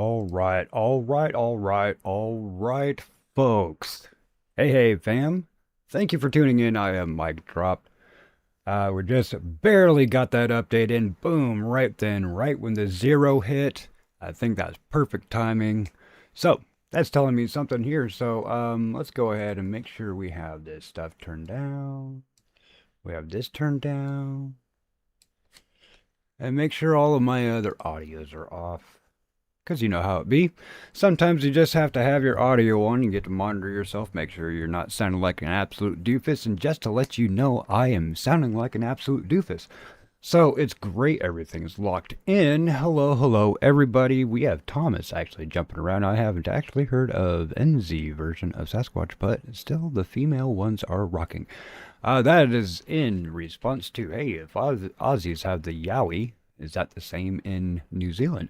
All right, folks. Hey, fam. Thank you for tuning in. I am MikeDropped. We just barely got that update in. Boom, right then, right when the zero hit. I think that's perfect timing. So, that's telling me something here. So, let's go ahead and make sure we have this stuff turned down. We have this turned down. And make sure all of my other audios are off. Because you know how it be. Sometimes you just have to have your audio on. You get to monitor yourself, make sure you're not sounding like an absolute doofus. And just to let you know, I am sounding like an absolute doofus. So it's great. Everything's locked in. Hello, everybody. We have Thomas actually jumping around. I haven't actually heard of NZ version of Sasquatch, but still the female ones are rocking. That is in response to, hey, if Aussies have the Yowie, is that the same in New Zealand?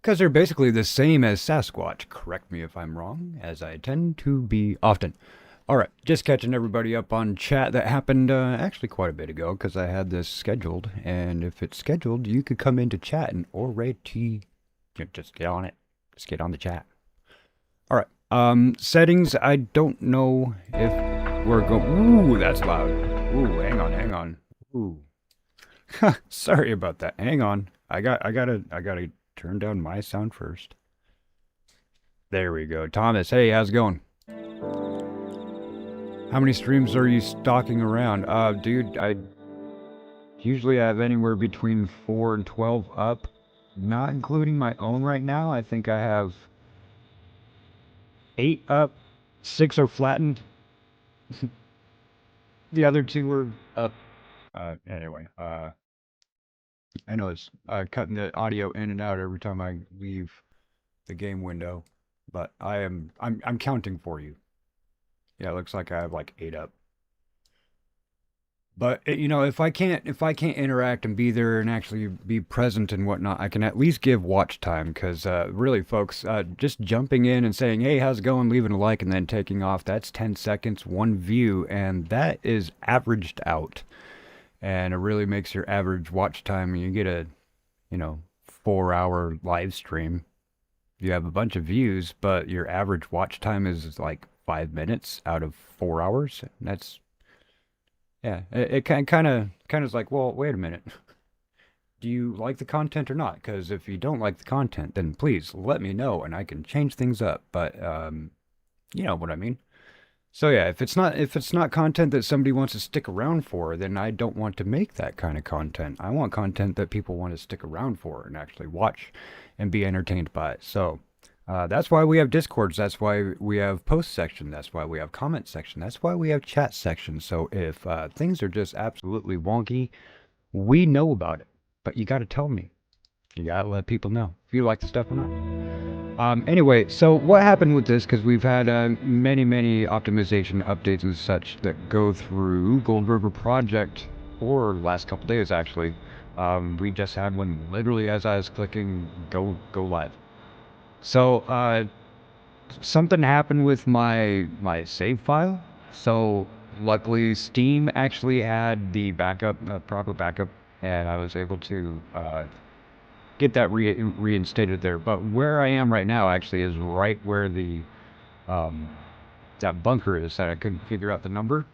Because they're basically the same as Sasquatch. Correct me if I'm wrong, as I tend to be often. Alright, just catching everybody up on chat. That happened actually quite a bit ago, because I had this scheduled. And if it's scheduled, you could come into chat and already just get on it. Just get on the chat. Alright, settings. I don't know if we're going... Ooh, that's loud. Ooh, hang on. Ooh. Sorry about that. Hang on. I gotta turn down my sound first. There we go. Thomas, hey, how's it going? How many streams are you stalking around? Dude, I usually have anywhere between 4 and 12 up. Not including my own right now. I think I have 8 up. 6 are flattened. The other 2 are up. Anyway, I know it's cutting the audio in and out every time I leave the game window, but I'm counting for you. Yeah, it looks like I have like 8 up. But you know, if I can't interact and be there and actually be present and whatnot, I can at least give watch time. Because really, folks, just jumping in and saying, "Hey, how's it going?" leaving a like and then taking off, that's 10 seconds, 1 view, and that is averaged out. And it really makes your average watch time. You get a, 4-hour live stream. You have a bunch of views, but your average watch time is like 5 minutes out of 4 hours. That's, yeah, it kind of is like, well, wait a minute. Do you like the content or not? Because if you don't like the content, then please let me know and I can change things up. But, you know what I mean. So yeah, if it's not content that somebody wants to stick around for, then I don't want to make that kind of content. I want content that people want to stick around for and actually watch and be entertained by. So that's why we have Discords. That's why we have post section. That's why we have comment section. That's why we have chat section. So if things are just absolutely wonky, we know about it. But you got to tell me. You got to let people know if you like the stuff or not. Anyway, so what happened with this, because we've had many optimization updates and such that go through Gold River Project for the last couple days, actually. We just had one literally as I was clicking go live. So something happened with my save file. So luckily Steam actually had the backup, proper backup, and I was able to get that reinstated there. But where I am right now actually is right where the that bunker is that I couldn't figure out the number.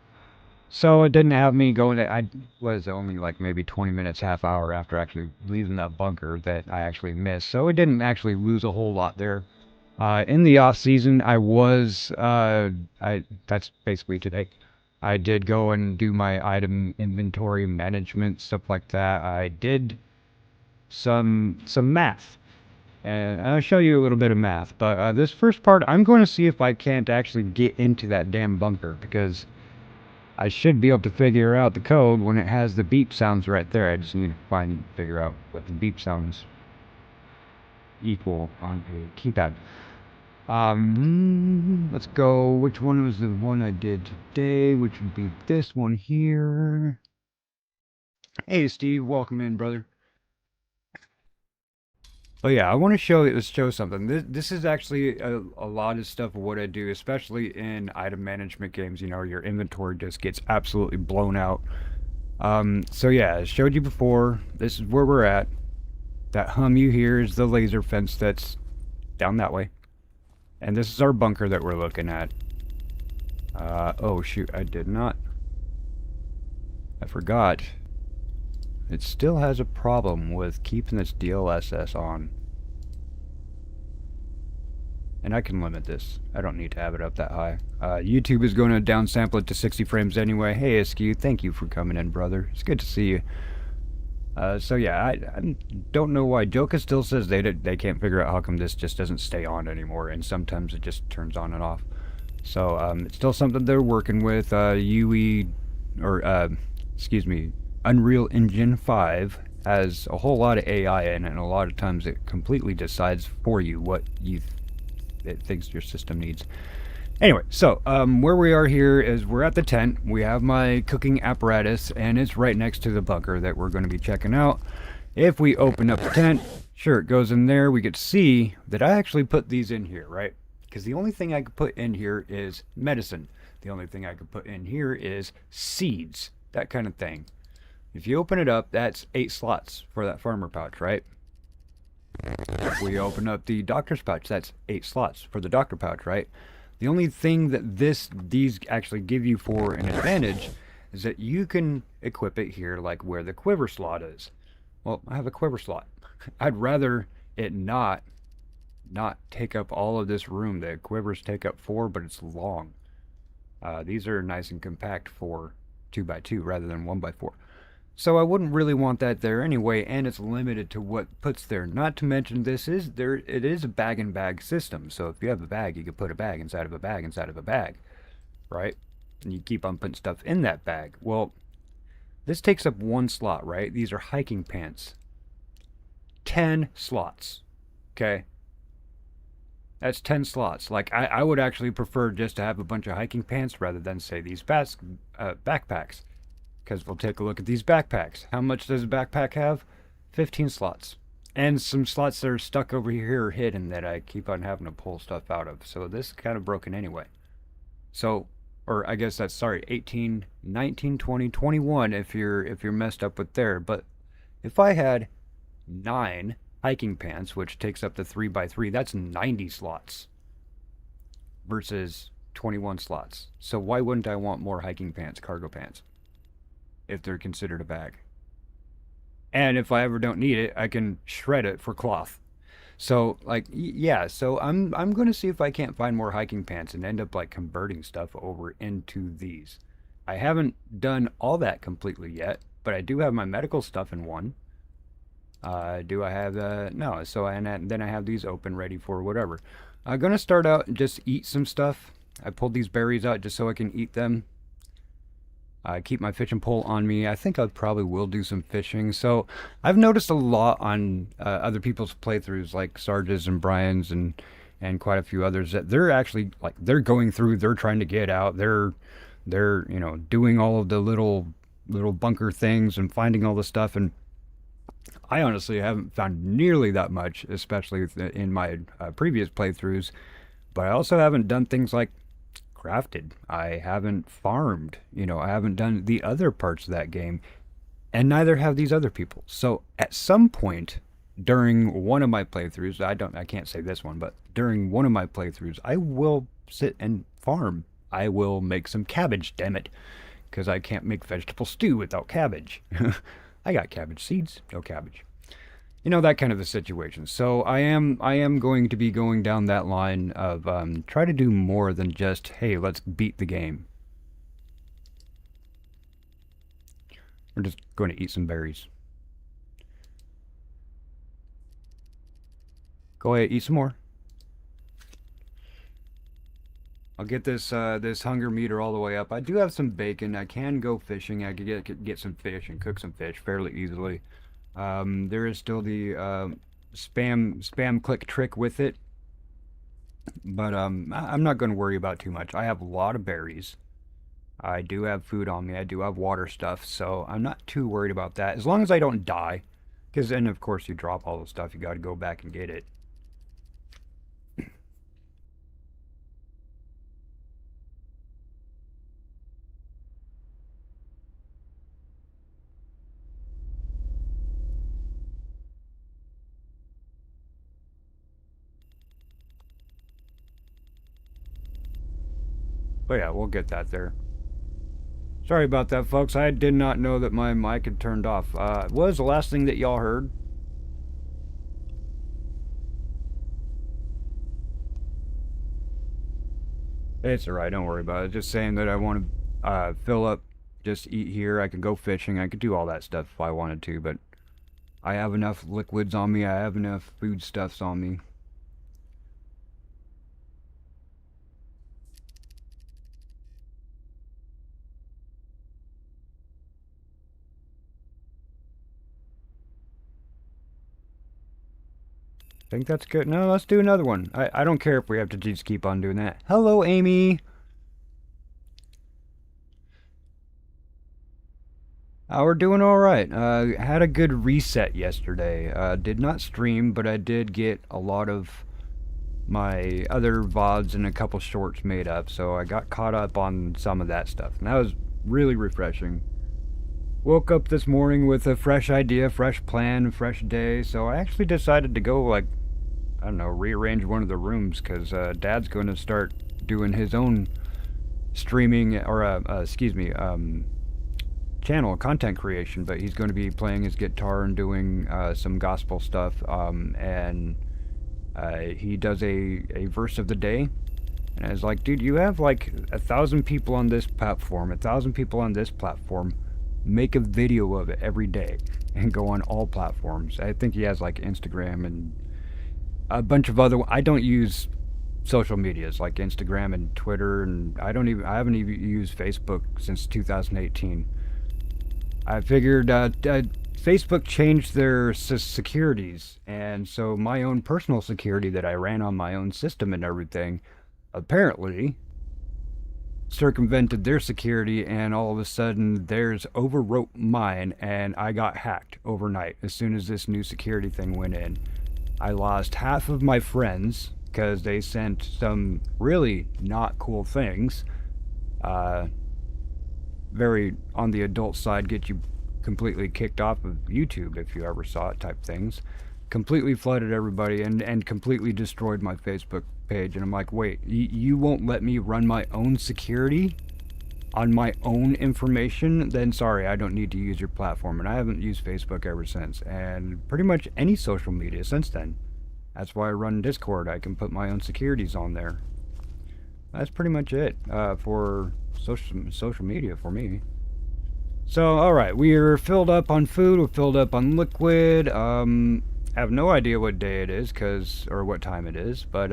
So it didn't have me going to, I was only like maybe 20 minutes, half hour after actually leaving that bunker that I actually missed. So it didn't actually lose a whole lot there. In the off season, I was, that's basically today. I did go and do my item inventory management, stuff like that. I did some math, and I'll show you a little bit of math. But this first part, I'm going to see if I can't actually get into that damn bunker, because I should be able to figure out the code when it has the beep sounds right there. I just need to figure out what the beep sounds equal on a keypad. Let's go. Which one was the one I did today? Which would be this one here. Hey Steve, welcome in, brother. Oh yeah, I want to show something. This is actually a lot of stuff of what I do, especially in item management games. You know, your inventory just gets absolutely blown out. So yeah, I showed you before. This is where we're at. That hum you hear is the laser fence that's down that way. And this is our bunker that we're looking at. Oh shoot, I did not. I forgot. It still has a problem with keeping this DLSS on. And I can limit this. I don't need to have it up that high. YouTube is going to downsample it to 60 frames anyway. Hey, Askew, thank you for coming in, brother. It's good to see you. So yeah, I don't know why. Joka still says they can't figure out how come this just doesn't stay on anymore, and sometimes it just turns on and off. So it's still something they're working with. Excuse me, Unreal Engine 5 has a whole lot of AI in it, and a lot of times it completely decides for you what it thinks your system needs. Anyway, so where we are here is we're at the tent. We have my cooking apparatus, and it's right next to the bunker that we're going to be checking out. If we open up the tent, sure, it goes in there. We get to see that I actually put these in here, right? Because the only thing I could put in here is medicine. The only thing I could put in here is seeds, that kind of thing. If you open it up, that's 8 slots for that farmer pouch, right? If we open up the doctor's pouch, that's 8 slots for the doctor pouch, right? The only thing that these actually give you for an advantage is that you can equip it here like where the quiver slot is. Well, I have a quiver slot. I'd rather it not take up all of this room. The quivers take up 4, but it's long. These are nice and compact for 2x2 rather than 1x4. So I wouldn't really want that there anyway, and it's limited to what puts there. Not to mention it is a bag and bag system. So if you have a bag, you could put a bag inside of a bag inside of a bag, right? And you keep on putting stuff in that bag. Well, this takes up 1 slot, right? These are hiking pants. 10 slots. Okay? That's 10 slots. Like, I would actually prefer just to have a bunch of hiking pants rather than, say, these backpacks. Because we'll take a look at these backpacks. How much does a backpack have? 15 slots. And some slots that are stuck over here hidden that I keep on having to pull stuff out of. So this is kind of broken anyway. So, or I guess that's, sorry, 18, 19, 20, 21 if you're messed up with there. But if I had 9 hiking pants, which takes up the 3x3, that's 90 slots versus 21 slots. So why wouldn't I want more hiking pants, cargo pants, if they're considered a bag? And if I ever don't need it, I can shred it for cloth. So, like, yeah, so I'm going to see if I can't find more hiking pants and end up, like, converting stuff over into these. I haven't done all that completely yet, but I do have my medical stuff in one. Do I have no, so then I have these open ready for whatever. I'm going to start out and just eat some stuff. I pulled these berries out just so I can eat them. I keep my fishing pole on me. I think I probably will do some fishing. So I've noticed a lot on other people's playthroughs, like Sarge's and Brian's and quite a few others, that they're actually, like, they're going through, they're trying to get out, they're you know, doing all of the little bunker things and finding all the stuff. And I honestly haven't found nearly that much, especially in my previous playthroughs. But I also haven't done things like crafted. I haven't farmed. You know, I haven't done the other parts of that game, and neither have these other people. So at some point during one of my playthroughs, I can't say this one, but during one of my playthroughs, I will sit and farm. I will make some cabbage, damn it, because I can't make vegetable stew without cabbage. I got cabbage seeds, no cabbage. You know, that kind of a situation. So I am going to be going down that line of try to do more than just, hey, let's beat the game. We're just going to eat some berries. Go ahead, eat some more. I'll get this this hunger meter all the way up. I do have some bacon. I can go fishing. I could get some fish and cook some fish fairly easily. There is still the spam click trick with it, but I'm not going to worry about too much. I have a lot of berries. I do have food on me. I do have water stuff, so I'm not too worried about that. As long as I don't die, because then of course you drop all the stuff. You got to go back and get it. But yeah, we'll get that there. Sorry about that, folks. I did not know that my mic had turned off. What was the last thing that y'all heard? It's alright, don't worry about it. Just saying that I want to fill up, just eat here. I could go fishing. I could do all that stuff if I wanted to, but I have enough liquids on me. I have enough foodstuffs on me. I think that's good. No, let's do another one. I don't care if we have to just keep on doing that. Hello, Amy. We're doing all right. Had a good reset yesterday. Did not stream, but I did get a lot of my other VODs and a couple shorts made up, so I got caught up on some of that stuff, and that was really refreshing. Woke up this morning with a fresh idea, fresh plan, fresh day, so I actually decided to go, like, I don't know, rearrange one of the rooms, because Dad's going to start doing his own streaming, or, excuse me, channel content creation, but he's going to be playing his guitar and doing some gospel stuff, and he does a verse of the day, and I was like, dude, you have like 1,000 people on this platform, 1,000 people on this platform. Make a video of it every day and go on all platforms. I think he has like Instagram and a bunch of other. I don't use social medias like Instagram and Twitter, and I haven't even used Facebook since 2018. I figured Facebook changed their securities, and so my own personal security that I ran on my own system and everything apparently circumvented their security, and all of a sudden theirs overwrote mine, and I got hacked overnight as soon as this new security thing went in. I lost half of my friends because they sent some really not cool things. Very on the adult side, get you completely kicked off of YouTube if you ever saw it type things. Completely flooded everybody and completely destroyed my Facebook page. And I'm like, wait, you won't let me run my own security on my own information? Then sorry, I don't need to use your platform. And I haven't used Facebook ever since, and pretty much any social media since then. That's why I run Discord. I can put my own securities on there. That's pretty much it for social media for me. So, alright, we're filled up on food, we're filled up on liquid. I have no idea what day it is, or what time it is, but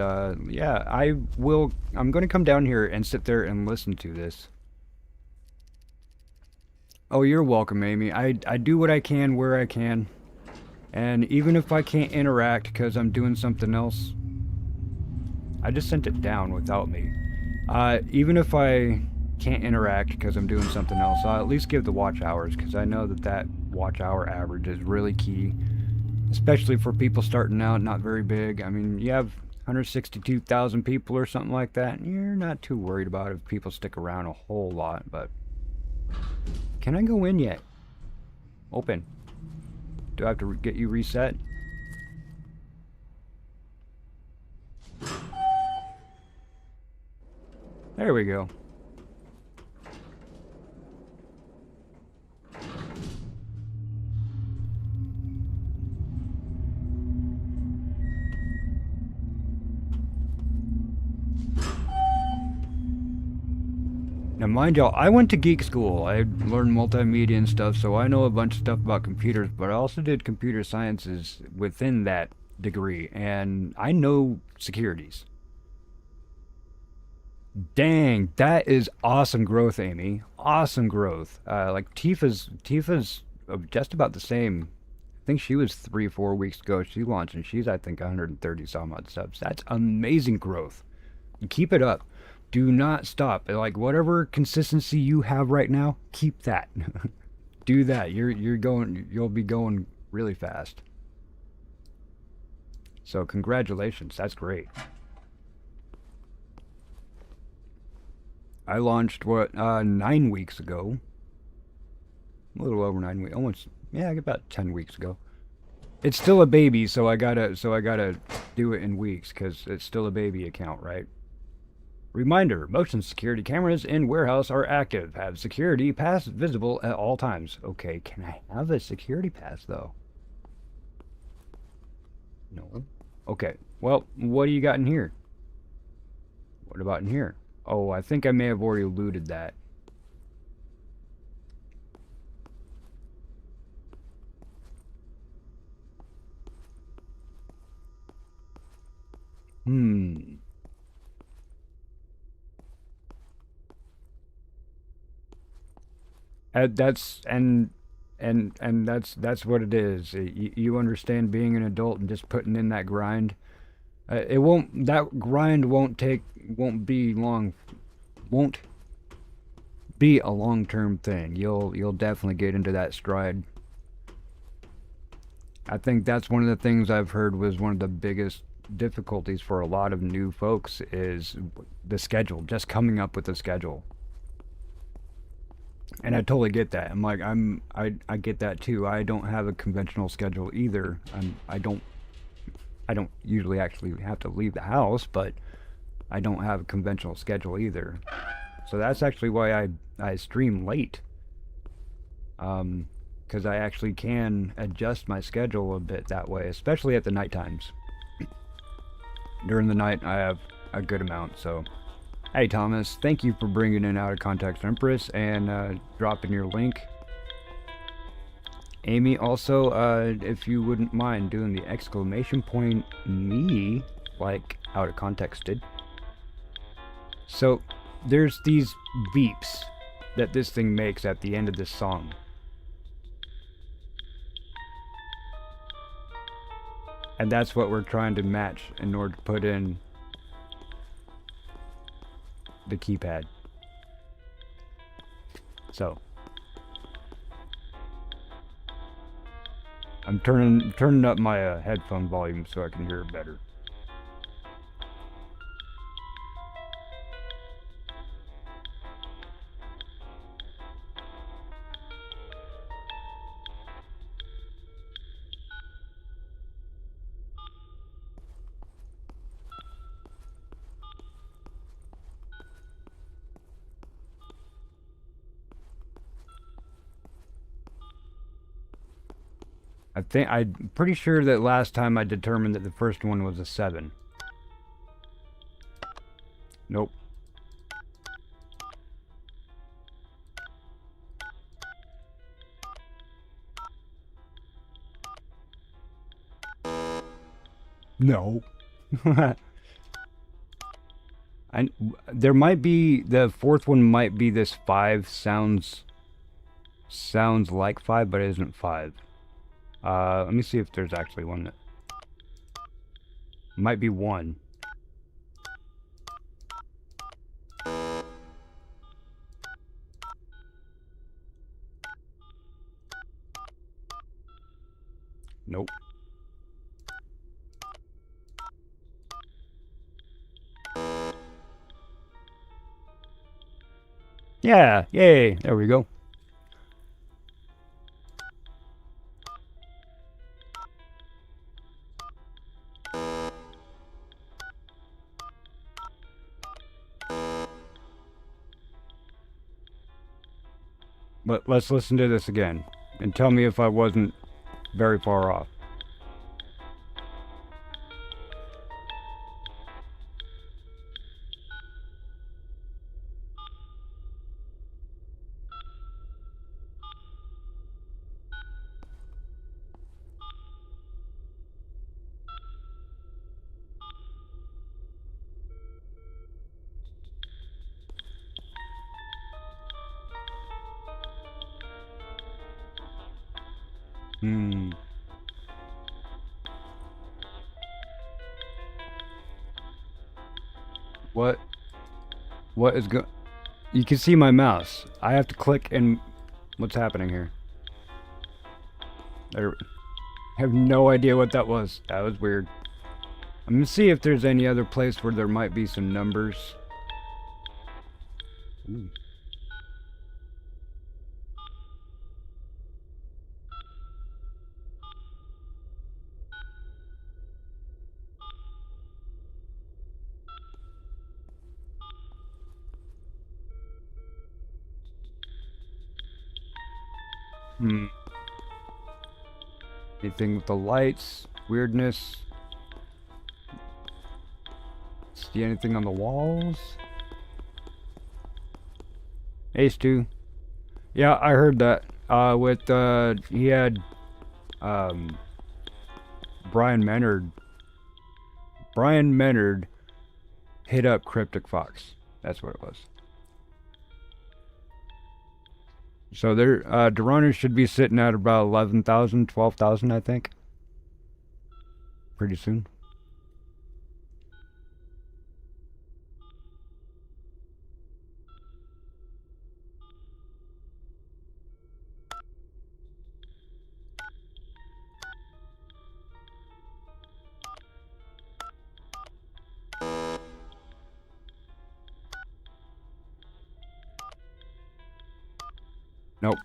yeah, I'm going to come down here and sit there and listen to this. Oh, you're welcome, Amy. I do what I can where I can, and even if I can't interact because I'm doing something else, I just sent it down without me. Even if I can't interact because I'm doing something else, I'll at least give the watch hours, because I know that watch hour average is really key. Especially for people starting out, not very big. I mean, you have 162,000 people or something like that, and you're not too worried about if people stick around a whole lot, but... Can I go in yet? Open. Do I have to get you reset? There we go. Now mind y'all, I went to geek school. I learned multimedia and stuff, so I know a bunch of stuff about computers, but I also did computer sciences within that degree, and I know securities. Dang, that is awesome growth, Amy. Awesome growth. Like Tifa's just about the same. I think she was 3-4 weeks ago. She launched, and she's, I think, 130 some odd subs. That's amazing growth. Keep it up. Do not stop. Like, whatever consistency you have right now, keep that. Do that. You'll be going really fast. So congratulations. That's great. I launched 9 weeks ago. A little over 9 weeks. Almost, yeah, about 10 weeks ago. It's still a baby, so I gotta do it in weeks, because it's still a baby account, right? Reminder, motion security cameras in warehouse are active. Have security pass visible at all times. Okay, can I have a security pass, though? No. Okay, well, what do you got in here? What about in here? Oh, I think I may have already looted that. That's what it is. You understand being an adult and just putting in that grind. That grind won't be long, won't be a long-term thing. You'll definitely get into that stride. I think that's one of the things I've heard was one of the biggest difficulties for a lot of new folks is the schedule, just coming up with a schedule. And I totally get that. I get that too. I don't have a conventional schedule either. I don't usually actually have to leave the house, but I don't have a conventional schedule either. So that's actually why I stream late. Because I actually can adjust my schedule a bit that way, especially at the night times. During the night, I have a good amount, so... Hey, Thomas, thank you for bringing in Out of Context Empress and dropping your link. Amy, also, if you wouldn't mind doing the exclamation point me, like Out of Context did. So, there's these beeps that this thing makes at the end of this song. And that's what we're trying to match in order to put in the keypad. So I'm turning up my headphone volume so I can hear it better. I'm pretty sure that last time I determined that the first one was a 7. Nope. No. There might be, the fourth one might be this 5 sounds like 5, but it isn't 5. Let me see if there's actually one that might be 1. Nope. Yeah, yay, there we go. But let's listen to this again and tell me if I wasn't very far off. What is go... You can see my mouse. I have to click and... What's happening here? I have no idea what that was. That was weird. I'm gonna see if there's any other place where there might be some numbers. Ooh. Hmm. Anything with the lights? Weirdness? See anything on the walls? Ace 2. Yeah, I heard that. He had, um, Brian Menard. Brian Menard hit up Cryptic Fox. That's what it was. So their Doranas should be sitting at about 11,000, 12,000, I think. Pretty soon. Nope.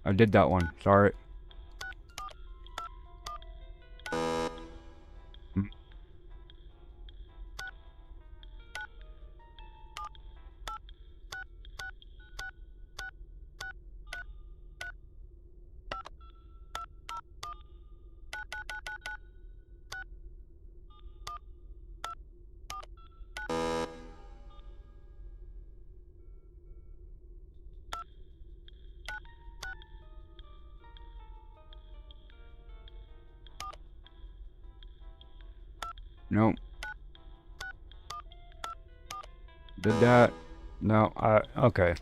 I did that one. Sorry. Nope. Did that. No, okay.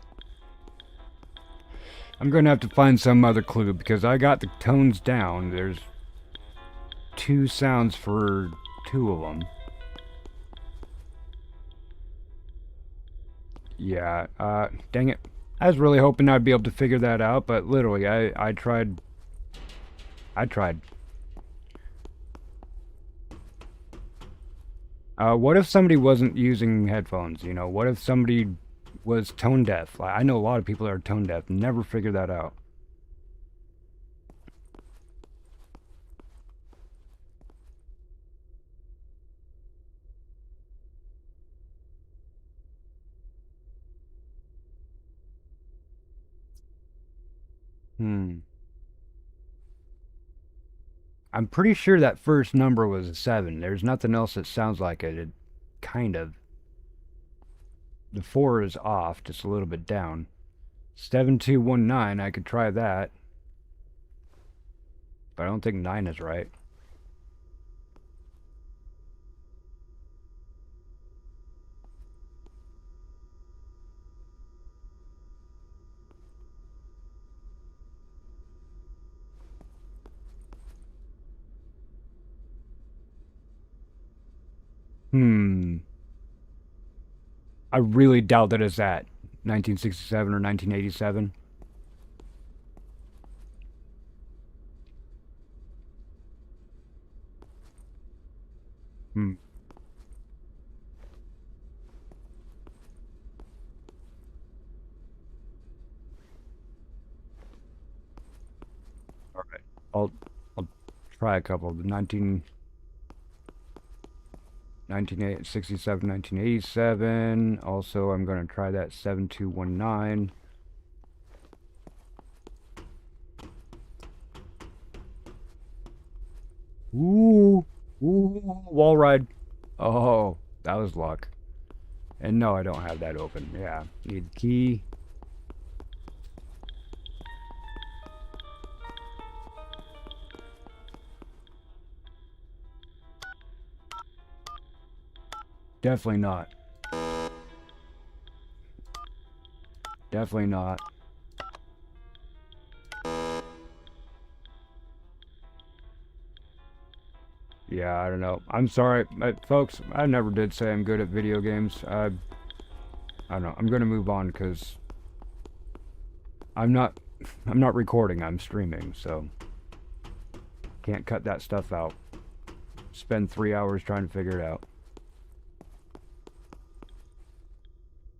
I'm going to have to find some other clue because I got the tones down. There's 2 sounds for 2 of them. Yeah, dang it. I was really hoping I'd be able to figure that out, but literally, I tried. I tried. What if somebody wasn't using headphones? You know, what if somebody was tone deaf? Like, I know a lot of people that are tone deaf. Never figured that out. Hmm. I'm pretty sure that first number was a 7. There's nothing else that sounds like it. It kind of. The 4 is off, just a little bit down. 7219, I could try that. But I don't think 9 is right. Hmm. I really doubt that it's that. 1967 or 1987. Hmm. All right. I'll try a couple. The 1967, 1987. Also, I'm going to try that 7219. Ooh. Ooh. Wall ride. Oh, that was luck. And no, I don't have that open. Yeah. Need key. Definitely not. Definitely not. Yeah, I don't know. I'm sorry, folks. I never did say I'm good at video games. I don't know. I'm gonna move on because I'm not. I'm not recording. I'm streaming, so can't cut that stuff out. Spend 3 hours trying to figure it out.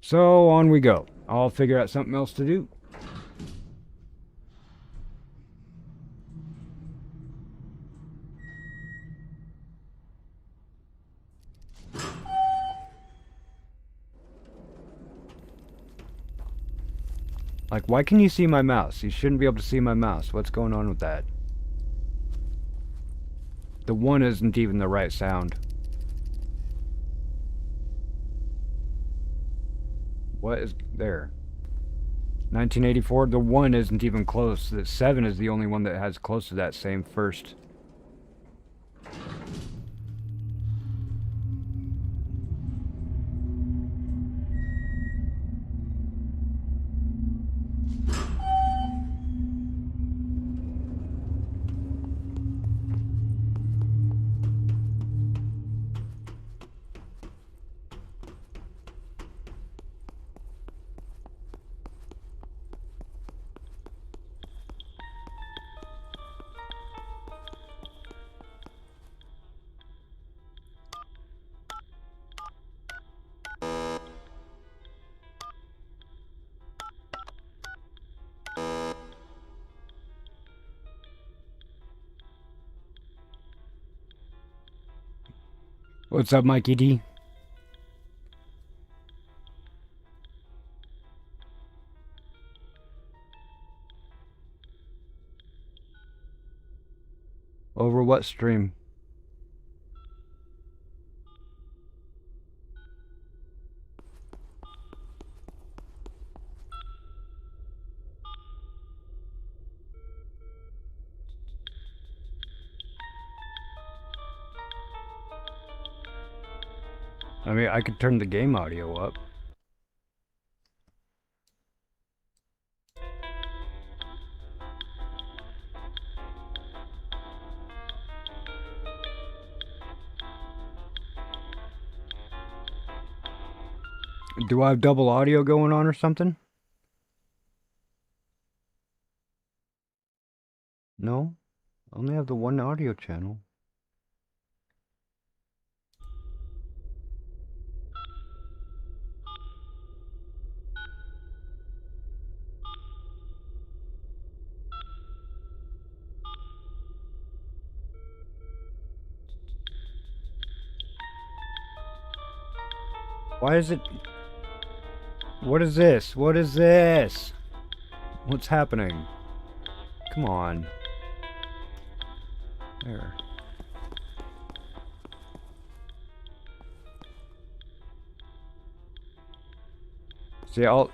So on we go. I'll figure out something else to do. Like, why can you see my mouse? You shouldn't be able to see my mouse. What's going on with that? The 1 isn't even the right sound. What is there? 1984, the 1 isn't even close. The 7 is the only one that has close to that same first. What's up, Mikey D? Over what stream? I mean, I could turn the game audio up. Do I have double audio going on or something? No, I only have the one audio channel. Why is it... What is this? What is this? What's happening? Come on. There. See, I'll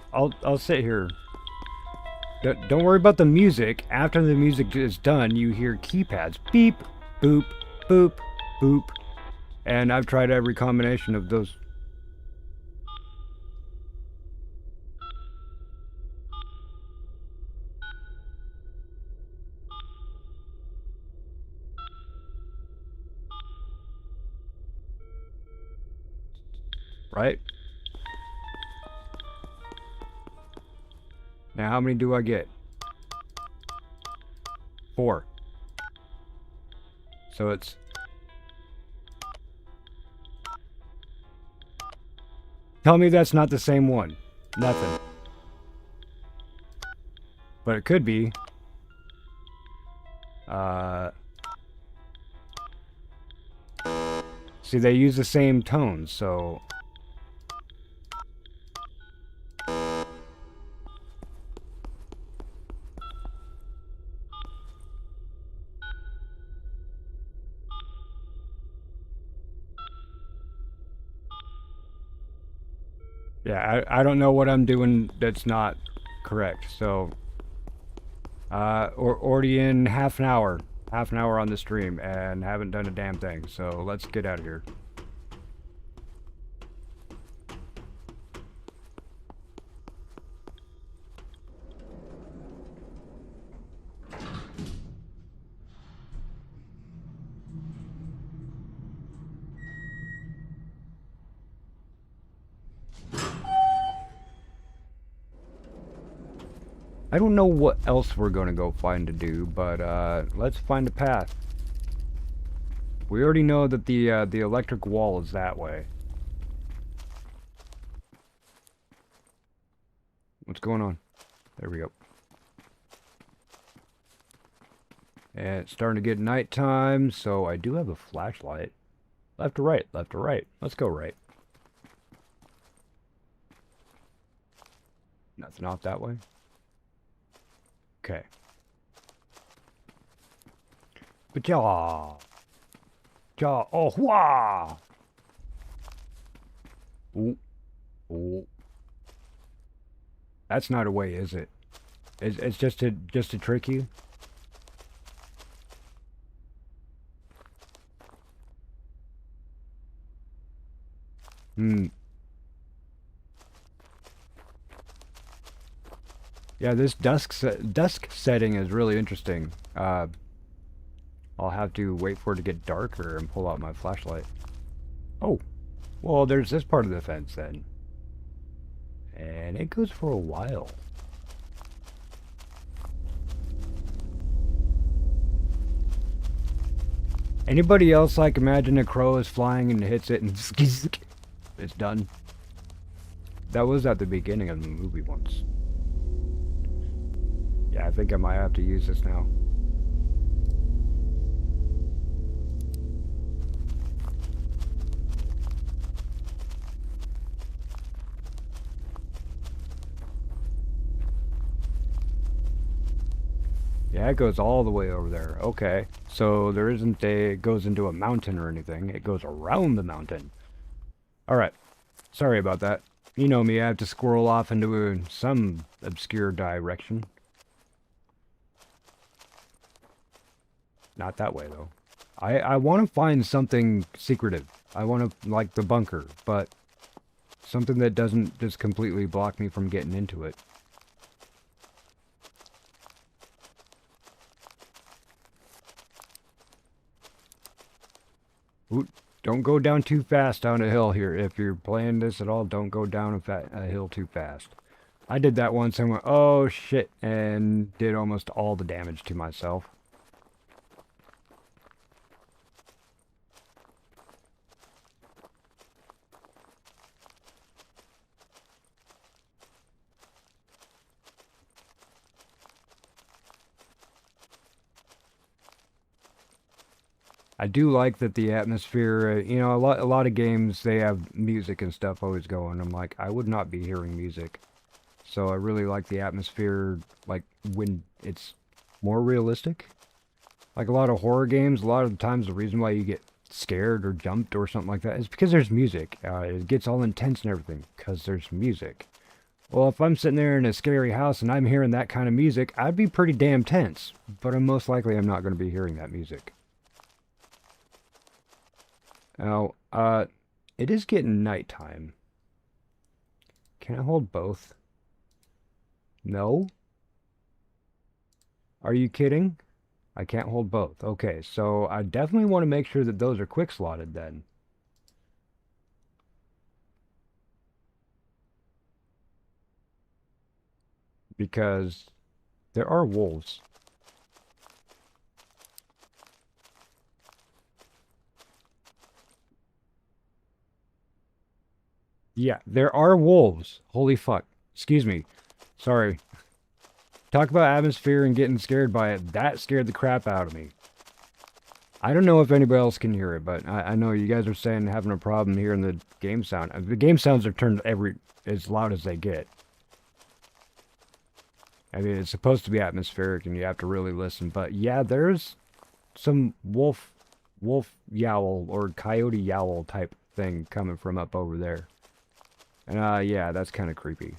sit here. Don't worry about the music. After the music is done, you hear keypads. Beep, boop, boop, boop. And I've tried every combination of those. Right? Now, how many do I get? 4. So it's... Tell me that's not the same one. Nothing. But it could be. See, they use the same tones, so... Yeah, I don't know what I'm doing that's not correct, so... already in half an hour on the stream, and haven't done a damn thing, so let's get out of here. I don't know what else we're gonna go find to do, but let's find a path. We already know that the electric wall is that way. What's going on? There we go. And it's starting to get nighttime, so I do have a flashlight. Left to right, left to right. Let's go right. Nothing off that way. Okay. But jaw. Jaw. Oh, wah! Ooh. Ooh. That's not a way, is it? It's just to trick you? Hmm. Yeah, this dusk setting is really interesting. I'll have to wait for it to get darker and pull out my flashlight. Oh, well, there's this part of the fence then. And it goes for a while. Anybody else like imagine a crow is flying and hits it and it's done? That was at the beginning of the movie once. Yeah, I think I might have to use this now. Yeah, it goes all the way over there. Okay. So there isn't it goes into a mountain or anything. It goes around the mountain. Alright. Sorry about that. You know me, I have to squirrel off into some obscure direction. Not that way, though. I want to find something secretive. I want to, like the bunker, but something that doesn't just completely block me from getting into it. Ooh, don't go down too fast down a hill here. If you're playing this at all, don't go down a hill too fast. I did that once and went, oh shit, and did almost all the damage to myself. I do like that the atmosphere, you know, a lot of games, they have music and stuff always going. I'm like, I would not be hearing music. So I really like the atmosphere, like, when it's more realistic. Like a lot of horror games, a lot of the times the reason why you get scared or jumped or something like that is because there's music. It gets all intense and everything, because there's music. Well, if I'm sitting there in a scary house and I'm hearing that kind of music, I'd be pretty damn tense. But most likely I'm not going to be hearing that music. Now, it is getting nighttime. Can I hold both? No? Are you kidding? I can't hold both. Okay, so I definitely want to make sure that those are quick slotted then. Because there are wolves. Yeah, there are wolves. Holy fuck. Excuse me. Sorry. Talk about atmosphere and getting scared by it. That scared the crap out of me. I don't know if anybody else can hear it, but I know you guys are saying having a problem hearing the game sound. The game sounds are turned as loud as they get. I mean, it's supposed to be atmospheric and you have to really listen, but yeah, there's some wolf yowl or coyote yowl type thing coming from up over there. And yeah, that's kind of creepy.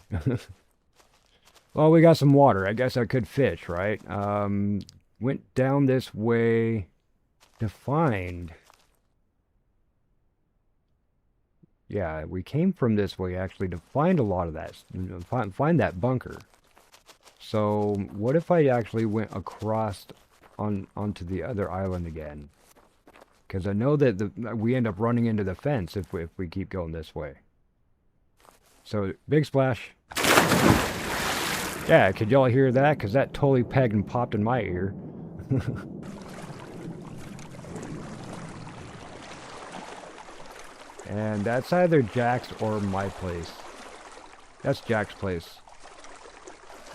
Well, we got some water. I guess I could fish, right? Went down this way to find... Yeah, we came from this way actually to find a lot of that, find that bunker. So what if I actually went across onto the other island again? Because I know that we end up running into the fence if we keep going this way. So big splash. Yeah, could y'all hear that? Because that totally pegged and popped in my ear. And that's either Jack's or my place. That's Jack's place.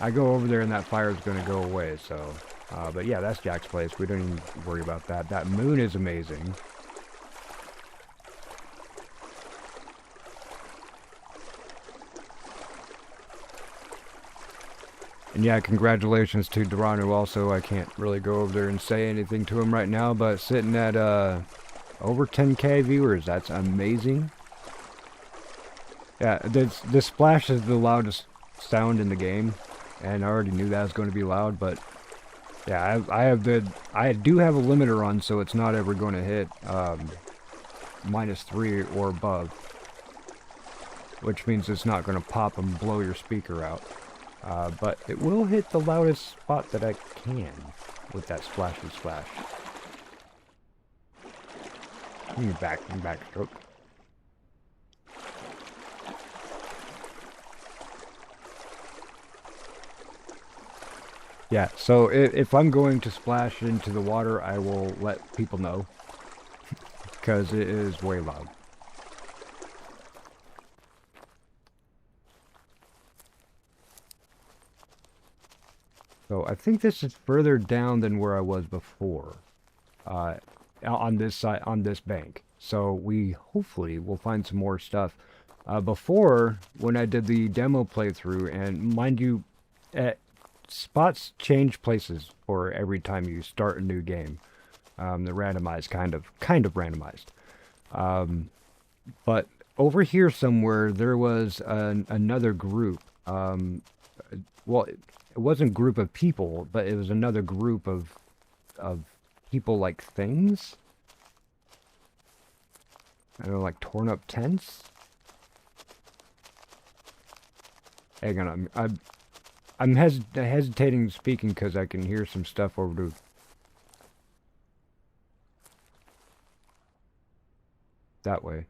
I go over there and that fire is going to go away, so... but yeah, that's Jack's place. We don't even worry about that. That moon is amazing. And yeah, congratulations to Duranu also. I can't really go over there and say anything to him right now, but sitting at over 10K viewers, that's amazing. Yeah, this splash is the loudest sound in the game, and I already knew that was going to be loud, but yeah, I do have a limiter on, so it's not ever going to hit -3 or above, which means it's not going to pop and blow your speaker out. But it will hit the loudest spot that I can with that splashy splash. Backstroke. Yeah, so if I'm going to splash into the water, I will let people know, because it is way loud. So I think this is further down than where I was before, on this side, on this bank. So we hopefully will find some more stuff. Before, when I did the demo playthrough, and mind you, spots change places for every time you start a new game. They're randomized, kind of randomized. But over here somewhere, there was another group. Well, it wasn't a group of people, but it was another group of people like things. I don't know, like torn up tents. Hang on, I'm hesitating speaking because I can hear some stuff over to that way.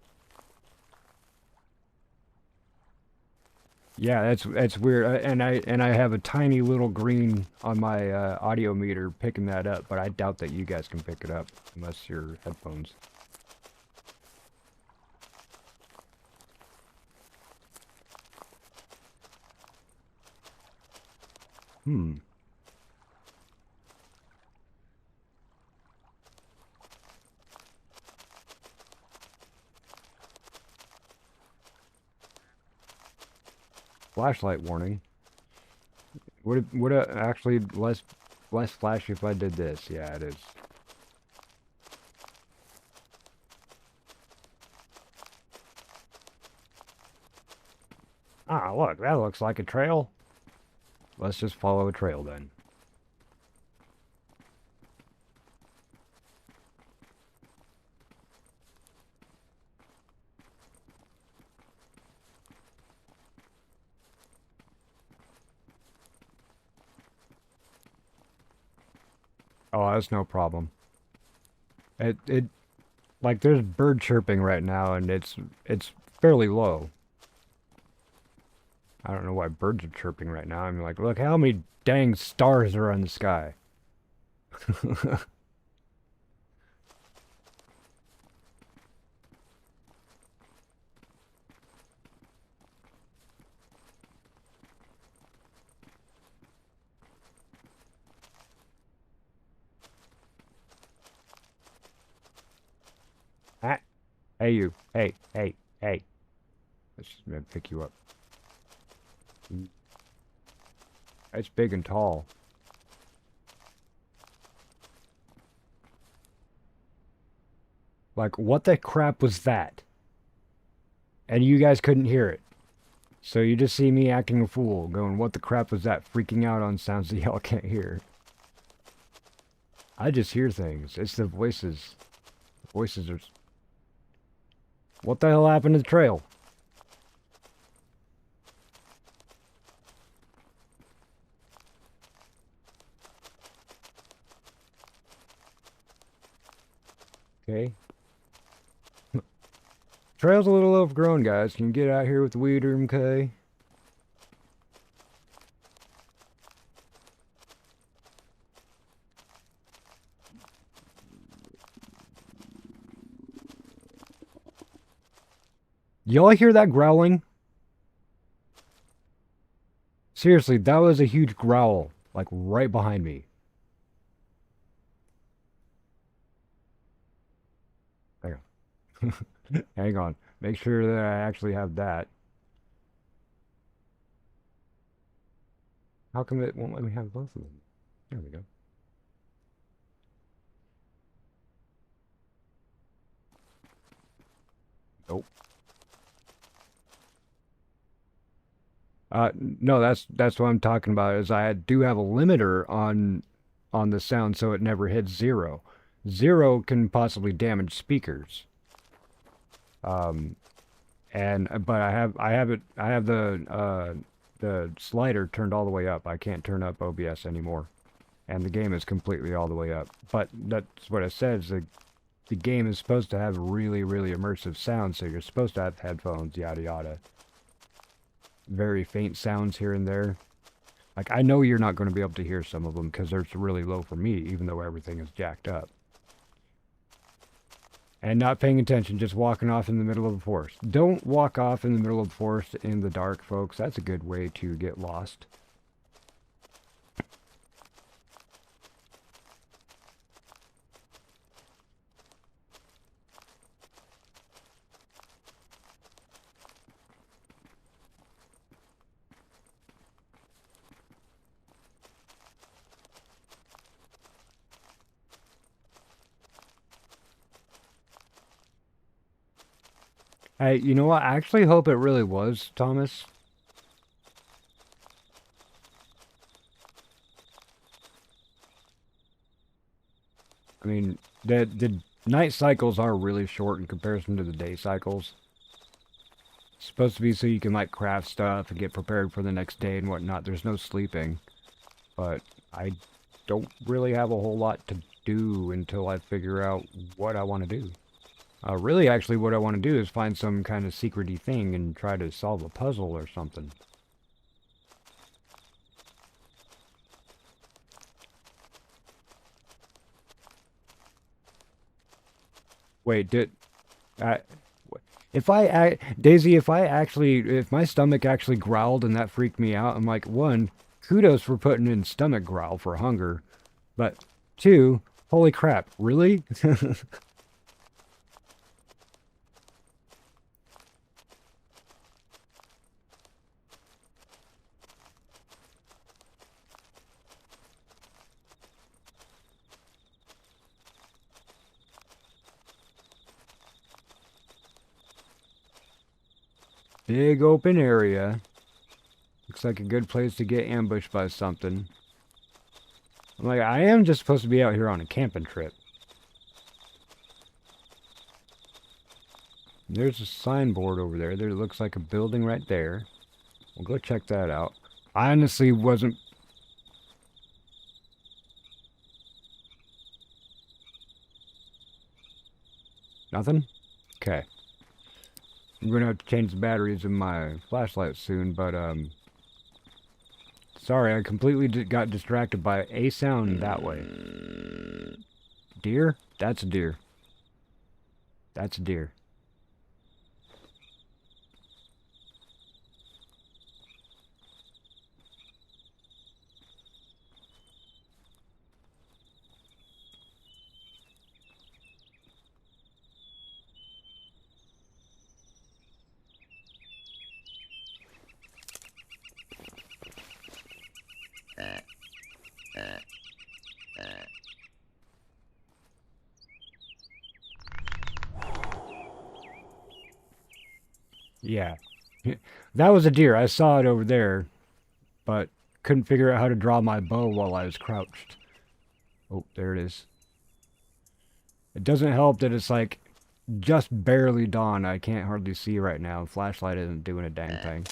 Yeah, that's weird. And I have a tiny little green on my audio meter picking that up, but I doubt that you guys can pick it up unless your headphones. Hmm. Flashlight warning. Would it actually less flashy if I did this? Yeah, it is. Ah, look, that looks like a trail. Let's just follow a trail then. Oh, that's no problem. It like there's bird chirping right now, and it's fairly low. I don't know why birds are chirping right now. I'm like, look how many dang stars are in the sky. Ah, hey you. Hey. Let's just maybe pick you up. It's big and tall. Like, what the crap was that? And you guys couldn't hear it. So you just see me acting a fool, going, what the crap was that? Freaking out on sounds that y'all can't hear. I just hear things. It's the voices. The voices are... What the hell happened to the trail? Okay. Trail's a little overgrown, guys. Can you get out here with the weed room, okay? Y'all hear that growling? Seriously, that was a huge growl, like right behind me. Hang on. Hang on. Make sure that I actually have that. How come it won't let me have both of them? There we go. Nope. No, that's what I'm talking about. Is I do have a limiter on the sound, so it never hits 0. 0 can possibly damage speakers. But I have the slider turned all the way up. I can't turn up OBS anymore, and the game is completely all the way up. But that's what it says. The game is supposed to have really, really immersive sound, so you're supposed to have headphones, yada yada. Very faint sounds here and there. Like, I know you're not going to be able to hear some of them because they're really low for me, even though everything is jacked up. And not paying attention, just walking off in the middle of the forest. Don't walk off in the middle of the forest in the dark, folks. That's a good way to get lost. Hey, you know what? I actually hope it really was, Thomas. I mean, the night cycles are really short in comparison to the day cycles. It's supposed to be so you can, like, craft stuff and get prepared for the next day and whatnot. There's no sleeping. But I don't really have a whole lot to do until I figure out what I want to do. Really, actually, what I want to do is find some kind of secret-y thing and try to solve a puzzle or something. Wait, Daisy, if my stomach actually growled and that freaked me out, I'm like, 1, kudos for putting in stomach growl for hunger, but 2, holy crap, really? Big open area. Looks like a good place to get ambushed by something. I'm like, I am just supposed to be out here on a camping trip. There's a signboard over there. There looks like a building right there. We'll go check that out. I honestly wasn't... Nothing? Okay. I'm gonna have to change the batteries in my flashlight soon, but, sorry, I completely got distracted by a sound that way. Deer? That's a deer. That's a deer. Yeah. That was a deer. I saw it over there, but couldn't figure out how to draw my bow while I was crouched. Oh, there it is. It doesn't help that it's like just barely dawn. I can't hardly see right now. Flashlight isn't doing a dang thing.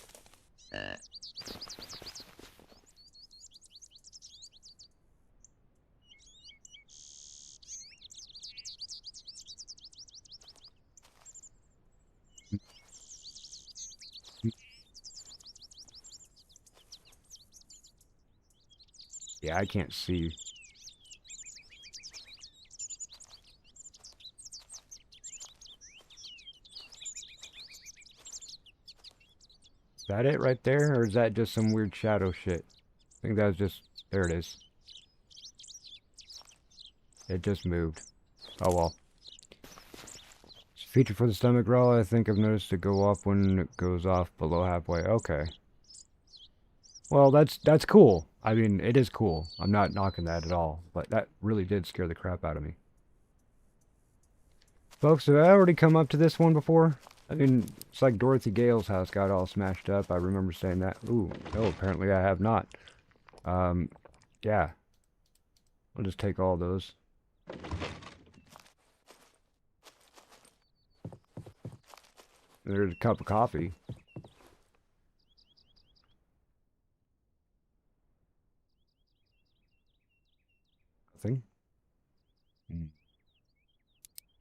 Yeah, I can't see. Is that it right there, or is that just some weird shadow shit? I think that was just... There it is. It just moved. Oh well. It's a feature for the stomach growl. I think I've noticed it go off when it goes off below halfway. Okay. Well, that's cool. I mean, it is cool. I'm not knocking that at all, but that really did scare the crap out of me. Folks, have I already come up to this one before? I mean, it's like Dorothy Gale's house got all smashed up. I remember saying that. Ooh, no, apparently I have not. Yeah. I'll just take all those. There's a cup of coffee. Nothing.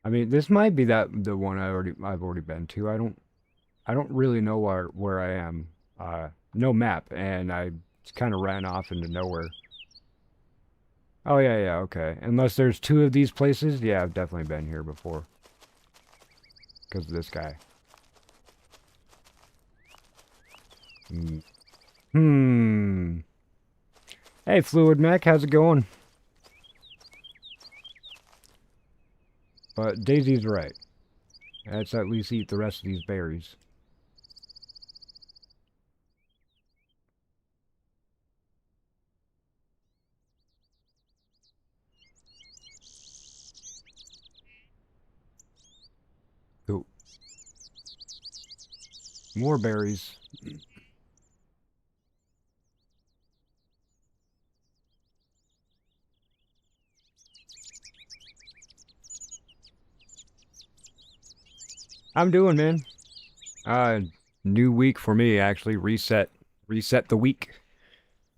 I mean, this might be the one I've already been to. I don't really know where I am. No map, and I kind of ran off into nowhere. Oh yeah, yeah, okay. Unless there's two of these places, yeah, I've definitely been here before. Because of this guy. Hmm. Hey, Fluid Mech, how's it going? But Daisy's right. Let's at least eat the rest of these berries. Ooh. More berries. I'm doing, man. New week for me, actually. Reset the week.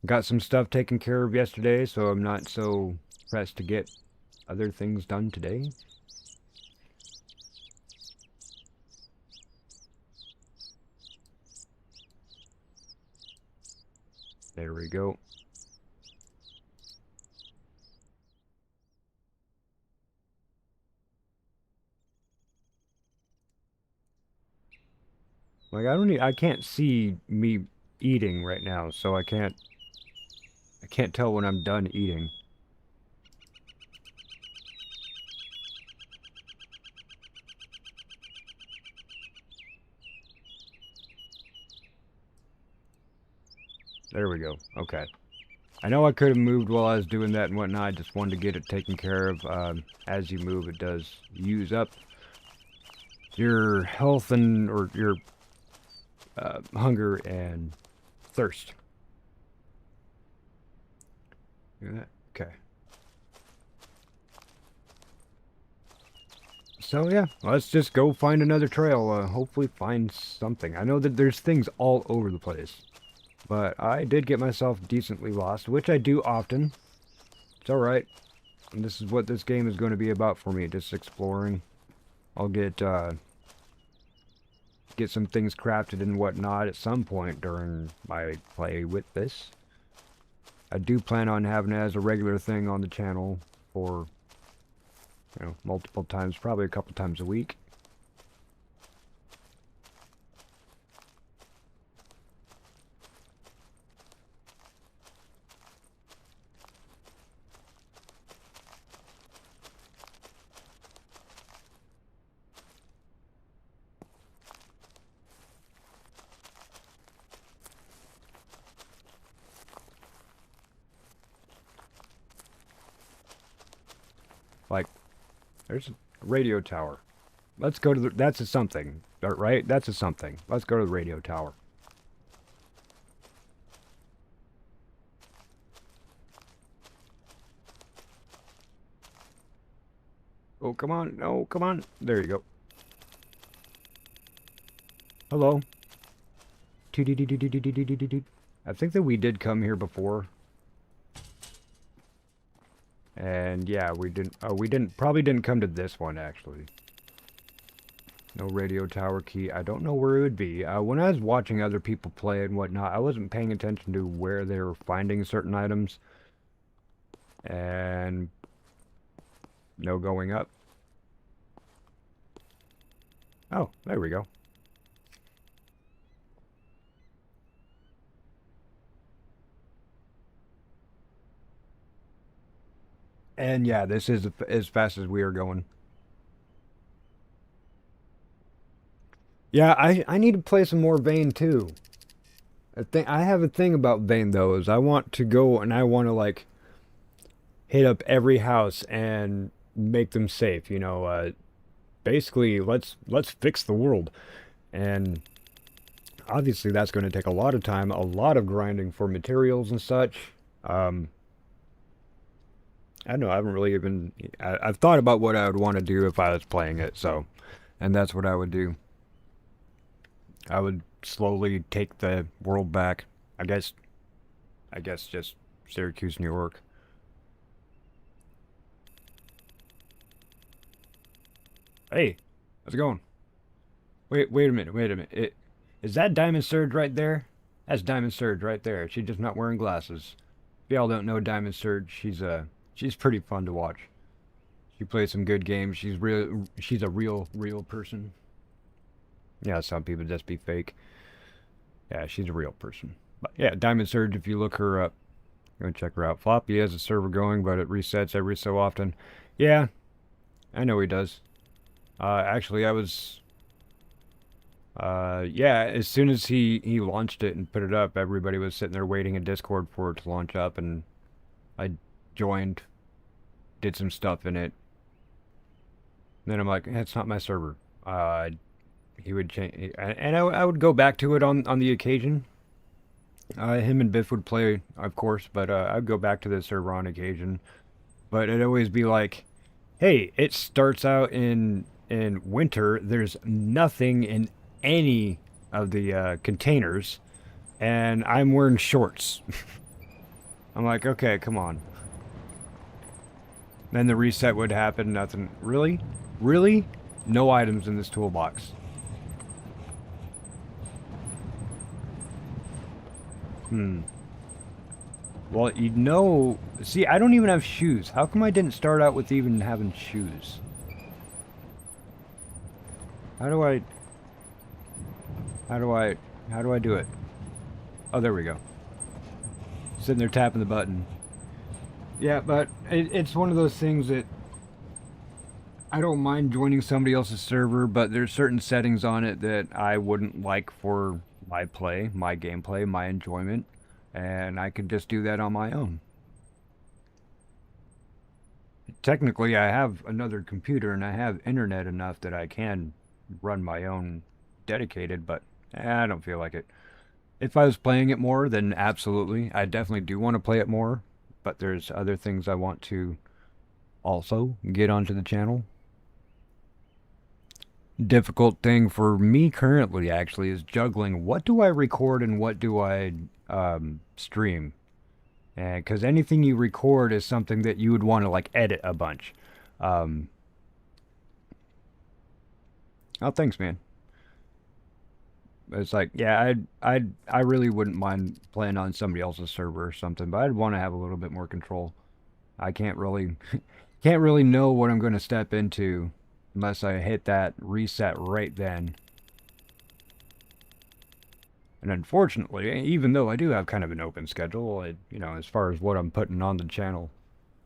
Got some stuff taken care of yesterday, so I'm not so pressed to get other things done today. There we go. Like I can't see me eating right now, so I can't tell when I'm done eating. There we go. Okay. I know I could have moved while I was doing that and whatnot. I just wanted to get it taken care of. As you move, it does use up your health or your hunger and thirst. Look at that. Okay. So yeah, let's just go find another trail. Hopefully find something. I know that there's things all over the place. But I did get myself decently lost, which I do often. It's alright. And this is what this game is going to be about for me, just exploring. I'll get some things crafted and whatnot at some point during my play with this. I do plan on having it as a regular thing on the channel for, you know, multiple times, probably a couple times a week. Like, there's a radio tower. Let's go to the... That's a something, right? That's a something. Let's go to the radio tower. Oh, come on. No, come on. There you go. Hello. I think that we did come here before. And yeah, we didn't... Oh, probably didn't come to this one, actually. No radio tower key. I don't know where it would be. When I was watching other people play and whatnot, I wasn't paying attention to where they were finding certain items. And... no going up. Oh, there we go. And yeah, this is as fast as we are going. Yeah, I need to play some more Vayne too. I have a thing about Vane though, is I want to go and I want to like hit up every house and make them safe. Basically, let's fix the world. And obviously, that's going to take a lot of time, a lot of grinding for materials and such. Um, I don't know. I haven't really even. I've thought about what I would want to do if I was playing it. So, and that's what I would do. I would slowly take the world back. I guess. I guess just Syracuse, New York. Hey, how's it going? Wait a minute. Wait a minute. Is that Diamond Surge right there? That's Diamond Surge right there. She's just not wearing glasses. If y'all don't know Diamond Surge, she's pretty fun to watch. She plays some good games. She's a real person. Yeah, some people just be fake. Yeah, she's a real person. But yeah, Diamond Surge, if you look her up, go check her out. Floppy has a server going, but it resets every so often. Yeah, I know he does. Actually, I was yeah, as soon as he launched it and put it up, everybody was sitting there waiting in Discord for it to launch up, and I joined, did some stuff in it. Then I'm like, it's not my server. He would change, and I would go back to it on the occasion. Him and Biff would play, of course, but I'd go back to the server on occasion. But it'd always be like, hey, it starts out in winter. There's nothing in any of the containers, and I'm wearing shorts. I'm like, okay, come on. Then the reset would happen. Nothing. Really? Really? No items in this toolbox. Hmm. Well, see, I don't even have shoes. How come I didn't start out with even having shoes? How do I, how do I, how do I do it? Oh, there we go. Sitting there tapping the button. Yeah, but it's one of those things that I don't mind joining somebody else's server, but there's certain settings on it that I wouldn't like for my play, my gameplay, my enjoyment, and I could just do that on my own. Technically, I have another computer and I have internet enough that I can run my own dedicated, but I don't feel like it. If I was playing it more, then absolutely. I definitely do want to play it more, but there's other things I want to also get onto the channel. Difficult thing for me currently actually is juggling what do I record and what do I stream. And because anything you record is something that you would want to like edit a bunch. Um, oh, thanks, man. It's like, yeah, I really wouldn't mind playing on somebody else's server or something, but I'd want to have a little bit more control. I can't really can't really know what I'm going to step into unless I hit that reset right then. And unfortunately, even though I do have kind of an open schedule, as far as what I'm putting on the channel,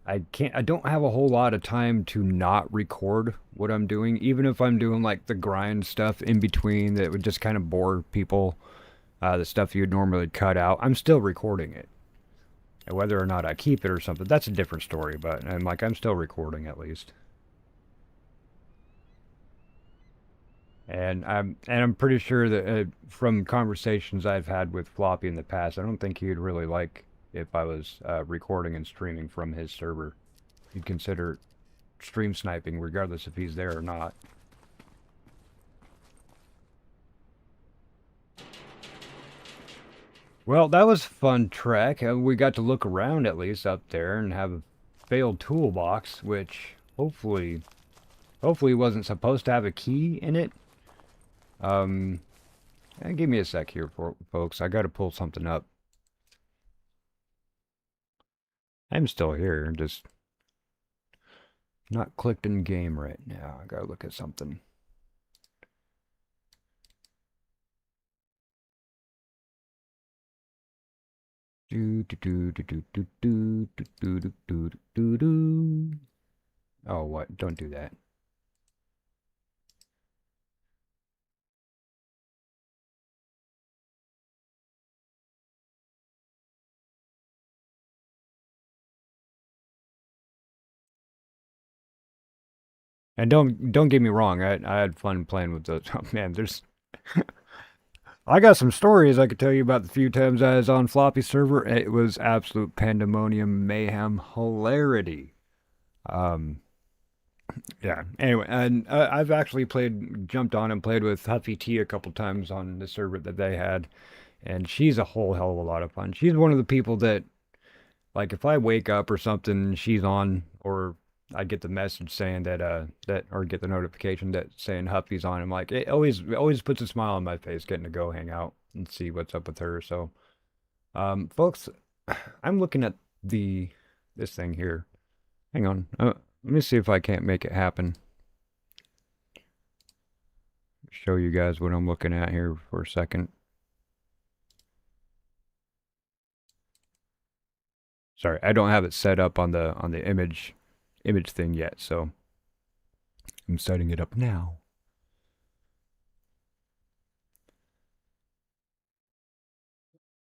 I don't have a whole lot of time to not record what I'm doing, even if I'm doing like the grind stuff in between that would just kind of bore people, the stuff you'd normally cut out. I'm still recording it. And whether or not I keep it or something, that's a different story, but I'm still recording at least. And I'm pretty sure that from conversations I've had with Floppy in the past, I don't think he'd really like if I was recording and streaming from his server. He'd consider stream sniping regardless if he's there or not. Well, that was a fun trek. We got to look around at least up there and have a failed toolbox, which hopefully wasn't supposed to have a key in it. Give me a sec here, folks. I got to pull something up. I'm still here, just not clicked in game right now. I gotta look at something. Do do do do do do do do do do do do. Oh, what? Don't do that. And don't get me wrong, I had fun playing with those. Oh man, there's I got some stories I could tell you about the few times I was on floppy server. It was absolute pandemonium, mayhem, hilarity. Um, yeah. Anyway, and I've actually jumped on and played with Huffy T a couple times on the server that they had, and she's a whole hell of a lot of fun. She's one of the people that, like, if I wake up or something, she's on, or I get the message saying or get the notification that saying Huffy's on. I'm like, it always puts a smile on my face getting to go hang out and see what's up with her. So, folks, I'm looking at this thing here. Hang on. Let me see if I can't make it happen. Show you guys what I'm looking at here for a second. Sorry, I don't have it set up on the image thing yet, so I'm setting it up now.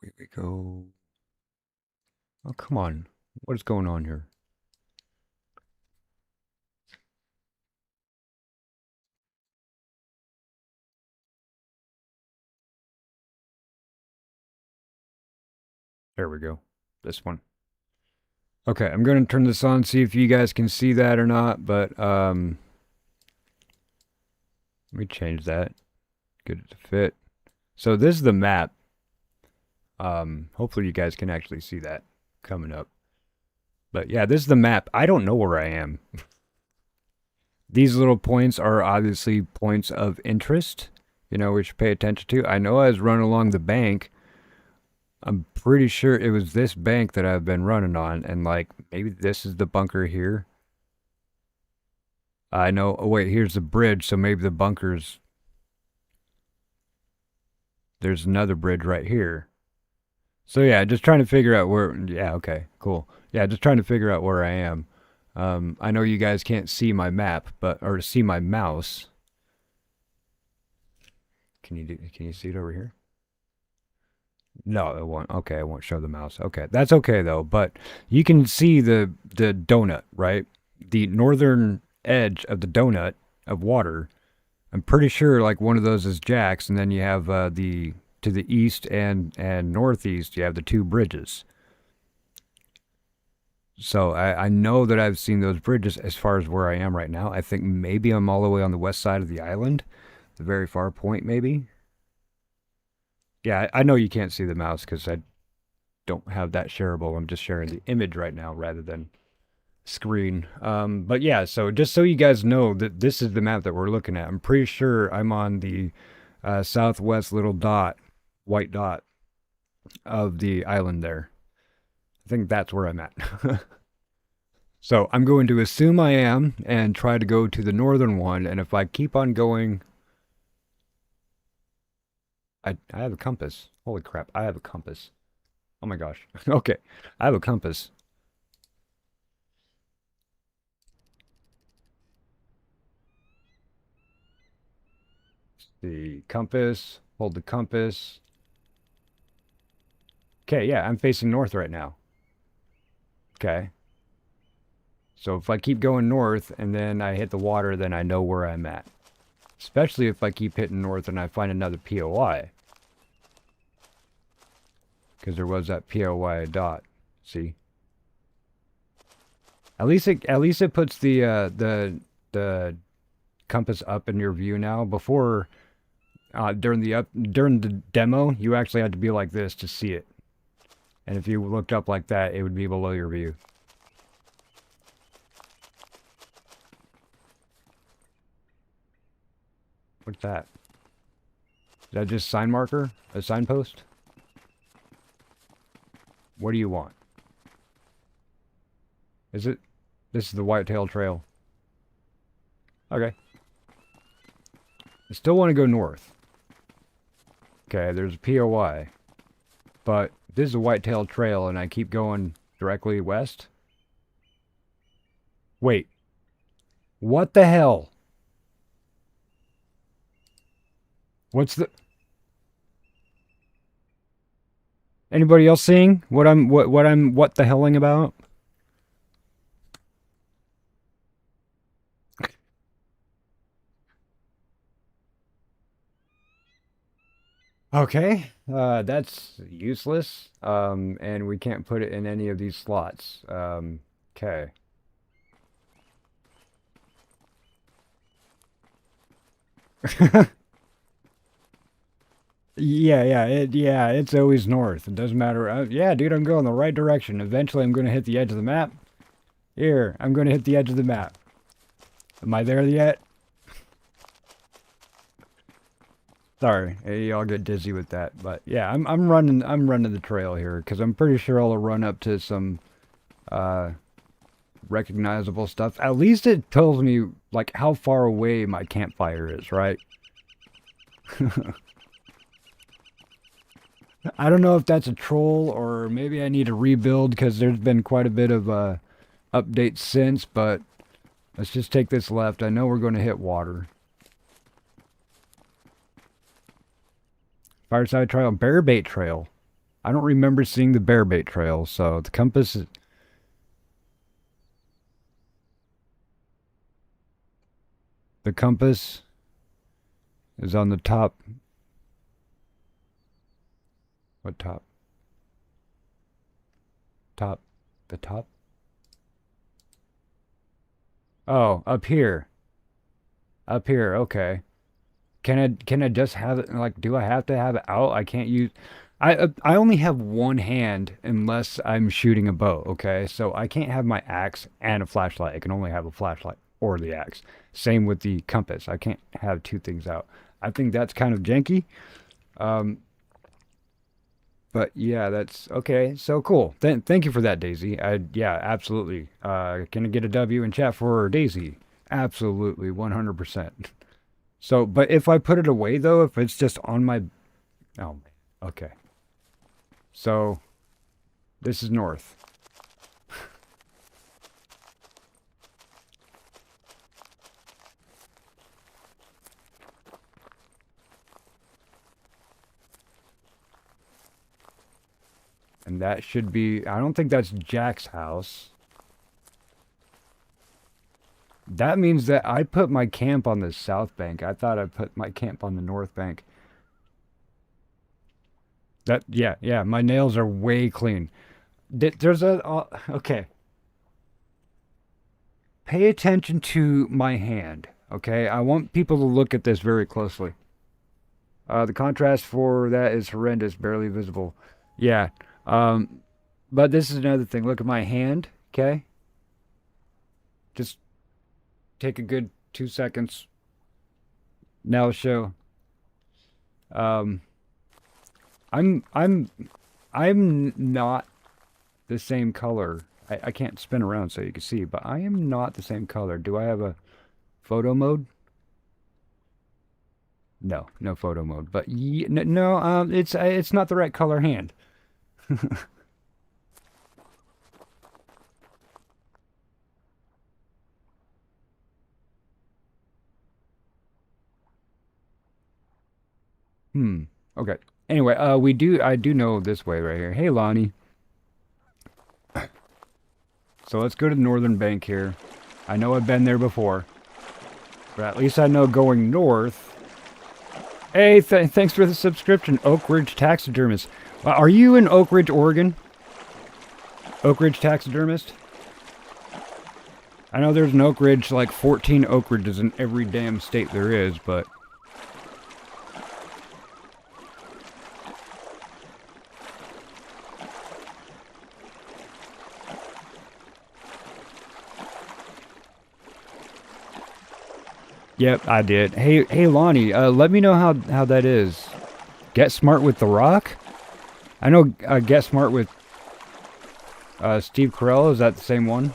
Here we go. Oh, come on. What is going on here? There we go. This one. Okay, I'm going to turn this on, see if you guys can see that or not, but let me change that. Get it to fit. So this is the map. Hopefully you guys can actually see that coming up. But yeah, this is the map. I don't know where I am. These little points are obviously points of interest, we should pay attention to. I know I was running along the bank. I'm pretty sure it was this bank that I've been running on, and like maybe this is the bunker here. I know. Oh wait, here's the bridge, so maybe the bunker's. There's another bridge right here. So yeah, just trying to figure out where. Yeah, okay, cool. Yeah, just trying to figure out where I am. I know you guys can't see my map, or see my mouse. Can you see it over here? No, it won't. Okay, I won't show the mouse. Okay, that's okay though. But you can see the donut, right? The northern edge of the donut of water. I'm pretty sure like one of those is Jack's, and then you have to the east and northeast you have the two bridges. So I know that I've seen those bridges as far as where I am right now. I think maybe I'm all the way on the west side of the island, the very far point maybe. Yeah, I know you can't see the mouse because I don't have that shareable. I'm just sharing the image right now rather than screen. But yeah, so just so you guys know that this is the map that we're looking at. I'm pretty sure I'm on the southwest little dot, white dot of the island there. I think that's where I'm at. So I'm going to assume I am and try to go to the northern one. And if I keep on going, I have a compass. Holy crap, I have a compass. Oh my gosh. Okay, I have a compass. The compass, hold the compass. Okay, yeah, I'm facing north right now. Okay. So if I keep going north and then I hit the water, then I know where I'm at. Especially if I keep hitting north and I find another POI. Because there was that POI dot. See? At least it puts the compass up in your view now. Before during the demo, you actually had to be like this to see it. And if you looked up like that, it would be below your view. What's that? Is that just sign marker? A signpost? What do you want? Is it? This is the Whitetail Trail. Okay. I still want to go north. Okay, there's a POI. But this is a Whitetail Trail and I keep going directly west. Wait. What the hell? What's the... Anybody else seeing what I'm what the helling about? Okay, that's useless. And we can't put it in any of these slots. Okay. Yeah, it's always north. It doesn't matter. Yeah, dude, I'm going the right direction. Eventually, I'm going to hit the edge of the map. Here, I'm going to hit the edge of the map. Am I there yet? Sorry, y'all get dizzy with that, but yeah, I'm running the trail here because I'm pretty sure I'll run up to some uh recognizable stuff. At least it tells me like how far away my campfire is, right? I don't know if that's a troll or maybe I need to rebuild because there's been quite a bit of updates since, but let's just take this left. I know we're going to hit water. Fireside Trail, Bearbait Trail. I don't remember seeing the Bearbait Trail, so the compass is... The compass is on the top. What top? Top. The top? Oh, up here. Up here, okay. Can I just have it like do I have to have it out? I can't use I only have one hand unless I'm shooting a bow, okay? So I can't have my axe and a flashlight. I can only have a flashlight or the axe. Same with the compass. I can't have two things out. I think that's kind of janky. Um, but yeah, that's okay. So cool. Thank you for that, Daisy. Yeah, absolutely. Can I get a W in chat for Daisy? Absolutely, 100%. So, but if I put it away though, if it's just on my, oh, okay. So this is north. And that should be, I don't think that's Jack's house. That means that I put my camp on the south bank. I thought I put my camp on the north bank. That, yeah, my nails are way clean. There's a, okay. Pay attention to my hand, okay? I want people to look at this very closely. The contrast for that is horrendous, barely visible. Yeah. Um, but this is another thing. Look at my hand, okay? Just take a good 2 seconds. Now show. Um, I'm I'm I'm not the same color. I can't spin around so you can see, but I am not the same color. Do I have a photo mode? No, no photo mode. But no, it's not the right color hand. Hmm. Okay. Anyway, I do know this way right here. Hey, Lonnie. So let's go to the northern bank here. I know I've been there before, but at least I know going north. Hey, thanks for the subscription, Oak Ridge Taxidermist. Are you in Oak Ridge, Oregon? Oak Ridge Taxidermist? I know there's an Oak Ridge, like 14 Oak Ridges in every damn state there is, but... Yep, I did. Hey, Lonnie, let me know how that is. Get Smart with The Rock? I know Get Smart with Steve Carell. Is that the same one?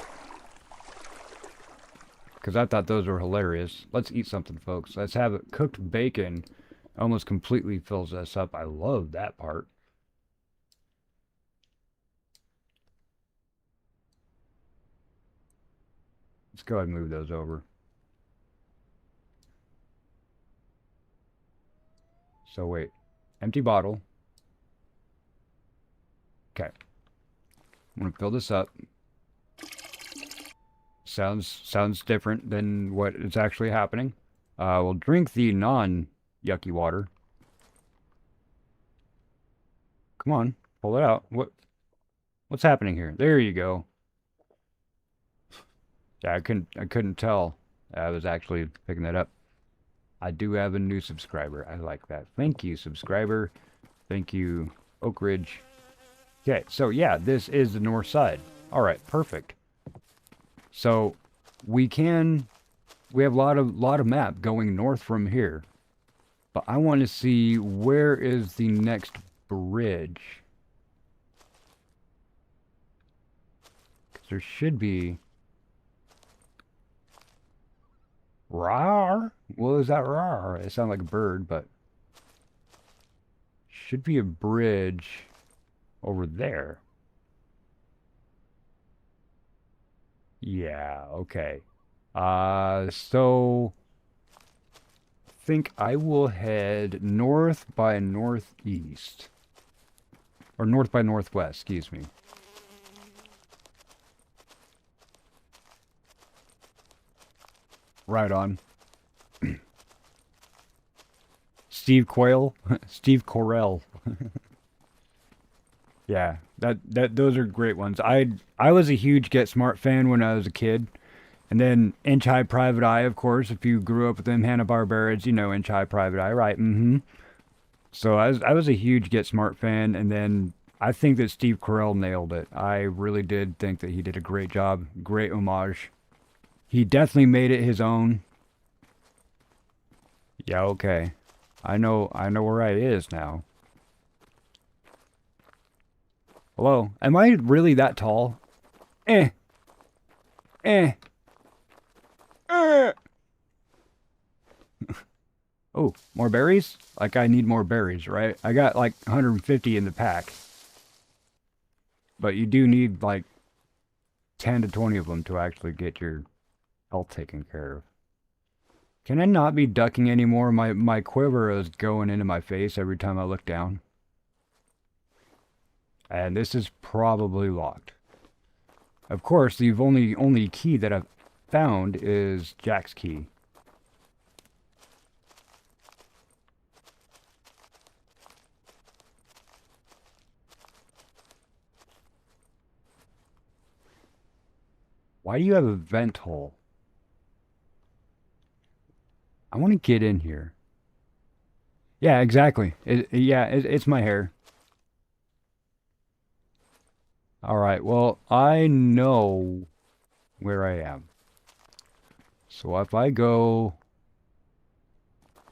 Because I thought those were hilarious. Let's eat something, folks. Let's have it. Cooked bacon almost completely fills us up. I love that part. Let's go ahead and move those over. So wait. Empty bottle. Okay. I'm going to fill this up. Sounds different than what is actually happening. We'll drink the non-yucky water. Come on, pull it out. What's happening here? There you go. Yeah, I couldn't tell. I was actually picking that up. I do have a new subscriber. I like that. Thank you, subscriber. Thank you, Oak Ridge. Okay, so yeah, this is the north side. All right, perfect. So we have a lot of map going north from here. But I want to see where is the next bridge. 'Cause there should be rawr. What is that rawr? It sounds like a bird, but should be a bridge over there. Yeah, okay. So I think I will head north by northeast. Or north by northwest, excuse me. Right on. Steve Quayle? Steve Corell. Yeah, those are great ones. I was a huge Get Smart fan when I was a kid. And then Inch High Private Eye, of course, if you grew up with them Hanna-Barbera's, you know Inch High Private Eye, right? Mm-hmm. So I was a huge Get Smart fan, and then I think that Steve Carell nailed it. I really did think that he did a great job, great homage. He definitely made it his own. Yeah, okay. I know where I is now. Hello? Am I really that tall? Eh. Eh. Eh. Oh, more berries? Like I need more berries, right? I got like 150 in the pack. But you do need like 10 to 20 of them to actually get your health taken care of. Can I not be ducking anymore? My quiver is going into my face every time I look down. And this is probably locked. Of course, the only key that I've found is Jack's key. Why do you have a vent hole? I want to get in here. Yeah, exactly. It's my hair. All right, well, I know where I am. So if I go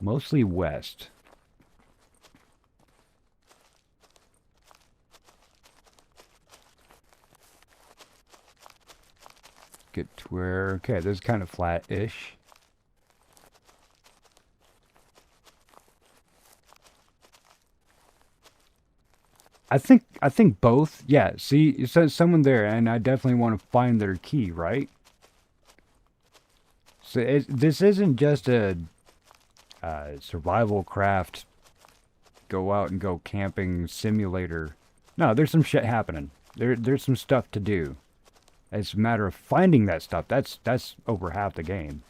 mostly west. Get to where, okay, this is kind of flat-ish. I think both. Yeah, see, it says someone there, and I definitely want to find their key, right? So this isn't just a survival craft, go out and go camping simulator. No, there's some shit happening. There's some stuff to do. It's a matter of finding that stuff. That's over half the game.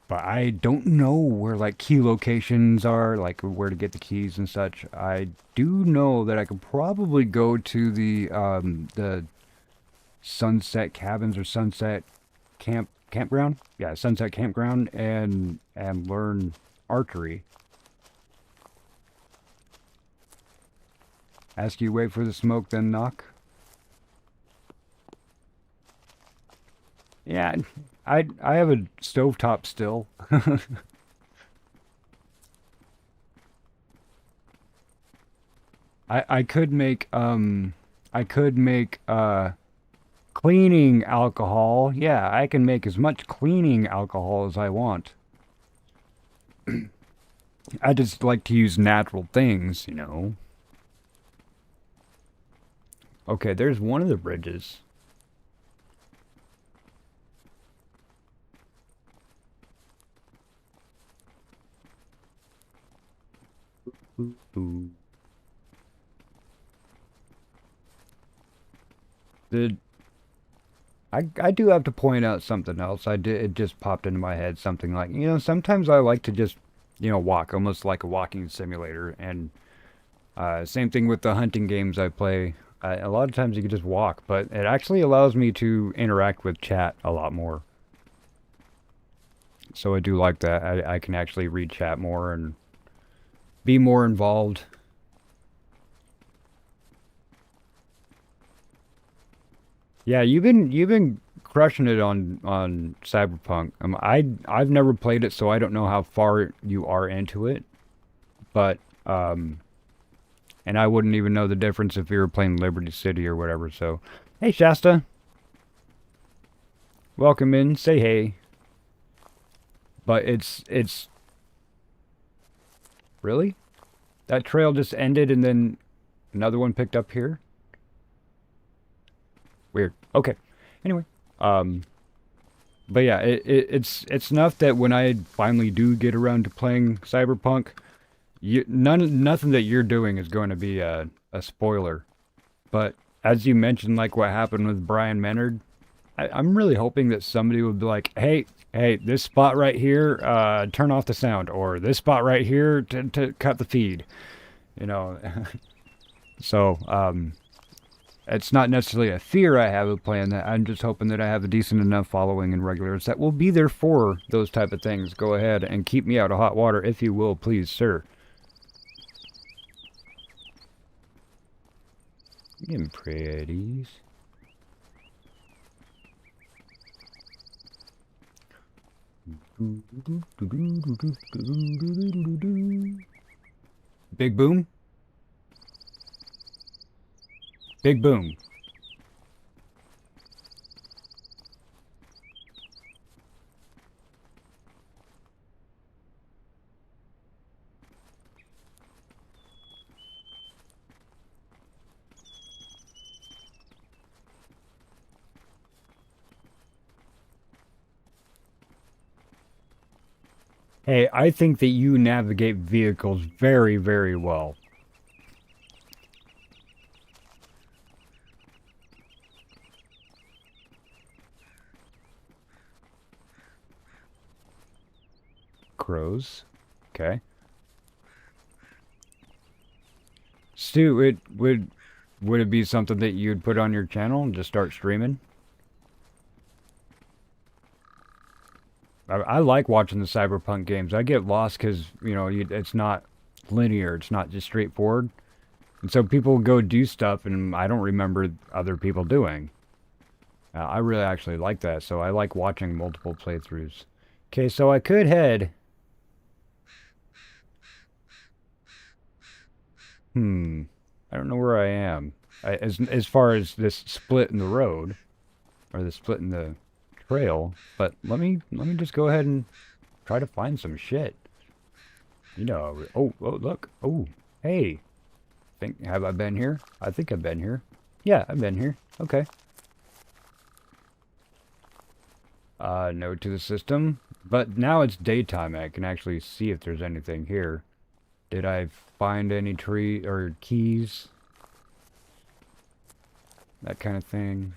But I don't know where like key locations are, like where to get the keys and such. I do know that I could probably go to the Sunset Cabins or Sunset Campground. Yeah, Sunset Campground and learn archery. Ask you wait for the smoke, then knock. Yeah, I have a stovetop still. I could make cleaning alcohol. Yeah, I can make as much cleaning alcohol as I want. I just like to use natural things, you know. Okay, there's one of the bridges. Ooh. The I do have to point out something else. It just popped into my head something like, sometimes I like to just, walk almost like a walking simulator and Same thing with the hunting games I play. A lot of times you can just walk, but it actually allows me to interact with chat a lot more. So I do like that. I can actually read chat more and be more involved. Yeah, you've been crushing it on Cyberpunk. I've never played it, so I don't know how far you are into it. But and I wouldn't even know the difference if you were playing Liberty City or whatever. So, hey Shasta, welcome in. Say hey. But it's really that trail just ended and then another one picked up here. Weird. Okay. Anyway, um, but yeah, it's enough that when I finally do get around to playing Cyberpunk, nothing that you're doing is going to be a spoiler. But as you mentioned, like what happened with Brian Menard, I'm really hoping that somebody would be like, hey, this spot right here, turn off the sound, or this spot right here to cut the feed, you know. So, it's not necessarily a fear I have of playing that. I'm just hoping that I have a decent enough following and regulars that will be there for those type of things. Go ahead and keep me out of hot water, if you will, please, sir. Getting pretties. Big boom. Big boom. Hey, I think that you navigate vehicles very, very well. Crows. Okay. Stu, would it be something that you'd put on your channel and just start streaming? I like watching the Cyberpunk games. I get lost because, you know, it's not linear. It's not just straightforward. And so people go do stuff and I don't remember other people doing. I really actually like that. So I like watching multiple playthroughs. Okay, so I could head. I don't know where I am. As far as this split in the road, or the split in the trail, but let me just go ahead and try to find some shit. You know, oh look. Oh, hey. Have I been here? I think I've been here. Yeah, I've been here. Okay. Node to the system. But now it's daytime. I can actually see if there's anything here. Did I find any tree or keys? That kind of thing.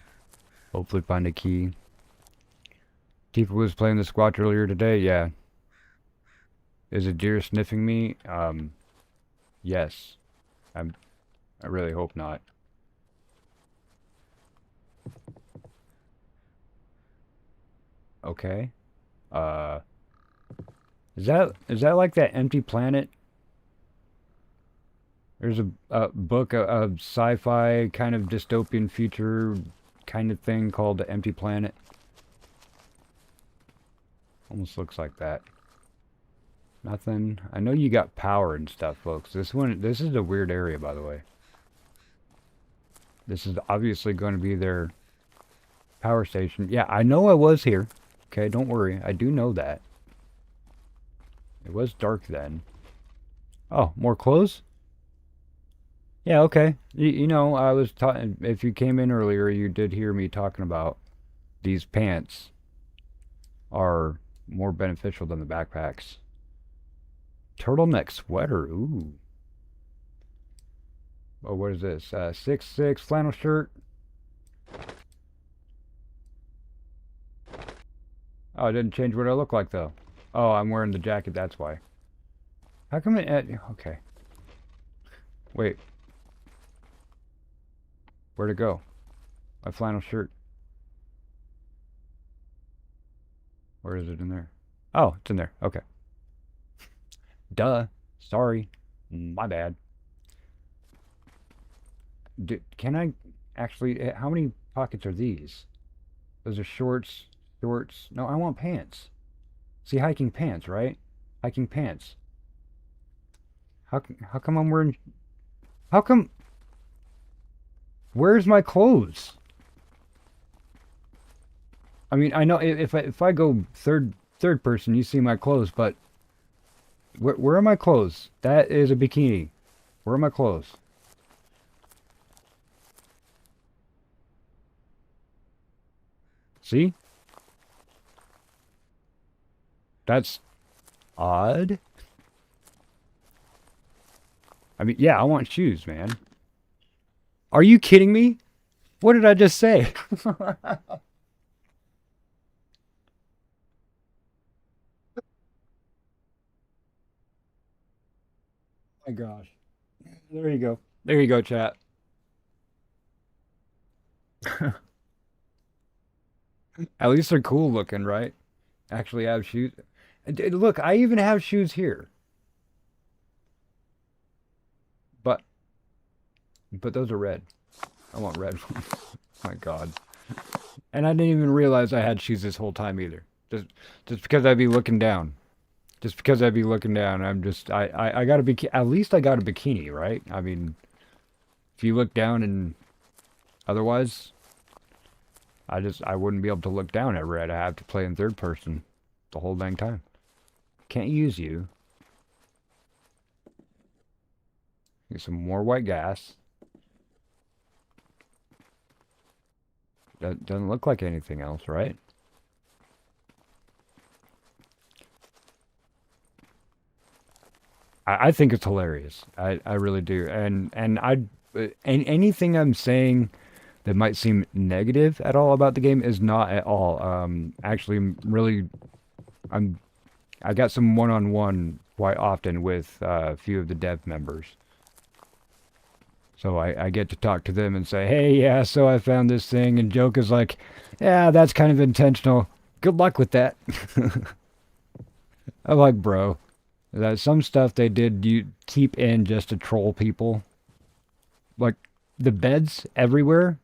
Hopefully find a key. Tifa was playing the Squatch earlier today. Yeah. Is a deer sniffing me? Yes. I really hope not. Okay. Uh, is that like that Empty Planet? There's a book, a sci-fi kind of dystopian future kind of thing called The Empty Planet. Almost looks like that. Nothing. I know you got power and stuff, folks. This is a weird area, by the way. This is obviously going to be their power station. Yeah, I know I was here. Okay, don't worry. I do know that. It was dark then. Oh, more clothes? Yeah, okay. You know, I was talking, if you came in earlier, you did hear me talking about these pants are more beneficial than the backpacks. Turtleneck sweater, ooh. Oh, what is this? 6'6" flannel shirt. Oh, it didn't change what I look like, though. Oh, I'm wearing the jacket, that's why. How come it... okay. Wait. Where'd it go? My flannel shirt. Where is it in there? Oh, it's in there. Okay. Duh. Sorry. My bad. Can I actually... How many pockets are these? Those are shorts. Shorts. No, I want pants. See, hiking pants, right? Hiking pants. How come I'm wearing... How come... Where's my clothes? I mean, I know if I go third person, you see my clothes, but where are my clothes? That is a bikini. Where are my clothes? See? That's odd. I mean, yeah, I want shoes, man. Are you kidding me? What did I just say? My gosh. There you go. There you go, chat. At least they're cool looking, right? Actually have shoes. Look, I even have shoes here. But those are red. I want red ones. My God. And I didn't even realize I had shoes this whole time either. Just because I'd be looking down. Just because I'd be looking down, I gotta be, at least I got a bikini, right? I mean, if you look down and otherwise, I wouldn't be able to look down ever. I'd have to play in third person the whole dang time. Can't use you. Get some more white gas. That doesn't look like anything else, right? I think it's hilarious. I really do. And anything I'm saying that might seem negative at all about the game is not at all. Actually, really, I got some one-on-one quite often with a few of the dev members. So I get to talk to them and say, hey, yeah, so I found this thing, and Joke is like, yeah, that's kind of intentional. Good luck with that. I'm like, bro, that some stuff they did you keep in just to troll people. Like, the beds everywhere.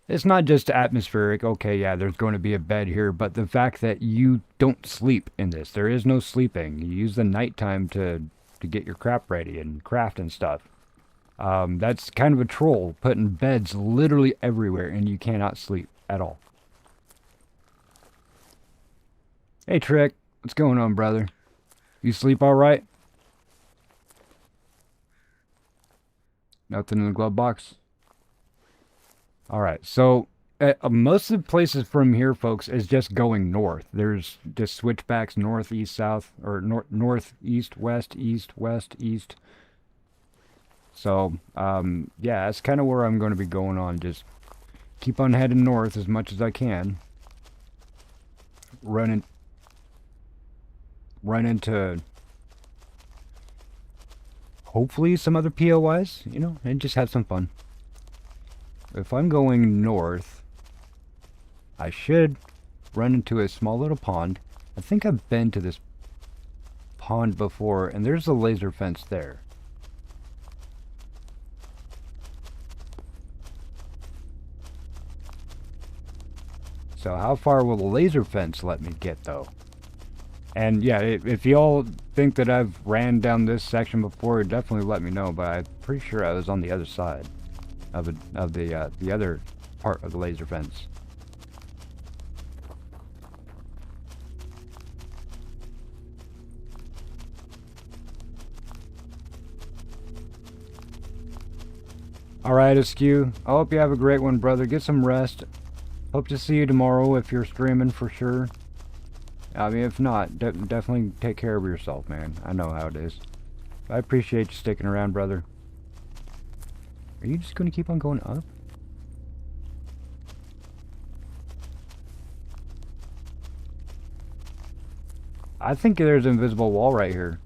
It's not just atmospheric. Okay, yeah, there's going to be a bed here, but the fact that you don't sleep in this. There is no sleeping. You use the nighttime to get your crap ready and craft and stuff. That's kind of a troll, putting beds literally everywhere, and you cannot sleep at all. Hey, Trick. What's going on, brother? You sleep all right? Nothing in the glove box? Alright, so most of the places from here, folks, is just going north. There's just switchbacks north, east, south, or north, east, west, east. So, yeah, that's kind of where I'm going to be going on. Just keep on heading north as much as I can. Run into hopefully some other POIs, you know, and just have some fun. If I'm going north, I should run into a small little pond. I think I've been to this pond before, and there's a laser fence there. So how far will the laser fence let me get, though? And yeah, if y'all think that I've ran down this section before, definitely let me know, but I'm pretty sure I was on the other side of the other part of the laser fence. Alright, Askew. I hope you have a great one, brother. Get some rest. Hope to see you tomorrow if you're streaming for sure. I mean, if not, definitely take care of yourself, man. I know how it is. I appreciate you sticking around, brother. Are you just going to keep on going up? I think there's an invisible wall right here.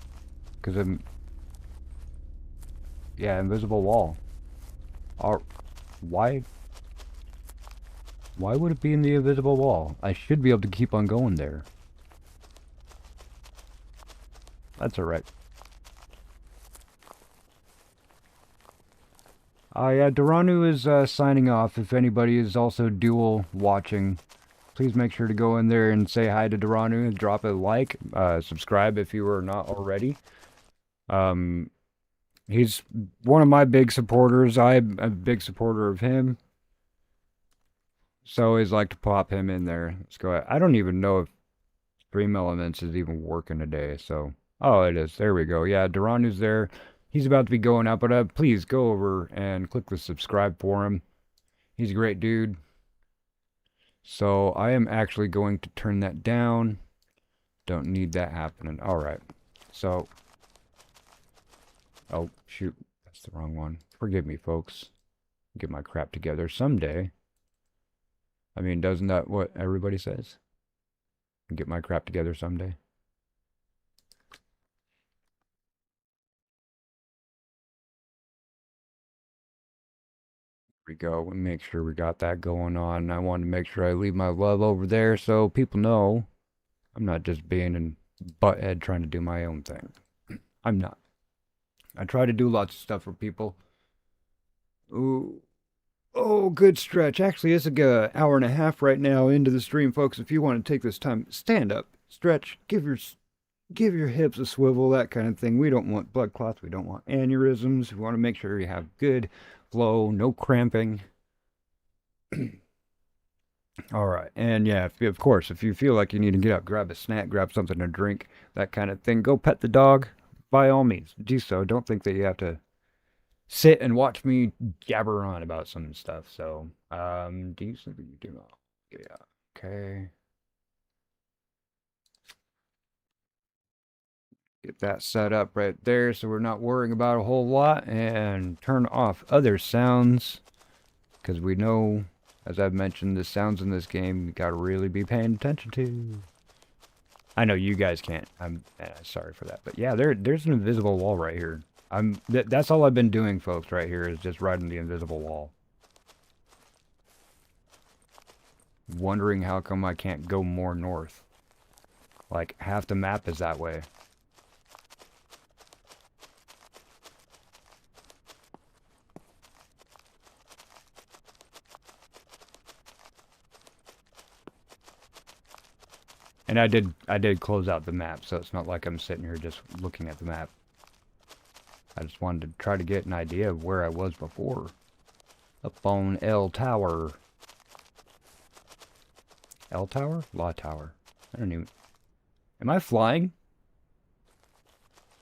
Because I'm... Yeah, invisible wall. Or why would it be in the invisible wall? I should be able to keep on going there. That's alright. Yeah, Duranu is signing off. If anybody is also dual watching, please make sure to go in there and say hi to Duranu, drop a like, subscribe if you are not already. He's one of my big supporters. I'm a big supporter of him. So I always like to pop him in there. Let's go ahead. I don't even know if Stream Elements is even working today, so... Oh, it is. There we go. Yeah, Duranu's there. He's about to be going out, but please go over and click the subscribe for him. He's a great dude. So I am actually going to turn that down. Don't need that happening. Alright. So... Oh, shoot. That's the wrong one. Forgive me, folks. Get my crap together someday. I mean, doesn't that what everybody says? Get my crap together someday. We go. We make sure we got that going on. I want to make sure I leave my love over there so people know I'm not just being a butthead trying to do my own thing. I'm not. I try to do lots of stuff for people. Ooh. Oh, good stretch. Actually, it's a hour and a half right now into the stream, folks. If you want to take this time, stand up, stretch, give your hips a swivel, that kind of thing. We don't want blood clots. We don't want aneurysms. We want to make sure you have good flow, no cramping. All right. And yeah, of course, if you feel like you need to get up, grab a snack, grab something to drink, that kind of thing, go pet the dog. By all means, do so. Don't think that you have to sit and watch me jabber on about some stuff. So, do you think you do not? Yeah. Okay. Get that set up right there so we're not worrying about a whole lot, and turn off other sounds because we know, as I've mentioned, the sounds in this game you gotta really be paying attention to. I know you guys can't. I'm sorry for that, but yeah, there's an invisible wall right here. That's all I've been doing, folks, right here is just riding the invisible wall. Wondering how come I can't go more north. Like half the map is that way. And I did close out the map, so it's not like I'm sitting here just looking at the map. I just wanted to try to get an idea of where I was before. Up on L Tower. L Tower? La Tower. I don't even... Am I flying?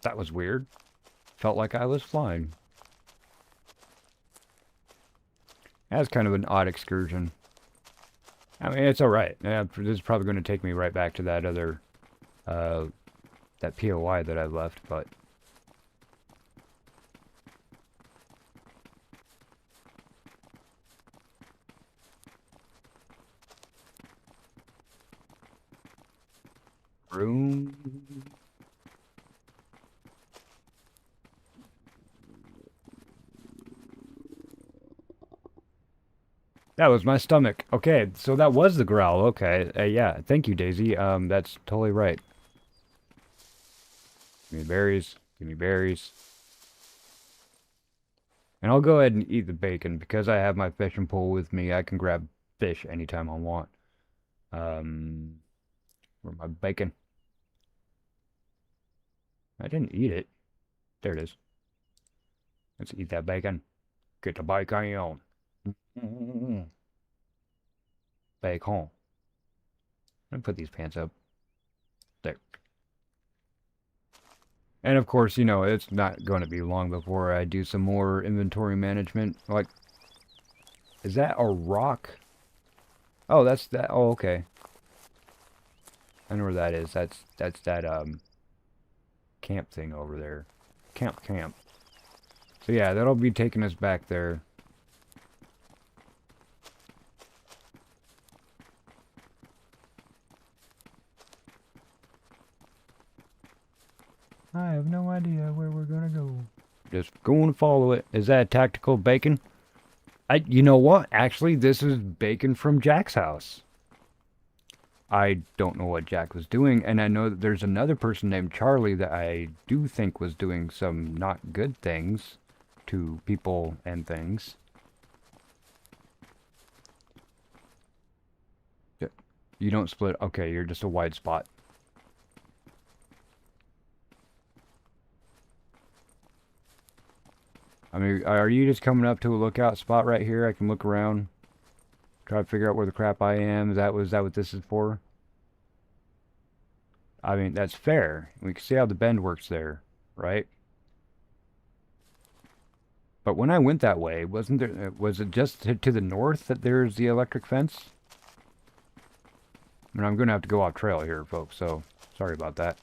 That was weird. Felt like I was flying. That's kind of an odd excursion. I mean, it's alright. Yeah, this is probably going to take me right back to that other, that POI that I left, but... Room... That was my stomach. Okay, so that was the growl. Okay, yeah, thank you, Daisy. That's totally right. Give me berries. Give me berries. And I'll go ahead and eat the bacon. Because I have my fishing pole with me, I can grab fish anytime I want. Where's my bacon? I didn't eat it. There it is. Let's eat that bacon. Get the bacon on. Bacon. Let me put these pants up. There. And of course, you know, it's not going to be long before I do some more inventory management. Like, is that a rock? Oh, that's that. Oh, okay. I know where that is. That's that, camp thing over there. Camp. So yeah, that'll be taking us back there. I have no idea where we're gonna go. Just go and follow it. Is that tactical bacon? You know what? Actually, this is bacon from Jack's house. I don't know what Jack was doing, and I know that there's another person named Charlie that I do think was doing some not good things to people and things. You don't split. Okay, you're just a wide spot. I mean, are you just coming up to a lookout spot right here? I can look around, try to figure out where the crap I am. Is that what this is for? I mean, that's fair. We can see how the bend works there, right? But when I went that way, was it just to the north that there's the electric fence? I mean, I'm going to have to go off trail here, folks, so sorry about that.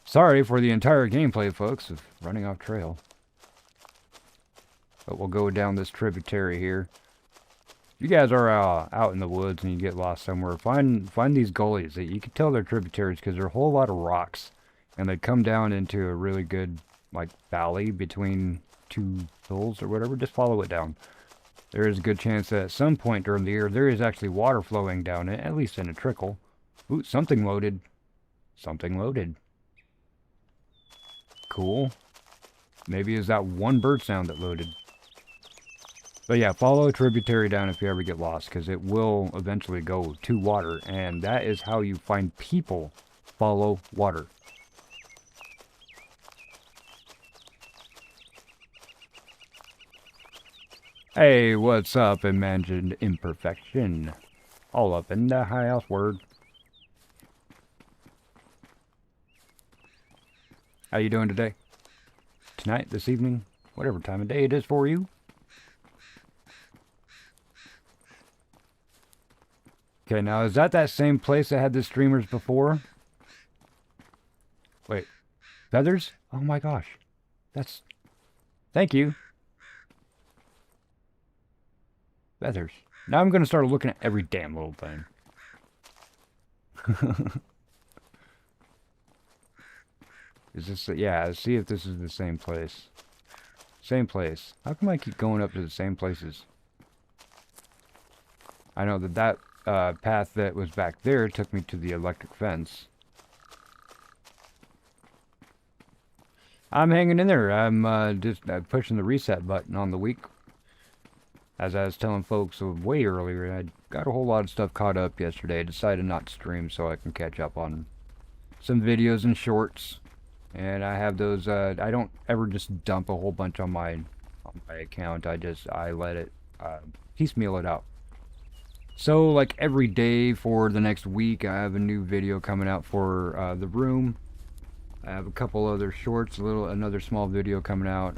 Sorry for the entire gameplay, folks, of running off trail. But we'll go down this tributary here. If you guys are out in the woods and you get lost somewhere, find these gullies. You can tell they're tributaries because there are a whole lot of rocks. And they come down into a really good, like, valley between two hills or whatever. Just follow it down. There is a good chance that at some point during the year, there is actually water flowing down it, at least in a trickle. Ooh, something loaded. Something loaded. Cool. Maybe it's that one bird sound that loaded. But yeah, follow a tributary down if you ever get lost, because it will eventually go to water, and that is how you find people. Follow water. Hey, what's up, Imagined Imperfection? All up in the house word. How you doing today? Tonight, this evening, whatever time of day it is for you. Okay, now is that same place that had the streamers before? Wait, feathers? Oh my gosh. That's... Thank you. Feathers. Now I'm going to start looking at every damn little thing. Is this... Yeah, let's see if this is the same place. Same place. How come I keep going up to the same places? I know that path that was back there took me to the electric fence. I'm hanging in there. I'm just pushing the reset button on the week. As I was telling folks way earlier, I got a whole lot of stuff caught up yesterday. I decided not to stream so I can catch up on some videos and shorts. And I have those, I don't ever just dump a whole bunch on my account. I let it piecemeal it out. So, like, every day for the next week, I have a new video coming out for the room. I have a couple other shorts, another small video coming out,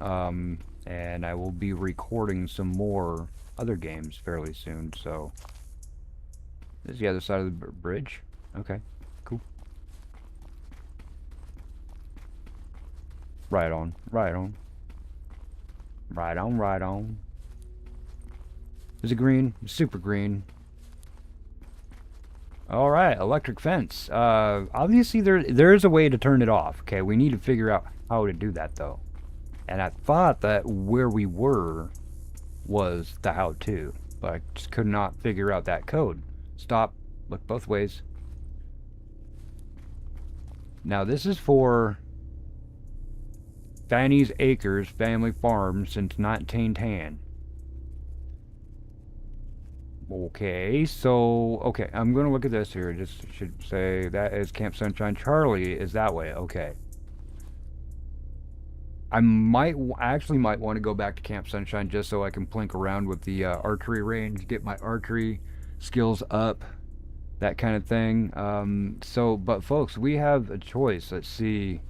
and I will be recording some more other games fairly soon. So, this is the other side of the bridge. Okay, cool. Right on, right on. Right on, right on. Is it green? Super green. Alright, electric fence. Obviously there is a way to turn it off. Okay, we need to figure out how to do that though. And I thought that where we were was the how-to, but I just could not figure out that code. Stop, look both ways. Now this is for Fanny's Acres Family Farm since 1910. Okay, so, okay, I'm going to look at this here. Just should say that is Camp Sunshine. Charlie is that way. Okay. I actually might want to go back to Camp Sunshine just so I can plink around with the archery range, get my archery skills up, that kind of thing. But folks, we have a choice. Let's see.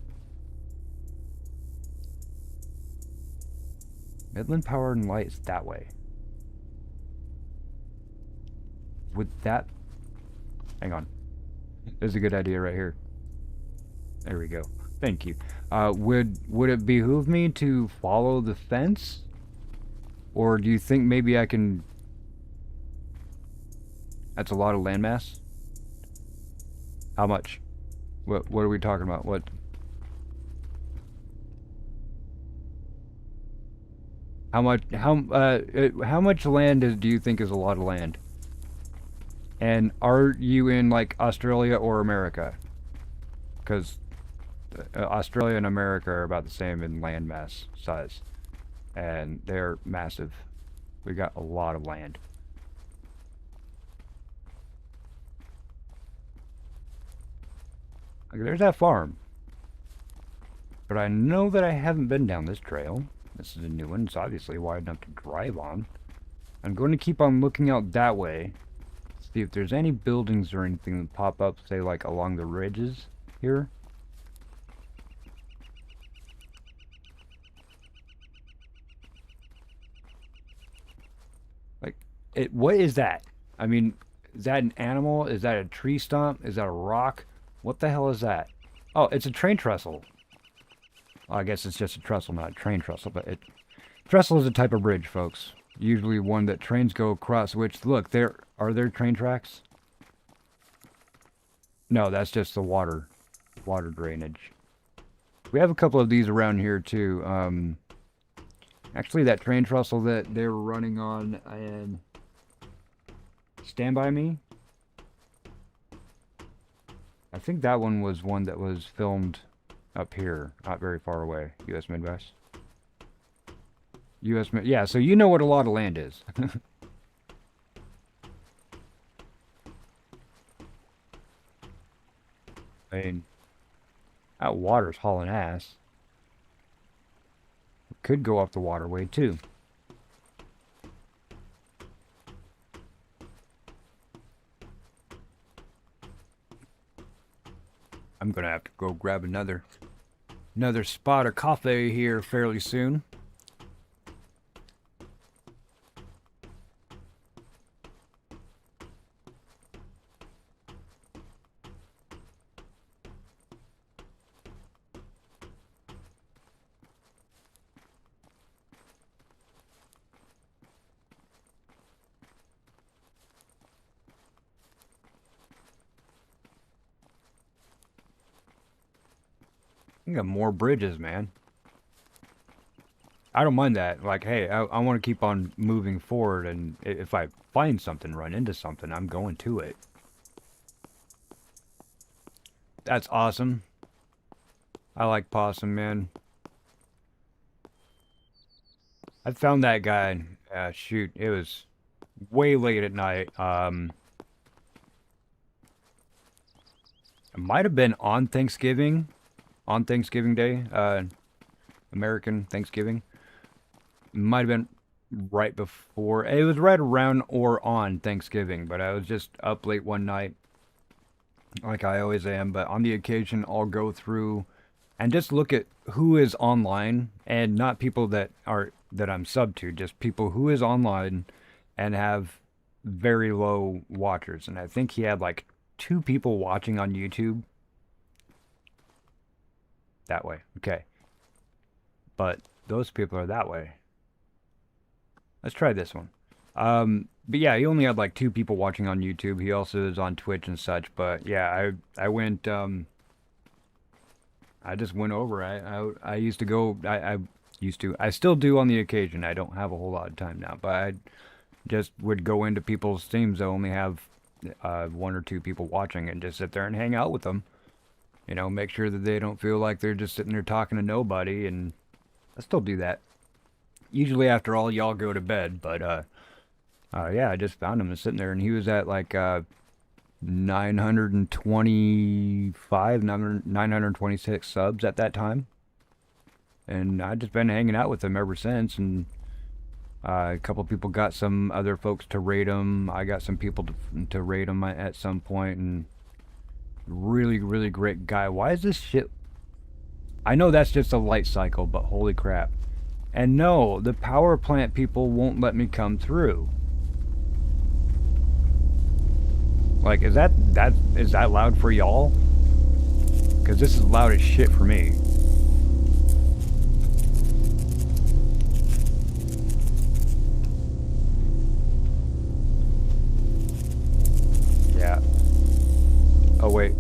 Midland Power and Light is that way. Would that... Hang on. There's a good idea right here. There we go. Thank you. Would it behoove me to follow the fence? Or do you think maybe I can... That's a lot of landmass? How much? What are we talking about? What? How much land do you think is a lot of land? And are you in like Australia or America? Because Australia and America are about the same in land mass size, and they're massive. We got a lot of land. Okay, there's that farm. But I know that I haven't been down this trail. This is a new one. It's obviously wide enough to drive on. I'm going to keep on looking out that way. See if there's any buildings or anything that pop up, say like along the ridges here. Like, what is that? I mean, is that an animal? Is that a tree stump? Is that a rock? What the hell is that? Oh, it's a train trestle. Well, I guess it's just a trestle, not a train trestle, but trestle is a type of bridge, folks. Usually one that trains go across, which, look, are there train tracks? No, that's just the water drainage. We have a couple of these around here, too. Actually, that train trestle that they were running on and Stand By Me, I think that one was one that was filmed up here, not very far away. U.S. Midwest. Yeah, so you know what a lot of land is. I mean, that water's hauling ass. It could go up the waterway, too. I'm gonna have to go grab another spot of coffee here fairly soon. You got more bridges, man. I don't mind that. Like, hey, I want to keep on moving forward, and if I find something, run into something, I'm going to it. That's awesome. I like possum, man. I found that guy. Shoot, it was way late at night. It might have been on Thanksgiving. On Thanksgiving Day, American Thanksgiving. Might have been right before. It was right around or on Thanksgiving, but I was just up late one night, like I always am. But on the occasion, I'll go through and just look at who is online, and not people that I'm sub to, just people who is online and have very low watchers. And I think he had like 2 people watching on YouTube. That way. Okay. But those people are that way. Let's try this one. But yeah, he only had like 2 people watching on YouTube. He also is on Twitch and such. But yeah, I went, I just went over. I used to go, I still do on the occasion. I don't have a whole lot of time now. But I just would go into people's streams that only have 1 or 2 people watching and just sit there and hang out with them. You know, make sure that they don't feel like they're just sitting there talking to nobody, and I still do that. Usually after all y'all go to bed, but, yeah, I just found him sitting there, and he was at, like, 926 subs at that time. And I've just been hanging out with him ever since, and a couple people got some other folks to rate him. I got some people to rate him at some point, and really, really great guy. Why is this shit? I know that's just a light cycle, but holy crap. And no, the power plant people won't let me come through. Like, is that loud for y'all? Because this is loud as shit for me. Yeah. Oh wait,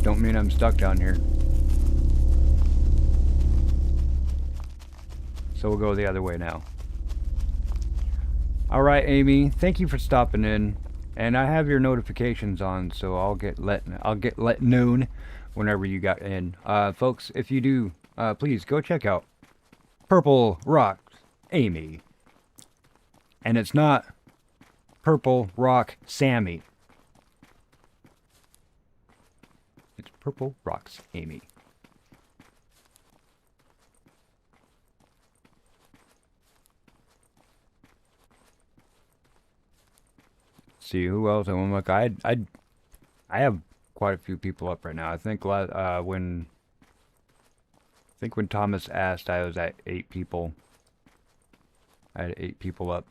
don't mean I'm stuck down here. So we'll go the other way now. All right, Amy. Thank you for stopping in, and I have your notifications on, so I'll get let known whenever you got in. Folks, if you do, please go check out Purple Rock Amy, and it's not Purple Rock Sammy. It's Purple Rocks Amy. See who else? I'm like, I have quite a few people up right now. I think when Thomas asked, I was at 8 people. I had 8 people up.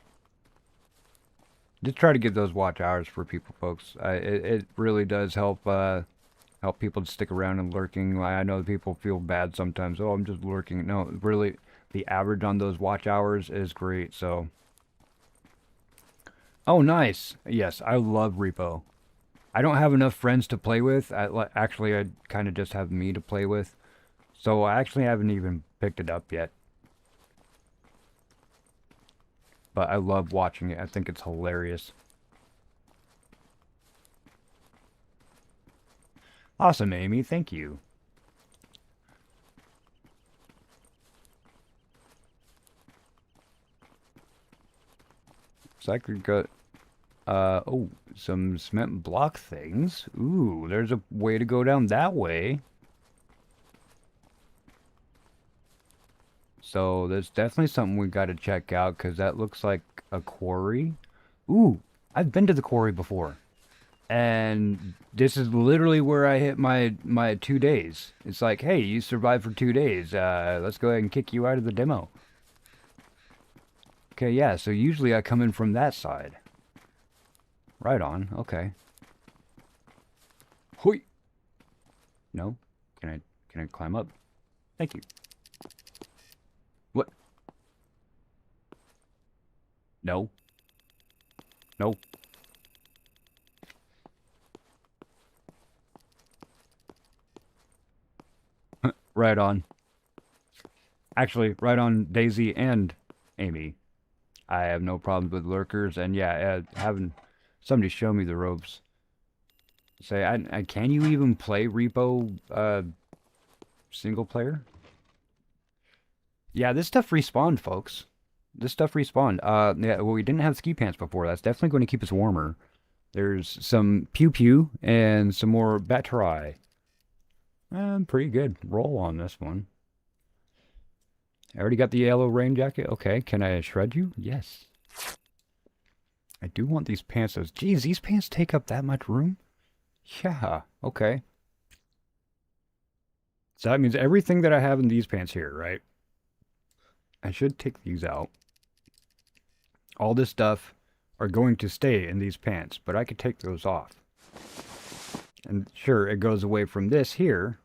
Just try to give those watch hours for people, folks. It really does help help people to stick around and lurking. I know people feel bad sometimes. Oh, I'm just lurking. No, really, the average on those watch hours is great. So. Oh, nice. Yes, I love Repo. I don't have enough friends to play with. Actually, I kind of just have me to play with. So I actually haven't even picked it up yet. But I love watching it. I think it's hilarious. Awesome, Amy. Thank you. So I could go... oh, some cement block things. Ooh, there's a way to go down that way. So there's definitely something we got to check out because that looks like a quarry. Ooh, I've been to the quarry before. And this is literally where I hit my 2 days. It's like, hey, you survived for 2 days. Let's go ahead and kick you out of the demo. Okay, yeah, so usually I come in from that side. Right on, okay. Hoi! No? Can I climb up? Thank you. What? No. No. Right on. Actually, right on Daisy and Amy. I have no problems with lurkers, and yeah, having somebody show me the ropes. Say, can you even play Repo single player? Yeah, this stuff respawned, folks. This stuff respawned. Yeah, well, we didn't have ski pants before. That's definitely going to keep us warmer. There's some pew pew and some more battery. Pretty good roll on this one. I already got the yellow rain jacket. Okay, can I shred you? Yes. I do want these pants. Geez, these pants take up that much room? Yeah, okay. So that means everything that I have in these pants here, right? I should take these out. All this stuff are going to stay in these pants, but I could take those off. And sure, it goes away from this here,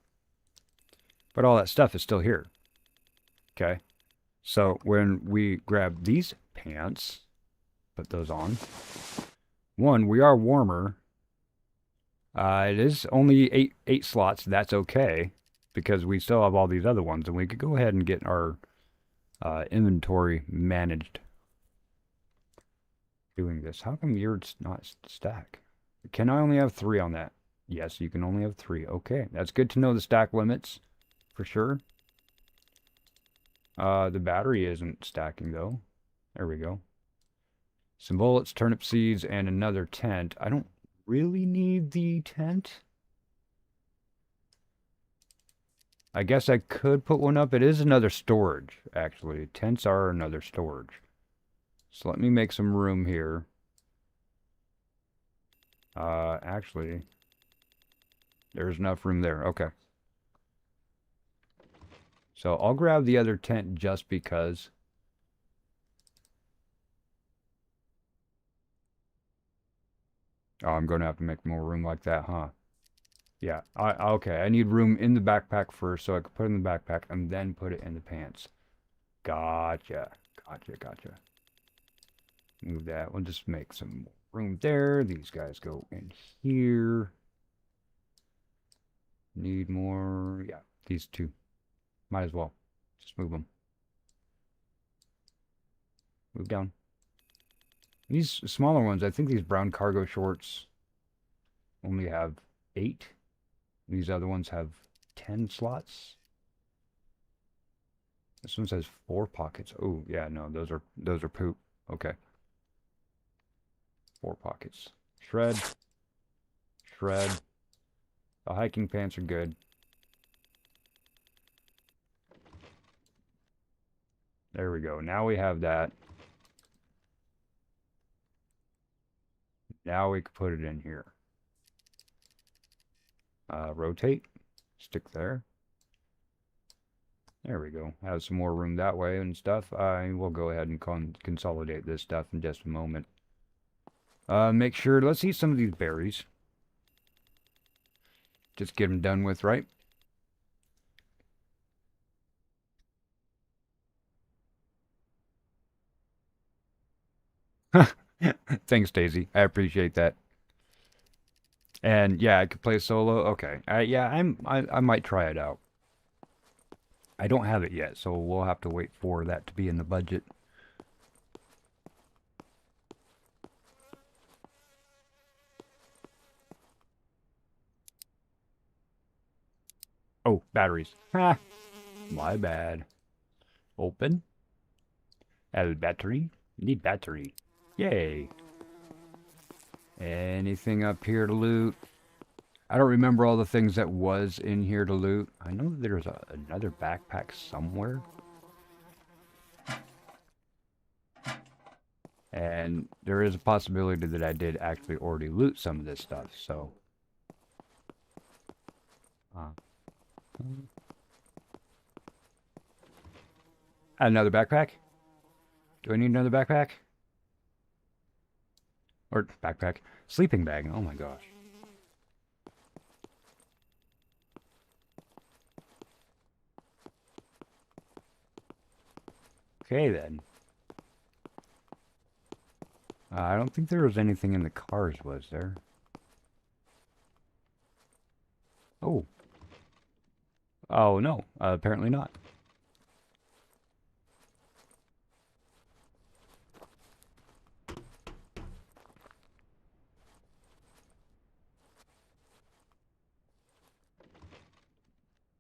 but all that stuff is still here. Okay? So when we grab these pants, put those on. One, we are warmer. It is only eight slots. That's okay, because we still have all these other ones, and we could go ahead and get our inventory managed. Doing this. How come yours not stack? Can I only have 3 on that? Yes, you can only have 3. Okay, that's good to know the stack limits, for sure. The battery isn't stacking, though. There we go. Some bullets, turnip seeds, and another tent. I don't really need the tent. I guess I could put one up. It is another storage, actually. Tents are another storage. So let me make some room here. Actually, there's enough room there. Okay. So I'll grab the other tent just because. Oh, I'm going to have to make more room like that, huh? Yeah, okay. I need room in the backpack first so I can put it in the backpack and then put it in the pants. Gotcha. Gotcha. Move that. We'll just make some room there. These guys go in here. Need more. Yeah, these two. Might as well. Just move them. Move down. These smaller ones, I think these brown cargo shorts only have 8. These other ones have 10 slots. This one says 4 pockets. Oh, yeah, no, those are poop. Okay. 4 pockets. Shred. Shred. The hiking pants are good. There we go. Now we have that. Now we can put it in here. Rotate. Stick there. There we go. Have some more room that way and stuff. I will go ahead and consolidate this stuff in just a moment. Make sure, let's eat some of these berries. Just get them done with, right? Thanks, Daisy. I appreciate that. And yeah, I could play solo. Okay. Yeah, I might try it out. I don't have it yet, so we'll have to wait for that to be in the budget. Oh, batteries. Ha! My bad. Open. El battery. Need battery. Yay. Anything up here to loot? I don't remember all the things that was in here to loot. I know there's another backpack somewhere. And there is a possibility that I did actually already loot some of this stuff, so. Another backpack? Do I need another backpack? Or backpack. Sleeping bag. Oh my gosh. Okay then. I don't think there was anything in the cars, was there? Oh. Oh no, apparently not.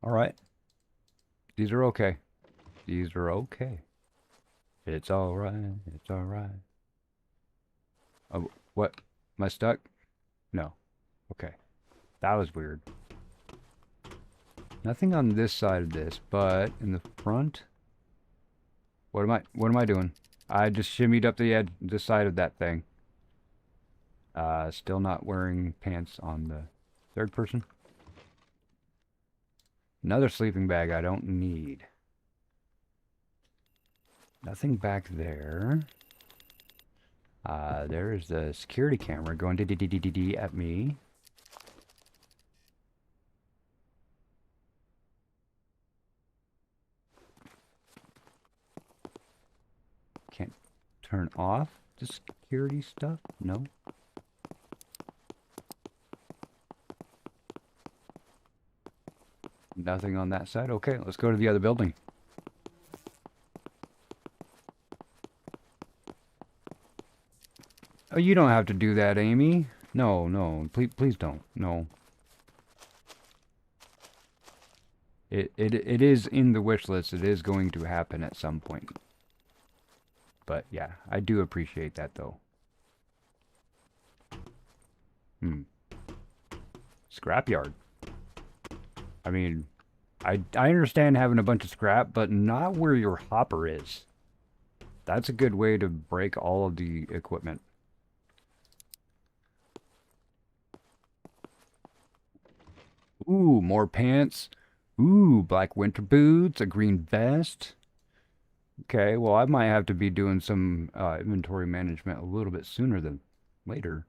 Alright. These are okay. These are okay. It's alright. It's alright. Oh, what? Am I stuck? No. Okay. That was weird. Nothing on this side of this, but in the front. What am I doing? I just shimmied up the edge, the side of that thing. Still not wearing pants on the third person. Another sleeping bag I don't need. Nothing back there. There's the security camera going D at me. Can't turn off the security stuff? No. Nothing on that side. Okay, let's go to the other building. Oh, you don't have to do that, Amy. No, no, please don't. No. It is in the wish list. It is going to happen at some point. But yeah, I do appreciate that though. Scrapyard. I mean, I understand having a bunch of scrap, but not where your hopper is. That's a good way to break all of the equipment. Ooh, more pants. Ooh, black winter boots, a green vest. Okay, well, I might have to be doing some inventory management a little bit sooner than later.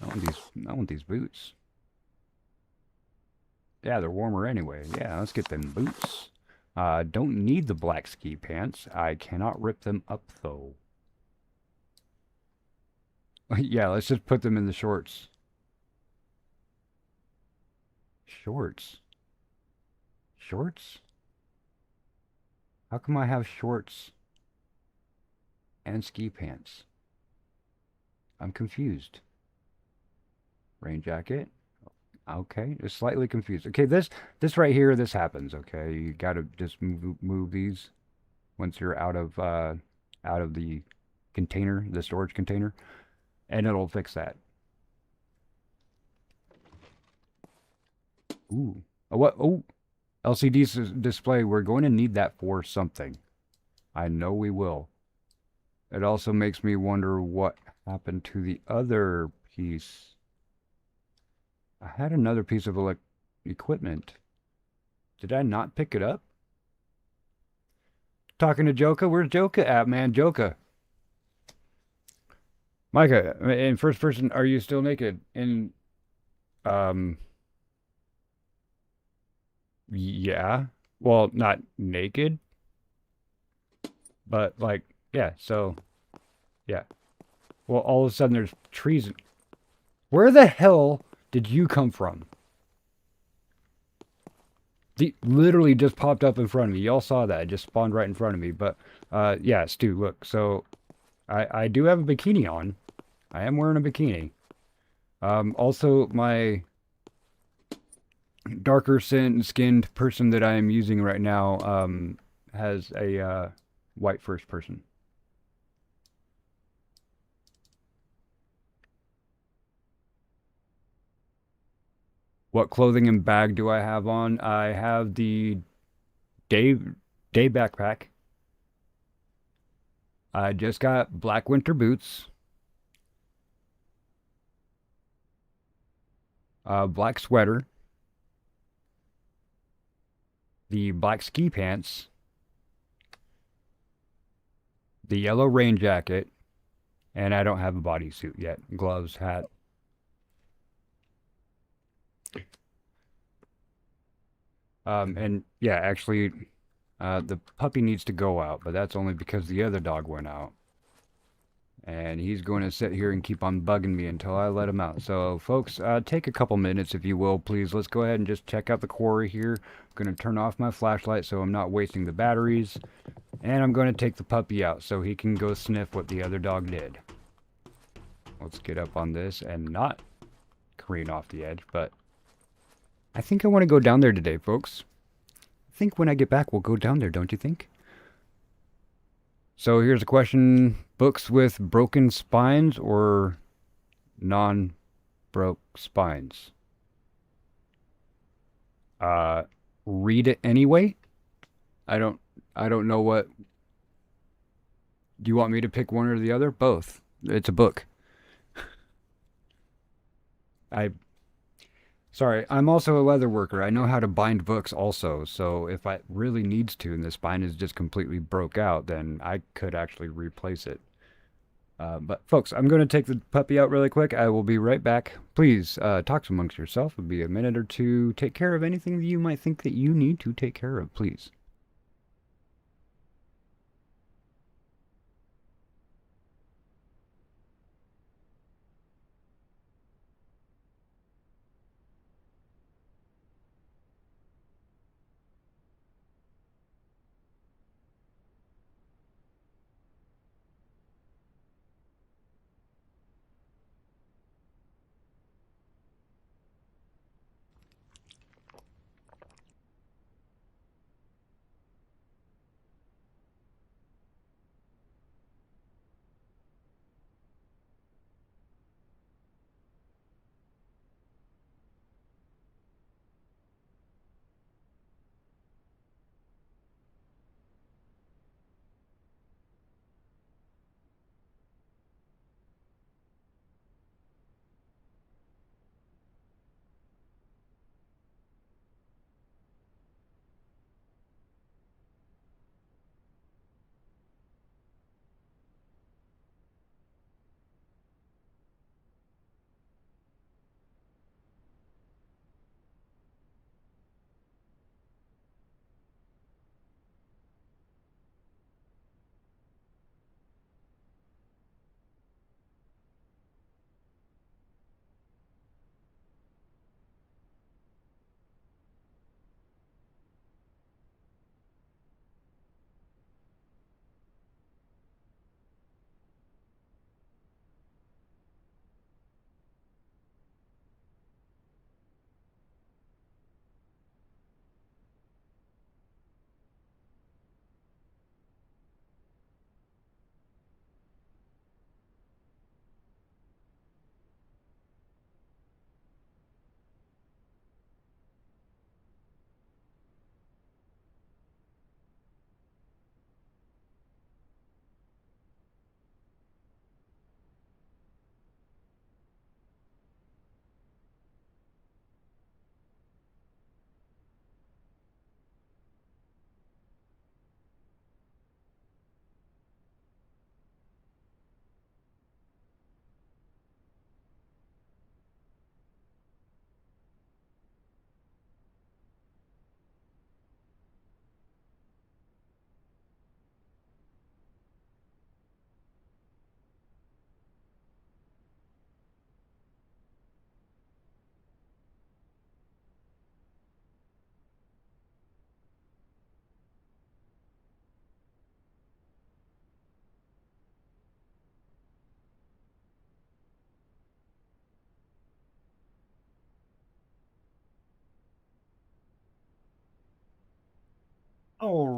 I want these boots. Yeah, they're warmer anyway. Yeah, let's get them boots. Don't need the black ski pants. I cannot rip them up, though. Yeah, let's just put them in the shorts. Shorts? Shorts? How come I have shorts and ski pants? I'm confused. Rain jacket. Okay, just slightly confused. Okay, this right here, this happens. Okay, you gotta just move these once you're out of the container, the storage container, and it'll fix that. Ooh, oh, what? Oh, LCD display. We're going to need that for something. I know we will. It also makes me wonder what happened to the other piece. I had another piece of equipment. Did I not pick it up? Talking to Joka? Where's Joka at, man? Joka. Micah, in first person, are you still naked? Um, yeah. Well, not naked, but like, yeah, so, yeah. Well, all of a sudden there's trees. Where the hell did you come from? The literally just popped up in front of me. Y'all saw that. It just spawned right in front of me. But yeah, Stu, look. So I do have a bikini on. I am wearing a bikini. Also, my darker skinned person that I am using right now has a white first person. What clothing and bag do I have on? I have the day day backpack. I just got black winter boots, black sweater, the black ski pants, the yellow rain jacket, and I don't have a bodysuit yet. Gloves, hat. And yeah, actually, the puppy needs to go out, but that's only because the other dog went out. And he's going to sit here and keep on bugging me until I let him out. So, folks, take a couple minutes, if you will, please. Let's go ahead and just check out the quarry here. I'm going to turn off my flashlight so I'm not wasting the batteries. And I'm going to take the puppy out so he can go sniff what the other dog did. Let's get up on this and not careen off the edge, but I think I want to go down there today, folks. I think when I get back, we'll go down there, don't you think? So here's a question. Books with broken spines or non-broke spines? Read it anyway? I don't know what... Do you want me to pick one or the other? Both. It's a book. Sorry, I'm also a leather worker. I know how to bind books also, so if I really needs to and the spine is just completely broke out, then I could actually replace it. But folks, I'm going to take the puppy out really quick. I will be right back. Please talk amongst yourself. It'll be a minute or two. Take care of anything that you might think that you need to take care of, please.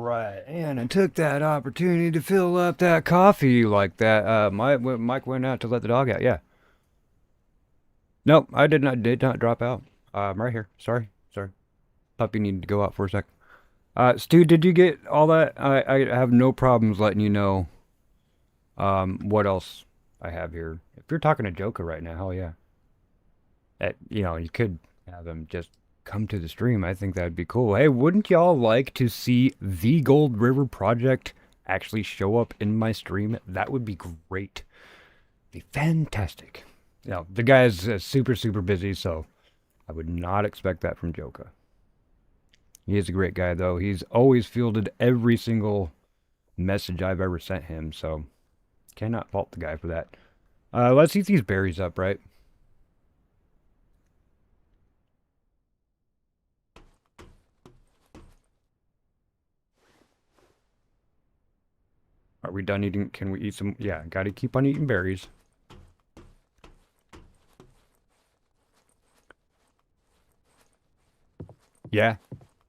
right, and I took that opportunity to fill up that coffee like that. Mike went out to let the dog out. Yeah. Nope, I did not drop out. I'm right here. Sorry. Puppy needed to go out for a sec. Stu, did you get all that? I have no problems letting you know. What else I have here? If you're talking to Joker right now, hell yeah. You could have him just come to the stream. I think that'd be cool. Hey, wouldn't y'all like to see the Gold River project actually show up in my stream? That would be great. Be fantastic. The guy is super, super busy, so I would not expect that from Joka. He is a great guy, though. He's always fielded every single message I've ever sent him, so cannot fault the guy for that. Let's eat these berries up, right? Are we done eating? Can we eat some? Yeah, gotta keep on eating berries. Yeah,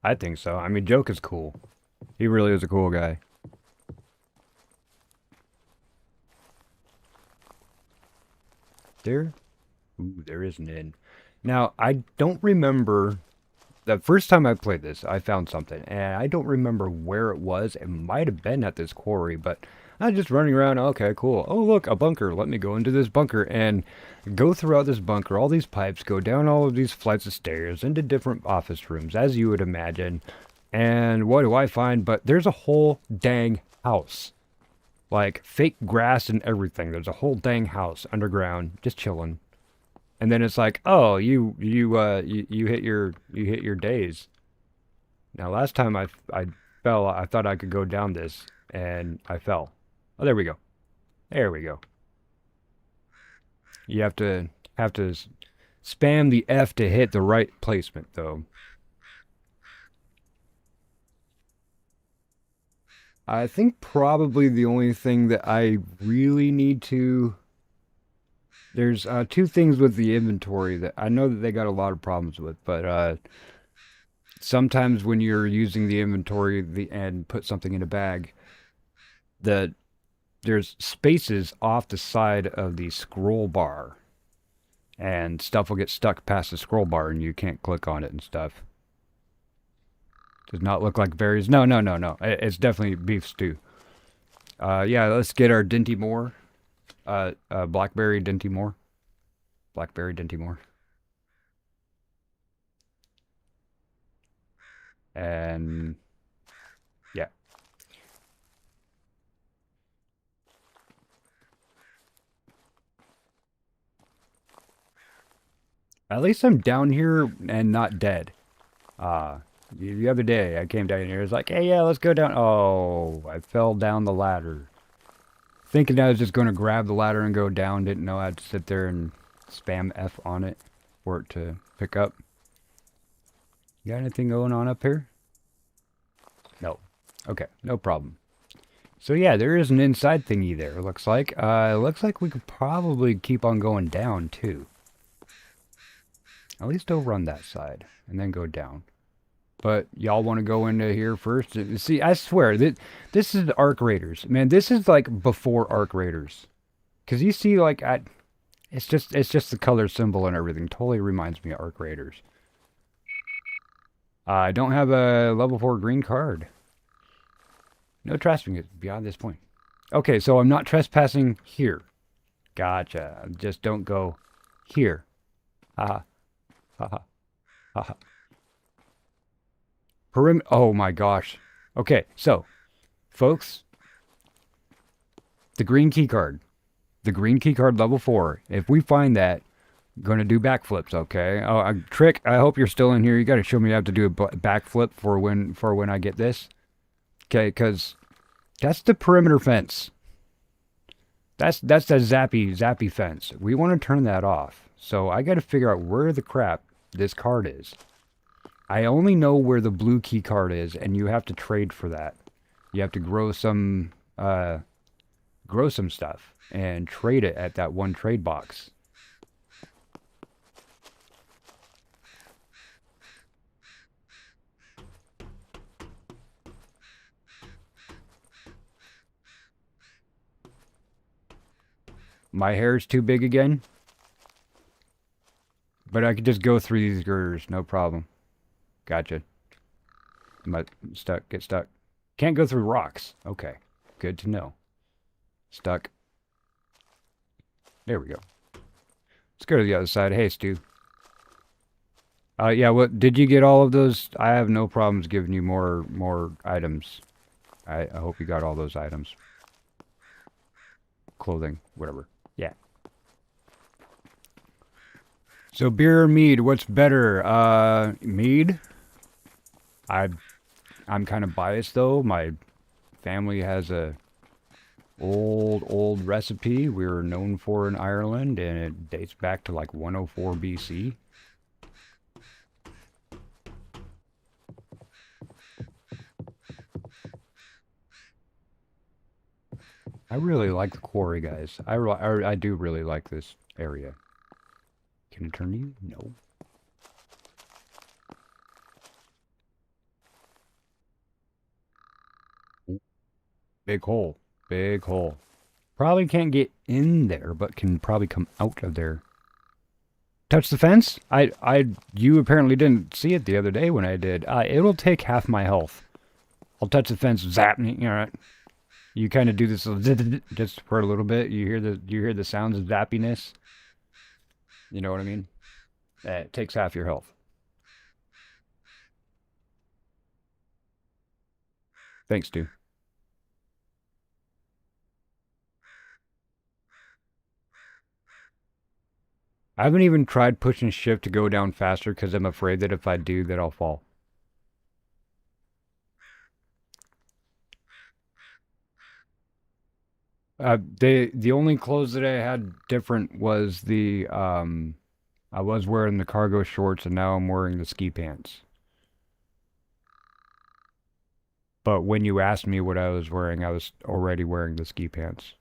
I think so. I mean, Joke is cool. He really is a cool guy. There? Ooh, there is an inn. Now, I don't remember... The first time I played this, I found something, and I don't remember where it was. It might have been at this quarry, but I was just running around. Okay, cool. Oh, look, a bunker. Let me go into this bunker and go throughout this bunker, all these pipes, go down all of these flights of stairs into different office rooms, as you would imagine. And what do I find? But there's a whole dang house. Like, fake grass and everything. There's a whole dang house underground, just chilling. And then it's like, oh, you hit your days. Now, last time I fell, I thought I could go down this, and I fell. Oh, there we go. There we go. You have to spam the F to hit the right placement, though. I think probably the only thing that I really need to... There's two things with the inventory that I know that they got a lot of problems with, but sometimes when you're using the inventory and put something in a bag, there's spaces off the side of the scroll bar, and stuff will get stuck past the scroll bar, and you can't click on it and stuff. Does not look like berries. No. It's definitely beef stew. Yeah, let's get our Dinty Moore. Blackberry Dinty Moore. Blackberry Dinty Moore. And yeah. At least I'm down here and not dead. The other day I came down here, it was like, hey, yeah, let's go down. Oh, I fell down the ladder. Thinking I was just going to grab the ladder and go down. Didn't know I had to sit there and spam F on it for it to pick up. You got anything going on up here? No. Okay, no problem. So yeah, there is an inside thingy there, looks like. It looks like we could probably keep on going down, too. At least over on that side, and then go down. But y'all want to go into here first? See, I swear, this is Arc Raiders. Man, this is like before Arc Raiders. Because you see, like, it's just the color symbol and everything. Totally reminds me of Arc Raiders. I don't have a level 4 green card. No trespassing beyond this point. Okay, so I'm not trespassing here. Gotcha. Just don't go here. Haha. Haha. Haha. Oh my gosh. Okay, so, folks, the green key card. The green key card level 4. If we find that, I'm going to do backflips, okay? Oh, Trick, I hope you're still in here. You got to show me how to do a backflip for when I get this. Okay, because that's the perimeter fence. That's the zappy fence. We want to turn that off. So I got to figure out where the crap this card is. I only know where the blue key card is, and you have to trade for that. You have to grow some stuff and trade it at that one trade box. My hair's too big again. But I could just go through these girders, no problem. Gotcha. Am I stuck? Get stuck. Can't go through rocks. Okay. Good to know. Stuck. There we go. Let's go to the other side. Hey, Stu. Yeah, what did you get all of those? I have no problems giving you more items. I hope you got all those items. Clothing, whatever. Yeah. So beer or mead, what's better? Mead. I'm kind of biased though. My family has a old recipe we were known for in Ireland, and it dates back to like 104 BC. I really like the quarry, guys. I do really like this area. Can it turn you? No. Big hole. Big hole. Probably can't get in there, but can probably come out of there. Touch the fence? You apparently didn't see it the other day when I did. It'll take half my health. I'll touch the fence, zap me. All right. You kind of do this just for a little bit. You hear the sounds of zappiness. You know what I mean? It takes half your health. Thanks, dude. I haven't even tried pushing shift to go down faster because I'm afraid that if I do, that I'll fall. The only clothes that I had different was I was wearing the cargo shorts and now I'm wearing the ski pants. But when you asked me what I was wearing, I was already wearing the ski pants.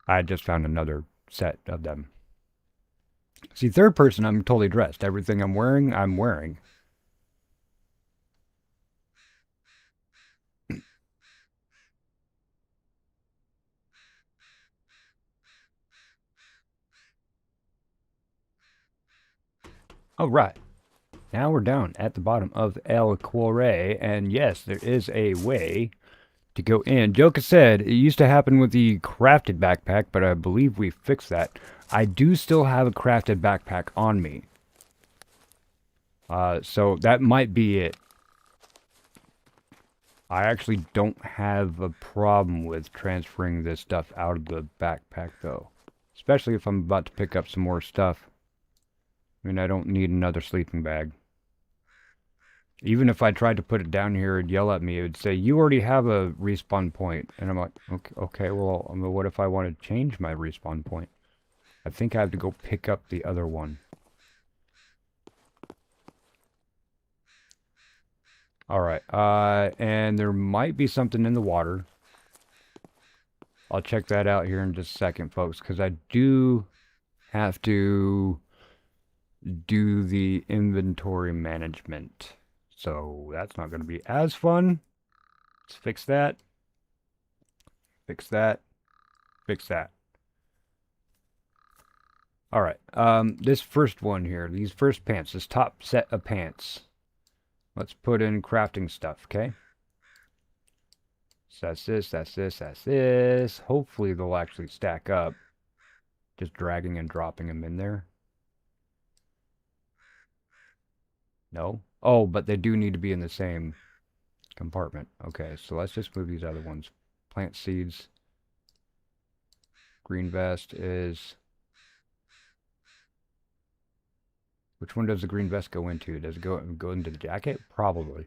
I had just found another set of them. See, third person, I'm totally dressed. Everything I'm wearing, I'm wearing. Oh, right. Now we're down at the bottom of El Quarry, and yes, there is a way to go in. Joka said it used to happen with the crafted backpack, but I believe we fixed that. I do still have a crafted backpack on me. So that might be it. I actually don't have a problem with transferring this stuff out of the backpack, though. Especially if I'm about to pick up some more stuff. I mean, I don't need another sleeping bag. Even if I tried to put it down here and yell at me, it would say, you already have a respawn point. And I'm like, okay, well, what if I want to change my respawn point? I think I have to go pick up the other one. Alright, and there might be something in the water. I'll check that out here in just a second, folks, because I do have to do the inventory management. So that's not going to be as fun. Let's fix that. Fix that. Fix that. Alright, this first one here, these first pants, this top set of pants. Let's put in crafting stuff, okay? So that's this, that's this, that's this. Hopefully they'll actually stack up. Just dragging and dropping them in there. No? Oh, but they do need to be in the same compartment. Okay, so let's just move these other ones. Plant seeds. Green vest is... Which one does the green vest go into? Does it go into the jacket? Probably.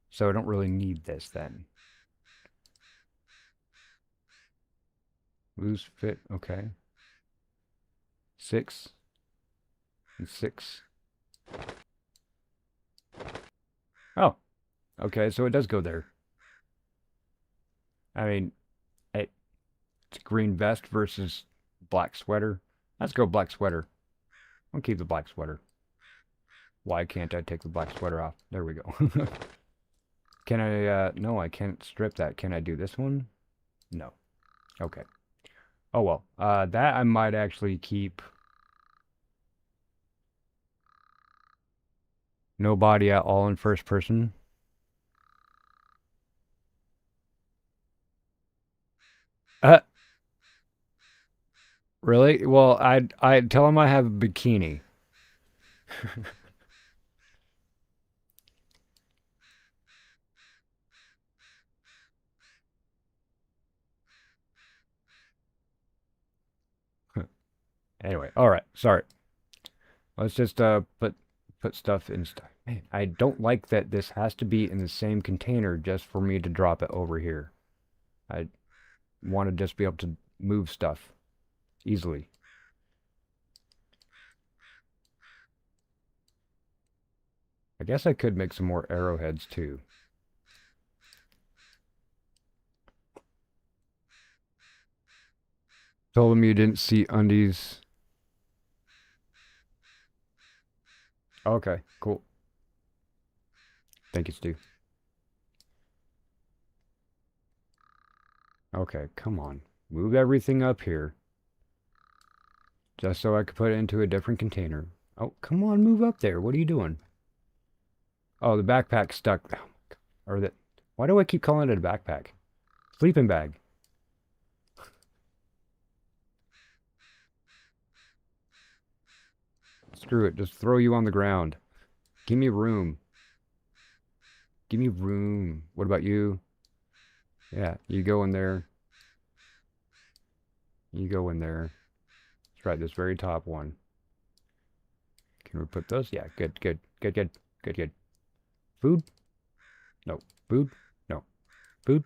So I don't really need this then. Loose fit, okay. 6 and 6. Oh, okay, so it does go there. I mean, it's green vest versus black sweater. Let's go black sweater. I'll keep the black sweater. Why can't I take the black sweater off? There we go. Can I, no, I can't strip that. Can I do this one? No. Okay. Oh well. That I might actually keep. No body at all in first person. Uh, really? Well, I'd tell him I have a bikini. Anyway, all right. Sorry. Let's just put stuff in stuff. Man, I don't like that this has to be in the same container just for me to drop it over here. I want to just be able to move stuff easily. I guess I could make some more arrowheads too. Told him you didn't see undies. Okay, cool. Thank you, Stu. Okay, come on. Move everything up here. Just so I could put it into a different container. Oh, come on, move up there. What are you doing? Oh, the backpack's stuck. Oh, or that. Why do I keep calling it a backpack? Sleeping bag. Screw it. Just throw you on the ground. Give me room. Give me room. What about you? Yeah, you go in there. You go in there. Let's try this very top one. Can we put those? Yeah, good, good, good, good, good, good. Food? No. Food? No. Food?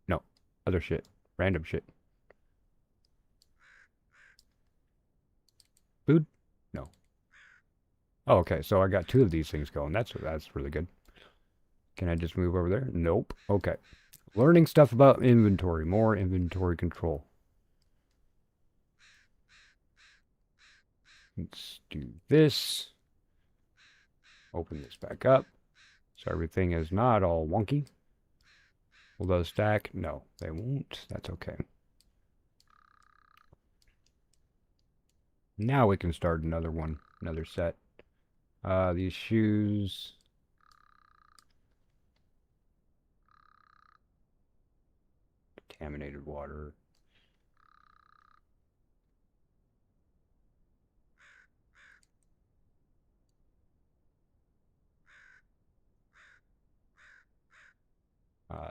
No. Other shit. Random shit. Food? No. Oh, okay. So I got two of these things going. That's really good. Can I just move over there? Nope. Okay. Learning stuff about inventory. More inventory control. Let's do this. Open this back up. So everything is not all wonky. Will those stack? No, they won't. That's okay. Now we can start another one, another set. These shoes. Contaminated water.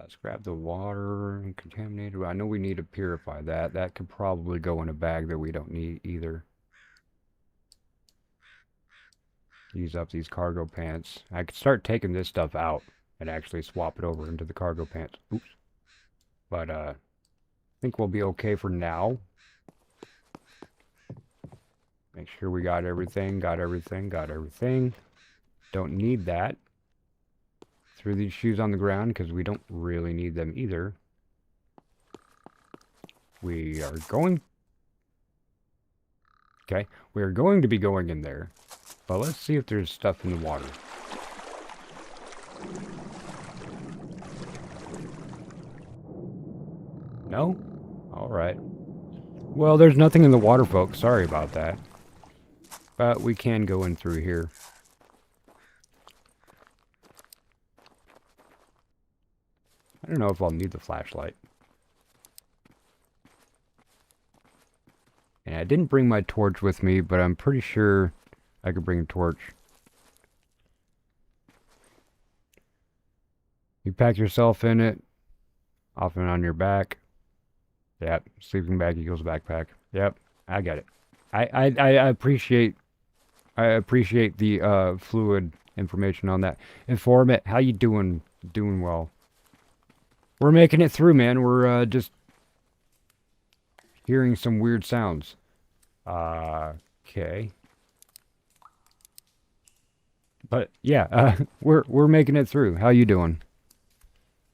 Let's grab the water and contaminated. I know we need to purify that. That could probably go in a bag that we don't need either. Use up these cargo pants. I could start taking this stuff out and actually swap it over into the cargo pants. Oops. But I think we'll be okay for now. Make sure we got everything, got everything, got everything. Don't need that. Threw these shoes on the ground because we don't really need them either. We are going... Okay, we are going to be going in there. But let's see if there's stuff in the water. No? Alright. Well, there's nothing in the water, folks. Sorry about that. But we can go in through here. I don't know if I'll need the flashlight. And I didn't bring my torch with me, but I'm pretty sure I could bring a torch. You pack yourself in it, off and on your back. Yep, sleeping bag equals backpack. Yep, I get it. I appreciate the fluid information on that. Informant, how you doing? Doing well. We're making it through, man. We're just hearing some weird sounds. Okay. But yeah, we're making it through. How you doing?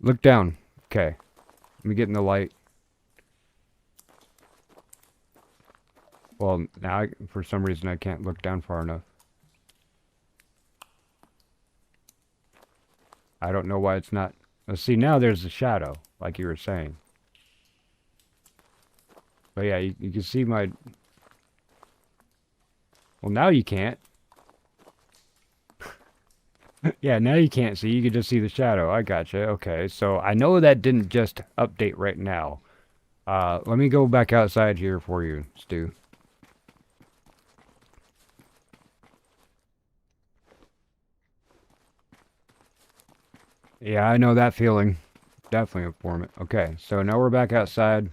Look down. Okay. Let me get in the light. Well, now for some reason I can't look down far enough. I don't know why it's not. Let's see, now there's a shadow, like you were saying. But yeah, you can see my... Well, now you can't. Yeah, now you can't see. You can just see the shadow. I gotcha. Okay, so I know that didn't just update right now. Let me go back outside here for you, Stu. Yeah, I know that feeling. Definitely informant. Okay, so now we're back outside.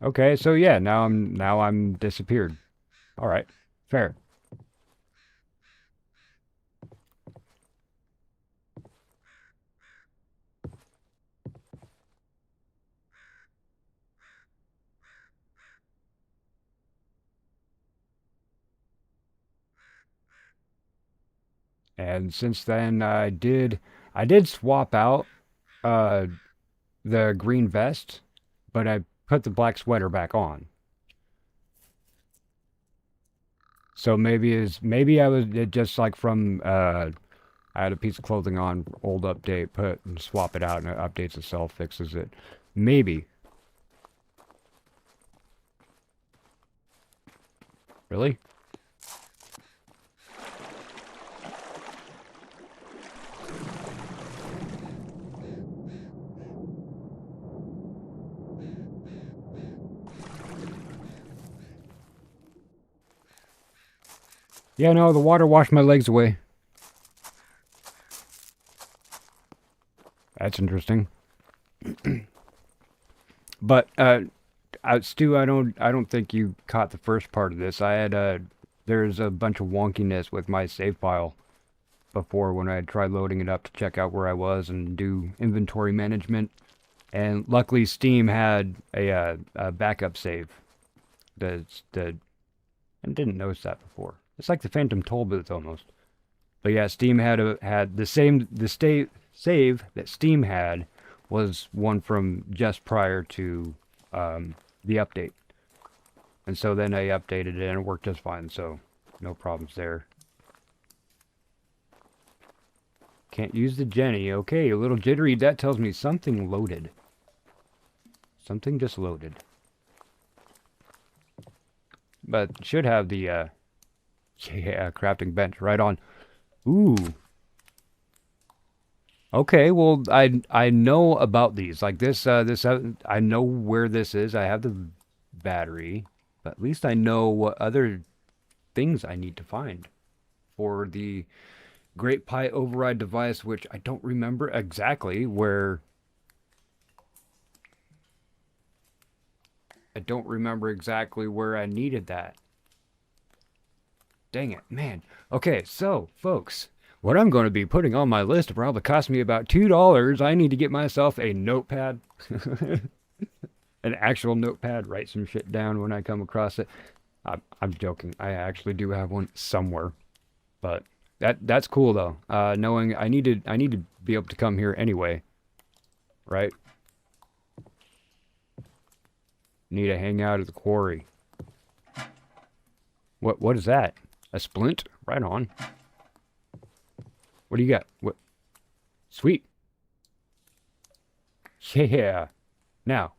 Okay, so yeah, now I'm disappeared. All right, fair. And since then, I did swap out uh the green vest, but I put the black sweater back on. So maybe I was it just like from I had a piece of clothing on, old update, put and swap it out, and it updates itself, fixes it. Maybe. Really? Yeah, no, the water washed my legs away. That's interesting. But Stu, I don't think you caught the first part of this. There's a bunch of wonkiness with my save file before when I tried loading it up to check out where I was and do inventory management. And luckily, Steam had a backup save. The I didn't notice that before. It's like the Phantom Toll booth almost. But yeah, Steam had the save that Steam had was one from just prior to the update. And so then I updated it and it worked just fine, so no problems there. Can't use the Jenny. Okay, a little jittery. That tells me something loaded. Something just loaded. But should have the yeah, crafting bench right on. Ooh. Okay, well I know about these. Like this I know where this is. I have the battery, but at least I know what other things I need to find for the Great Pi override device, which I don't remember exactly where. I don't remember exactly where I needed that. Dang it, man. Okay, so, folks, what I'm going to be putting on my list will probably cost me about $2. I need to get myself a notepad. An actual notepad, write some shit down when I come across it. I'm joking. I actually do have one somewhere. But that's cool though. Knowing I need to be able to come here anyway. Right? Need to hang out at the quarry. What is that? A splint? Right on. What do you got? What? Sweet. Yeah. Now,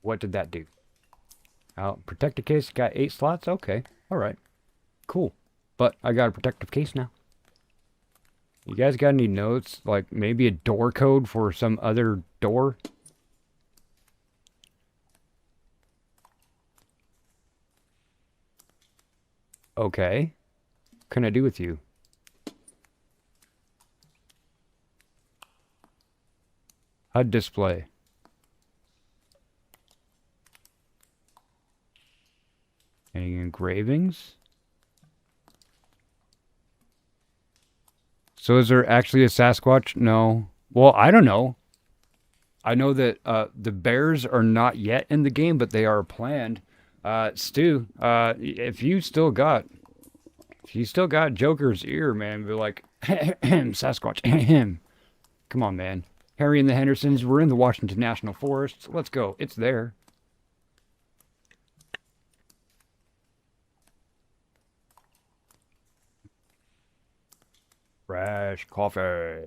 what did that do? Protective case got 8 slots? Okay. Alright. Cool. But I got a protective case now. You guys got any notes? Like maybe a door code for some other door? Okay. What can I do with you? HUD display. Any engravings? So is there actually a Sasquatch? No. Well, I don't know. I know that the bears are not yet in the game, but they are planned. Stu, if you still got Joker's ear, man, be like, Sasquatch, come on, man. Harry and the Hendersons, we're in the Washington National Forest. Let's go. It's there. Fresh coffee.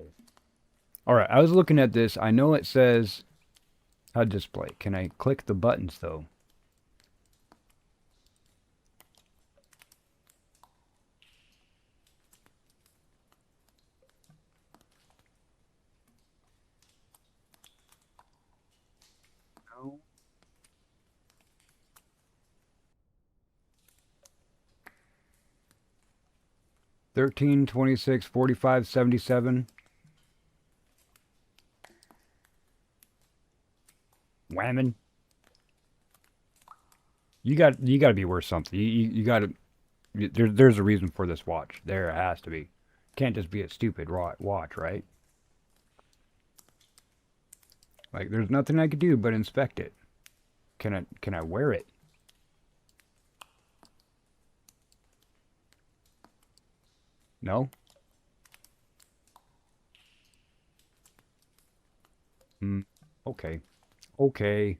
All right, I was looking at this. I know it says HUD display. Can I click the buttons though? No. 13, 26, 45, 77. Whammon. You got to be worth something. You got to. There's a reason for this watch. There has to be. Can't just be a stupid watch, right? Like there's nothing I could do but inspect it. Can I wear it? No? Hmm. Okay. Okay.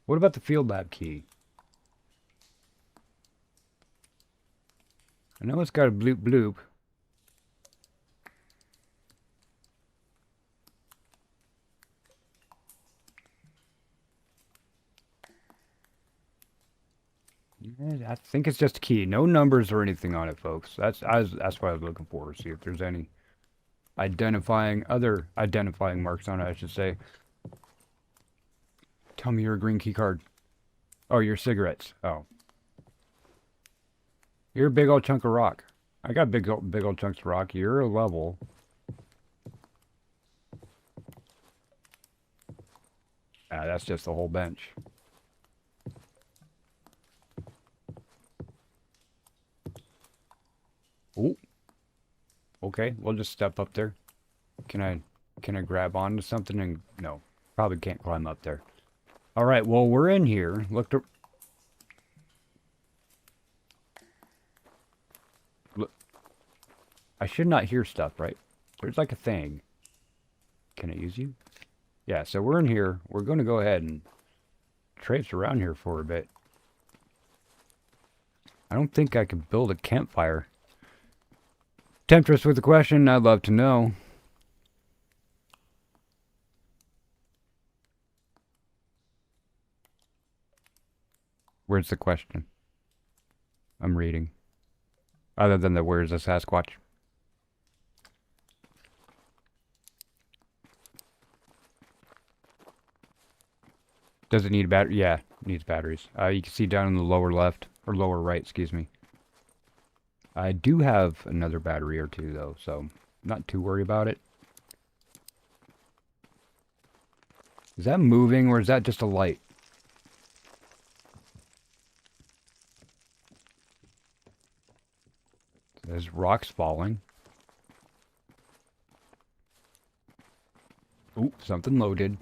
What about the field lab key? I know it's got a bloop bloop. I think it's just a key. No numbers or anything on it, folks. That's what I was looking for. See if there's any other identifying marks on it, I should say. Tell me you're a green key card. Oh, your cigarettes. Oh. You're a big old chunk of rock. I got big old chunks of rock. You're a level. Ah, that's just the whole bench. Ooh. Okay, we'll just step up there. Can I grab onto something and no, probably can't climb up there. All right, well we're in here. Look. I should not hear stuff, right? There's like a thing. Can I use you? Yeah, so we're in here. We're going to go ahead and traipse around here for a bit. I don't think I can build a campfire. Temptress with a question, I'd love to know. Where's the question? I'm reading. Other than the where's the Sasquatch? Does it need a battery? Yeah, it needs batteries. You can see down in the lower left, or lower right, excuse me. I do have another battery or two, though, so not too worried about it. Is that moving, or is that just a light? There's rocks falling. Ooh, something loaded.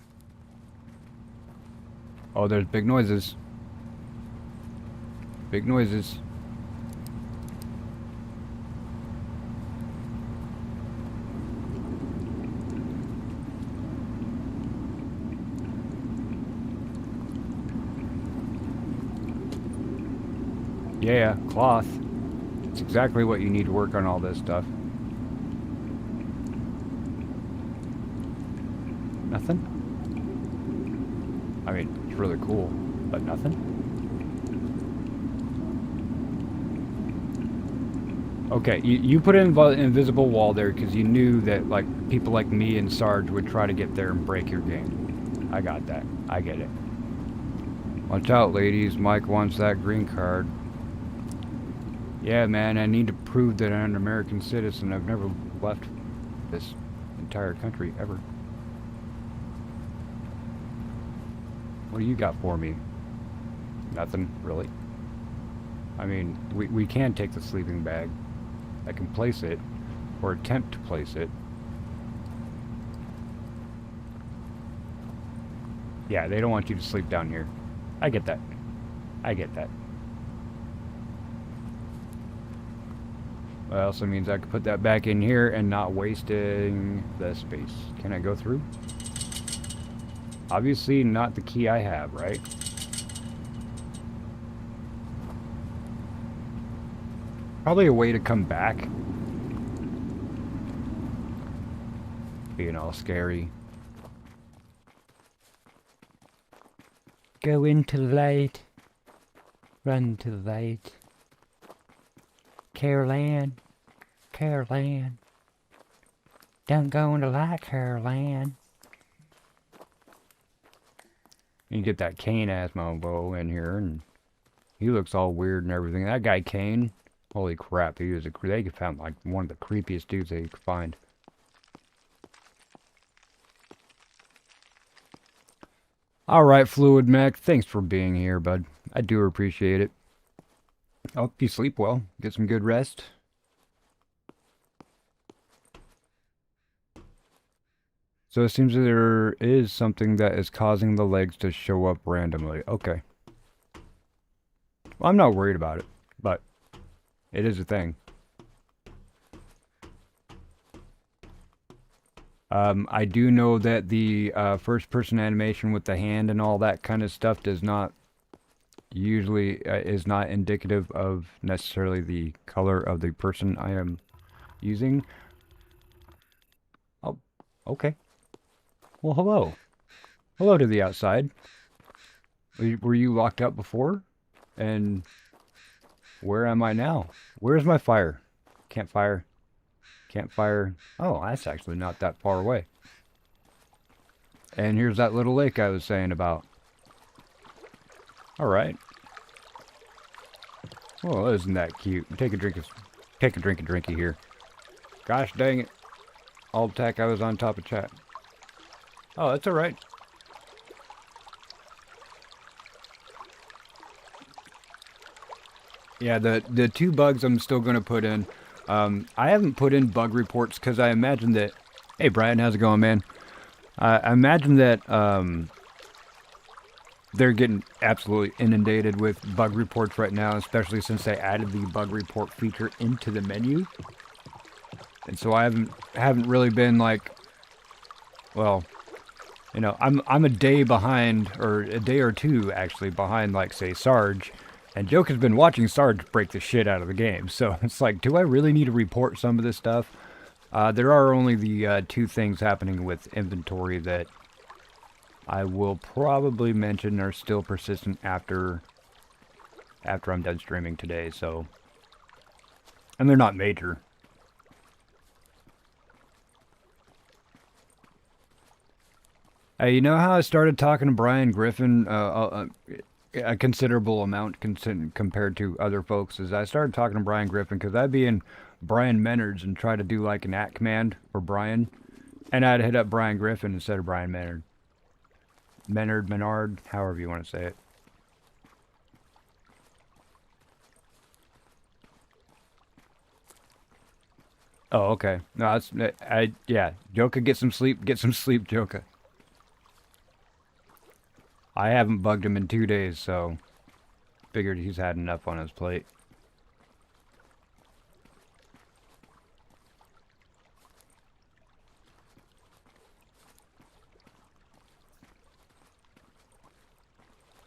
Oh, there's big noises. Big noises. Yeah, cloth. It's exactly what you need to work on all this stuff. Nothing? I mean, it's really cool, but nothing? Okay, you put an invisible wall there because you knew that like people like me and Sarge would try to get there and break your game. I got that. I get it. Watch out, ladies. Mike wants that green card. Yeah, man, I need to prove that I'm an American citizen. I've never left this entire country, ever. What do you got for me? Nothing, really. I mean, we can take the sleeping bag. I can place it, or attempt to place it. Yeah, they don't want you to sleep down here. I get that. I get that. Well, also means I could put that back in here and not wasting the space. Can I go through? Obviously not the key I have, right? Probably a way to come back. Being all scary. Go into the light. Run to the light. Caroline. Caroline. Don't go into the light, Caroline. You get that Kane Asmo in here, and he looks all weird and everything. That guy Kane, holy crap, he was they found like one of the creepiest dudes they could find. Alright, Fluid Mac, thanks for being here, bud. I do appreciate it. I hope you sleep well. Get some good rest. So it seems that there is something that is causing the legs to show up randomly. Okay. Well, I'm not worried about it, but it is a thing. I do know that the first-person animation with the hand and all that kind of stuff does not usually is not indicative of necessarily the color of the person I am using. Oh, okay. Well, hello. Hello to the outside. Were you locked up before? And where am I now? Where's my fire? Can't fire. Can't fire. Oh, that's actually not that far away. And here's that little lake I was saying about. Alright. Well, isn't that cute? Take a drinky here. Gosh dang it. Alt tech, I was on top of chat. Oh, that's alright. Yeah, the 2 bugs I'm still going to put in. I haven't put in bug reports because I imagine that... Hey, Brian, how's it going, man? I imagine that they're getting absolutely inundated with bug reports right now, especially since they added the bug report feature into the menu. And so I haven't really been like... Well, you know, I'm a day behind, or a day or two, actually, behind, like, say, Sarge. And Joke has been watching Sarge break the shit out of the game. So it's like, do I really need to report some of this stuff? There are only the 2 things happening with inventory that I will probably mention are still persistent after I'm done streaming today. So, and they're not major. Hey, you know how I started talking to Brian Griffin? A considerable amount compared to other folks is I started talking to Brian Griffin because I'd be in Brian Menard's and try to do like an @ command for Brian, and I'd hit up Brian Griffin instead of Brian Menard. Menard, however you want to say it. Oh, okay. No, that's yeah. Joka, get some sleep. Get some sleep, Joka. I haven't bugged him in 2 days, so figured he's had enough on his plate.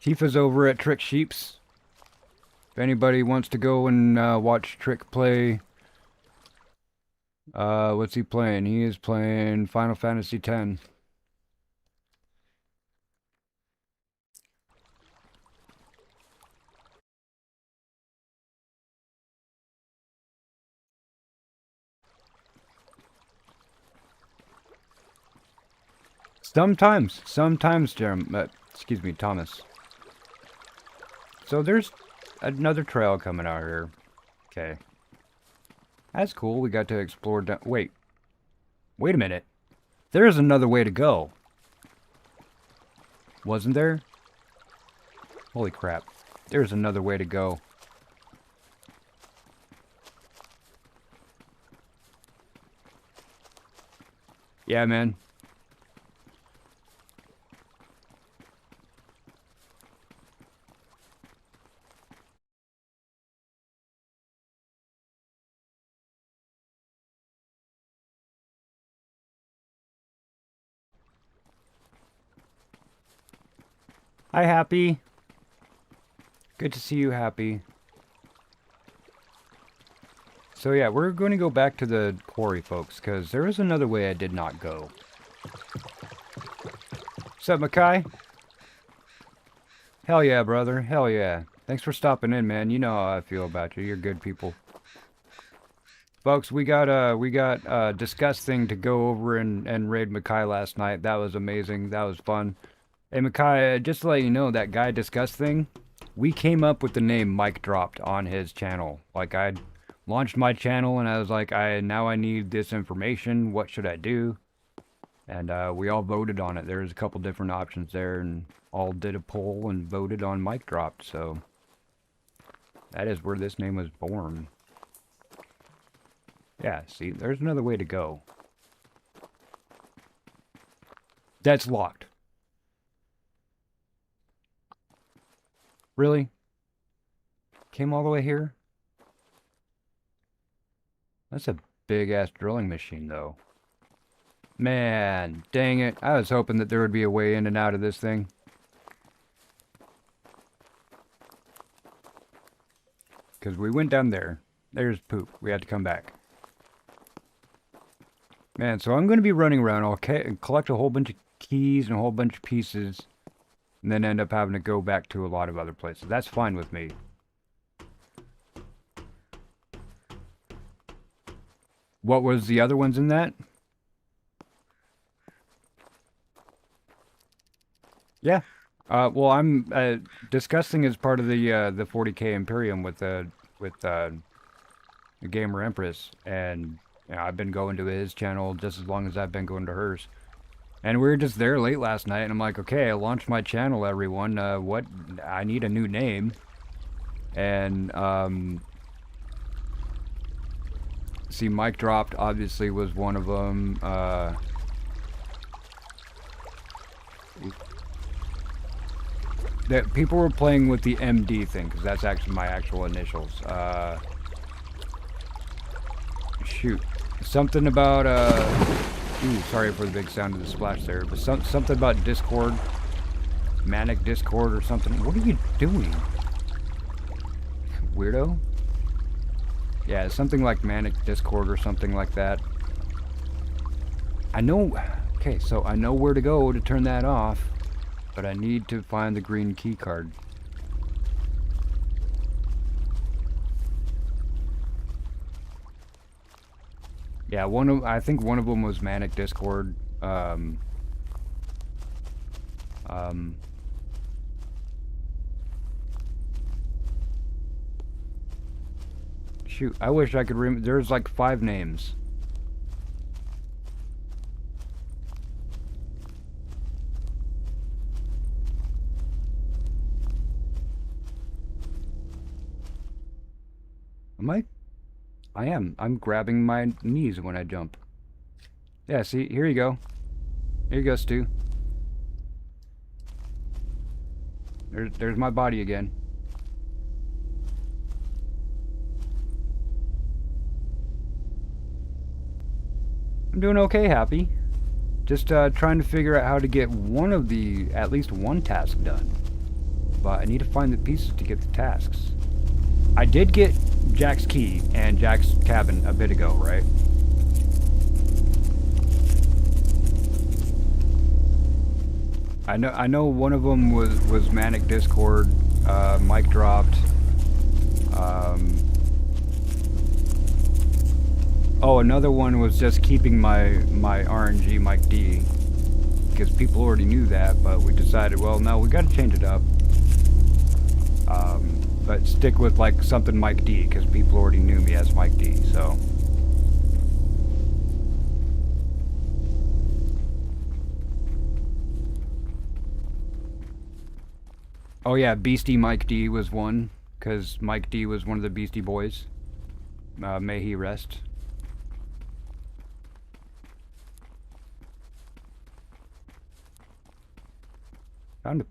Tifa's over at Trick Sheeps. If anybody wants to go and watch Trick play, what's he playing? He is playing Final Fantasy X. Sometimes, excuse me, Thomas. So there's another trail coming out here. Okay. That's cool, we got to explore down... Wait a minute. There's another way to go. Wasn't there? Holy crap. There's another way to go. Yeah, man. Hi, Happy. Good to see you, Happy. So yeah, we're going to go back to the quarry, folks, because there is another way I did not go. What's up, Makai? Hell yeah, brother. Hell yeah. Thanks for stopping in, man. You know how I feel about you. You're good people. Folks, we got disgusting to go over and raid Makai last night. That was amazing. That was fun. Hey Makai, just to let you know, that guy Disgusting, we came up with the name MikeDropped on his channel. Like I launched my channel and I was like, now I need this information. What should I do? And we all voted on it. There's a couple different options there, and all did a poll and voted on MikeDropped. So that is where this name was born. Yeah, see, there's another way to go. That's locked. Really? Came all the way here? That's a big-ass drilling machine, though. Man, dang it. I was hoping that there would be a way in and out of this thing. Because we went down there. There's poop. We had to come back. Man, so I'm going to be running around. I'll collect a whole bunch of keys and a whole bunch of pieces. And then end up having to go back to a lot of other places. That's fine with me. What was the other ones in that? Yeah. Well, I'm Disgusting as part of the 40K Imperium with the Gamer Empress, and you know, I've been going to his channel just as long as I've been going to hers. And we were just there late last night, and I'm like, okay, I launched my channel, everyone. What? I need a new name. And see, MikeDropped obviously was one of them. That people were playing with the MD thing, because that's actually my actual initials. Shoot. Something about, ooh, sorry for the big sound of the splash there, but something about Discord. Manic Discord or something. What are you doing? Weirdo? Yeah, something like Manic Discord or something like that. I know, okay, so I know where to go to turn that off. But I need to find the green key card. Yeah, I think one of them was Manic Discord. Shoot, I wish I could remember. There's like 5 names. I am. I'm grabbing my knees when I jump. Yeah, see, here you go. Here you go, Stu. There's my body again. I'm doing okay, Happy. Just trying to figure out how to get at least one task done. But I need to find the pieces to get the tasks. I did get Jack's key and Jack's cabin a bit ago, right? I know one of them was Manic Discord, MikeDropped. Oh, another one was just keeping my RNG Mike D, because people already knew that, but we decided, well, no, we got to change it up. But stick with like something Mike D, because people already knew me as Mike D, so. Oh yeah, Beastie Mike D was one, because Mike D was one of the Beastie Boys. May he rest. Found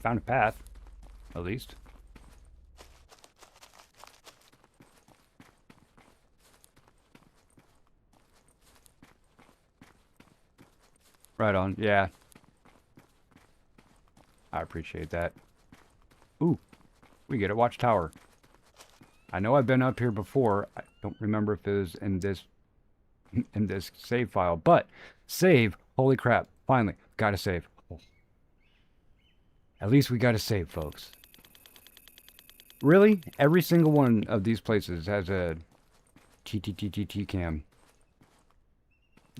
a path, at least. Right on, yeah. I appreciate that. Ooh, we get a watchtower. I know I've been up here before. I don't remember if it was in this save file, but save. Holy crap! Finally, gotta save. Oh. At least we got to save, folks. Really? Every single one of these places has a TTTTT cam.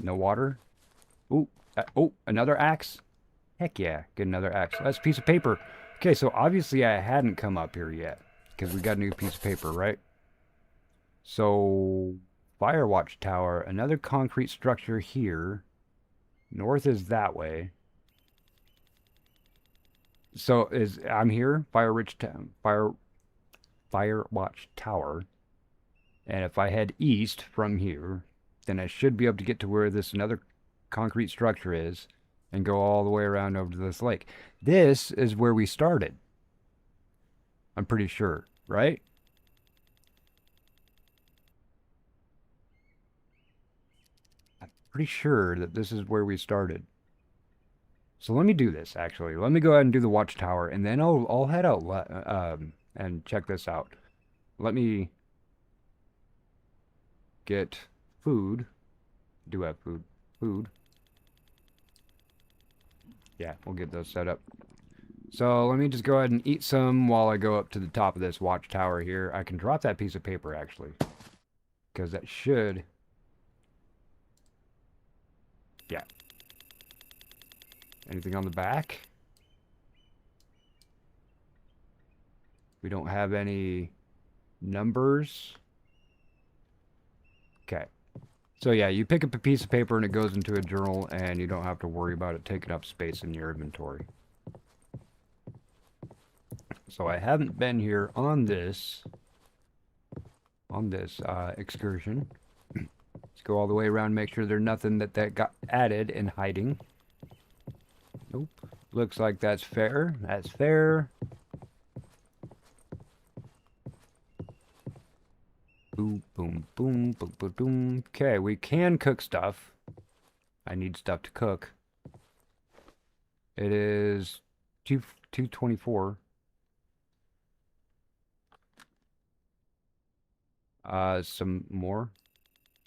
No water? Ooh, oh, another axe? Heck yeah, get another axe. That's a piece of paper. Okay, so obviously I hadn't come up here yet. Because we got a new piece of paper, right? So, Firewatch Tower, another concrete structure here. North is that way. So I'm here, Firewatch Tower. And if I head east from here, then I should be able to get to where this another concrete structure is and go all the way around over to this lake. This is where we started. I'm pretty sure, right? I'm pretty sure that this is where we started. So let me do this, actually. Let me go ahead and do the watchtower, and then I'll head out and check this out. Let me get food. Do have food. Food. Yeah, we'll get those set up. So let me just go ahead and eat some while I go up to the top of this watchtower here. I can drop that piece of paper, actually. Because that should... Yeah. Anything on the back? We don't have any numbers. Okay. So yeah, you pick up a piece of paper and it goes into a journal and you don't have to worry about it taking up space in your inventory. So I haven't been here on this excursion. Let's go all the way around, make sure there's nothing that got added and hiding. Nope. Looks like that's fair. That's fair. Boom, boom, boom, boom, boom, boom. Okay, we can cook stuff. I need stuff to cook. It is 2:24. Some more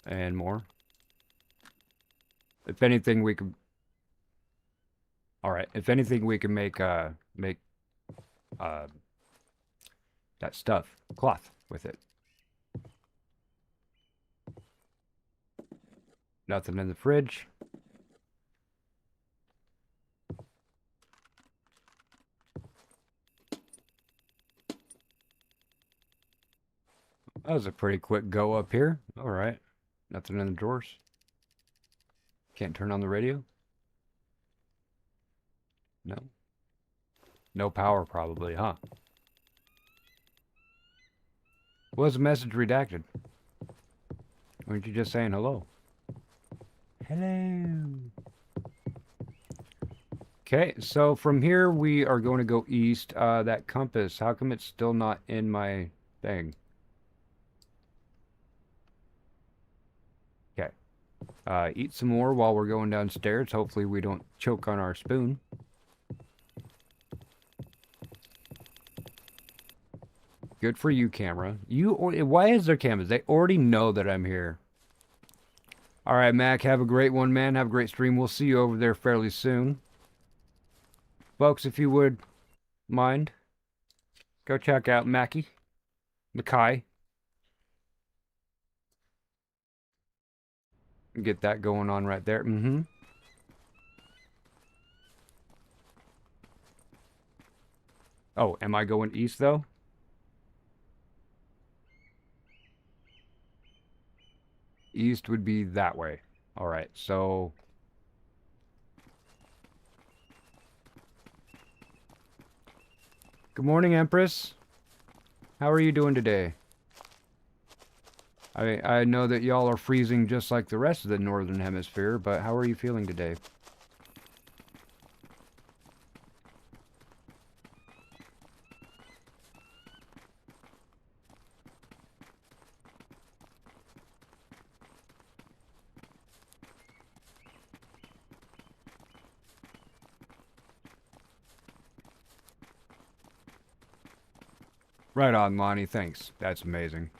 and more. If anything, we could. All right. If anything, we can make that stuff cloth with it. Nothing in the fridge. That was a pretty quick go up here. All right. Nothing in the drawers. Can't turn on the radio. No. No power probably, huh? Was the message redacted? Weren't you just saying hello? Hello. Okay, so from here we are going to go east. That compass, how come it's still not in my thing? Okay. Eat some more while we're going downstairs. Hopefully we don't choke on our spoon. Good for you, camera. Why is there cameras? They already know that I'm here. All right, Mac, have a great one, man. Have a great stream. We'll see you over there fairly soon. Folks, if you would mind, go check out Mackey. Get that going on right there. Oh, am I going east, though? East would be that way. All right, so... Good morning, Empress. How are you doing today? I know that y'all are freezing just like the rest of the Northern Hemisphere, but how are you feeling today? Right on, Lonnie. Thanks. That's amazing.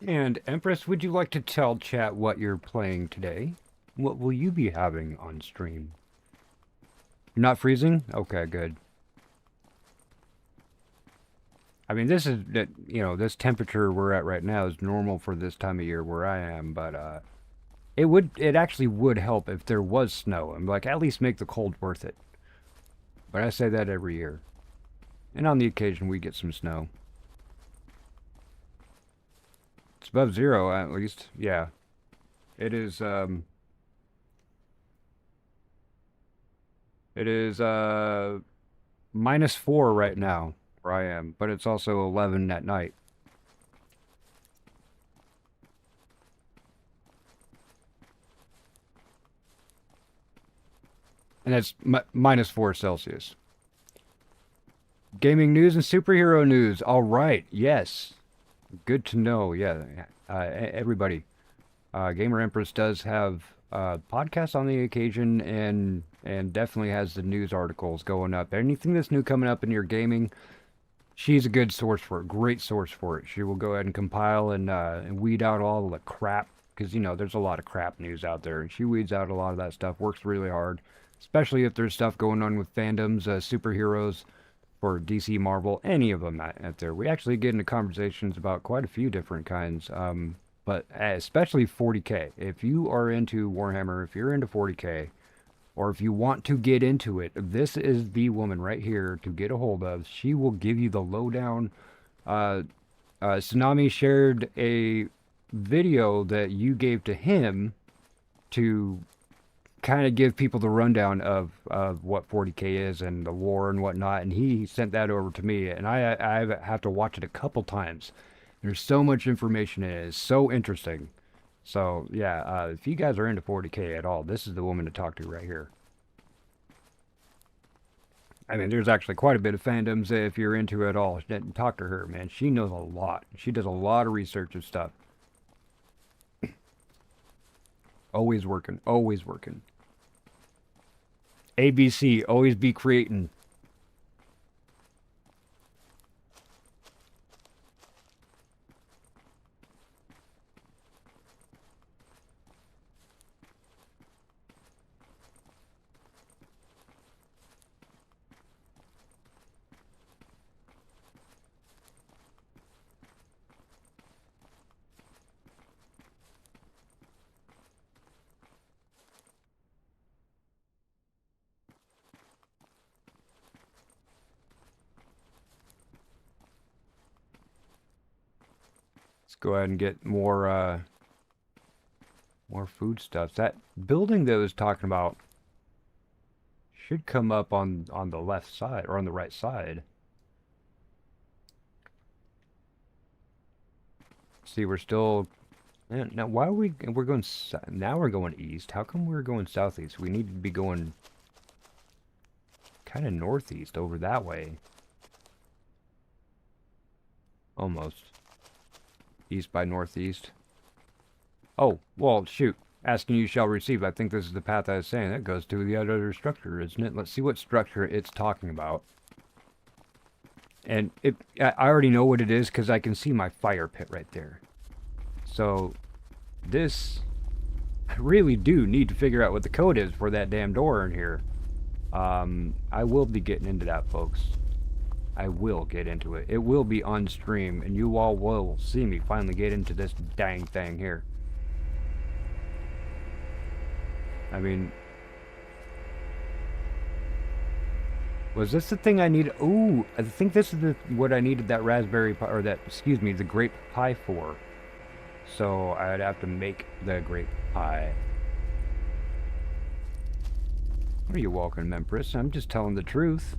And Empress, would you like to tell chat what you're playing today? What will you be having on stream? You're not freezing? Okay, good. I mean, this is that, you know, this temperature we're at right now is normal for this time of year where I am, but it actually would help if there was snow and like at least make the cold worth it. But I say that every year. And on the occasion we get some snow. It's above zero at least. Yeah. It is -4 right now where I am, but it's also 11 at night. And that's -4 Celsius. Gaming news and superhero news. All right. Yes. Good to know. Yeah. Everybody. Gamer Empress does have podcasts on the occasion and definitely has the news articles going up. Anything that's new coming up in your gaming, she's a good source for it. Great source for it. She will go ahead and compile and weed out all the crap because, you know, there's a lot of crap news out there. And she weeds out a lot of that stuff. Works really hard, especially if there's stuff going on with fandoms, superheroes, for DC, Marvel, any of them out there. We actually get into conversations about quite a few different kinds, but especially 40K. If you are into Warhammer, if you're into 40K, or if you want to get into it, this is the woman right here to get a hold of. She will give you the lowdown. Tsunami shared a video that you gave to him to kind of give people the rundown of what 40K is and the lore and whatnot, and he sent that over to me, and I have to watch it a couple times. There's so much information in it. It's so interesting. So yeah, if you guys are into 40K at all, this is the woman to talk to right here. I mean, there's actually quite a bit of fandoms if you're into it all. Talk to her, man. She knows a lot. She does a lot of research and stuff. Always working. Always working. ABC, always be creating. Let's go ahead and get more foodstuffs. That building that I was talking about should come up on the left side or on the right side. See, we're still. Man, now why are we're going now we're going east? How come we're going southeast? We need to be going kind of northeast over that way. Almost. East by northeast. Oh, well, shoot. Asking you shall receive. I think this is the path I was saying. That goes to the other structure, isn't it? Let's see what structure it's talking about. And I already know what it is because I can see my fire pit right there. So, this... I really do need to figure out what the code is for that damn door in here. I will be getting into that, folks. I will get into it. It will be on stream, and you all will see me finally get into this dang thing here. I mean... Was this the thing I needed? Ooh, I think this is what I needed that raspberry pie, or that, excuse me, the grape pie for. So I'd have to make the grape pie. What are you walking, Empress? I'm just telling the truth.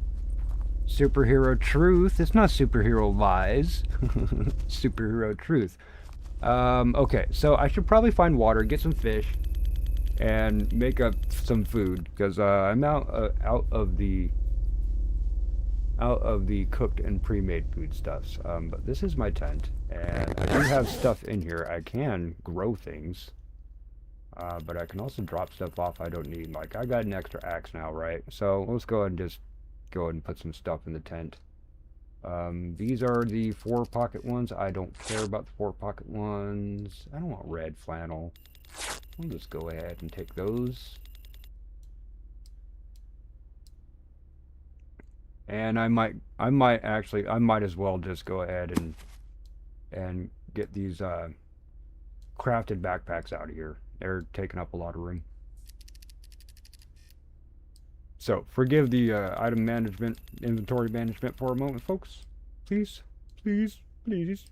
Superhero truth. It's not superhero lies. Superhero truth. Okay, so I should probably find water, get some fish, and make up some food, because I'm out of the cooked and pre-made foodstuffs. But this is my tent, and I do have stuff in here. I can grow things, but I can also drop stuff off I don't need. Like, I got an extra axe now, right? So let's go ahead and just go ahead and put some stuff in the tent. These are the 4-pocket ones. I don't care about the 4-pocket ones. I don't want red flannel. I'll just go ahead and take those. And I might as well just go ahead and get these crafted backpacks out of here. They're taking up a lot of room. So forgive the item management, inventory management for a moment, folks. Please, please, please.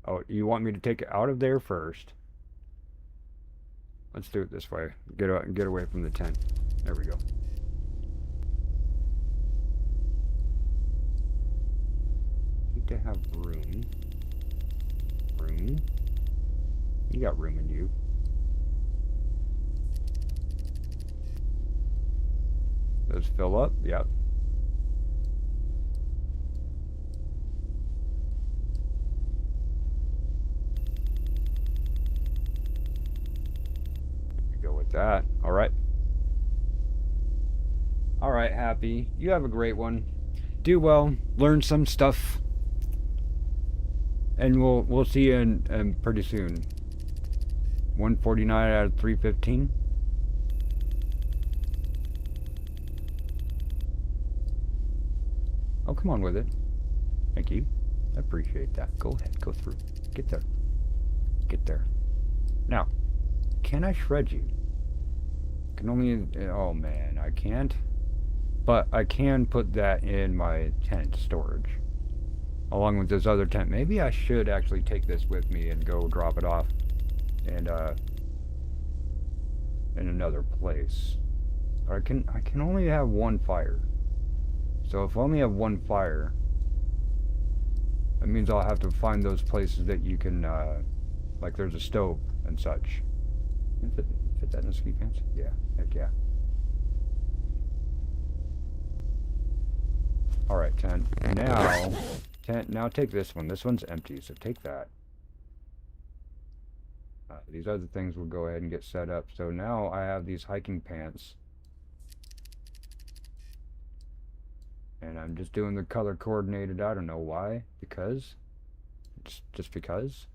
Oh, you want me to take it out of there first? Let's do it this way. Get out and get away from the tent. There we go. Need to have room. Room. You got room in you. Those fill up? Yep. Go with that. Alright. Alright, Happy. You have a great one. Do well. Learn some stuff. And we'll see you in pretty soon. 149 out of 315. Oh, come on with it. Thank you. I appreciate that. Go ahead. Go through. Get there. Get there. Now, can I shred you? Can only... Oh, man. I can't. But I can put that in my tent storage. Along with this other tent. Maybe I should actually take this with me and go drop it off. And, in another place. I can only have one fire. So if I only have one fire, that means I'll have to find those places that you can, like there's a stove and such. Fit that in the ski pants? Yeah, heck yeah. Alright, 10. Now take this one. This one's empty, so take that. These other things will go ahead and get set up. So now I have these hiking pants. And I'm just doing the color coordinated. I don't know why. Because. Just because.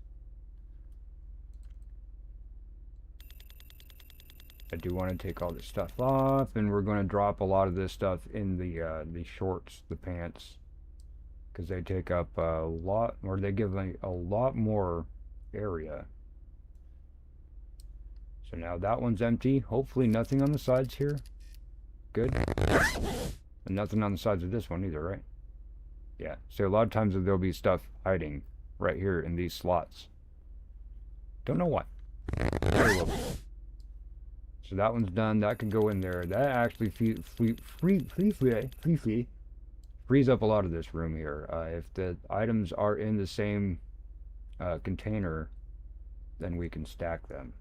I do want to take all this stuff off, and we're going to drop a lot of this stuff in the shorts, the pants, because they take up a lot, or they give a lot more area. So now that one's empty. Hopefully nothing on the sides here. Good. And nothing on the sides of this one either, right? Yeah. So a lot of times there'll be stuff hiding right here in these slots. Don't know why. Very well. So that one's done. That can go in there. That actually frees up a lot of this room here. If the items are in the same container, then we can stack them.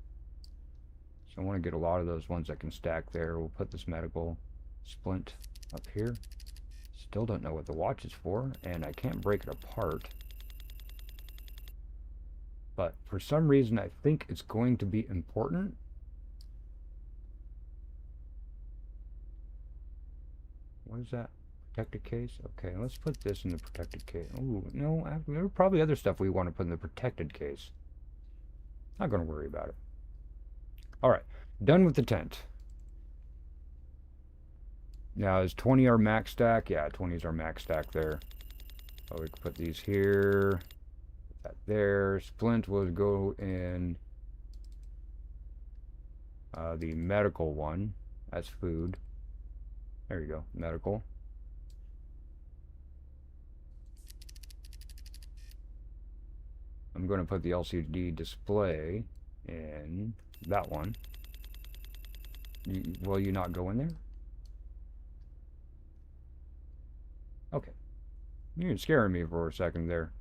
So I want to get a lot of those ones that can stack there. We'll put this medical splint up here. Still don't know what the watch is for, and I can't break it apart. But for some reason I think it's going to be important. What is that? Protected case? Okay, let's put this in the protected case. Oh, no, there are probably other stuff we want to put in the protected case. Not going to worry about it. Alright, done with the tent. Now, is 20 our max stack? Yeah, 20 is our max stack there. Oh, we can put these here. Put that there. Splint will go in the medical one. That's food. There you go, medical. I'm going to put the LCD display in that one. Will you not go in there? Okay. You're scaring me for a second there.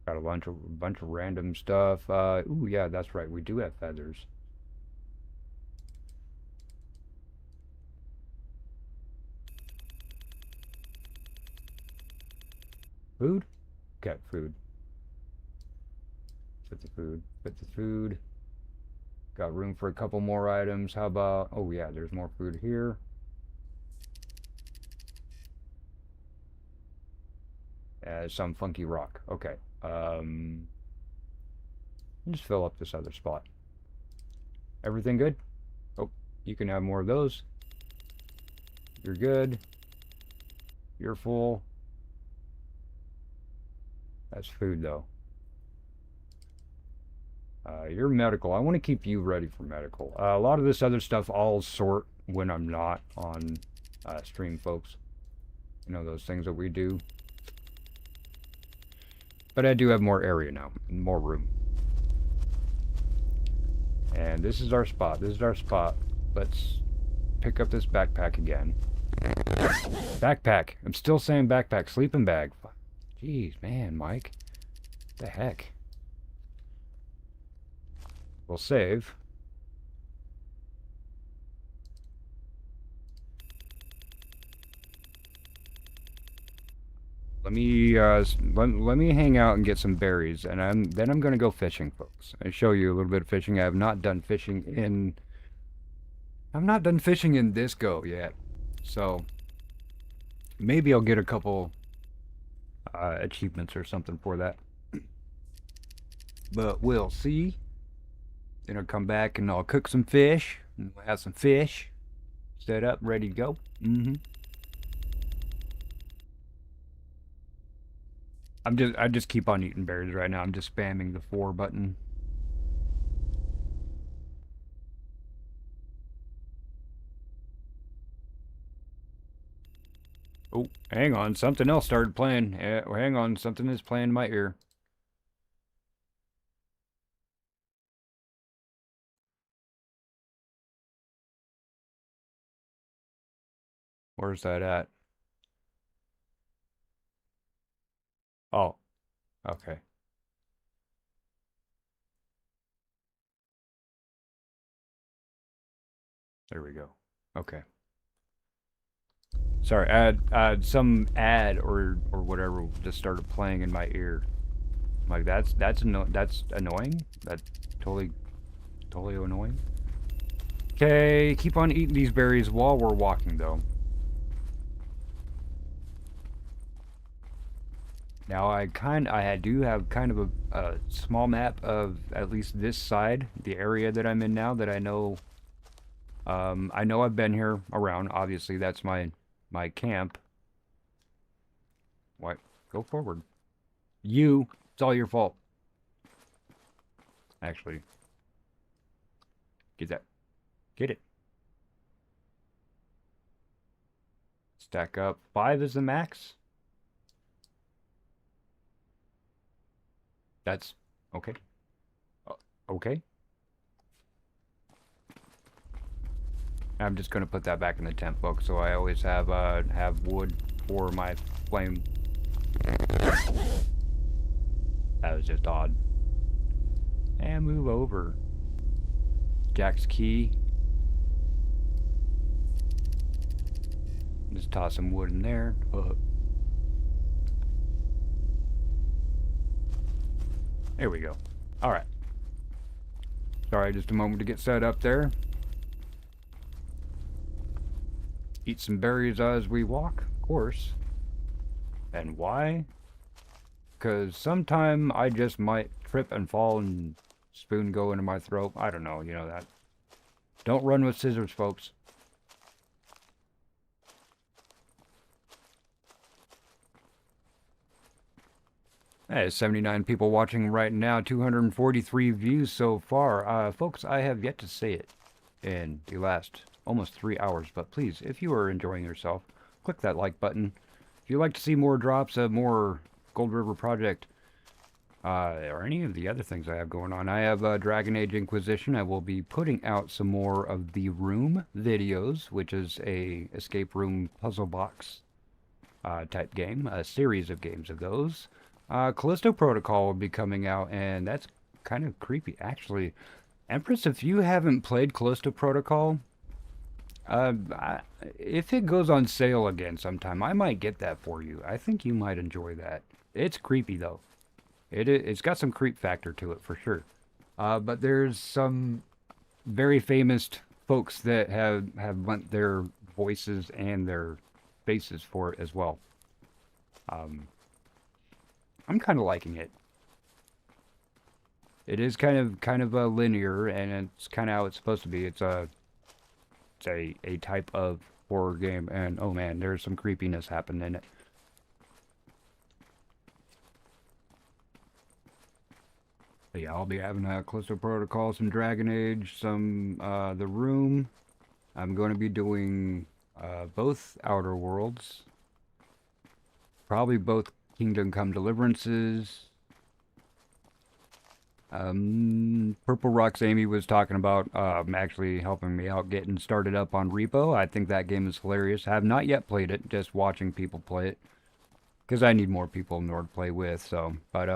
Got a bunch of random stuff. Ooh, yeah, that's right. We do have feathers. Food? Okay, food. Fit the food. Fit the food. Got room for a couple more items. How about... Oh, yeah, there's more food here. Some funky rock. Okay. Just fill up this other spot. Everything good? Oh, you can have more of those. You're good. You're full. That's food, though. You're medical. I want to keep you ready for medical. A lot of this other stuff I'll sort when I'm not on stream, folks. You know, those things that we do. But I do have more area now. More room. And this is our spot. This is our spot. Let's pick up this backpack again. Backpack. I'm still saying backpack. Sleeping bag. Jeez, man, Mike. What the heck? We'll save. Let me hang out and get some berries, and then I'm gonna go fishing, folks. I show you a little bit of fishing. I have not done fishing in. I'm not done fishing in this go yet, so maybe I'll get a couple achievements or something for that. But we'll see. Then I'll come back and I'll cook some fish. And we'll have some fish set up, ready to go. I just keep on eating berries right now. I'm just spamming the 4 button. Oh, hang on. Something else started playing. Hang on. Something is playing in my ear. Where's that at? Oh, okay. There we go. Okay. Sorry, some ad or whatever just started playing in my ear. I'm like that's annoying. That's totally annoying. Okay, keep on eating these berries while we're walking though. Now I do have kind of a small map of at least this side, the area that I'm in now that I know I've been here around. Obviously that's my camp. What? Go forward. It's all your fault. Actually, get that. Get it. Stack up. 5 is the max. That's okay. Okay. I'm just gonna put that back in the tent, folks, so I always have wood for my flame. That was just odd. And move over. Jack's key. Just toss some wood in there. There we go. Alright. Sorry, just a moment to get set up there. Eat some berries as we walk, of course. And why? Because sometime I just might trip and fall and spoon go into my throat. I don't know, you know that. Don't run with scissors, folks. Hey, 79 people watching right now, 243 views so far. Folks, I have yet to say it in the last almost 3 hours, but please, if you are enjoying yourself, click that like button. If you'd like to see more drops of more Gold River Project, or any of the other things I have going on, I have Dragon Age Inquisition. I will be putting out some more of the Room videos, which is a escape room puzzle box type game, a series of games of those. Callisto Protocol will be coming out, and that's kind of creepy, actually. Empress, if you haven't played Callisto Protocol, if it goes on sale again sometime, I might get that for you. I think you might enjoy that. It's creepy, though. It's got some creep factor to it for sure. But there's some very famous folks that have lent their voices and their faces for it as well. I'm kind of liking it. It is kind of linear, and it's kind of how it's supposed to be. It's a type of horror game, and oh man, there's some creepiness happening in it. But yeah, I'll be having a Callisto Protocol, some Dragon Age, some The Room. I'm going to be doing both Outer Worlds, probably both Kingdom Come Deliverances. Purple Rocks Amy was talking about actually helping me out getting started up on Repo. I think that game is hilarious. I have not yet played it, just watching people play it. Because I need more people in order to play with, so. But,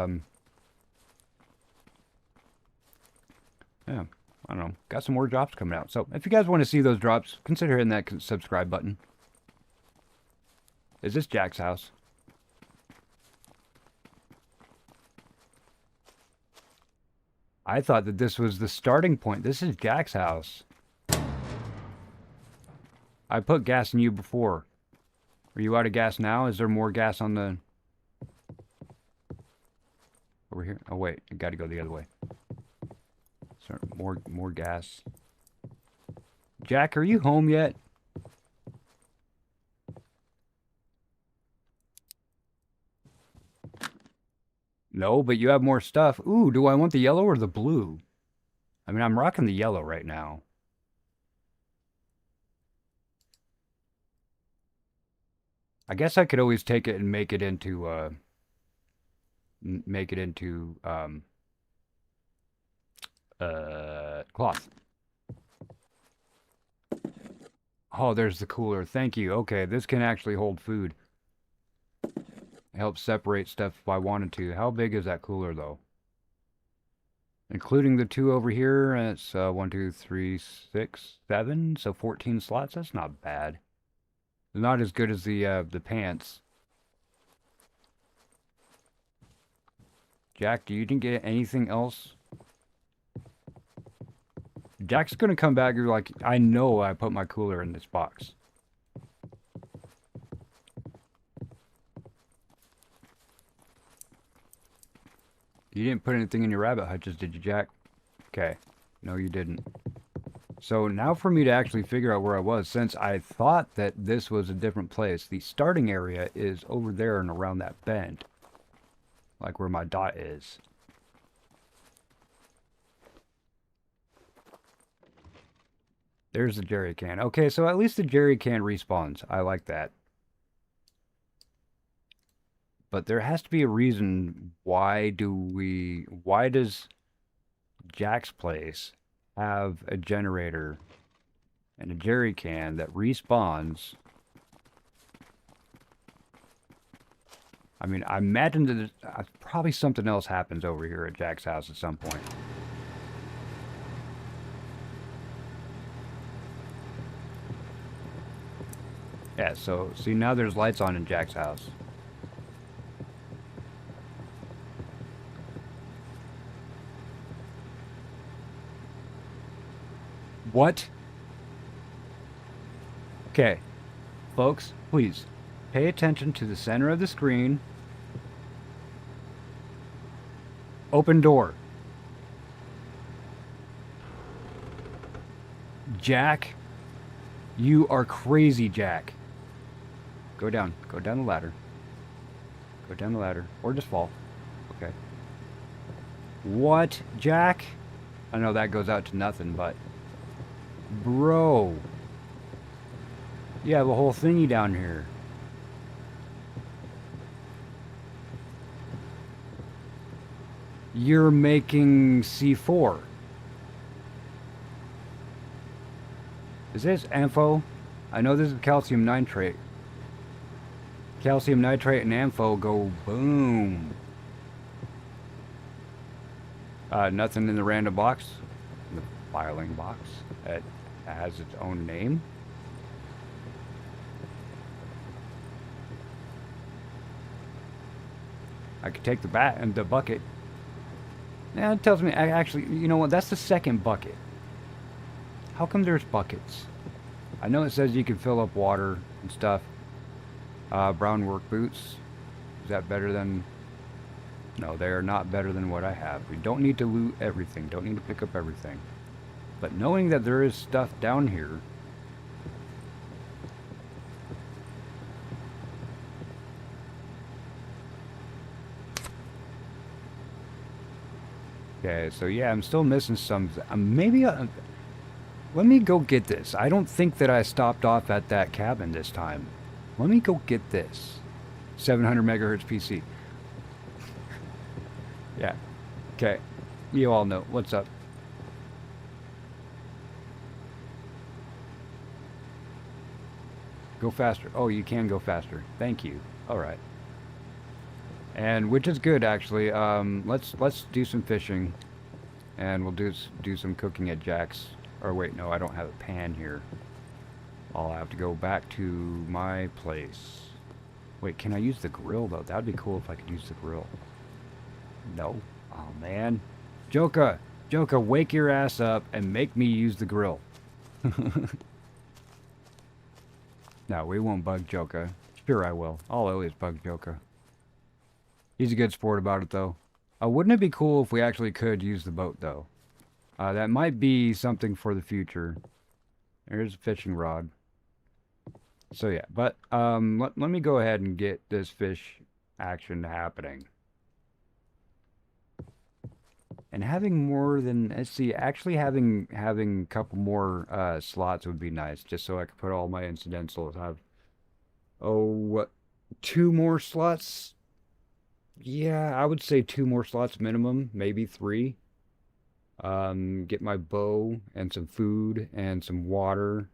yeah, I don't know. Got some more drops coming out. So, if you guys want to see those drops, consider hitting that subscribe button. Is this Jack's house? I thought that this was the starting point. This is Jack's house. I put gas in you before. Are you out of gas now? Is there more gas on the... over here? Oh, wait. I gotta go the other way. Is there more gas? Jack, are you home yet? No, but you have more stuff. Ooh, do I want the yellow or the blue? I mean, I'm rocking the yellow right now. I guess I could always take it and make it into cloth. Oh, there's the cooler. Thank you. Okay, this can actually hold food. Help separate stuff if I wanted to. How big is that cooler, though? Including the two over here, it's 1, 2, 3, 6, 7, so 14 slots. That's not bad. Not as good as the pants. Jack, you didn't get anything else? Jack's gonna come back and be like, I know I put my cooler in this box. You didn't put anything in your rabbit hutches, did you, Jack? Okay. No, you didn't. So now for me to actually figure out where I was, since I thought that this was a different place, the starting area is over there and around that bend. Like where my dot is. There's the jerry can. Okay, so at least the jerry can respawns. I like that. But there has to be a reason why does Jack's place have a generator and a jerry can that respawns? I mean, I imagine that probably something else happens over here at Jack's house at some point. Yeah, so, see, now there's lights on in Jack's house. What? Okay, folks, please, pay attention to the center of the screen. Open door. Jack, you are crazy, Jack. Go down the ladder. Go down the ladder, or just fall. Okay. What, Jack? I know that goes out to nothing, but... Bro. You have a whole thingy down here. You're making C4. Is this Ampho? I know this is calcium nitrate. Calcium nitrate and Ampho go boom. Nothing in the random box. The filing box. It has its own name. I could take the bat and the bucket. Yeah, it tells me, actually, you know what, that's the second bucket. How come there's buckets? I know it says you can fill up water and stuff. Brown work boots. Is that better than... No, they are not better than what I have. We don't need to loot everything. Don't need to pick up everything. But knowing that there is stuff down here... Okay, so yeah, I'm still missing some... maybe... let me go get this. I don't think that I stopped off at that cabin this time. Let me go get this. 700 megahertz PC. Yeah. Okay. You all know. What's up? Go faster. Oh, you can go faster. Thank you. All right. And which is good, actually. Let's do some fishing, and we'll do some cooking at Jack's. Or wait, no, I don't have a pan here. I'll have to go back to my place. Wait, can I use the grill though? That'd be cool if I could use the grill. No. Oh man. Joka, wake your ass up and make me use the grill. No, we won't bug Joka. Sure I will. I'll always bug Joka. He's a good sport about it though. Wouldn't it be cool if we actually could use the boat though? That might be something for the future. There's a fishing rod. So yeah, but let me go ahead and get this fish action happening. And having more than, let's see, actually having a couple more slots would be nice, just so I could put all my incidentals. Have, oh, what, 2 more slots? Yeah, I would say 2 more slots minimum, maybe 3. Get my bow and some food and some water.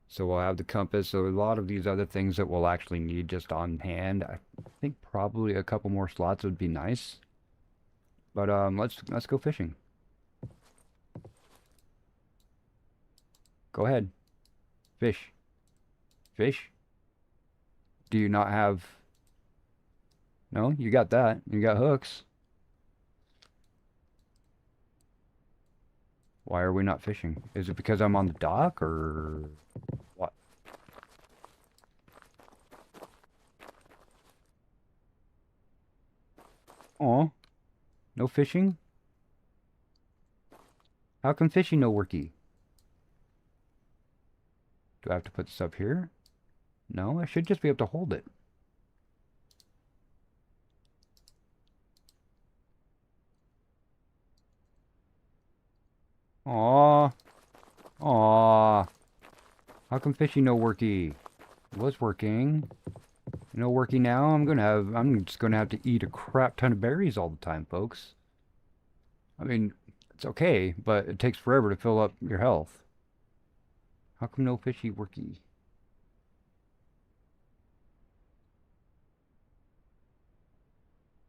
So we'll have the compass. So a lot of these other things that we'll actually need just on hand. I think probably a couple more slots would be nice. But let's go fishing. Go ahead. Fish. Fish. Do you not have... No, you got that. You got hooks. Why are we not fishing? Is it because I'm on the dock, or what? Aw. No fishing? How come fishing no worky? Do I have to put this up here? No, I should just be able to hold it. Aw. Aw. How come fishy no worky? It was working. No worky now. I'm just gonna have to eat a crap ton of berries all the time, folks. I mean, it's okay, but it takes forever to fill up your health. How come no fishy worky?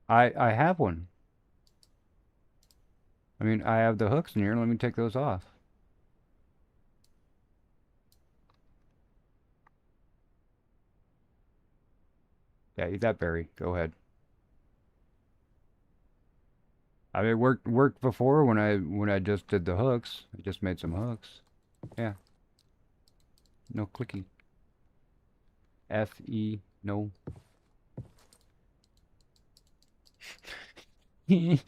I have one. I mean, I have the hooks in here. Let me take those off. Yeah, eat that berry. Go ahead. I mean, it worked before when I just did the hooks. I just made some hooks. Yeah. No clicky. F-E, no. I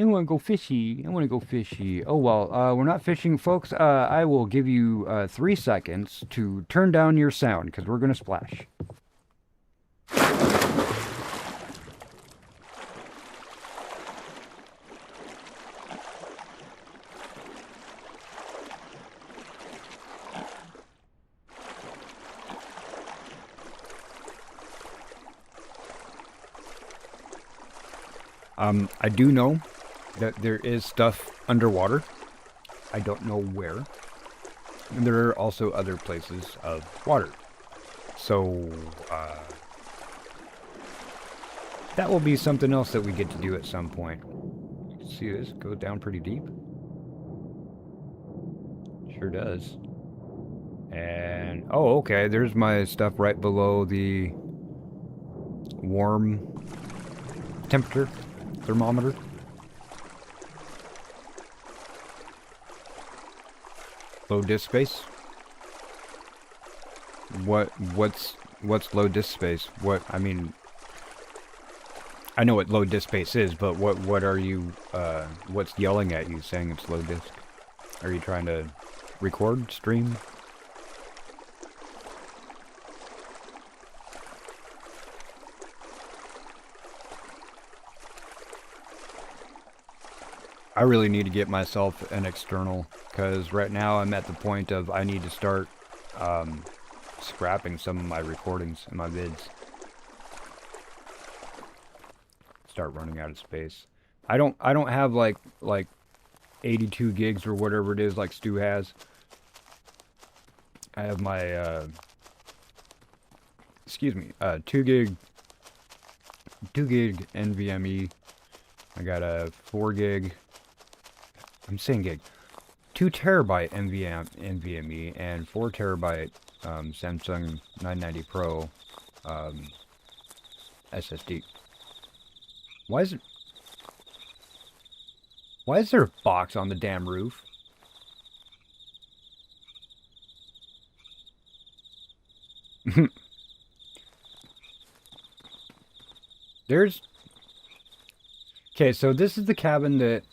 want to go fishy. I want to go fishy. Oh, well, we're not fishing, folks. I will give you 3 seconds to turn down your sound, because we're going to splash. I do know that there is stuff underwater. I don't know where. And there are also other places of water. So, that will be something else that we get to do at some point. You can see this goes down pretty deep. Sure does. And, oh, okay, there's my stuff right below the warm temperature thermometer. Low disk space. What's low disk space? What, I mean, I know what low disk space is, but what are you what's yelling at you saying it's low disk? Are you trying to record, stream? I really need to get myself an external, because right now I'm at the point of I need to start scrapping some of my recordings and my vids. Start running out of space. I don't have like 82 gigs or whatever it is like Stu has. I have my 2 gig NVMe. I got a 4 gig. I'm saying gig. 2 terabyte NVMe and 4 terabyte Samsung 990 Pro SSD. Why is there a box on the damn roof? There's... Okay, so this is the cabin that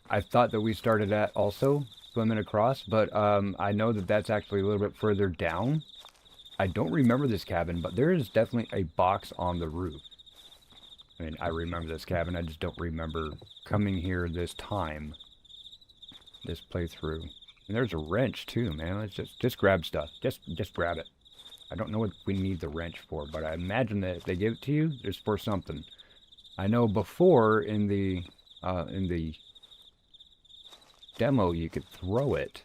I thought that we started at also, swimming across, but I know that that's actually a little bit further down. I don't remember this cabin, but there is definitely a box on the roof. I mean, I remember this cabin, I just don't remember coming here this time. This playthrough. And there's a wrench too, man. Let's just grab stuff. Just grab it. I don't know what we need the wrench for, but I imagine that if they give it to you, it's for something. I know before in the demo you could throw it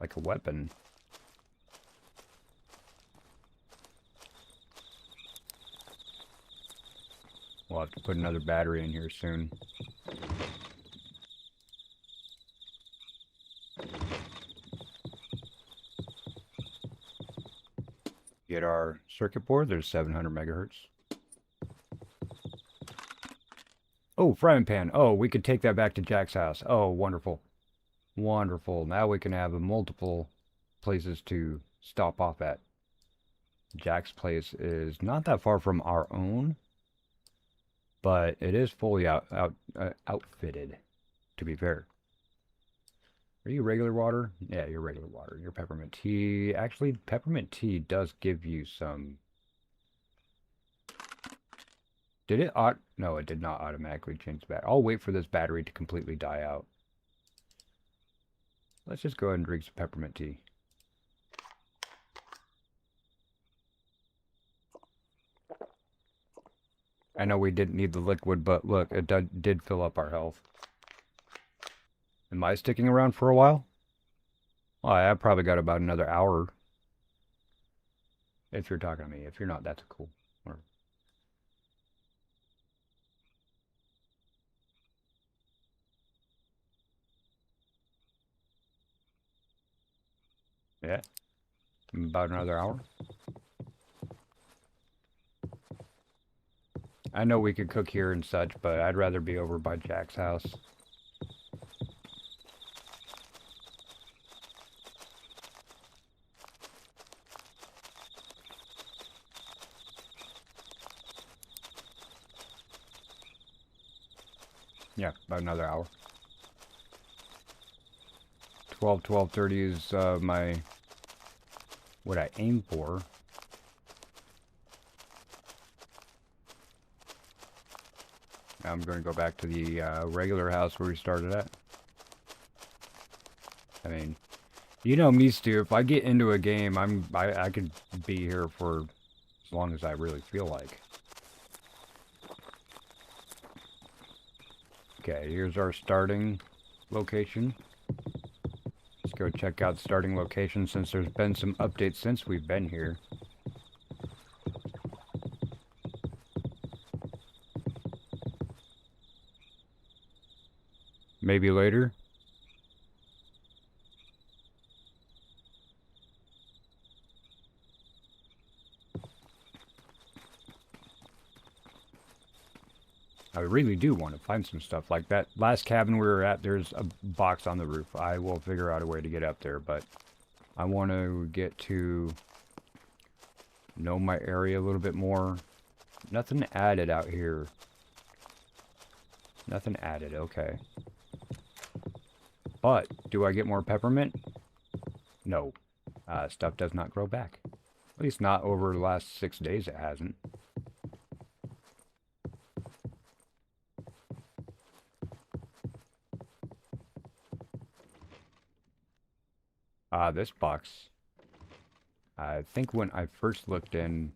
like a weapon. We'll have to put another battery in here soon. Get our circuit board. There's 700 megahertz. Oh, frying pan. Oh, we could take that back to Jack's house. Oh, wonderful. Wonderful. Now we can have multiple places to stop off at. Jack's place is not that far from our own, but it is fully outfitted, to be fair. Are you regular water? Yeah, you're regular water. You're peppermint tea. Actually, peppermint tea does give you some... Did it no, it did not automatically change the battery. I'll wait for this battery to completely die out. Let's just go ahead and drink some peppermint tea. I know we didn't need the liquid, but look, it did fill up our health. Am I sticking around for a while? Well, I probably got about another hour. If you're talking to me. If you're not, that's cool. Or... Yeah. About another hour. I know we could cook here and such, but I'd rather be over by Jack's house. Yeah, about another hour. 12:30 is my... what I aim for. I'm going to go back to the regular house where we started at. I mean, you know me, Stu. If I get into a game, I could be here for as long as I really feel like. Okay, here's our starting location. Let's go check out starting location since there's been some updates since we've been here. Maybe later. really do want to find some stuff like that. Last cabin we were at, there's a box on the roof. I will figure out a way to get up there, but I want to get to know my area a little bit more. Nothing added out here. Nothing added, okay. But, do I get more peppermint? No. Stuff does not grow back. At least not over the last 6 days it hasn't. This box, I think when I first looked in,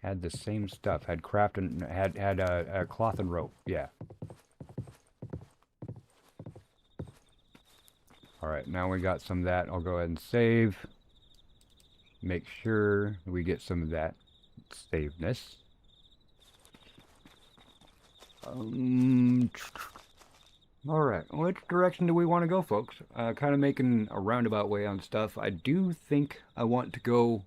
had the same stuff. Had craft and had a cloth and rope. Yeah. Alright, now we got some of that. I'll go ahead and save. Make sure we get some of that saveness. Alright, which direction do we want to go, folks? Kind of making a roundabout way on stuff. I do think I want to go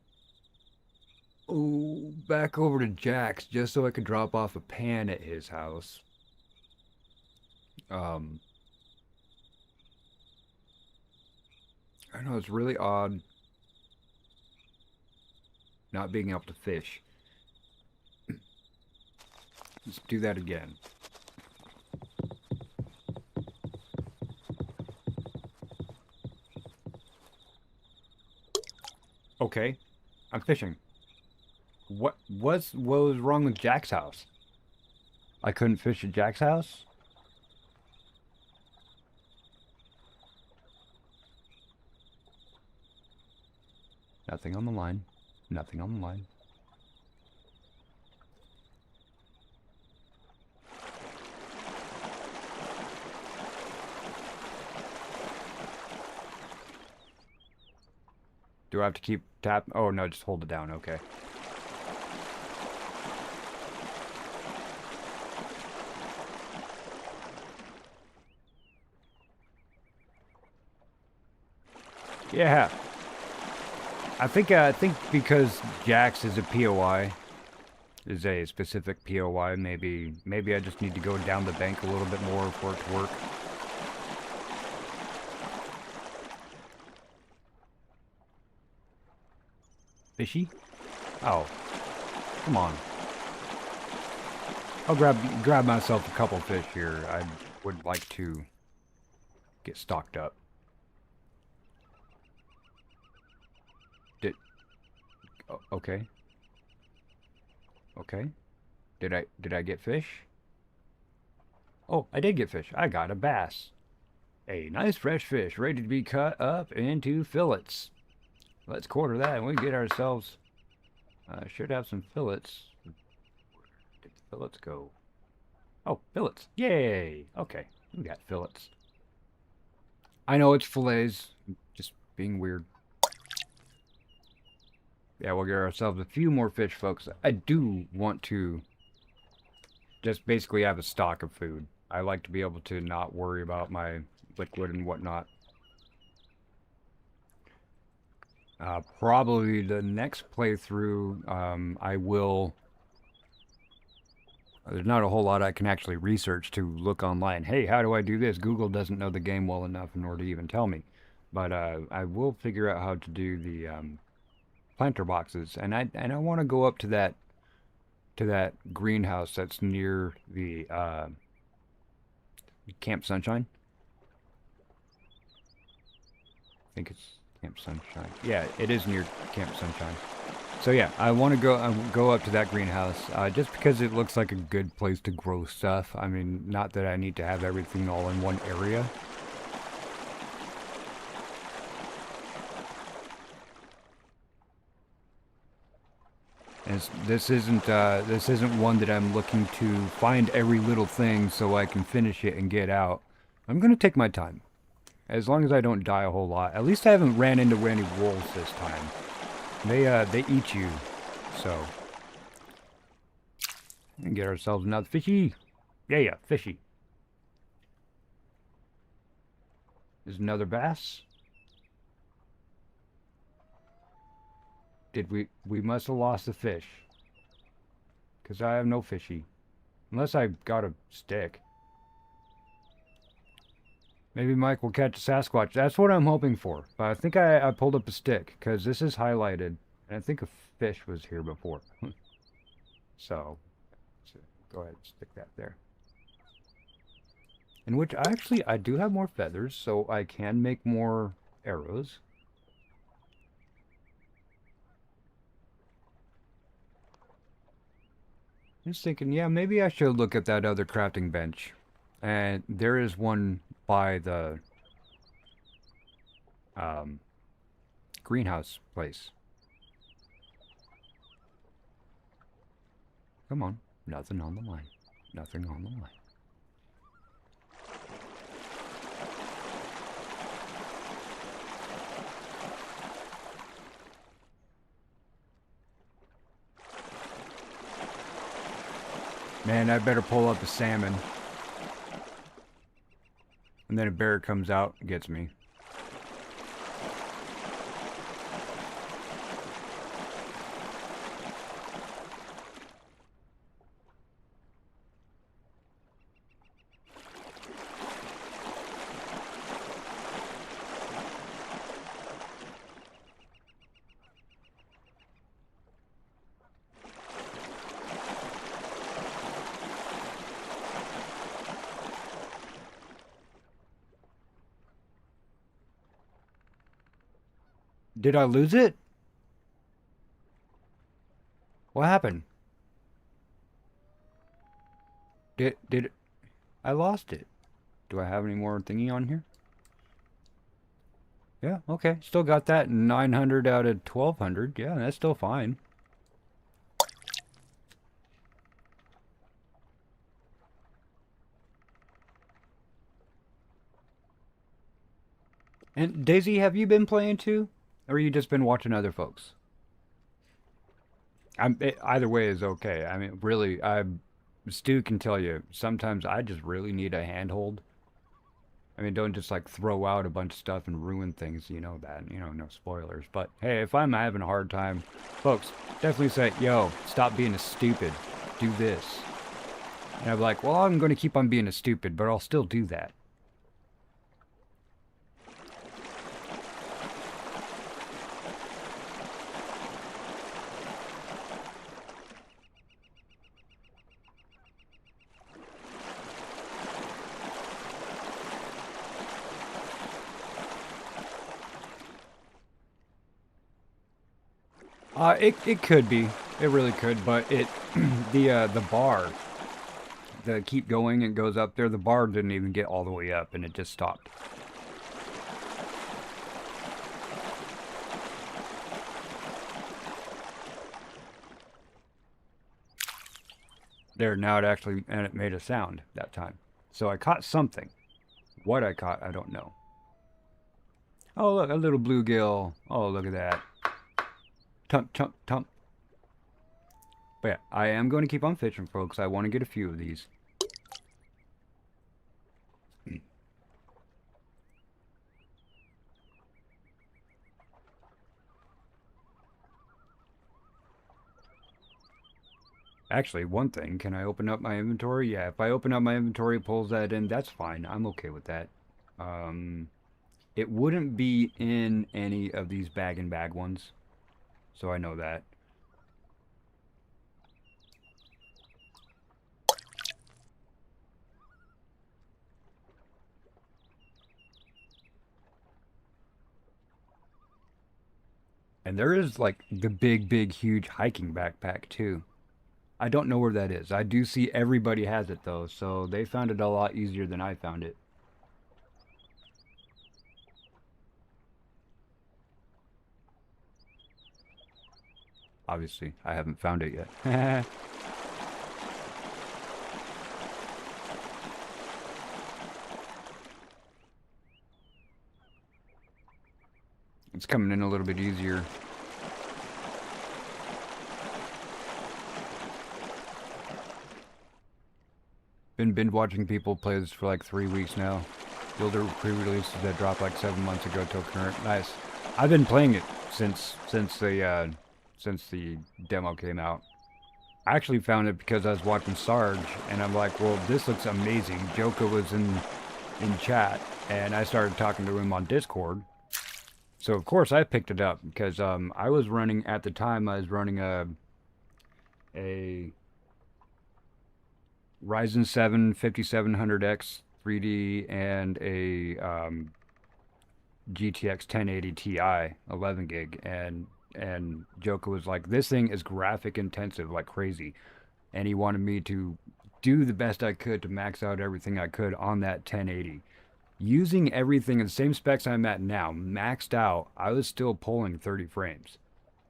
back over to Jack's just so I could drop off a pan at his house. I know it's really odd not being able to fish. Let's do that again. Okay, I'm fishing. What was wrong with Jack's house? I couldn't fish at Jack's house? Nothing on the line. Nothing on the line. Do I have to keep tap? Oh no, just hold it down. Okay. Yeah. I think because Jack's is a POI, is a specific POI, maybe I just need to go down the bank a little bit more for it to work. Fishy? Oh. Come on. I'll grab myself a couple fish here. I would like to get stocked up. Okay. Okay. Did I get fish? Oh, I did get fish. I got a bass. A nice fresh fish ready to be cut up into fillets. Let's quarter that and we get ourselves should have some fillets. Where did the fillets go? Oh, fillets. Yay. Okay. We got fillets. I know it's fillets. Just being weird. Yeah, we'll get ourselves a few more fish, folks. I do want to just basically have a stock of food. I like to be able to not worry about my liquid and whatnot. Probably the next playthrough, I will... There's not a whole lot I can actually research to look online. Hey, how do I do this? Google doesn't know the game well enough in order to even tell me. But I will figure out how to do the... planter boxes, and I want to go up to that greenhouse that's near the Camp Sunshine. I think it's Camp Sunshine. Yeah, it is near Camp Sunshine. So yeah, I want to go up to that greenhouse just because it looks like a good place to grow stuff. I mean, not that I need to have everything all in one area. And this isn't one that I'm looking to find every little thing so I can finish it and get out. I'm gonna take my time, as long as I don't die a whole lot. At least I haven't ran into any wolves this time. They eat you, so. And get ourselves another fishy. Yeah, fishy. There's another bass. We must have lost the fish. Because I have no fishy. Unless I got a stick. Maybe Mike will catch a Sasquatch. That's what I'm hoping for. But I think I pulled up a stick, because this is highlighted. And I think a fish was here before. So go ahead and stick that there. In which, I do have more feathers, so I can make more arrows. Just thinking, yeah, maybe I should look at that other crafting bench. And there is one by the greenhouse place. Come on. Nothing on the line. Nothing on the line. Man, I better pull up a salmon. And then a bear comes out and gets me. Did I lose it? What happened? Did it? I lost it. Do I have any more thingy on here? Yeah, okay. Still got that 900 out of 1200. Yeah, that's still fine. And Daisy, have you been playing too? Or you just been watching other folks? Either way is okay. I mean, really, Stu can tell you, sometimes I just really need a handhold. I mean, don't just like throw out a bunch of stuff and ruin things, you know that, you know, no spoilers. But hey, if I'm having a hard time, folks, definitely say, yo, stop being a stupid, do this. And I'm like, well, I'm going to keep on being a stupid, but I'll still do that. It could be. It really could, but the bar, the keep going, it goes up there. The bar didn't even get all the way up, and it just stopped. There, now it made a sound that time. So I caught something. What I caught, I don't know. Oh, look, a little bluegill. Oh, look at that. Tump, tump, tump. But yeah, I am going to keep on fishing, folks. I want to get a few of these. Actually, one thing, can I open up my inventory? Yeah, if I open up my inventory, it pulls that in, that's fine. I'm okay with that. It wouldn't be in any of these bag-and-bag ones. So I know that. And there is like the big, huge hiking backpack too. I don't know where that is. I do see everybody has it though, so they found it a lot easier than I found it. Obviously, I haven't found it yet. It's coming in a little bit easier. Been binge watching people play this for like 3 weeks now. Builder pre-releases that dropped like 7 months ago till current. Nice. I've been playing it since the demo came out. I actually found it because I was watching Sarge, and I'm like, well, this looks amazing. Joka was in chat, and I started talking to him on Discord. So of course I picked it up because I was running at the time. I was running a Ryzen 7 5700X 3D and a GTX 1080 Ti 11 gig, and Joka was like, this thing is graphic intensive like crazy, and he wanted me to do the best I could to max out everything I could on that 1080. Using everything in the same specs I'm at now, maxed out, I was still pulling 30 frames.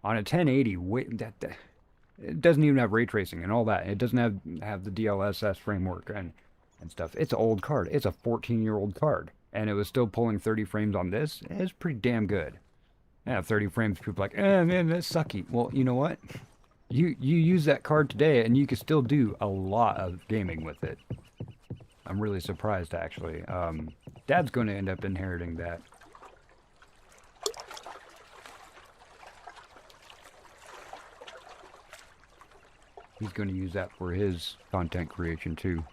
On a 1080, it doesn't even have ray tracing and all that. It doesn't have the DLSS framework and stuff. It's an old card. It's a 14-year-old card. And it was still pulling 30 frames on this. It's pretty damn good. Yeah, 30 frames, people are like, man, that's sucky. Well, you know what? You use that card today, and you can still do a lot of gaming with it. I'm really surprised, actually. Dad's going to end up inheriting that. He's going to use that for his content creation, too.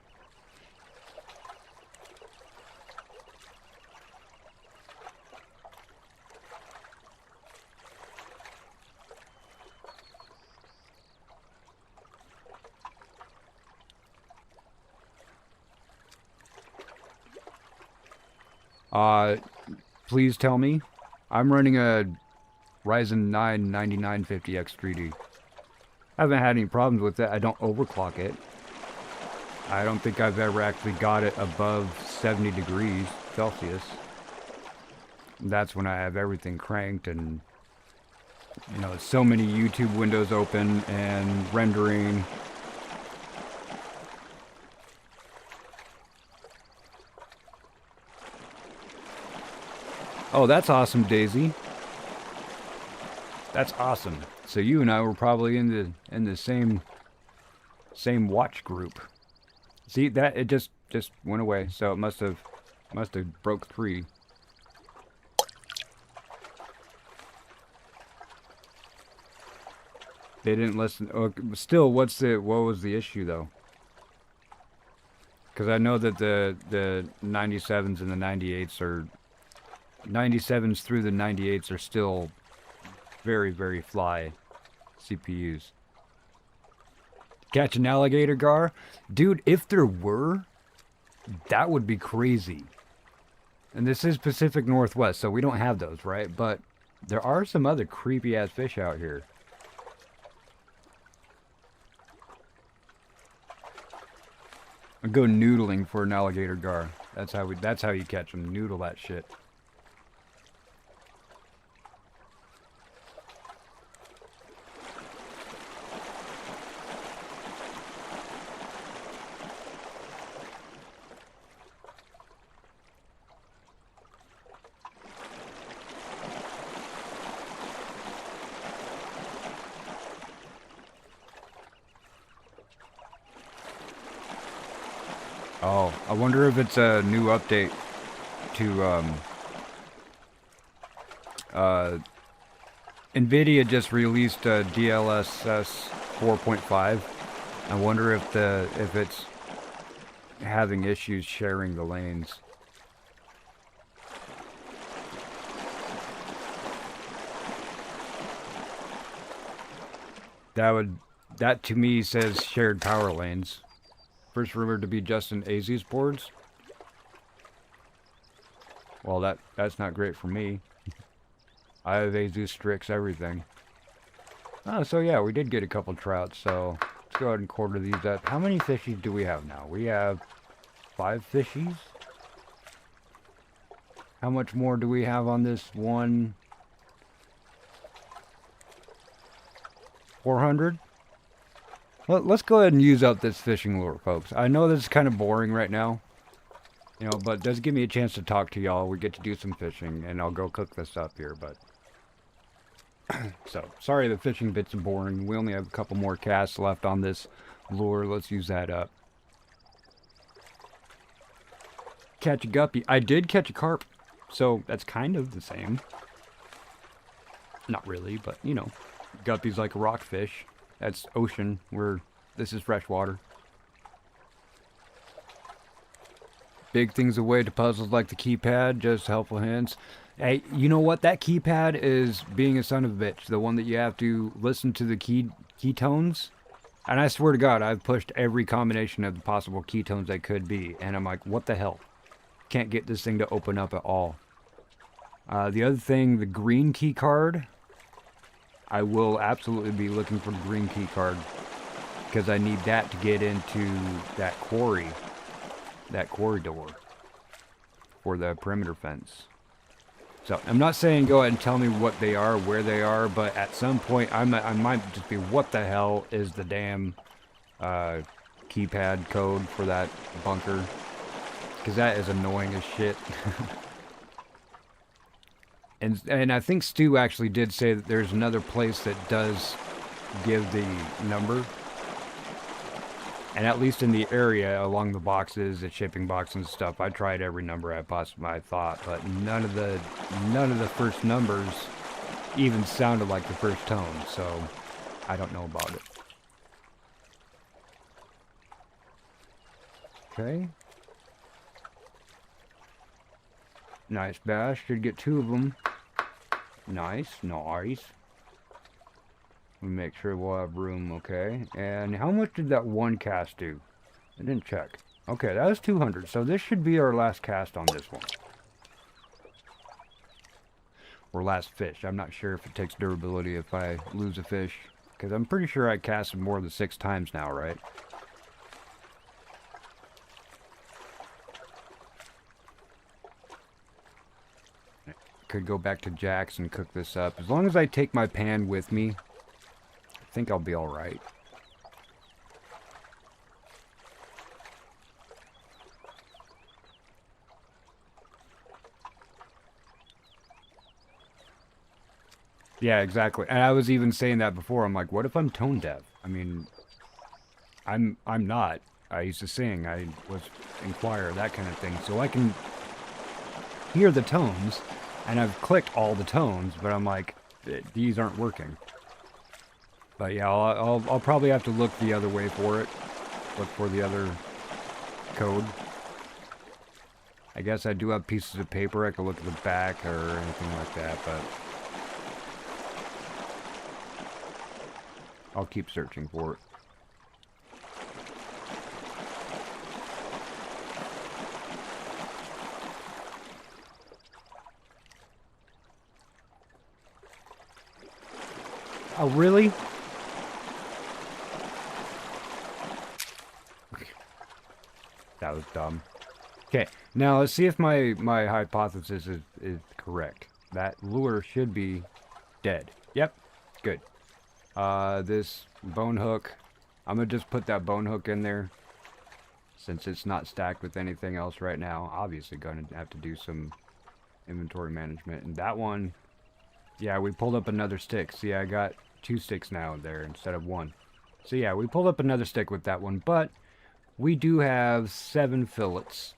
Please tell me. I'm running a Ryzen 9 9950X 3D. I haven't had any problems with it. I don't overclock it. I don't think I've ever actually got it above 70 degrees Celsius. That's when I have everything cranked and, you know, so many YouTube windows open and rendering. Oh, that's awesome, Daisy. That's awesome. So you and I were probably in the same watch group. See that it just went away. So it must have broke free. They didn't listen. Oh, still, what was the issue though? Because I know that the 97s and the 98s are 97s through the 98s are still very, very fly CPUs. Catch an alligator, Gar? Dude, if there were, that would be crazy. And this is Pacific Northwest, so we don't have those, right? But there are some other creepy-ass fish out here. I'd go noodling for an alligator, Gar. That's how you catch them. Noodle that shit. Oh, I wonder if it's a new update to, NVIDIA just released a DLSS 4.5. I wonder if it's having issues sharing the lanes. That to me says shared power lanes. First rumored to be Justin Az's boards. Well, that's not great for me. I have ASUS Strix everything. Oh, so yeah, we did get a couple trouts, so let's go ahead and quarter these up. How many fishies do we have now? We have 5 fishies? How much more do we have on this one? 400? Well, let's go ahead and use up this fishing lure, folks. I know this is kind of boring right now, you know, but it does give me a chance to talk to y'all. We get to do some fishing, and I'll go cook this up here, but... So, sorry the fishing bit's boring. We only have a couple more casts left on this lure. Let's use that up. Catch a guppy. I did catch a carp, so that's kind of the same. Not really, but, you know, guppy's like a rockfish. That's ocean, where this is fresh water. Big things away to puzzles like the keypad, just helpful hints. Hey, you know what? That keypad is being a son of a bitch. The one that you have to listen to the key tones. And I swear to God, I've pushed every combination of the possible keytones I could be. And I'm like, what the hell? Can't get this thing to open up at all. The other thing, the green key card. I will absolutely be looking for the green key card. Because I need that to get into that quarry. That corridor. For the perimeter fence. So, I'm not saying go ahead and tell me what they are, where they are, but at some point I might just be, what the hell is the damn keypad code for that bunker? Because that is annoying as shit. and I think Stu actually did say that there's another place that does give the number. And at least in the area, along the boxes, the shipping box and stuff, I tried every number I possibly thought, but none of the first numbers even sounded like the first tone, so I don't know about it. Okay. Nice bash. Should get 2 of them. Nice, nice. Let me make sure we'll have room, okay. And how much did that one cast do? I didn't check. Okay, that was 200, so this should be our last cast on this one. Or last fish. I'm not sure if it takes durability if I lose a fish. Because I'm pretty sure I casted more than 6 times now, right? Could go back to Jack's and cook this up. As long as I take my pan with me, I think I'll be alright. Yeah, exactly. And I was even saying that before. I'm like, what if I'm tone deaf? I mean, I'm not. I used to sing. I was in choir, that kind of thing. So I can hear the tones, and I've clicked all the tones, but I'm like, these aren't working. But yeah, I'll probably have to look the other way for it. Look for the other code. I guess I do have pieces of paper. I could look at the back or anything like that, but I'll keep searching for it. Oh, really? That was dumb. Okay, now let's see if my hypothesis is correct. That lure should be dead. Yep, good. This bone hook, I'm gonna just put that bone hook in there since it's not stacked with anything else right now. Obviously gonna have to do some inventory management. And that one, yeah, we pulled up another stick. See, I got 2 sticks now there instead of 1. So yeah, we pulled up another stick with that one, but we do have 7 fillets.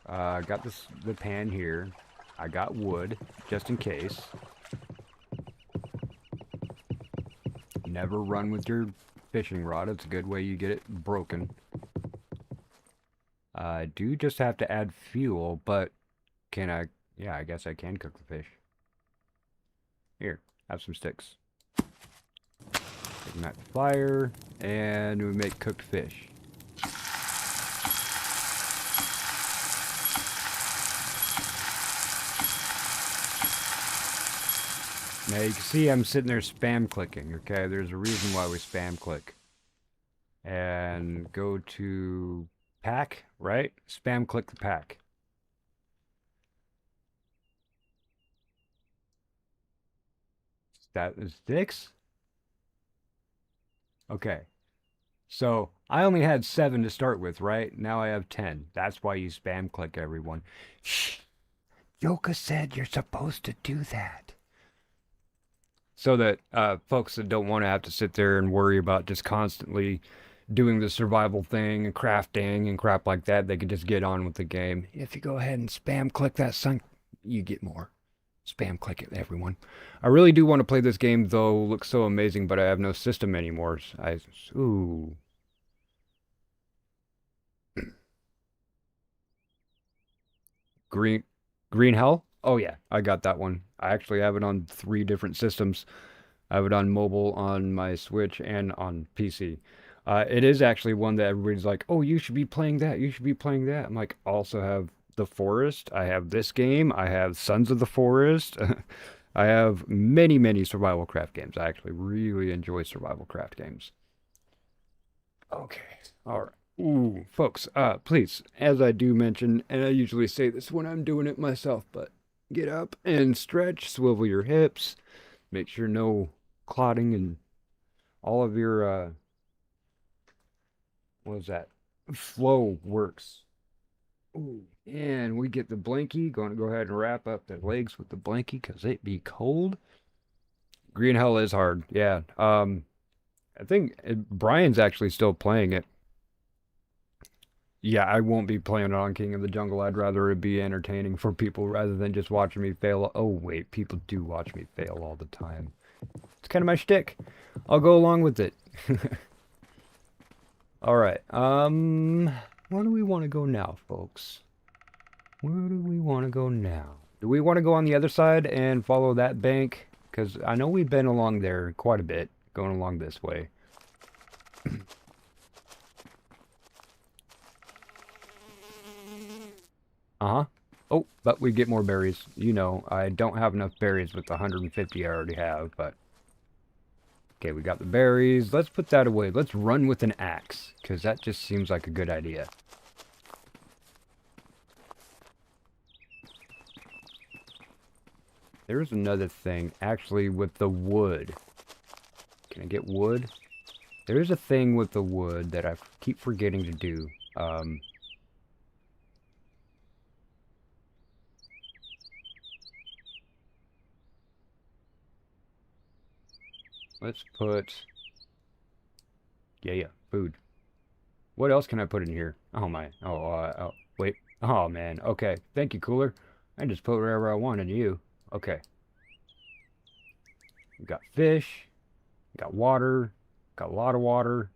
Got the pan here. I got wood, just in case. Never run with your fishing rod. It's a good way you get it broken. I do just have to add fuel, but can I... Yeah, I guess I can cook the fish. Here, have some sticks. Ignite the fire, and we make cooked fish. Now you can see I'm sitting there spam clicking, okay? There's a reason why we spam click. And go to pack, right? Spam click the pack. That is 6? Okay. So, I only had 7 to start with, right? Now I have 10. That's why you spam click everyone. Shh! Yoka said you're supposed to do that. So that folks that don't want to have to sit there and worry about just constantly doing the survival thing and crafting and crap like that, they can just get on with the game. If you go ahead and spam click that sun, you get more. Spam click it, everyone. I really do want to play this game, though. Looks so amazing, but I have no system anymore. Ooh. Green, Green Hell? Oh yeah, I got that one. I actually have it on 3 different systems. I have it on mobile, on my Switch, and on PC. It is actually one that everybody's like, oh, you should be playing that. You should be playing that. I'm like, I also have The Forest. I have this game. I have Sons of the Forest. I have many, many survival craft games. I actually really enjoy survival craft games. Okay. All right. Ooh, folks, please, as I do mention, and I usually say this when I'm doing it myself, but get up and stretch, swivel your hips, make sure no clotting and all of your, what was that? Flow works. Ooh, and we get the blankie. Going to go ahead and wrap up the legs with the blankie because it be cold. Green Hell is hard. Yeah. I think Brian's actually still playing it. Yeah, I won't be playing it on King of the Jungle. I'd rather it be entertaining for people rather than just watching me fail. Oh, wait, people do watch me fail all the time. It's kind of my shtick. I'll go along with it. All right. Where do we want to go now, folks? Where do we want to go now? Do we want to go on the other side and follow that bank? Because I know we've been along there quite a bit, going along this way. Uh-huh. Oh, but we get more berries. You know, I don't have enough berries with the 150 I already have, but... Okay, we got the berries. Let's put that away. Let's run with an axe, because that just seems like a good idea. There's another thing, actually, with the wood. Can I get wood? There's a thing with the wood that I keep forgetting to do. Let's put... Yeah, food. What else can I put in here? Oh, my. Oh, wait. Oh, man. Okay. Thank you, cooler. I just put wherever I wanted you. Okay. We got fish. We got water. Got a lot of water.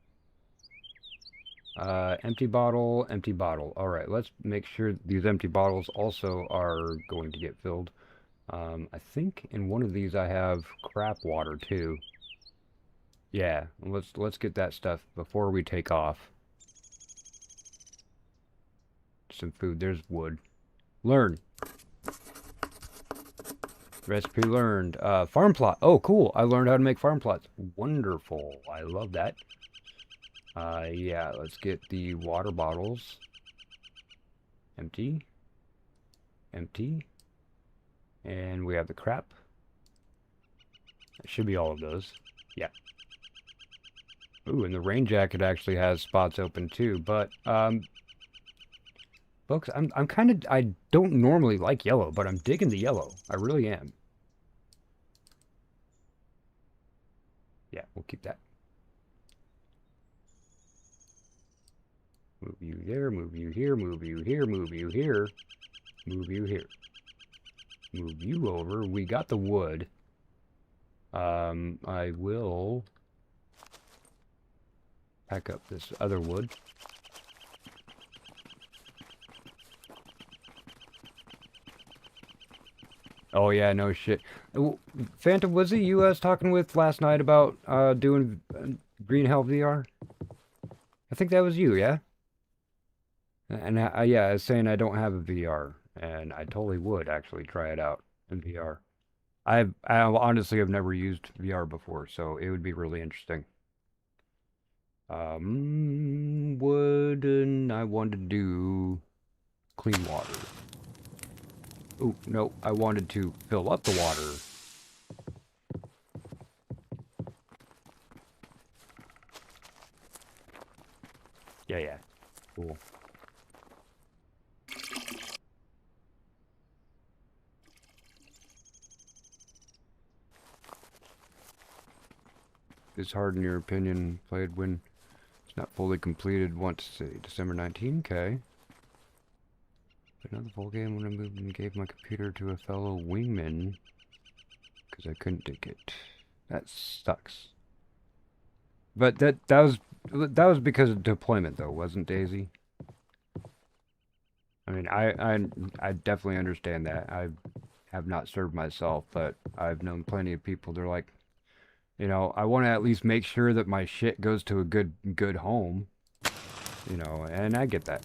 Empty bottle, empty bottle. All right, let's make sure these empty bottles also are going to get filled. I think in one of these I have crap water too. Yeah, let's get that stuff before we take off. Some food. There's wood. Learn. Recipe learned. Farm plot. Oh, cool. I learned how to make farm plots. Wonderful. I love that. Yeah, let's get the water bottles. Empty. Empty. And we have the crap. It should be all of those. Yeah. Ooh, and the rain jacket actually has spots open too, but, folks, I'm kind of, I don't normally like yellow, but I'm digging the yellow. I really am. Yeah, we'll keep that. Move you there, move you here, move you here, move you here, move you here. Move you over. We got the wood. I will pack up this other wood. Oh yeah, no shit. Phantom, was it you I was talking with last night about doing Green Hell VR? I think that was you, yeah? And yeah, I was saying I don't have a VR, and I totally would actually try it out in VR. I honestly have never used VR before, so it would be really interesting. Wouldn't I want to do clean water? Oh, no, I wanted to fill up the water. Yeah, cool. Is hard in your opinion played when it's not fully completed? Want to say December 19? Okay. Another full game when I moved and gave my computer to a fellow wingman because I couldn't take it. That sucks. But that was because of deployment though, wasn't Daisy? I mean, I definitely understand that. I have not served myself, but I've known plenty of people. They're like, you know, I want to at least make sure that my shit goes to a good home, you know, and I get that.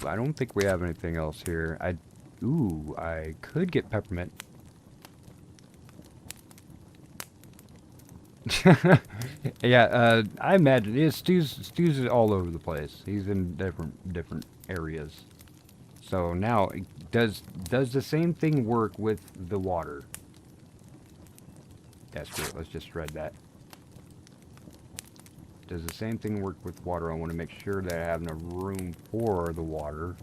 I don't think we have anything else here. Ooh, I could get peppermint. Yeah, I imagine Stu's all over the place. He's in different areas. So now, does the same thing work with the water? Yeah, screw it. Let's just shred that. Does the same thing work with water? I want to make sure that I have enough room for the water.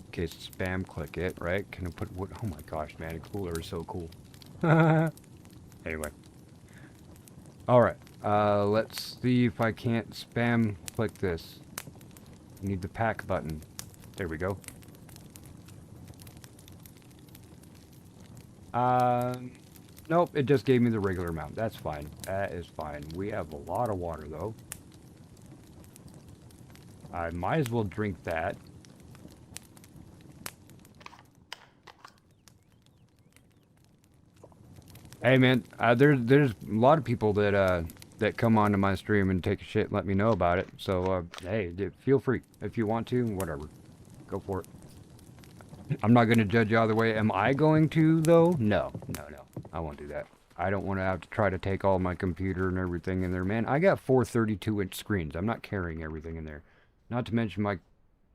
In case spam click it, right? Can I put wood? Oh my gosh, man, a cooler is so cool. Anyway. Alright, let's see if I can't spam click this. I need the pack button. There we go. Nope, it just gave me the regular amount. That's fine. That is fine. We have a lot of water, though. I might as well drink that. Hey, man, there's a lot of people that come onto my stream and take a shit and let me know about it. So, hey, feel free. If you want to, whatever. Go for it. I'm not going to judge you either way. Am I going to, though? No. I won't do that. I don't want to have to try to take all my computer and everything in there. Man, I got 4 32-inch screens. I'm not carrying everything in there. Not to mention my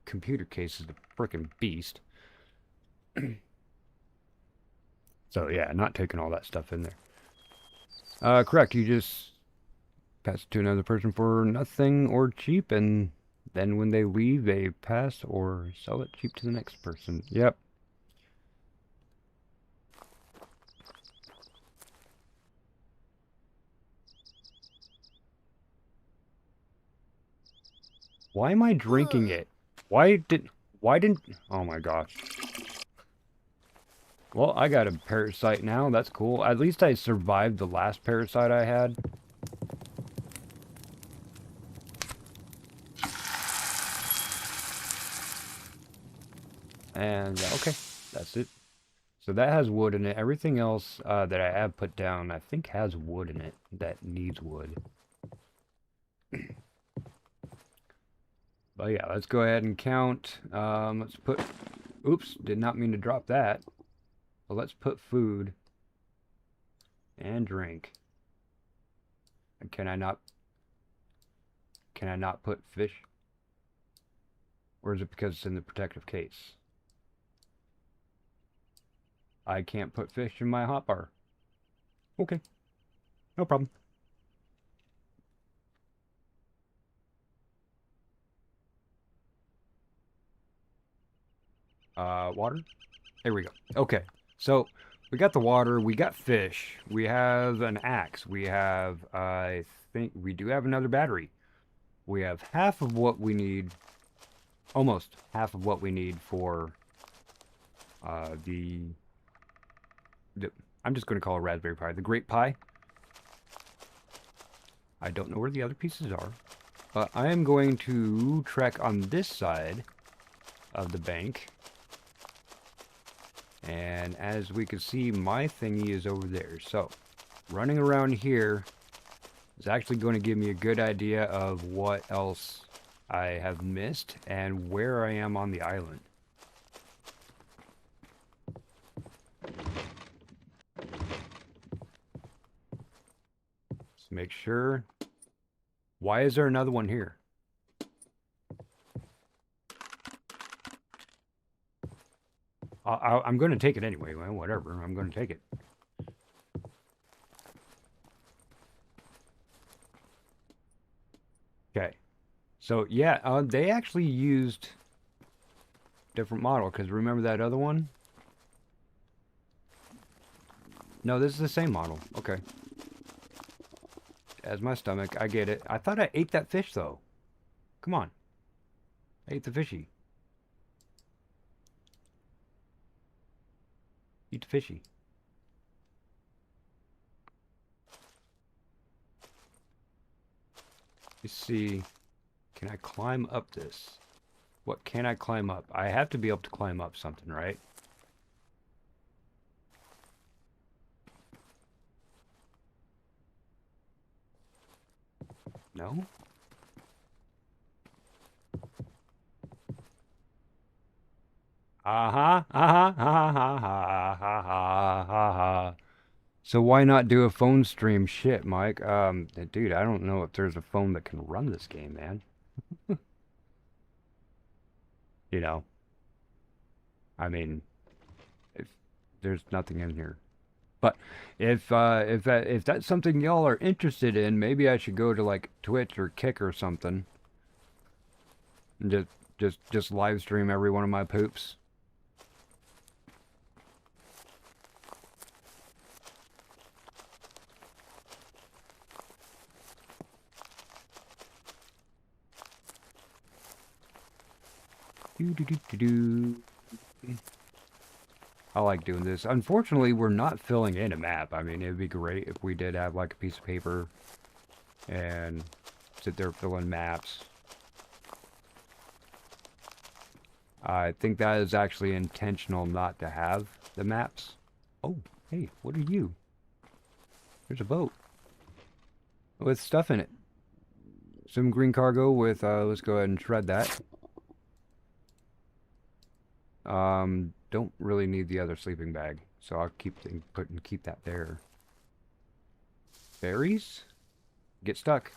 computer case is a frickin' beast. So, yeah, not taking all that stuff in there. Correct. You just pass it to another person for nothing or cheap, and then when they leave, they pass or sell it cheap to the next person. Yep. Why am I drinking it? Why didn't... Oh my gosh. Well, I got a parasite now. That's cool. At least I survived the last parasite I had. And, okay. That's it. So that has wood in it. Everything else that I have put down, I think has wood in it that needs wood. But yeah, let's go ahead and count. Let's put... Oops, did not mean to drop that. Well, let's put food and drink. And can I not put fish? Or is it because it's in the protective case? I can't put fish in my hotbar. Okay. No problem. Water? There we go. Okay. So, we got the water, we got fish, we have an axe, we have, I think, we do have another battery. We have half of what we need, almost half of what we need for, the I'm just going to call it Raspberry Pi, the Great Pi. I don't know where the other pieces are, but I am going to trek on this side of the bank. And as we can see, my thingy is over there. So, running around here is actually going to give me a good idea of what else I have missed and where I am on the island. Let's make sure. Why is there another one here? I'm going to take it anyway. Well, whatever. I'm going to take it. Okay. So, yeah, they actually used different model, because remember that other one? No, this is the same model. Okay. as my stomach. I get it. I thought I ate that fish, though. Come on. I ate the fishy. Eat the fishy. Let's see. Can I climb up this? What can I climb up? I have to be able to climb up something, right? No? Uh-huh. Uh-huh. Ha ha ha ha ha ha ha. So why not do a phone stream? Shit, Mike. Dude, I don't know if there's a phone that can run this game, man. You know, I mean, if there's nothing in here. But if that's something y'all are interested in, maybe I should go to like Twitch or Kick or something and just live stream every one of my poops. Do do do do do. I like doing this. Unfortunately, we're not filling in a map. I mean, it'd be great if we did have like a piece of paper and sit there filling maps. I think that is actually intentional not to have the maps. Oh, hey, what are you? There's a boat with stuff in it. Some green cargo with, let's go ahead and shred that. Don't really need the other sleeping bag, so I'll keep that there. Berries? Get stuck.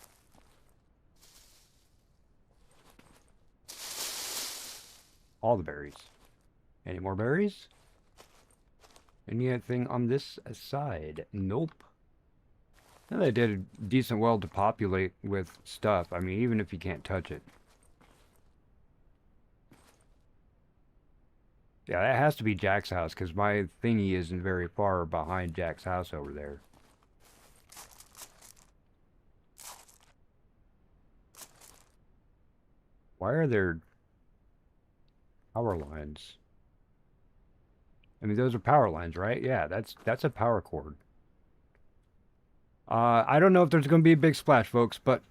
All the berries. Any more berries? Anything on this side? Nope. Now they did a decent well to populate with stuff. I mean, even if you can't touch it. Yeah, that has to be Jack's house, because my thingy isn't very far behind Jack's house over there. Why are there power lines? I mean, those are power lines, right? Yeah, that's a power cord. I don't know if there's going to be a big splash, folks, but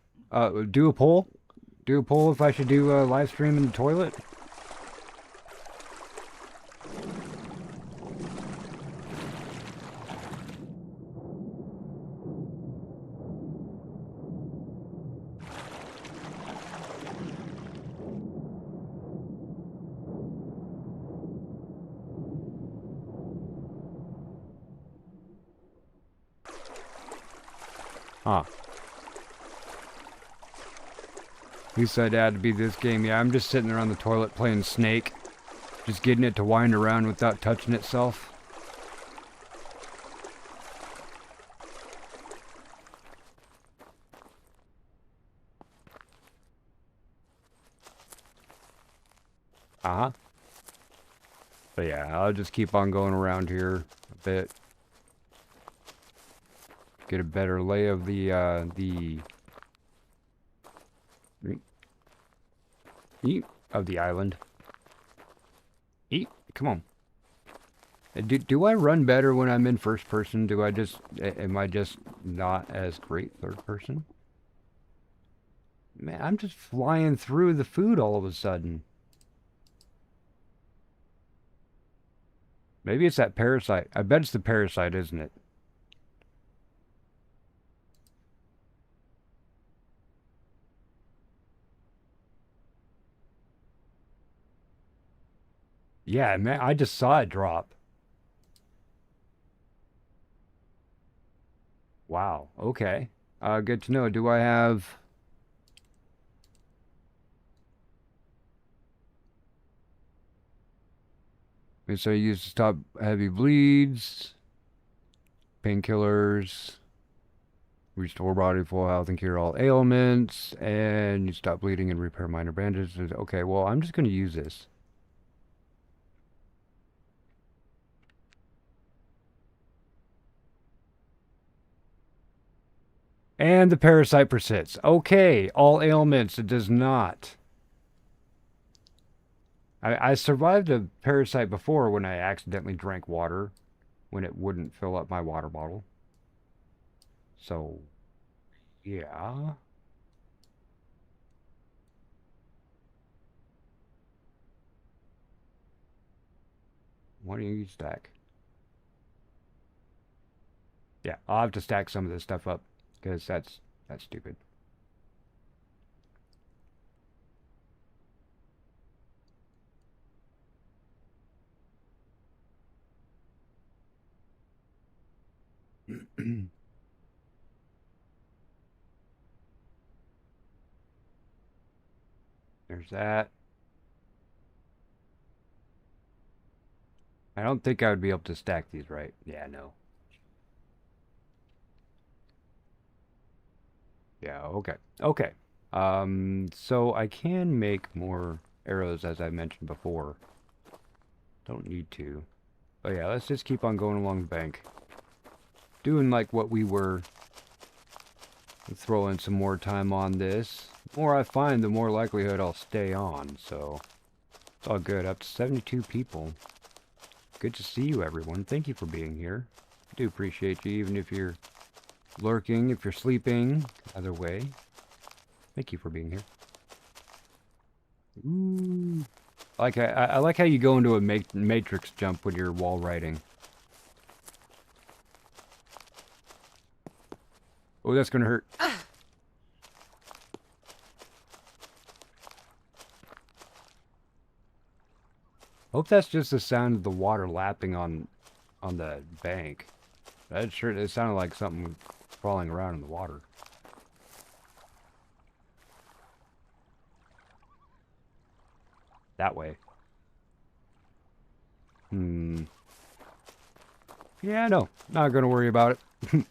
do a poll. Do a poll if I should do a live stream in the toilet. Huh. He said it had to be this game. Yeah, I'm just sitting there on the toilet playing Snake. Just getting it to wind around without touching itself. Uh-huh. But yeah, I'll just keep on going around here a bit. Get a better lay of the of the island. Eat. Come on. Do I run better when I'm in first person? Am I just not as great third person? Man, I'm just flying through the food all of a sudden. Maybe it's that parasite. I bet it's the parasite, isn't it? Yeah, man, I just saw it drop. Wow, okay. Good to know. Do I have... So I use to stop heavy bleeds, painkillers, restore body full health and cure all ailments, and you stop bleeding and repair minor bandages. Okay, well, I'm just going to use this. And the parasite persists. Okay, all ailments, it does not. I survived a parasite before when I accidentally drank water when it wouldn't fill up my water bottle. So, yeah. Why don't you stack? Yeah, I'll have to stack some of this stuff up because that's stupid. There's that. I don't think I would be able to stack these right. Yeah, no. Yeah, okay. Okay. So I can make more arrows as I mentioned before. Don't need to. But yeah, let's just keep on going along the bank. Doing like what we were. Throw in some more time on this. The more I find, the more likelihood I'll stay on, so it's all good. Up to 72 people. Good to see you, everyone. Thank you for being here. I do appreciate you, even if you're lurking, if you're sleeping. Either way, thank you for being here. Ooh. I like how you go into a matrix jump when you're wall riding. Oh, that's gonna hurt. Hope that's just the sound of the water lapping on the bank. That sure it sounded like something crawling around in the water. That way. Hmm. Yeah, no. Not gonna worry about it.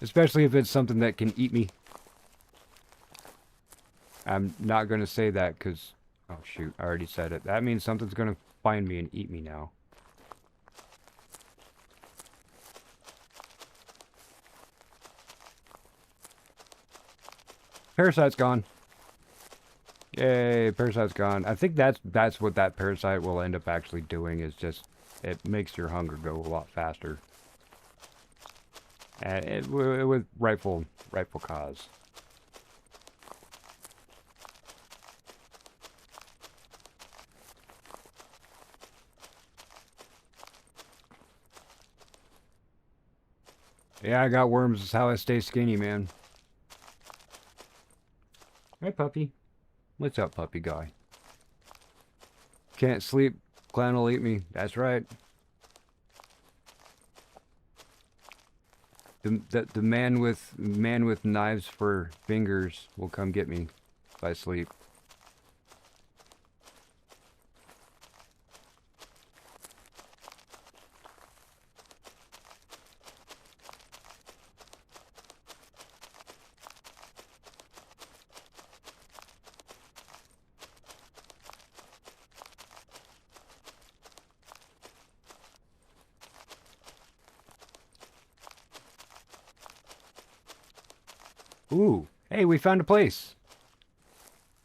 Especially if it's something that can eat me. I'm not gonna say that because... Oh, shoot. I already said it. That means something's gonna find me and eat me now. Parasite's gone. Yay, parasite's gone. I think that's what that parasite will end up actually doing is just... It makes your hunger go a lot faster. And with rightful cause. Yeah, I got worms. It's how I stay skinny, man. Hey, puppy. What's up, puppy guy? Can't sleep. Clan will eat me. That's right. The man with knives for fingers will come get me if I sleep. Ooh, hey, we found a place.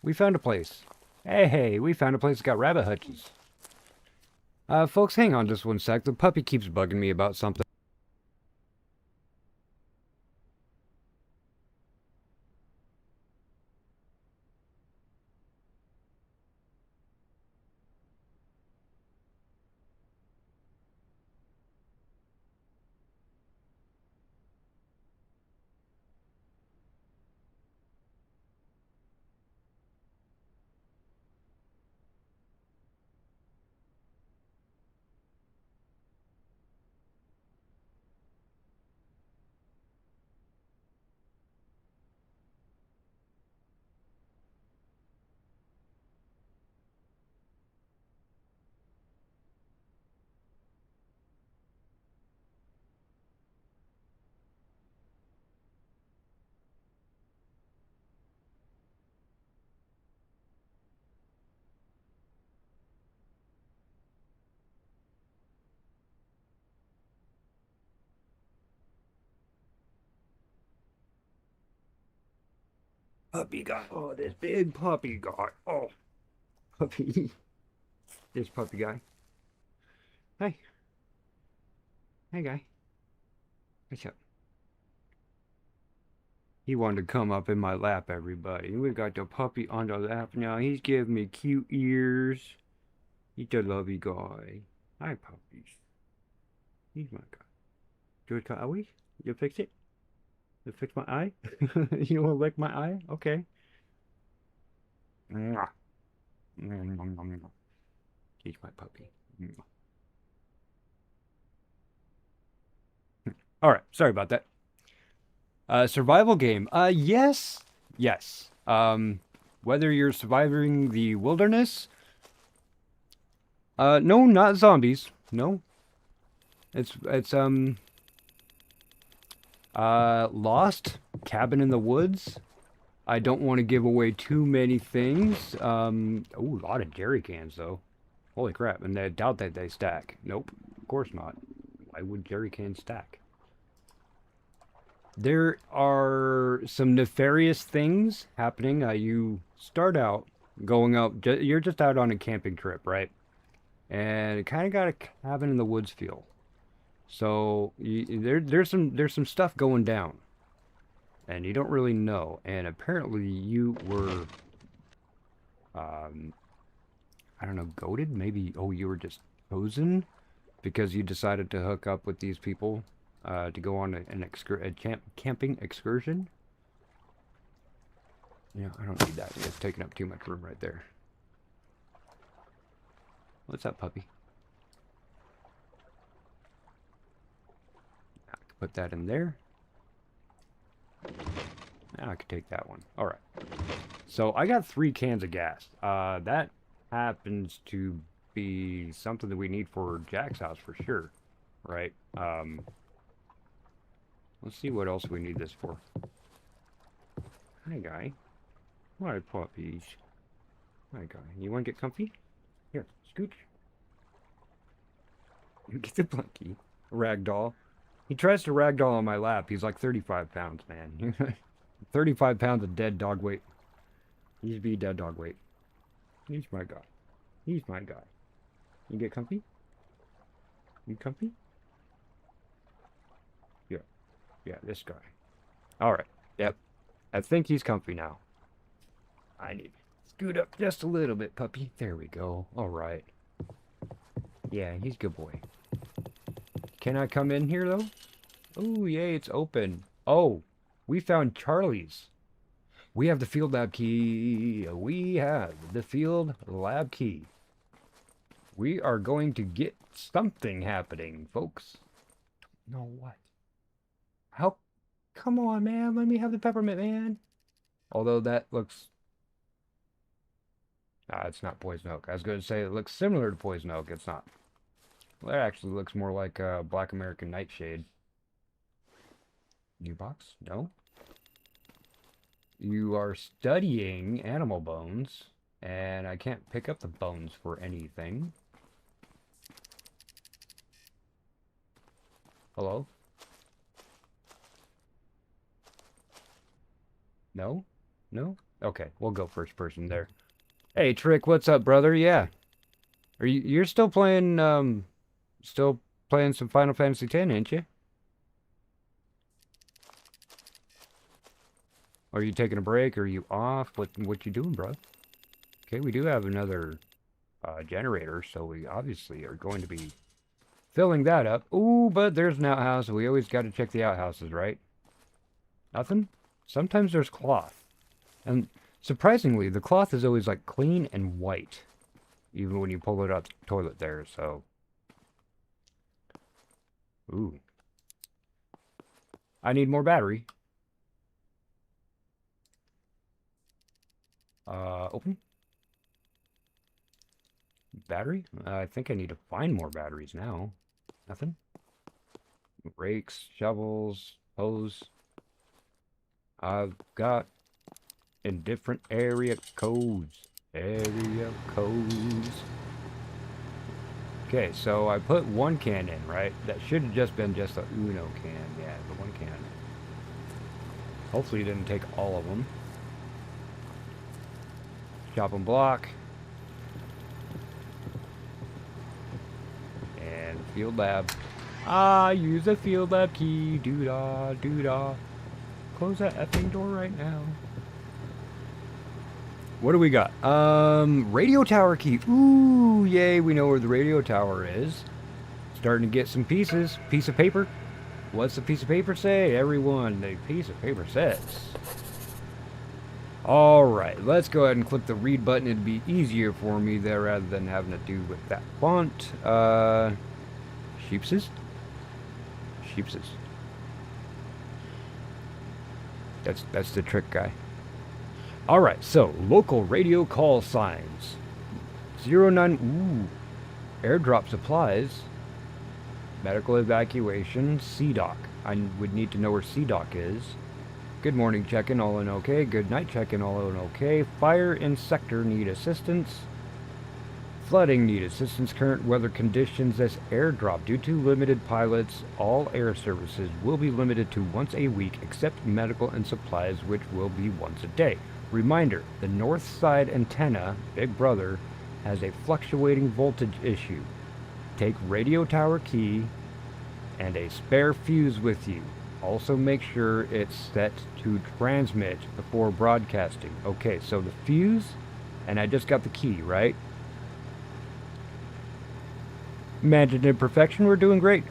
We found a place. Hey, we found a place that got rabbit hutches. Folks, hang on just one sec. The puppy keeps bugging me about something. puppy guy. Oh, this big puppy guy. Oh, puppy. This puppy guy. Hey. Hey, guy. What's up? He wanted to come up in my lap, everybody. We got the puppy on the lap now. He's giving me cute ears. He's a lovey guy. Hi, puppies. He's my guy. Do it, are we? You fix it? You fix my eye? You want to lick my eye? Okay. Mwah. He's my puppy. All right. Sorry about that. Survival game. Yes. Yes. Whether you're surviving the wilderness. No, not zombies. No. It's Lost, Cabin in the Woods. I don't want to give away too many things. Oh, a lot of jerry cans though. Holy crap! And I doubt that they stack. Nope, of course not. Why would jerry cans stack? There are some nefarious things happening. You start out going up. You're just out on a camping trip, right? And it kind of got a cabin in the woods feel. So there's some stuff going down, and you don't really know. And apparently you were, I don't know, goated? Maybe, oh, you were just chosen because you decided to hook up with these people to go on a camping excursion. Yeah, I don't need that. It's taking up too much room right there. What's up, puppy? I can put that in there. Now I can take that one. All right. So I got 3 cans of gas. That happens to be something that we need for Jack's house for sure, right? Let's see what else we need this for. Hi, guy. Hi, puppies. Hi, guy. You want to get comfy? Here, scooch. Get the blankie. Ragdoll. He tries to ragdoll on my lap. He's like 35 pounds, man. 35 pounds of dead dog weight. He's be dead dog weight. He's my guy. He's my guy. You get comfy? You comfy? Yeah. Yeah, this guy. Alright. Yep. I think he's comfy now. I need to scoot up just a little bit, puppy. There we go. Alright. Yeah, he's a good boy. Can I come in here, though? Oh, yay, it's open. Oh, we found Charlie's. We have the field lab key. We have the field lab key. We are going to get something happening, folks. Don't know what. How? Come on, man. Let me have the peppermint, man. Although that looks... it's not poison oak. I was going to say it looks similar to poison oak. It's not. Well, that actually looks more like a Black American Nightshade. New box? No. You are studying animal bones, and I can't pick up the bones for anything. Hello? No? No? Okay, we'll go first person there. Hey, Trick, what's up, brother? Yeah. You're still playing, some Final Fantasy X, ain't you? Are you taking a break? Are you off? What you doing, bro? Okay, we do have another generator, so we obviously are going to be filling that up. Ooh, but there's an outhouse. We always got to check the outhouses, right? Nothing? Sometimes there's cloth. And surprisingly, the cloth is always like clean and white. Even when you pull it out the toilet there, so... Ooh. I need more battery. Open. Battery? I think I need to find more batteries now. Nothing? Rakes, shovels, hose. I've got in different area codes. Area codes. Okay, so I put 1 can in, right? That should have just been just a Uno can. Yeah, the 1 can. Hopefully it didn't take all of them. Chopping block. And field lab. Use the field lab key. Doo-dah, doo-dah. Close that effing door right now. What do we got? Radio tower key. Ooh, yay, we know where the radio tower is. Starting to get some pieces. Piece of paper. What's the piece of paper say? Everyone, the piece of paper says. Alright, let's go ahead and click the read button. It'd be easier for me there rather than having to do with that font. Sheepses? Sheepses. That's the trick guy. Alright, so local radio call signs. 09, airdrop supplies. Medical evacuation, CDOC. I would need to know where CDOC is. Good morning, check-in, all in okay. Good night, check-in, all in okay. Fire in sector, need assistance. Flooding, need assistance. Current weather conditions as airdrop. Due to limited pilots, all air services will be limited to once a week, except medical and supplies, which will be once a day. Reminder, the north side antenna, Big Brother, has a fluctuating voltage issue. Take radio tower key and a spare fuse with you. Also make sure it's set to transmit before broadcasting. Okay, so the fuse, and I just got the key, right? Imaginative perfection, we're doing great.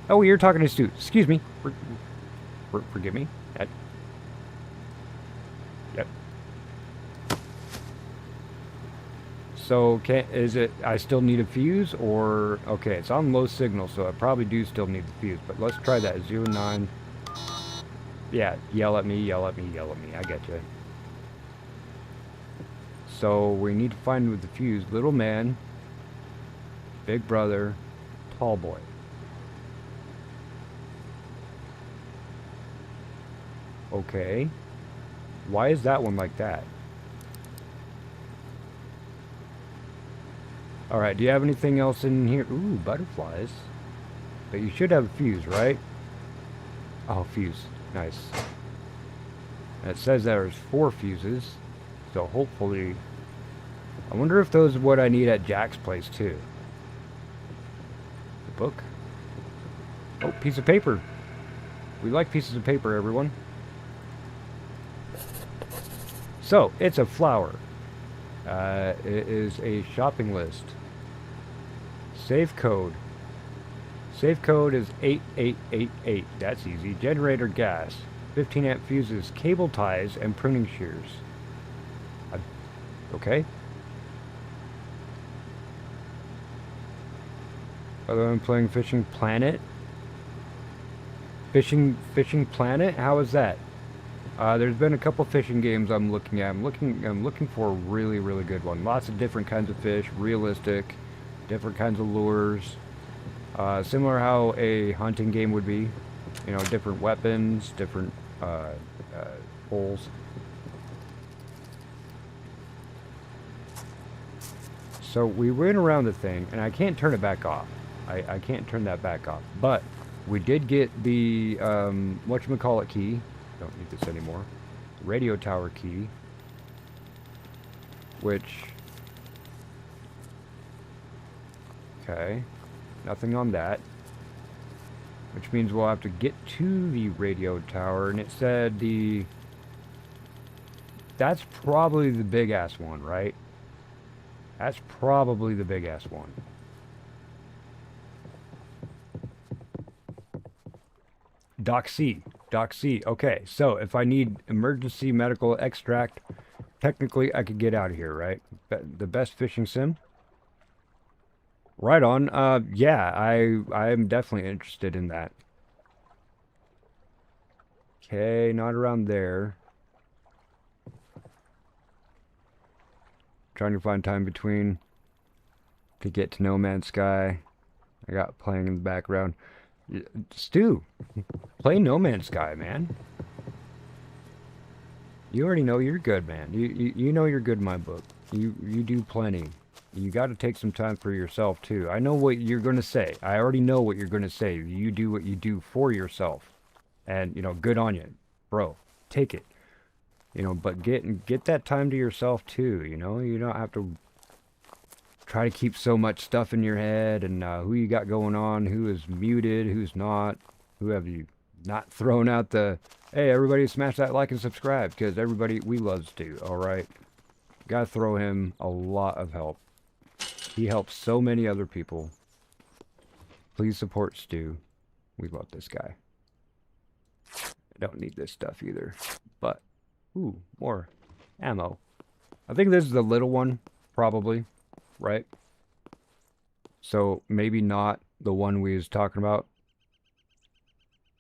Oh, you're talking to Stu. Excuse me. Forgive me. Yep. So, is it, I still need a fuse, or, okay, it's on low signal, so I probably do still need the fuse, but let's try that, 09. Yeah, yell at me, yell at me, yell at me, I get you. So, we need to find with the fuse, little man, Big Brother, tall boy. Okay. Why is that one like that? Alright, do you have anything else in here? Ooh, butterflies. But you should have a fuse, right? Oh, fuse. Nice. And it says there's 4 fuses. So hopefully... I wonder if those are what I need at Jack's place, too. The book. Oh, piece of paper. We like pieces of paper, everyone. So, it's a flower. It is a shopping list. Safe code. Safe code is 8888. That's easy. Generator gas. 15 amp fuses. Cable ties and pruning shears. Okay. Although I'm playing Fishing Planet. Fishing Planet? How is that? There's been a couple fishing games I'm looking at. I'm looking for a really, really good one. Lots of different kinds of fish, realistic, different kinds of lures. Similar how a hunting game would be. You know, different weapons, different holes. So we went around the thing, and I can't turn it back off. I can't turn that back off. But we did get the whatchamacallit key. Don't need this anymore. Radio tower key, which, okay, nothing on that, which means we'll have to get to the radio tower, and it said that's probably the big ass one, right? That's probably the big ass one. Doc C. Okay, so if I need emergency medical extract, technically I could get out of here, right? The best fishing sim? Right on. Yeah, I am definitely interested in that. Okay, not around there. Trying to find time between to get to No Man's Sky. I got playing in the background. Stu, play No Man's Sky, man. You already know you're good, man. You know you're good in my book. You do plenty. You got to take some time for yourself too. I know what you're going to say. I already know what you're going to say. You do what you do for yourself. And, you know, good on you. Bro, take it. You know, but get that time to yourself too, you know? You don't have to try to keep so much stuff in your head and who you got going on, who is muted, who's not, who have you not thrown out the, hey, everybody smash that like and subscribe, because everybody, we love Stu, alright? Gotta throw him a lot of help. He helps so many other people. Please support Stu. We love this guy. I don't need this stuff either, but, ooh, more ammo. I think this is the little one, probably. Right? So maybe not the one we was talking about.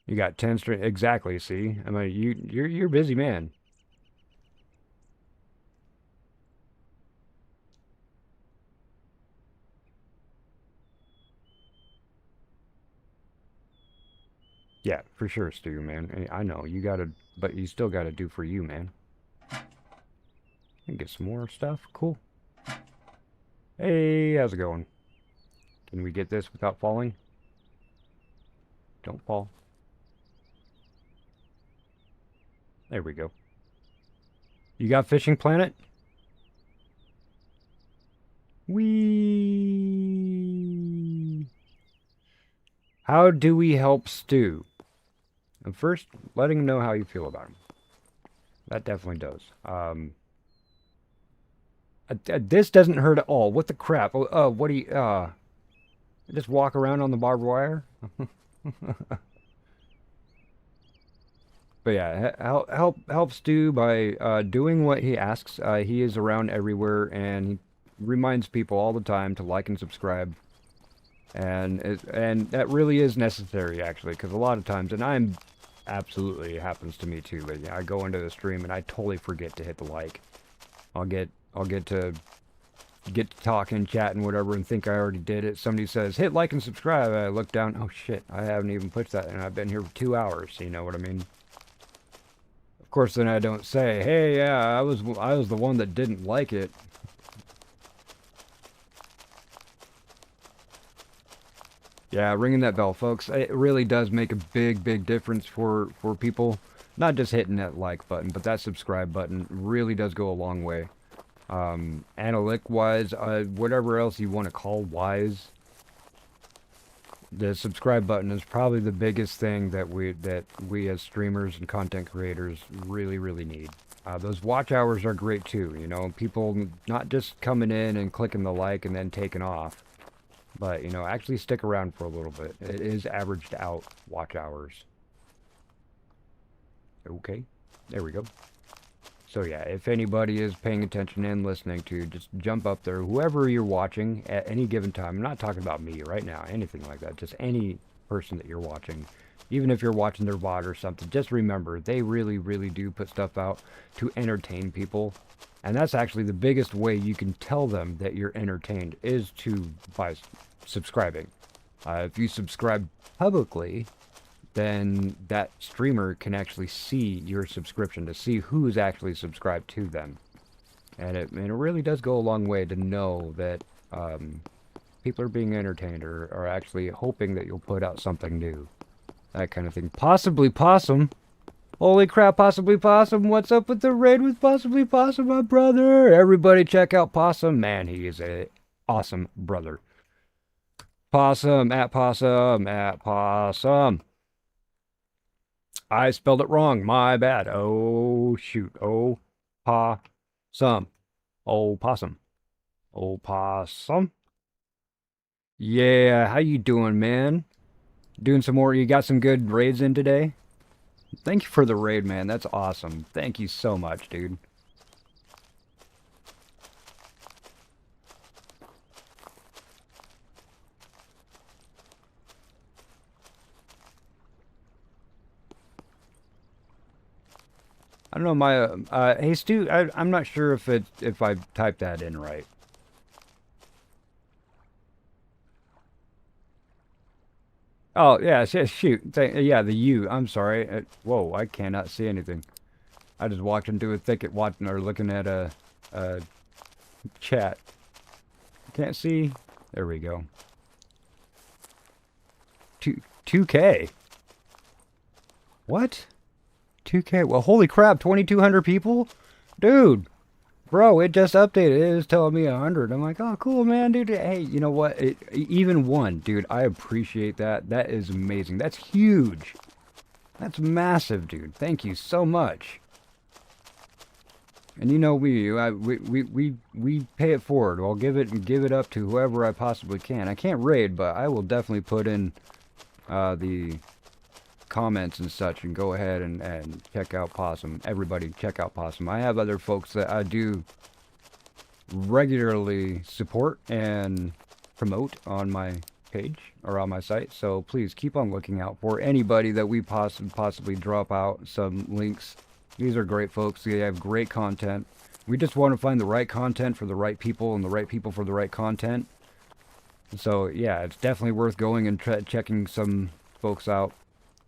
You got 10 string, exactly. See, I mean, you're a busy man. Yeah, for sure, Stu, man. I know you gotta, but you still gotta do for you, man. And get some more stuff. Cool. Hey, how's it going? Can we get this without falling? Don't fall. There we go. You got Fishing Planet? Whee! How do we help Stu? And first, letting him know how you feel about him. That definitely does. This doesn't hurt at all. What the crap? What do you, just walk around on the barbed wire? But yeah, help Stu by doing what he asks. He is around everywhere, and he reminds people all the time to like and subscribe. And that really is necessary, actually, because a lot of times, and I'm absolutely, it happens to me too, but yeah, I go into the stream and I totally forget to hit the like. I'll get to talking, chatting, whatever, and think I already did it. Somebody says, hit like and subscribe. I look down, oh shit, I haven't even pushed that, and I've been here for 2 hours, you know what I mean? Of course, then I don't say, hey, yeah, I was the one that didn't like it. Yeah, ringing that bell, folks. It really does make a big difference for people. Not just hitting that like button, but that subscribe button really does go a long way. Analytic-wise, whatever else you want to call wise, the subscribe button is probably the biggest thing that we as streamers and content creators really need. Those watch hours are great too, you know, people not just coming in and clicking the like and then taking off, but, you know, actually stick around for a little bit. It is averaged out watch hours. Okay, there we go. So yeah, if anybody is paying attention and listening to, just jump up there. Whoever you're watching at any given time, I'm not talking about me right now, anything like that, just any person that you're watching. Even if you're watching their VOD or something, just remember, they really do put stuff out to entertain people. And that's actually the biggest way you can tell them that you're entertained, is by subscribing. If you subscribe publicly, then that streamer can actually see your subscription, to see who's actually subscribed to them. And it really does go a long way to know that people are being entertained, or are actually hoping that you'll put out something new. That kind of thing. Possibly Possum. Holy crap, Possibly Possum. What's up with the raid with Possibly Possum, my brother? Everybody check out Possum. Man, he is a awesome brother. Possum, at Possum, at Possum. I spelled it wrong. My bad. Oh, shoot. Oh, Possum. Oh, Possum. Oh, Possum. Yeah, how you doing, man? Doing some more? You got some good raids in today? Thank you for the raid, man. That's awesome. Thank you so much, dude. I don't know, my hey Stu, I'm not sure if I typed that in right. Oh yeah, shoot, yeah, the U. I'm sorry. Whoa, I cannot see anything. I just walked into a thicket watching or looking at a chat. Can't see. There we go. 2K. What? 2K. Well, holy crap, 2,200 people? Dude, bro, it just updated. It is telling me 100. I'm like, oh, cool, man, dude. Hey, you know what? Even one, dude, I appreciate that. That is amazing. That's huge. That's massive, dude. Thank you so much. And you know we pay it forward. I'll give it up to whoever I possibly can. I can't raid, but I will definitely put in the comments and such and go ahead and check out Possum. Everybody check out Possum. I have other folks that I do regularly support and promote on my page or on my site, so please keep on looking out for anybody that we possibly drop out some links. These are great folks. They have great content. We just want to find the right content for the right people and the right people for the right content. So yeah, it's definitely worth going and checking some folks out.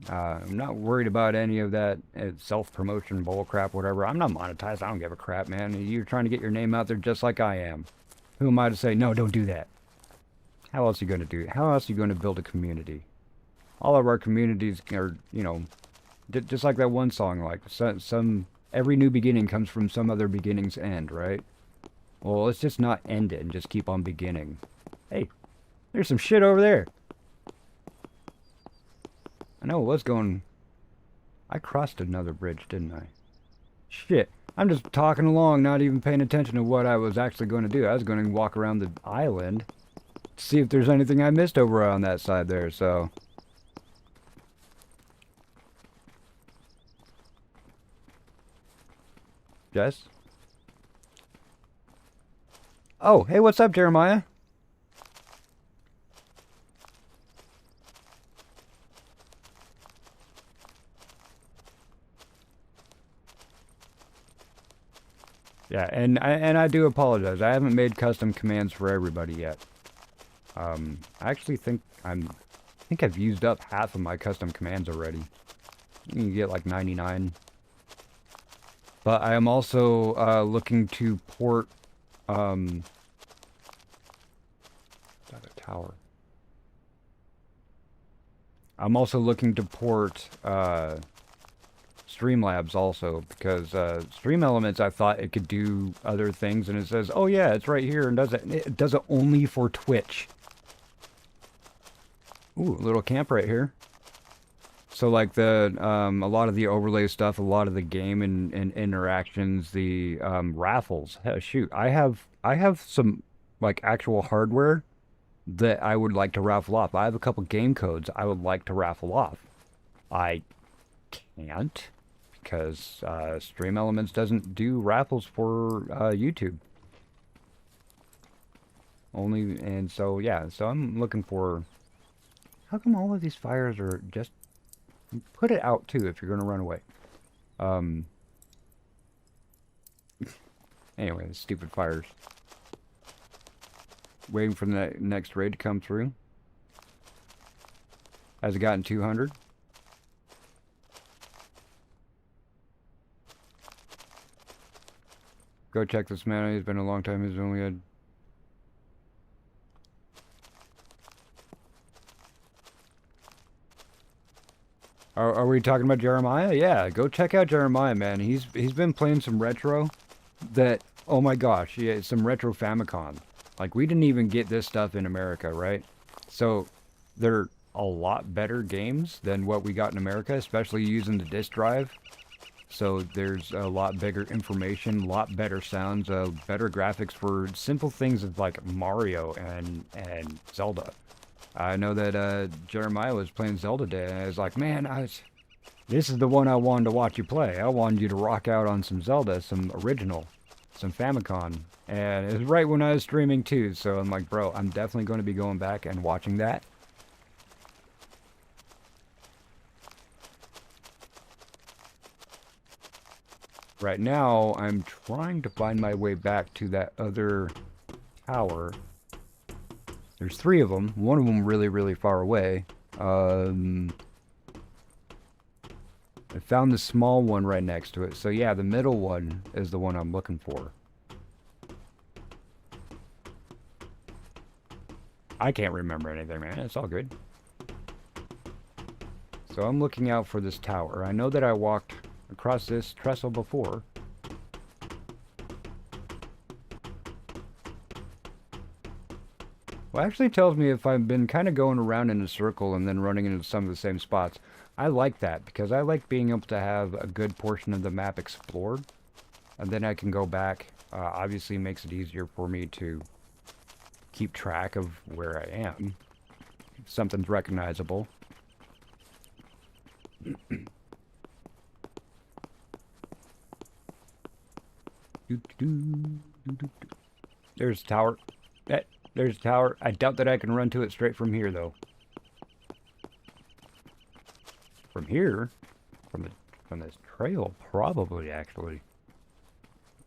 I'm not worried about any of that self-promotion bullcrap, whatever. I'm not monetized. I don't give a crap, man. You're trying to get your name out there just like I am. Who am I to say, no, don't do that? How else are you going to do it? How else are you going to build a community? All of our communities are, you know, just like that one song, like every new beginning comes from some other beginning's end, right? Well, let's just not end it and just keep on beginning. Hey, there's some shit over there. I know it was going... I crossed another bridge, didn't I? Shit. I'm just talking along, not even paying attention to what I was actually going to do. I was going to walk around the island, see if there's anything I missed over on that side there, so... Jess? Oh, hey, what's up, Jeremiah? Yeah, and I do apologize. I haven't made custom commands for everybody yet. I actually think I've used up half of my custom commands already. You can get like 99. But I am also looking to port that a tower. I'm also looking to port Streamlabs also, because Stream Elements, I thought it could do other things, and it says, oh yeah, it's right here, and does it. It does it only for Twitch. Ooh, a little camp right here. So like a lot of the overlay stuff, a lot of the game and interactions, the raffles. Shoot, I have some like actual hardware that I would like to raffle off. I have a couple game codes I would like to raffle off. I can't because Stream Elements doesn't do raffles for YouTube. Only, and so yeah, so I'm looking for. How come all of these fires are just? Put it out too if you're going to run away. Anyway, the stupid fires. Waiting for the next raid to come through. Has it gotten 200? Go check this man. It's been a long time. He's only had... Are we talking about Jeremiah? Yeah, go check out Jeremiah, man. He's been playing some retro that, oh my gosh, yeah, some retro Famicom. Like, we didn't even get this stuff in America, right? So, they're a lot better games than what we got in America, especially using the disk drive. So, there's a lot bigger information, a lot better sounds, better graphics for simple things like Mario and Zelda. I know that Jeremiah was playing Zelda Day, and I was like, man, this is the one I wanted to watch you play. I wanted you to rock out on some Zelda, some original, some Famicom. And it was right when I was streaming too, so I'm like, bro, I'm definitely going to be going back and watching that. Right now, I'm trying to find my way back to that other tower. There's 3 of them. One of them really, really far away. I found the small one right next to it. So yeah, the middle one is the one I'm looking for. I can't remember anything, man. It's all good. So I'm looking out for this tower. I know that I walked across this trestle before. Well, actually tells me if I've been kind of going around in a circle and then running into some of the same spots. I like that because I like being able to have a good portion of the map explored. And then I can go back. Obviously makes it easier for me to keep track of where I am. If something's recognizable. There's a tower. There's a tower. I doubt that I can run to it straight from here, though. From here? From this trail, probably, actually.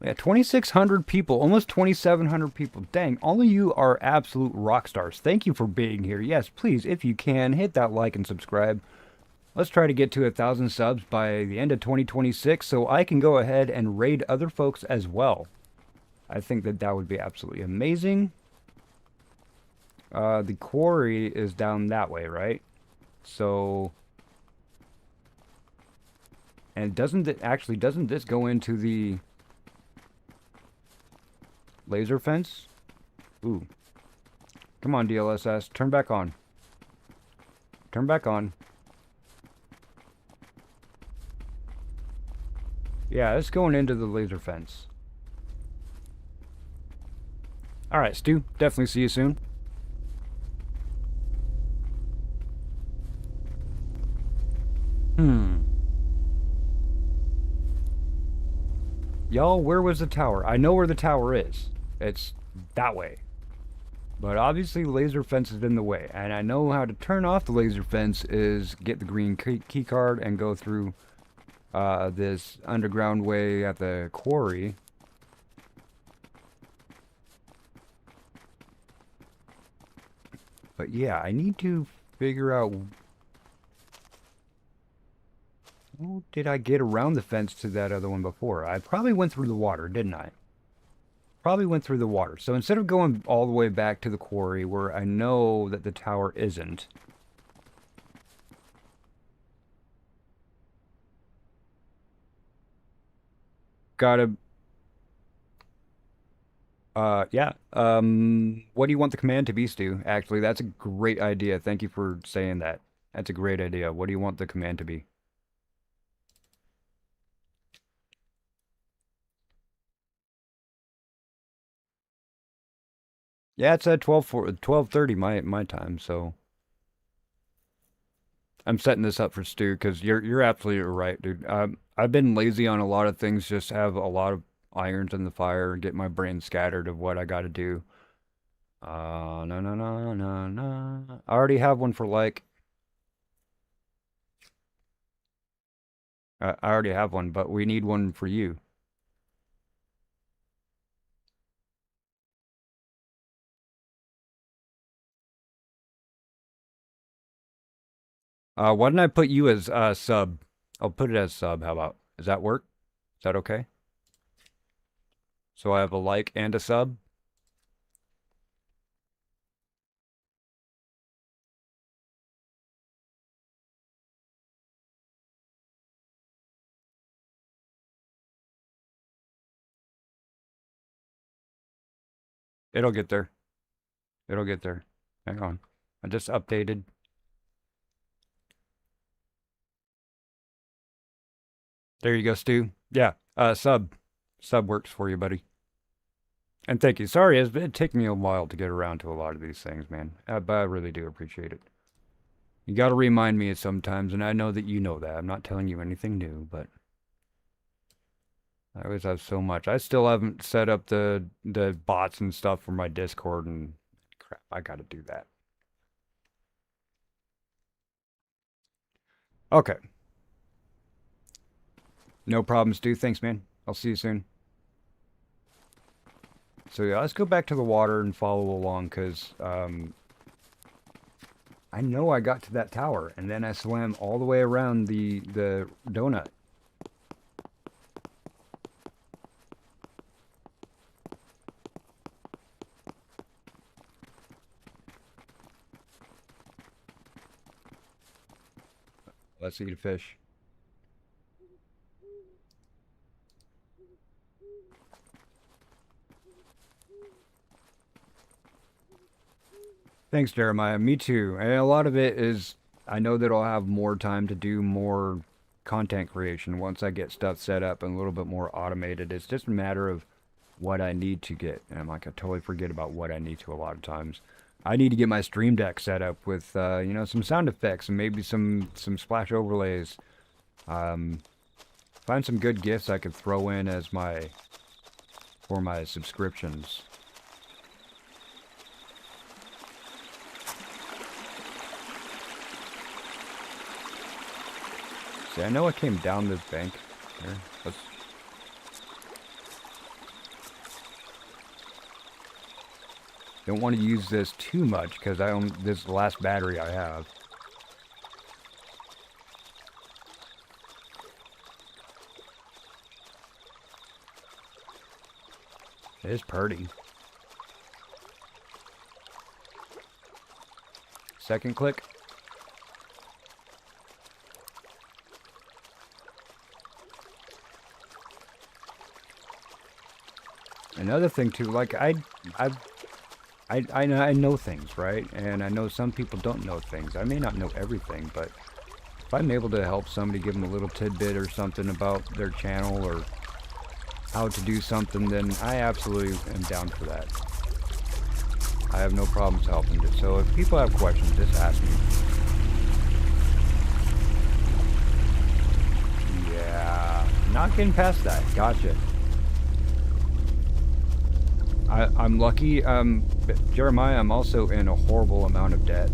Yeah, 2,600 people, almost 2,700 people. Dang, all of you are absolute rock stars. Thank you for being here. Yes, please, if you can, hit that like and subscribe. Let's try to get to 1,000 subs by the end of 2026 so I can go ahead and raid other folks as well. I think that that would be absolutely amazing. The quarry is down that way, right? So... And doesn't this go into the laser fence? Ooh. Come on, DLSS. Turn back on. Turn back on. Yeah, it's going into the laser fence. Alright, Stu. Definitely see you soon. Y'all, where was the tower? I know where the tower is. It's that way. But obviously the laser fence is in the way. And I know how to turn off the laser fence is get the green key card and go through this underground way at the quarry. But yeah, I need to figure out... Oh, did I get around the fence to that other one before? I probably went through the water, didn't I? Probably went through the water. So instead of going all the way back to the quarry where I know that the tower isn't... Gotta... yeah. What do you want the command to be, Stu? Actually, that's a great idea. Thank you for saying that. That's a great idea. What do you want the command to be? Yeah, it's at 12:30 my time, so I'm setting this up for Stu because you're absolutely right, dude. I've been lazy on a lot of things, just have a lot of irons in the fire, get my brain scattered of what I got to do. No, no, no, no, no. I already have one for like. I already have one, but we need one for you. Why didn't I put you as sub? I'll put it as sub. How about? Does that work? Is that okay? So I have a like and a sub. It'll get there. It'll get there. Hang on. I just updated. There you go, Stu. Yeah, sub. Sub works for you, buddy. And thank you. Sorry, it's taken me a while to get around to a lot of these things, man. But I really do appreciate it. You gotta remind me sometimes, and I know that you know that. I'm not telling you anything new, but... I always have so much. I still haven't set up the bots and stuff for my Discord, and... Crap, I gotta do that. Okay. No problem, Stu. Thanks, man. I'll see you soon. So yeah, let's go back to the water and follow along, because I know I got to that tower, and then I swam all the way around the donut. Let's eat a fish. Thanks, Jeremiah. Me too. And a lot of it is, I know that I'll have more time to do more content creation once I get stuff set up and a little bit more automated. It's just a matter of what I need to get. And I'm like, I totally forget about what I need to a lot of times. I need to get my Stream Deck set up with, you know, some sound effects and maybe some splash overlays. Find some good gifts I could throw in as for my subscriptions. See, I know I came down this bank. Here, let's... Don't want to use this too much because this is the last battery I have. It is pretty. Second click. Another thing too, like I know things, right? And I know some people don't know things. I may not know everything, but if I'm able to help somebody, give them a little tidbit or something about their channel or how to do something, then I absolutely am down for that. I have no problems helping it. So if people have questions, just ask me. Yeah, not getting past that. Gotcha. I'm lucky, Jeremiah, I'm also in a horrible amount of debt.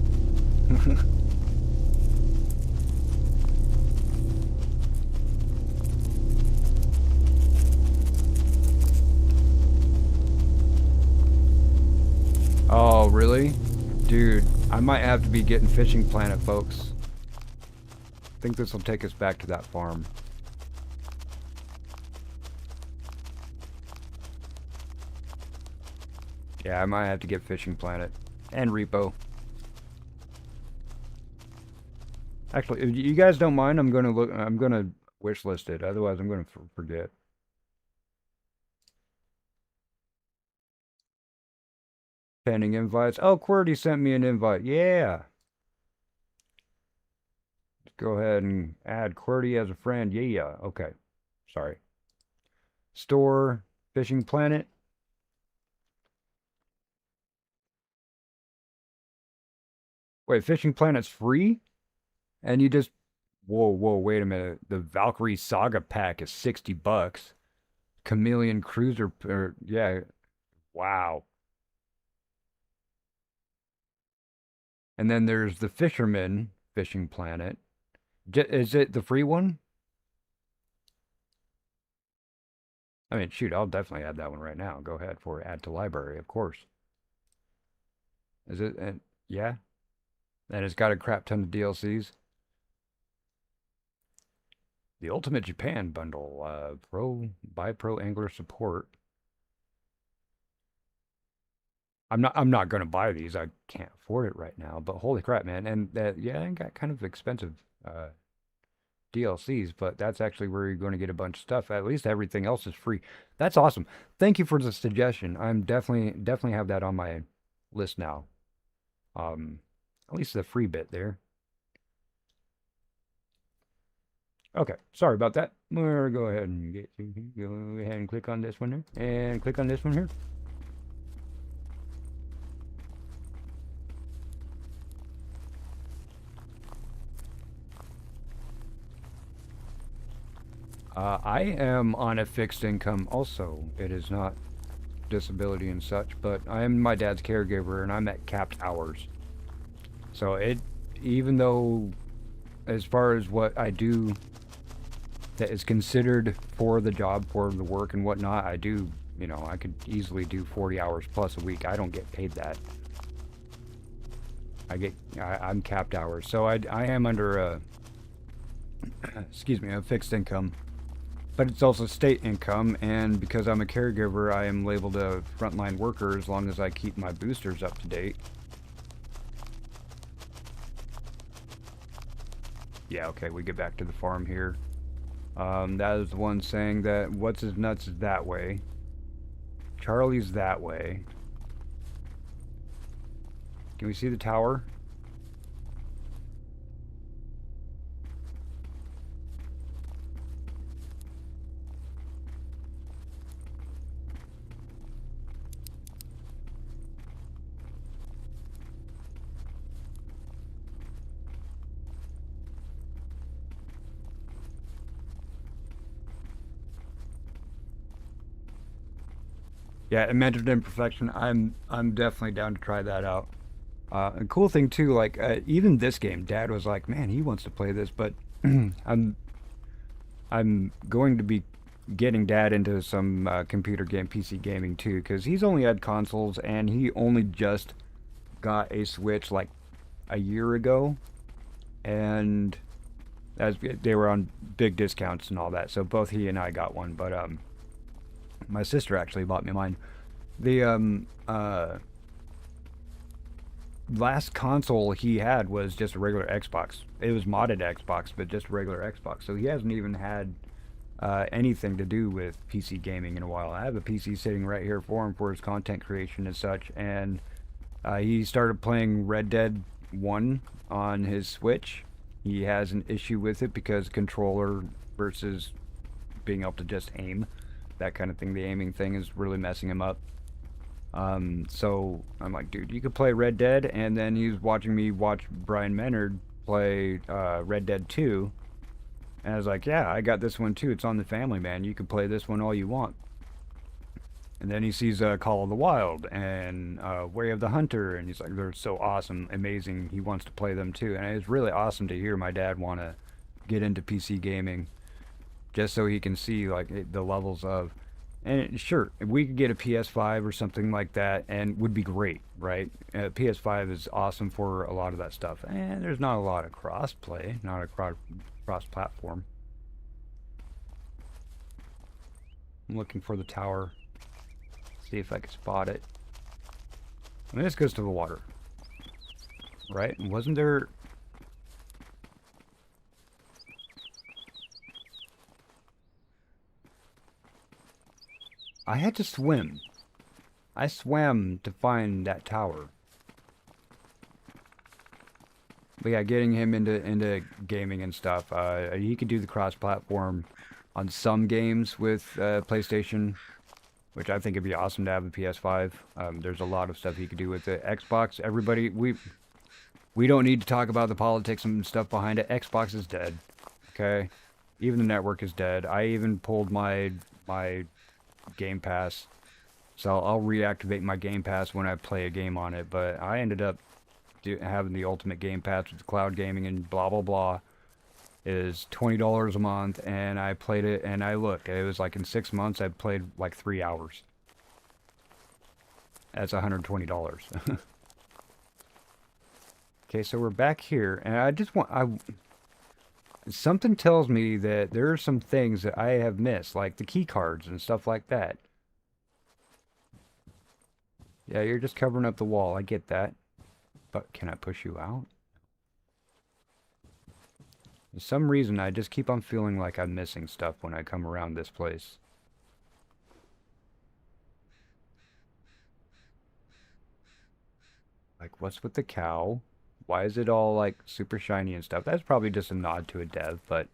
Oh, really? Dude, I might have to be getting Fishing Planet, folks. I think this will take us back to that farm. Yeah, I might have to get Fishing Planet and Repo. Actually, if you guys don't mind, I'm gonna wish list it. Otherwise, I'm gonna forget. Pending invites. Oh, QWERTY sent me an invite. Yeah. Let's go ahead and add QWERTY as a friend. Yeah. Okay. Sorry. Store Fishing Planet. Wait, Fishing Planet's free? And you just... Whoa, wait a minute. The Valkyrie Saga pack is 60 bucks. Chameleon Cruiser... yeah. Wow. And then there's the Fisherman Fishing Planet. Is it the free one? I mean, shoot, I'll definitely add that one right now. Go ahead for add to library, of course. Is it... yeah. And it's got a crap ton of DLCs. The Ultimate Japan bundle, buy pro angler support. I'm not gonna buy these. I can't afford it right now. But holy crap, man! And yeah, I got kind of expensive DLCs, but that's actually where you're going to get a bunch of stuff. At least everything else is free. That's awesome. Thank you for the suggestion. I'm definitely have that on my list now. At least the free bit there. Okay, sorry about that. We'll go ahead and click on this one there, and click on this one here. I am on a fixed income also. It is not disability and such, but I am my dad's caregiver and I'm at capped hours. So even though as far as what I do that is considered for the job, for the work and whatnot, I do, you know, I could easily do 40 hours plus a week. I don't get paid that. I'm capped hours. So I am under a, excuse me, a fixed income. But it's also state income, and because I'm a caregiver, I am labeled a frontline worker as long as I keep my boosters up to date. Yeah, okay, we get back to the farm here. That is the one saying that what's his nuts is that way. Charlie's that way. Can we see the tower? Yeah, Imagined Imperfection. I'm definitely down to try that out. A cool thing too, like even this game, Dad was like, "Man, he wants to play this," but I'm going to be getting Dad into some computer game, PC gaming too, because he's only had consoles and he only just got a Switch like a year ago, and as they were on big discounts and all that, so both he and I got one. But my sister actually bought me mine. The last console he had was just a regular Xbox. It was modded Xbox, but just regular Xbox. So he hasn't even had anything to do with PC gaming in a while. I have a PC sitting right here for him for his content creation and such, and he started playing Red Dead 1 on his Switch. He has an issue with it because controller versus being able to just aim, that kind of thing. The aiming thing is really messing him up. So I'm like, dude, you could play Red Dead, and then he's watching me watch Brian Menard play Red Dead 2, and I was like, yeah, I got this one too. It's on the family, man. You can play this one all you want. And then he sees Call of the Wild and Way of the Hunter, and he's like, they're so awesome, amazing. He wants to play them too, and it's really awesome to hear my dad want to get into PC gaming, just so he can see like the levels of. And sure, if we could get a PS5 or something like that, and would be great, right? PS5 is awesome for a lot of that stuff, and there's not a lot of cross-play, not a cross-platform. I'm looking for the tower. See if I can spot it. And this goes to the water, right? And wasn't there? I had to swim. I swam to find that tower. But yeah, getting him into gaming and stuff. He could do the cross-platform on some games with PlayStation, which I think it'd be awesome to have a PS5. There's a lot of stuff he could do with it. Xbox, everybody, we don't need to talk about the politics and stuff behind it. Xbox is dead. Okay? Even the network is dead. I even pulled my Game Pass. So I'll reactivate my Game Pass when I play a game on it, but I ended up having the ultimate Game Pass with cloud gaming and blah blah blah. Is $20 a month, and I played it, and I looked. It was like in 6 months I played like 3 hours. That's $120. Okay, so we're back here, and I just want something tells me that there are some things that I have missed, like the key cards and stuff like that. Yeah, you're just covering up the wall. I get that. But can I push you out? For some reason, I just keep on feeling like I'm missing stuff when I come around this place. Like, what's with the cow? Why is it all, like, super shiny and stuff? That's probably just a nod to a dev, but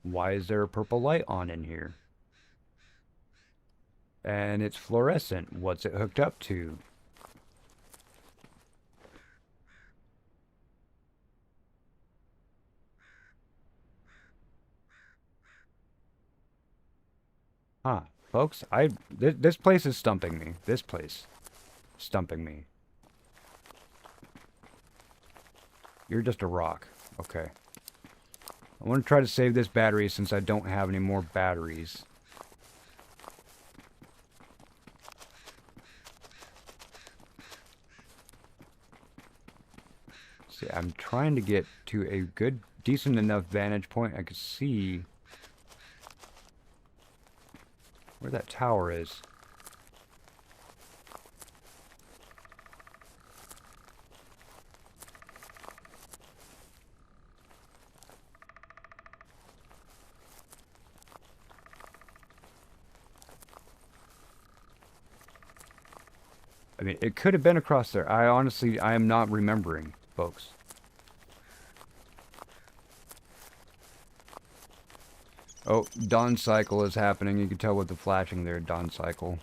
why is there a purple light on in here? And it's fluorescent. What's it hooked up to? Huh. Folks, this place is stumping me. This place. Stumping me. You're just a rock. Okay. I want to try to save this battery since I don't have any more batteries. See, I'm trying to get to a good, decent enough vantage point I could see where that tower is. I mean, it could have been across there. I am not remembering, folks. Oh, dawn cycle is happening. You can tell with the flashing there, dawn cycle.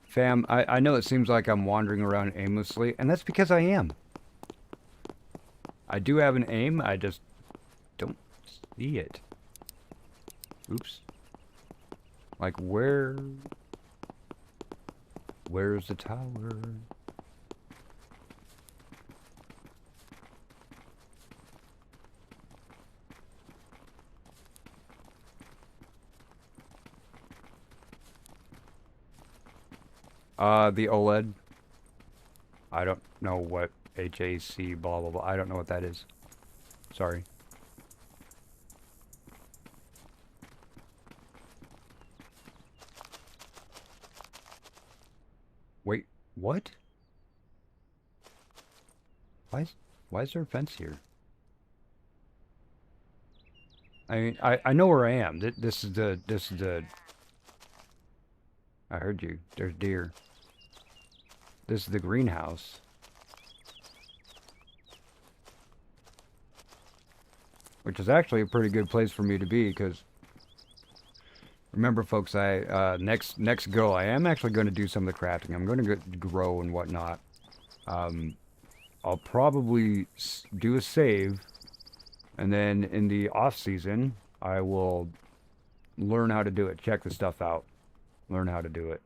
Fam, I know it seems like I'm wandering around aimlessly, and that's because I am. I do have an aim, I just don't see it. Oops. Like, where's the tower? The OLED. I don't know what HAC blah blah blah. I don't know what that is. Sorry. Wait, what? Why is there a fence here? I mean, I know where I am. This is the. I heard you. There's deer. This is the greenhouse. Which is actually a pretty good place for me to be, because remember, folks, next go, I am actually going to do some of the crafting. I'm going to grow and whatnot. I'll probably do a save, and then in the off season, I will learn how to do it. Check the stuff out. Learn how to do it.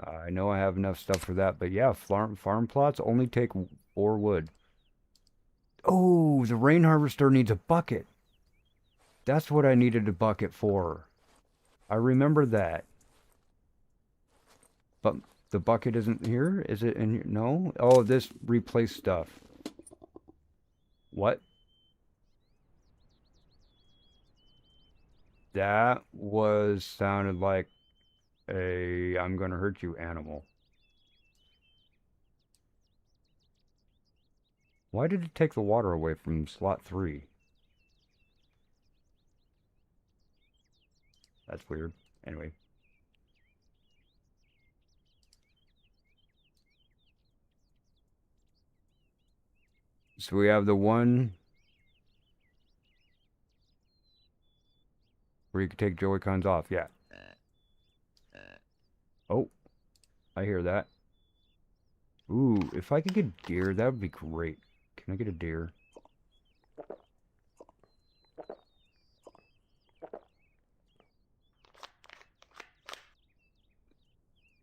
I know I have enough stuff for that, but yeah, farm plots only take 4 wood. Oh, the rain harvester needs a bucket. That's what I needed a bucket for. I remember that. But the bucket isn't here? Is it in here? No? Oh, this replaced stuff. What? That sounded like a I'm gonna hurt you animal. Why did it take the water away from slot 3? That's weird. Anyway. So we have the one where you can take Joy-Cons off. Yeah. Oh, I hear that. Ooh, if I could get deer, that would be great. Can I get a deer?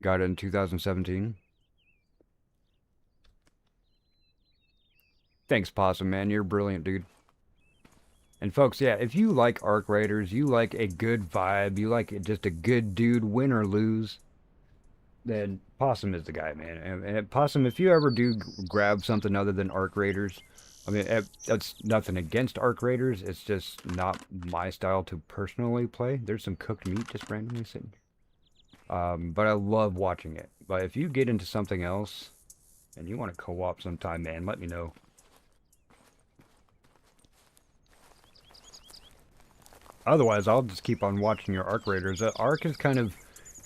Got it in 2017. Thanks, Possum, man. You're brilliant, dude. And folks, yeah, if you like Arc Raiders, you like a good vibe, you like just a good dude, win or lose, then Possum is the guy, man. And Possum, if you ever do grab something other than Arc Raiders, I mean, that's nothing against Arc Raiders. It's just not my style to personally play. There's some cooked meat just randomly sitting. But I love watching it. But if you get into something else and you want to co-op sometime, man, let me know. Otherwise, I'll just keep on watching your Arc Raiders. Arc has kind of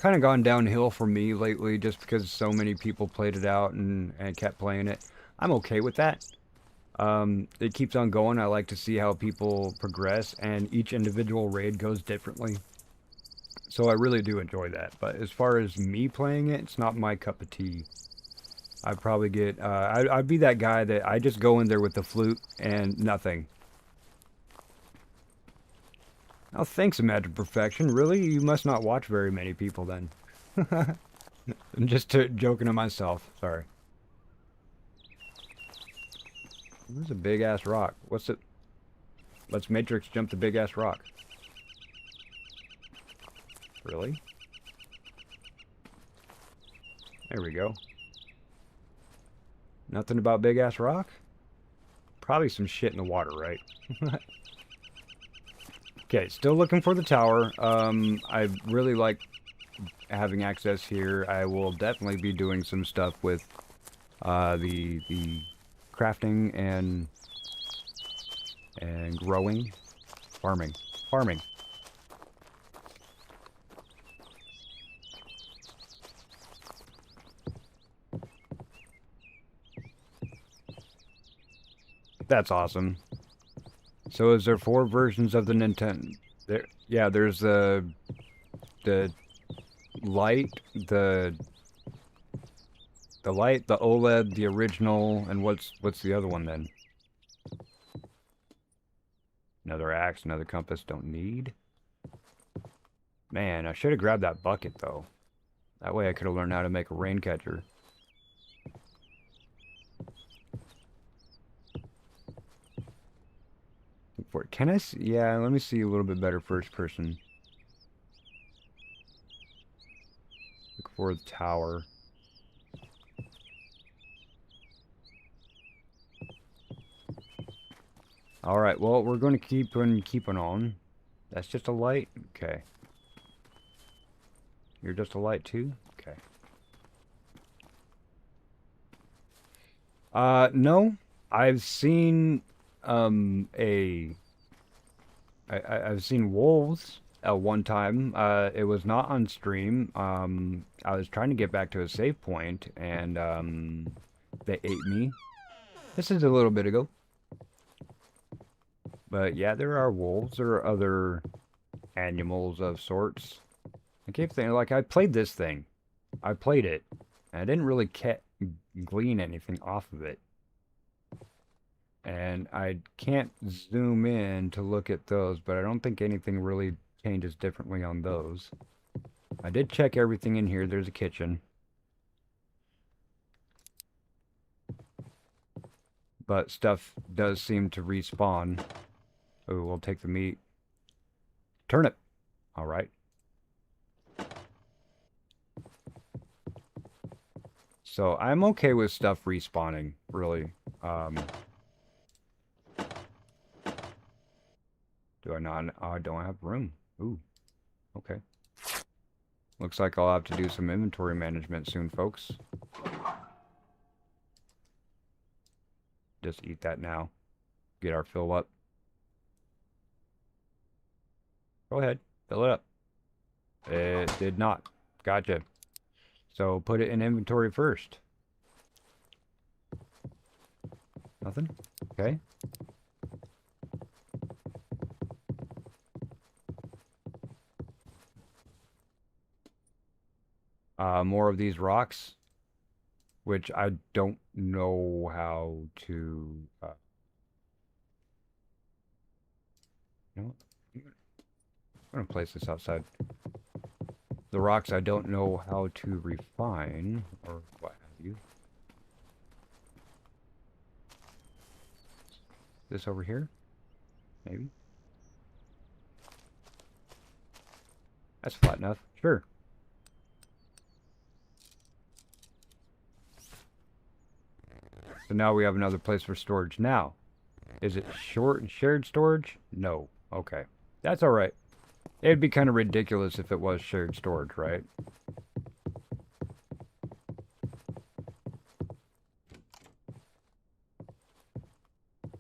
gone downhill for me lately, just because so many people played it out and kept playing it. I'm okay with that. It keeps on going. I like to see how people progress, and each individual raid goes differently. So I really do enjoy that. But as far as me playing it, it's not my cup of tea. I'd probably get... I'd be that guy that I just go in there with the flute and nothing. Oh, thanks, Imagine Perfection. Really? You must not watch very many people then. I'm just joking to myself. Sorry. There's a big-ass rock. What's it? Let's Matrix jump the big-ass rock. Really? There we go. Nothing about big-ass rock? Probably some shit in the water, right? Okay, still looking for the tower. I really like having access here. I will definitely be doing some stuff with The crafting and growing, farming. That's awesome. So is there 4 versions of the Nintendo? There, yeah, there's the light, the light, the OLED, the original, and what's the other one then? Another axe, another compass, don't need. Man, I should have grabbed that bucket though. That way I could have learned how to make a rain catcher. Can I see? Yeah, let me see a little bit better first person. Look for the tower. Alright, well, we're going to keep on. That's just a light? Okay. You're just a light too? Okay. No. I've seen, I've seen wolves at one time. It was not on stream. I was trying to get back to a save point, and, they ate me. This is a little bit ago. But yeah, there are wolves. There are other animals of sorts. I keep thinking, like, I played this thing. I played it. And I didn't really glean anything off of it. And I can't zoom in to look at those, but I don't think anything really changes differently on those. I did check everything in here. There's a kitchen. But stuff does seem to respawn. Oh, we'll take the meat. Turnip. All right. So I'm okay with stuff respawning, really. Do I not? Oh, I don't have room. Ooh. Okay. Looks like I'll have to do some inventory management soon, folks. Just eat that now. Get our fill up. Go ahead. Fill it up. It did not. Gotcha. So put it in inventory first. Nothing? Okay. More of these rocks, which I don't know how to... you know, I'm going to place this outside. The rocks I don't know how to refine, or what have you. This over here? Maybe? That's flat enough. Sure. So now we have another place for storage. Now, is it shared storage? No. Okay. That's alright. It'd be kind of ridiculous if it was shared storage, right?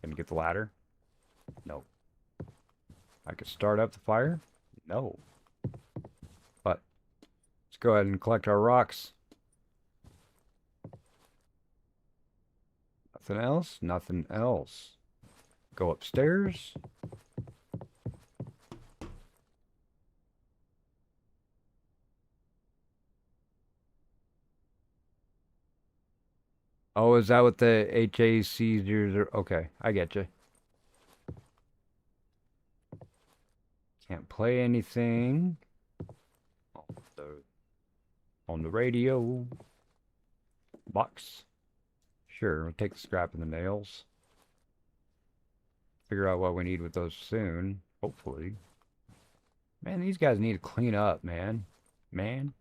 Can you get the ladder? No. I could start up the fire? No. But let's go ahead and collect our rocks. Nothing else? Nothing else. Go upstairs. Oh, is that what the HAC0? Okay, I get you. Can't play anything on the radio. Box. Sure, we'll take the scrap and the nails. Figure out what we need with those soon, hopefully. Man, these guys need to clean up, man. Man.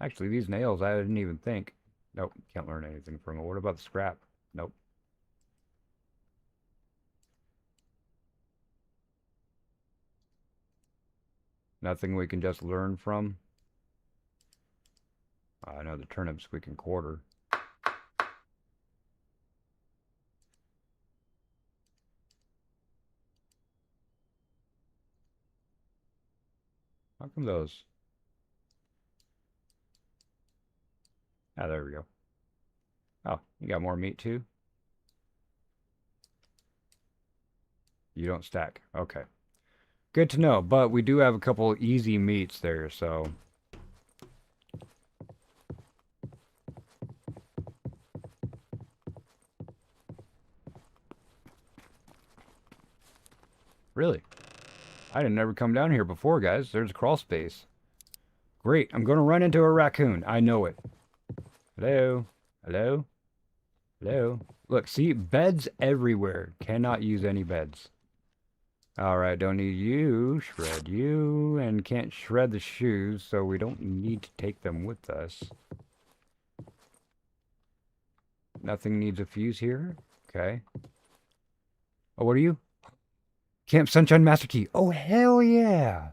Actually, these nails, I didn't even think. Nope, can't learn anything from it. What about the scrap? Nope. Nothing we can just learn from. I know the turnips we can quarter. How come those? Ah, there we go. Oh, you got more meat too? You don't stack. Okay. Good to know, but we do have a couple easy meats there, so... Really? I didn't ever come down here before, guys. There's a crawl space. Great, I'm gonna run into a raccoon. I know it. Hello? Hello? Hello? Look, see? Beds everywhere. Cannot use any beds. Alright, don't need you. Shred you. And can't shred the shoes, so we don't need to take them with us. Nothing needs a fuse here. Okay. Oh, what are you? Camp Sunshine Master Key. Oh, hell yeah.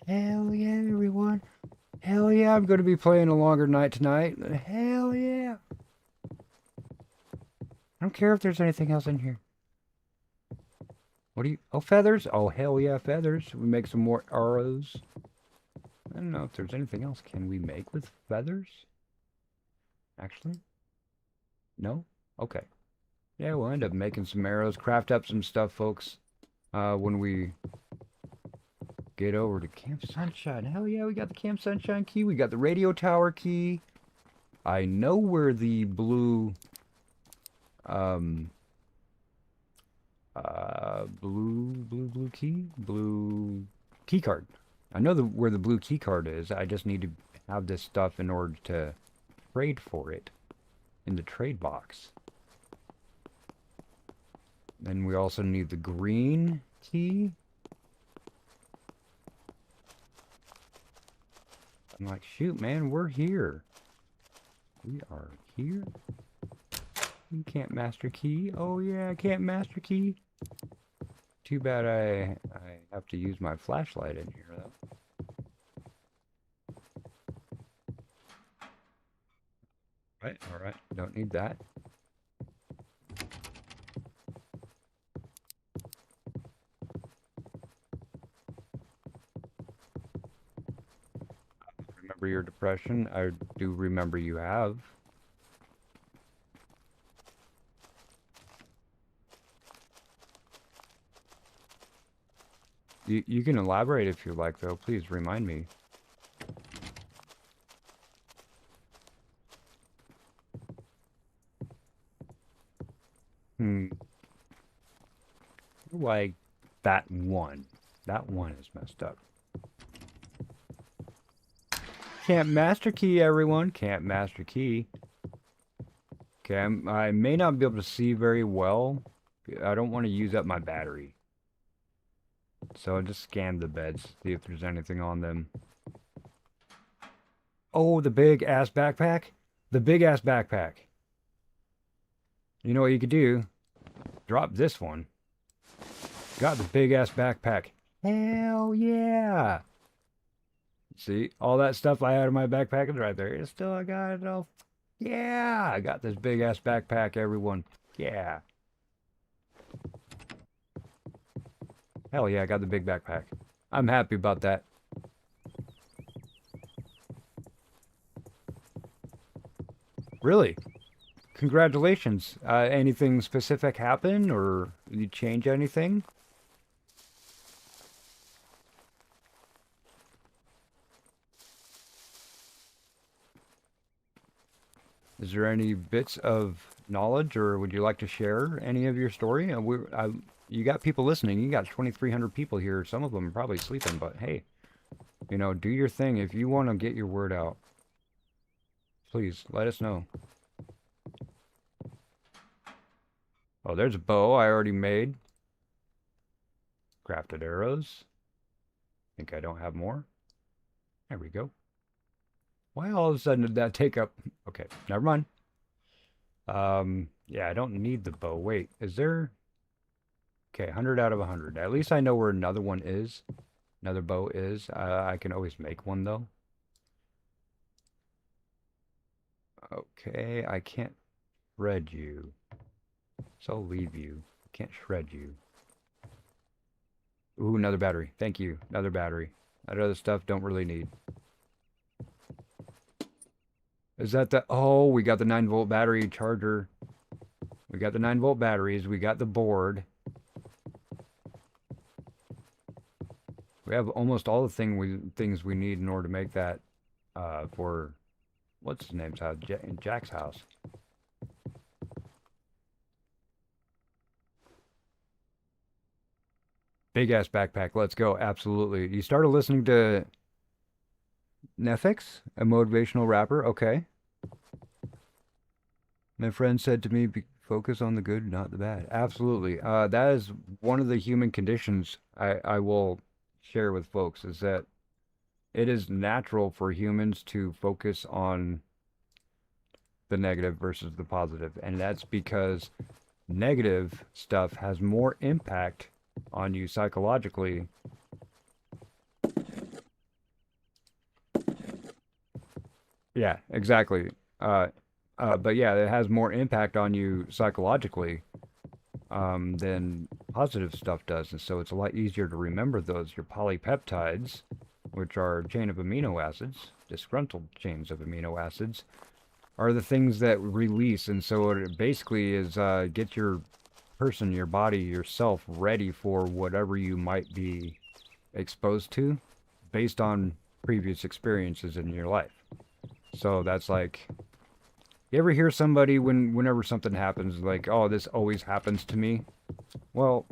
Hell yeah, everyone. Hell yeah, I'm going to be playing a longer night tonight. Hell yeah. I don't care if there's anything else in here. What do you... Oh, feathers? Oh, hell yeah, feathers. We make some more arrows. I don't know if there's anything else. Can we make with feathers? Actually? No? Okay. Yeah, we'll end up making some arrows. Craft up some stuff, folks. When we get over to Camp Sunshine. Hell yeah, we got the Camp Sunshine key. We got the radio tower key. I know where the blue... blue key card. I know where the blue key card is. I just need to have this stuff in order to trade for it in the trade box. Then we also need the green key. I'm like, shoot, man, we're here. We are here. You can't master key. Oh yeah, I can't master key. Too bad I have to use my flashlight in here though. All right, don't need that. Remember your depression? I do remember you have. You can elaborate if you like, though. Please remind me. Like that one. That one is messed up. Can't master key, everyone. Can't master key. Okay, I may not be able to see very well. I don't want to use up my battery. So I'll just scan the beds, see if there's anything on them. Oh, the big ass backpack? The big ass backpack. You know what you could do? Drop this one. Got the big ass backpack. Hell yeah! See, all that stuff I had in my backpack is right there. It's still, I got it all. Yeah! I got this big ass backpack, everyone. Yeah. Hell yeah, I got the big backpack. I'm happy about that. Really? Congratulations. Anything specific happen or you change anything? Is there any bits of knowledge or would you like to share any of your story? You got people listening. You got 2,300 people here. Some of them are probably sleeping, but hey, you know, do your thing. If you want to get your word out, please let us know. Oh, there's a bow I already made. Crafted arrows. Think I don't have more. There we go. Why all of a sudden did that take up? Okay, never mind. Yeah, I don't need the bow. Wait, is there... Okay, 100 out of 100. At least I know where another one is. Another bow is. I can always make one, though. Okay, I can't shred you. So I'll leave you. Can't shred you. Ooh, another battery. Thank you. Another battery. That other stuff don't really need. Is that the... Oh, we got the 9-volt battery charger. We got the 9-volt batteries. We got the board. We have almost all the things we need in order to make that for... What's his name's house? Jack's house. Big ass backpack. Let's go. Absolutely. You started listening to Nefix, a motivational rapper? Okay. My friend said to me, focus on the good, not the bad. Absolutely. That is one of the human conditions I will share with folks, is that it is natural for humans to focus on the negative versus the positive. And that's because negative stuff has more impact on you psychologically. Yeah, exactly. But yeah, it has more impact on you psychologically than positive stuff does. And so it's a lot easier to remember those. Your polypeptides, which are a chain of amino acids, disgruntled chains of amino acids, are the things that release. And so it basically is get your person, your body, yourself ready for whatever you might be exposed to based on previous experiences in your life. So that's like, you ever hear somebody whenever something happens, like, oh, this always happens to me? Well,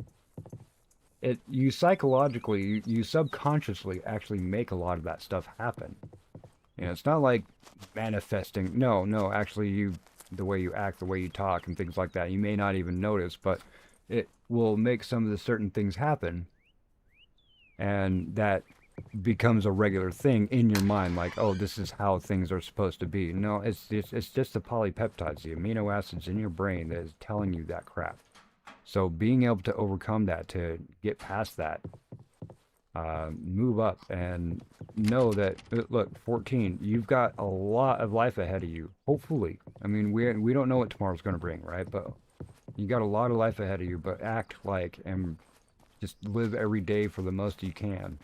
you psychologically, you subconsciously actually make a lot of that stuff happen. You know, it's not like manifesting. No, actually, the way you act, the way you talk, and things like that, you may not even notice, but it will make some of the certain things happen, and that becomes a regular thing in your mind, like, oh, this is how things are supposed to be. No, it's just the polypeptides, the amino acids in your brain that is telling you that crap. So being able to overcome that, to get past that, move up and know that, look, 14, you've got a lot of life ahead of you, hopefully. I mean, we don't know what tomorrow's going to bring, right? But you got a lot of life ahead of you, but act like, and just live every day for the most you can.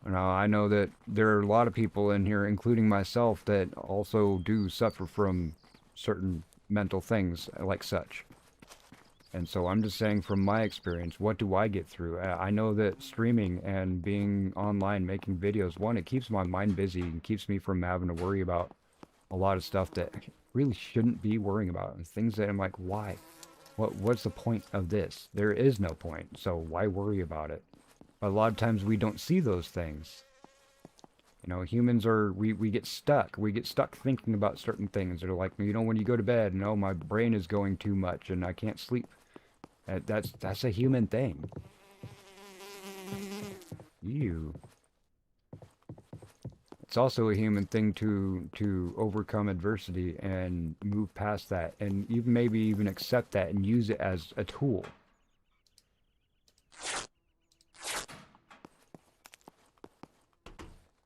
Now, I know that there are a lot of people in here, including myself, that also do suffer from certain mental things like such. And so I'm just saying, from my experience, what do I get through? I know that streaming and being online, making videos, one, it keeps my mind busy and keeps me from having to worry about a lot of stuff that I really shouldn't be worrying about. And things that I'm like, why? What's the point of this? There is no point, so why worry about it? But a lot of times we don't see those things. You know, humans are, we get stuck. We get stuck thinking about certain things. They're like, you know, when you go to bed, no, my brain is going too much and I can't sleep. That's a human thing. It's also a human thing to overcome adversity and move past that, and even maybe even accept that and use it as a tool.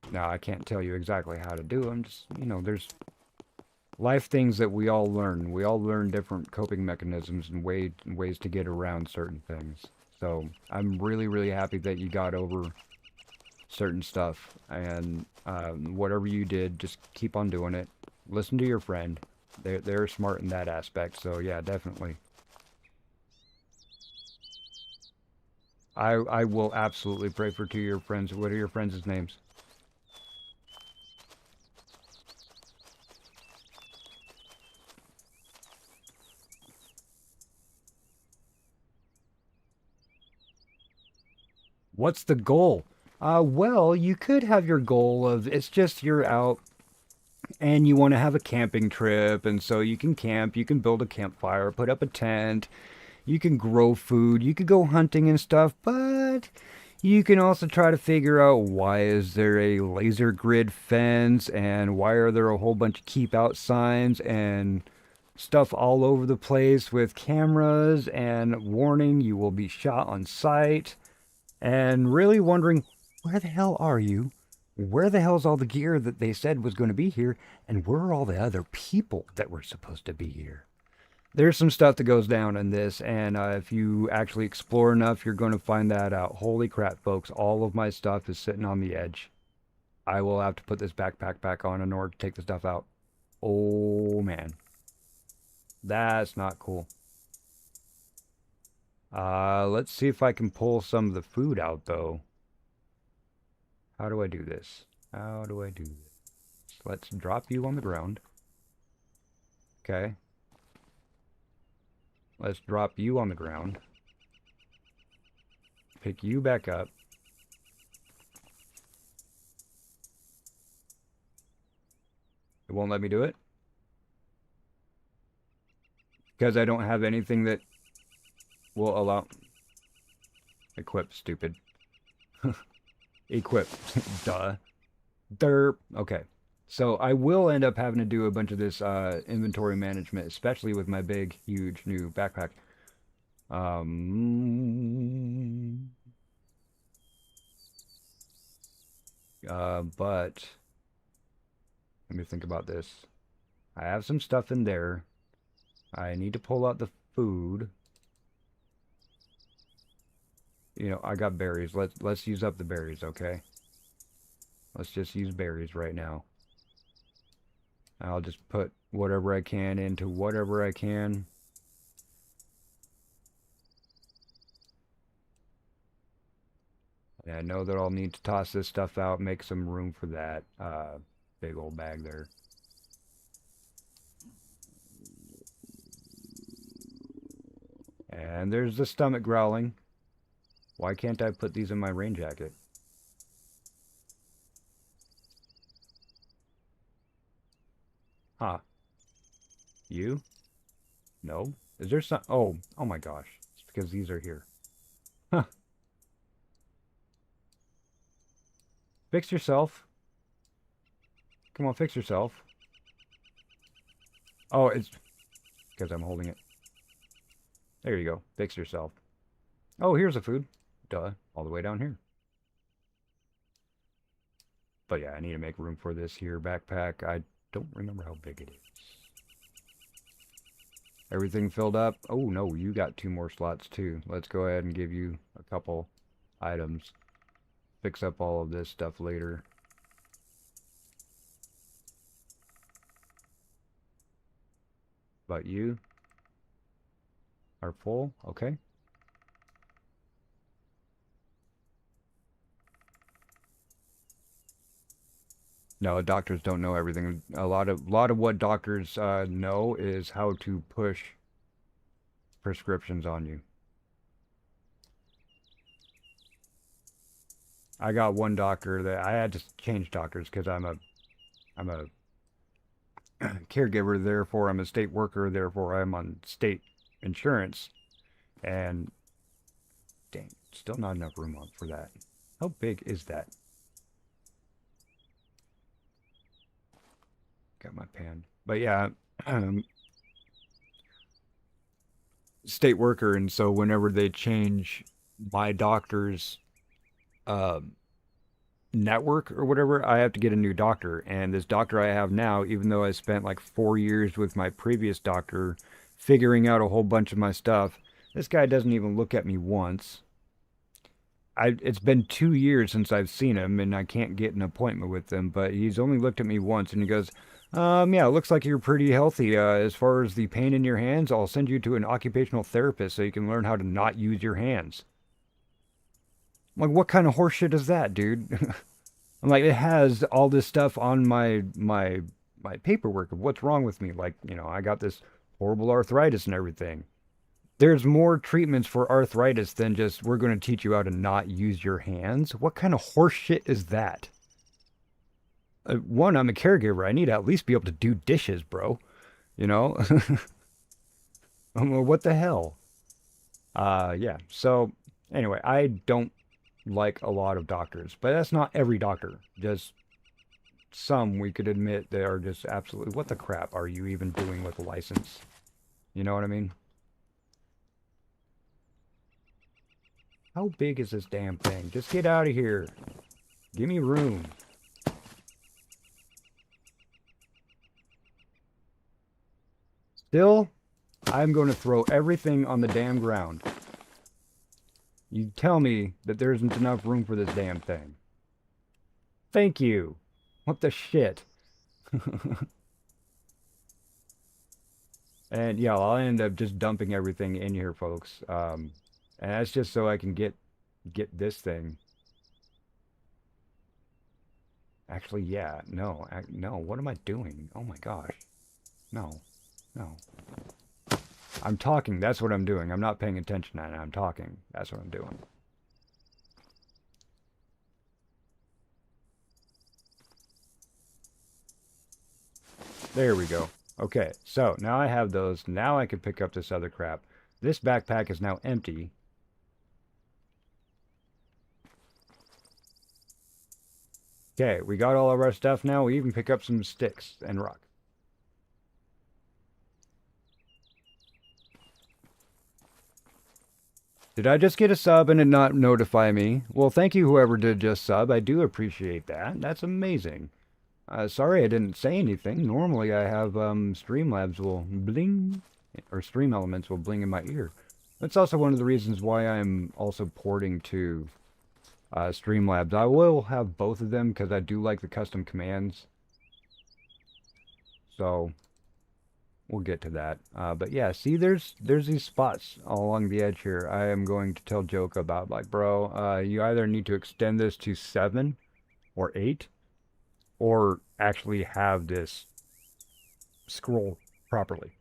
Now, I can't tell you exactly how to do them. Just, you know, there's life things that we all learn. We all learn different coping mechanisms and ways to get around certain things. So I'm really, really happy that you got over certain stuff. And whatever you did, just keep on doing it. Listen to your friend. They're smart in that aspect. So yeah, definitely. I will absolutely pray for two of your friends. What are your friends' names? What's the goal? Well, you could have your goal of, it's just you're out and you want to have a camping trip, and so you can camp, you can build a campfire, put up a tent, you can grow food, you could go hunting and stuff, but you can also try to figure out, why is there a laser grid fence, and why are there a whole bunch of keep out signs and stuff all over the place with cameras and warning you will be shot on sight. And really wondering, where the hell are you? Where the hell's all the gear that they said was going to be here? And where are all the other people that were supposed to be here? There's some stuff that goes down in this, and if you actually explore enough, you're going to find that out. Holy crap, folks. All of my stuff is sitting on the edge. I will have to put this backpack back on in order to take the stuff out. Oh, man. That's not cool. Let's see if I can pull some of the food out, though. How do I do this? How do I do this? Let's drop you on the ground. Okay. Let's drop you on the ground. Pick you back up. It won't let me do it? Because I don't have anything that will allow... Equip, stupid. Equip. Duh. Derp. Okay. So I will end up having to do a bunch of this inventory management, especially with my big, huge new backpack. But let me think about this. I have some stuff in there. I need to pull out the food. You know, I got berries. Let's use up the berries, okay? Let's just use berries right now. I'll just put whatever I can into whatever I can. And I know that I'll need to toss this stuff out, make some room for that big old bag there. And there's the stomach growling. Why can't I put these in my rain jacket? Huh. You? No? Is there some... Oh my gosh. It's because these are here. Huh. Fix yourself. Come on, fix yourself. Oh, it's because I'm holding it. There you go. Fix yourself. Oh, here's the food. Duh. All the way down here. But yeah, I need to make room for this here backpack. I don't remember how big it is. Everything filled up? Oh, no, you got 2 more slots too. Let's go ahead and give you a couple items. Fix up all of this stuff later. But you are full? Okay. No, doctors don't know everything. A lot of what doctors know is how to push prescriptions on you. I got one doctor that I had to change doctors because I'm a caregiver, therefore I'm a state worker, therefore I'm on state insurance, and dang, still not enough room on for that. How big is that? Got my pan. But yeah, state worker, and so whenever they change my doctor's network or whatever, I have to get a new doctor. And this doctor I have now, even though I spent like 4 years with my previous doctor figuring out a whole bunch of my stuff, this guy doesn't even look at me once. It's been 2 years since I've seen him, and I can't get an appointment with him, but he's only looked at me once, and he goes, yeah, it looks like you're pretty healthy. As far as the pain in your hands, I'll send you to an occupational therapist so you can learn how to not use your hands. I'm like, what kind of horseshit is that, dude? I'm like, it has all this stuff on my paperwork of what's wrong with me. Like, you know, I got this horrible arthritis and everything. There's more treatments for arthritis than just, we're going to teach you how to not use your hands. What kind of horseshit is that? One, I'm a caregiver. I need to at least be able to do dishes, bro. You know? What the hell? Yeah. So, anyway, I don't like a lot of doctors. But that's not every doctor. Just some we could admit they are just absolutely... What the crap are you even doing with a license? You know what I mean? How big is this damn thing? Just get out of here. Give me room. Still I'm going to throw everything on the damn ground. You tell me that there isn't enough room for this damn thing. Thank you. What the shit? And yeah, I'll end up just dumping everything in here, folks. And that's just so I can get this thing. Actually, yeah, no, no. What am I doing? Oh my gosh. No, no. I'm talking. That's what I'm doing. I'm not paying attention and I'm talking. That's what I'm doing. There we go. Okay, so now I have those. Now I can pick up this other crap. This backpack is now empty. Okay, we got all of our stuff now. We even pick up some sticks and rock. Did I just get a sub and it not notify me? Well, thank you whoever did just sub. I do appreciate that. That's amazing. Sorry I didn't say anything. Normally I have Streamlabs will bling, or Stream Elements will bling in my ear. That's also one of the reasons why I'm also porting to Streamlabs. I will have both of them because I do like the custom commands. So we'll get to that. But yeah, see, there's these spots all along the edge here. I am going to tell Joke about, like, bro, you either need to extend this to 7 or 8, or actually have this scroll properly.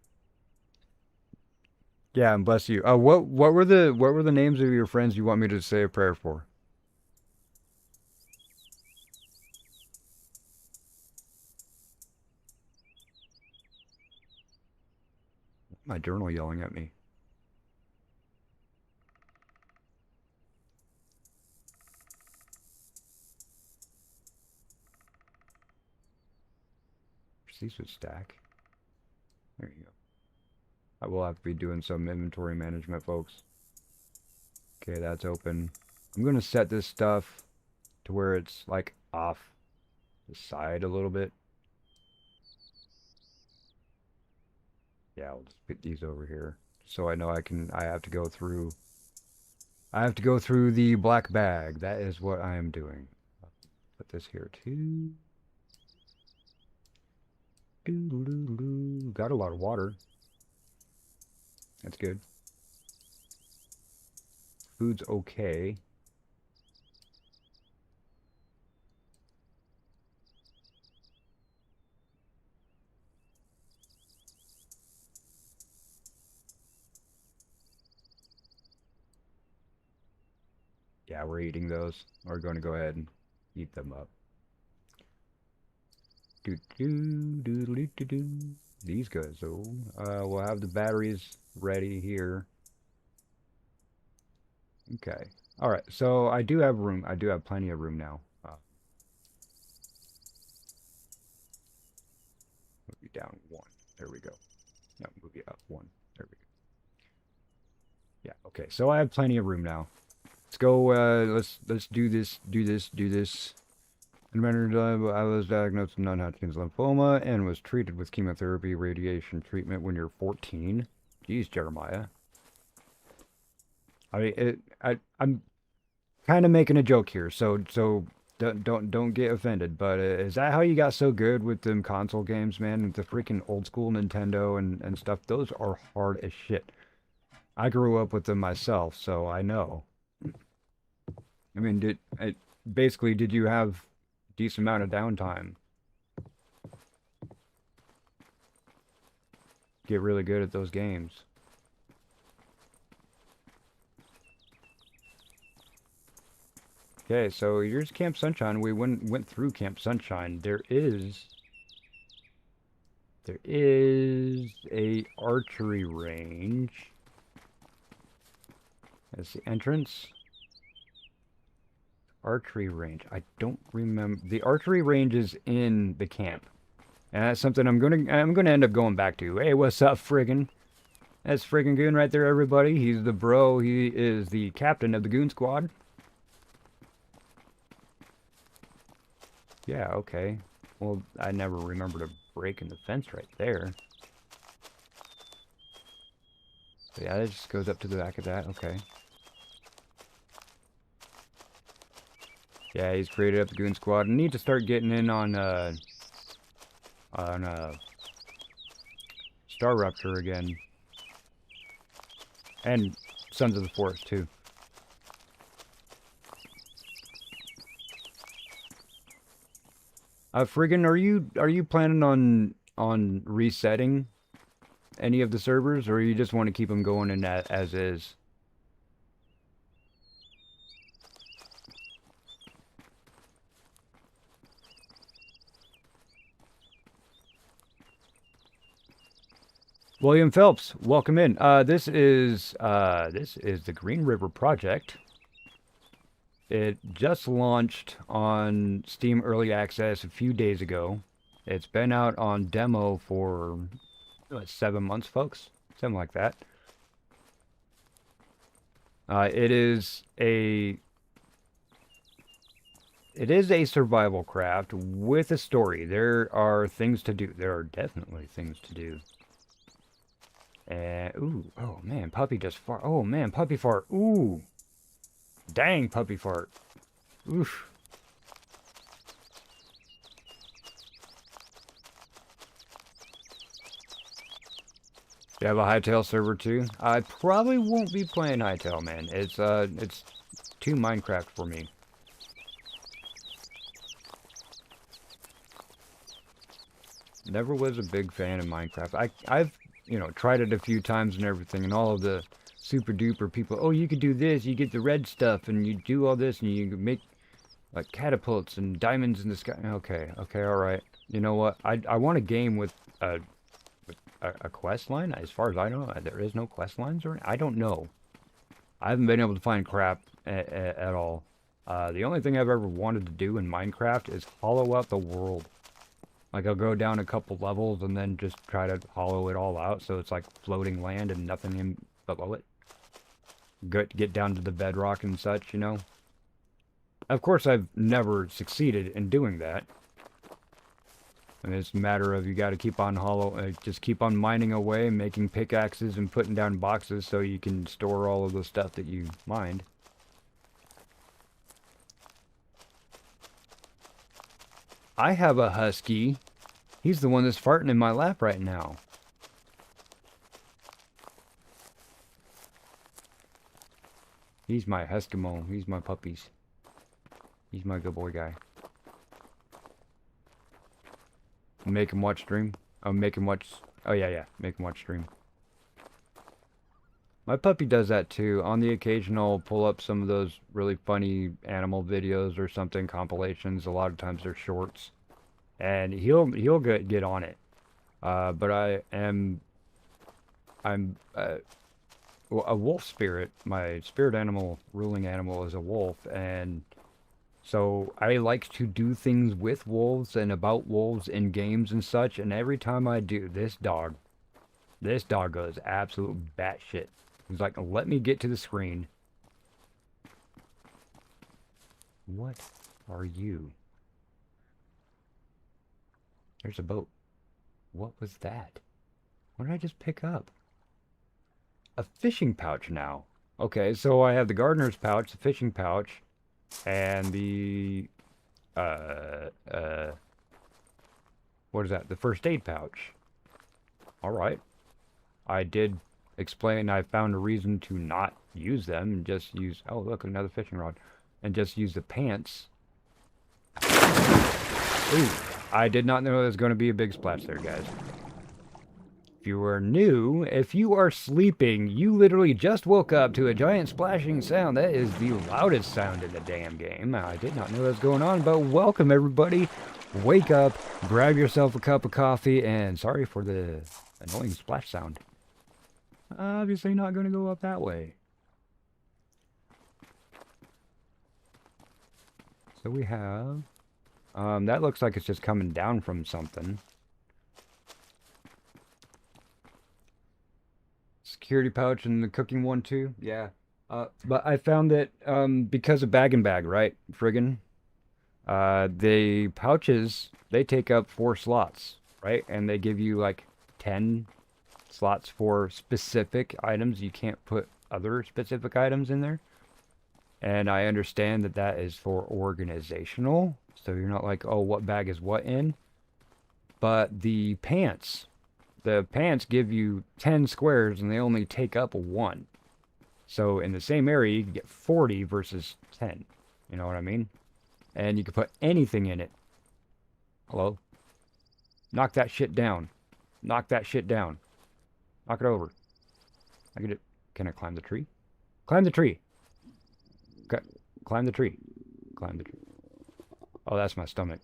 Yeah, and bless you. What were the names of your friends you want me to say a prayer for? My journal yelling at me. These would stack. There you go. I will have to be doing some inventory management, folks. Okay, that's open. I'm going to set this stuff to where it's like off the side a little bit. Yeah, I'll just put these over here so I know I have to go through the black bag. That is what I am doing. Put this here too. Got a lot of water. That's good. Food's okay. Yeah, we're eating those. We're going to go ahead and eat them up. These guys, so we'll have the batteries ready here. Okay. All right. So I do have room. I do have plenty of room now. Move you down 1. There we go. No, move you up 1. There we go. Yeah. Okay. So I have plenty of room now. Let's go. Let's do this. Do this. I was diagnosed with non-Hodgkin's lymphoma and was treated with chemotherapy radiation treatment when you're 14. Jeez, Jeremiah. I mean, I'm kind of making a joke here, so don't get offended. But is that how you got so good with them console games, man? With the freaking old school Nintendo and stuff? Those are hard as shit. I grew up with them myself, so I know. I mean, basically, did you have decent amount of downtime? Get really good at those games. Okay, so here's Camp Sunshine. We went through Camp Sunshine. There is a archery range. That's the entrance. Archery range. I don't remember. The archery range is in the camp. And that's something I'm gonna end up going back to. Hey, what's up, friggin'? That's friggin' Goon right there, everybody. He's the bro. He is the captain of the Goon Squad. Yeah, okay. Well, I never remember to break in the fence right there. So yeah, it just goes up to the back of that. Okay. Yeah, he's created up the Goon Squad. I need to start getting in on Star Raptor again. And Sons of the Forest too. Friggin', are you planning on resetting any of the servers, or you just want to keep them going in that as is? William Phelps, welcome in. This is the Green River Project. It just launched on Steam Early Access a few days ago. It's been out on demo for 7 months, folks, something like that. It is a survival craft with a story. There are things to do. There are definitely things to do. And ooh, oh man, puppy just fart. Oh man, puppy fart. Ooh, dang, puppy fart. Oof. You have a Hightail server too? I probably won't be playing Hightail, man. It's too Minecraft for me. Never was a big fan of Minecraft. I've you know, tried it a few times and everything, and all of the super duper people, oh, you could do this, you get the red stuff, and you do all this, and you make, like, catapults and diamonds in the sky. Okay, alright. You know what? I want a game with a quest line. As far as I know, there is no quest lines, or I don't know. I haven't been able to find crap at all. The only thing I've ever wanted to do in Minecraft is hollow out the world. Like, I'll go down a couple levels and then just try to hollow it all out so it's like floating land and nothing in below it. Get down to the bedrock and such, you know? Of course, I've never succeeded in doing that. And it's a matter of you got to keep on just keep on mining away, making pickaxes and putting down boxes so you can store all of the stuff that you mined. I have a husky. He's the one that's farting in my lap right now. He's my Eskimo. He's my puppies. He's my good boy guy. Make him watch stream. Oh, make him watch. Oh, yeah. Make him watch stream. My puppy does that too. On the occasion, I'll pull up some of those really funny animal videos or something, compilations. A lot of times they're shorts, and he'll get on it. But I'm well, a wolf spirit. My spirit animal, ruling animal, is a wolf, and so I like to do things with wolves and about wolves in games and such. And every time I do, this dog goes absolute batshit. He's like, let me get to the screen. What are you? There's a boat. What was that? What did I just pick up? A fishing pouch now. Okay, so I have the gardener's pouch, the fishing pouch, and the, what is that? The first aid pouch. Alright. I did explain I found a reason to not use them and just use, oh look, another fishing rod, and just use the pants. Ooh, I did not know there was going to be a big splash there, guys. If you are new, if you are sleeping, you literally just woke up to a giant splashing sound. That is the loudest sound in the damn game. I did not know that was going on, but welcome everybody. Wake up, grab yourself a cup of coffee, and sorry for the annoying splash sound. Obviously not going to go up that way. So we have, that looks like it's just coming down from something. Security pouch and the cooking one too, yeah. But I found that, because of bag and bag, right, friggin'? The pouches, they take up 4 slots, right? And they give you like 10 slots for specific items. You can't put other specific items in there. And I understand that that is for organizational. So you're not like, oh, what bag is what in? But the pants give you 10 squares and they only take up 1. So in the same area, you can get 40 versus 10. You know what I mean? And you can put anything in it. Hello? Knock that shit down. Knock that shit down. Knock it over. Can I climb the tree? Climb the tree. Okay. Climb the tree. Climb the tree. Oh, that's my stomach.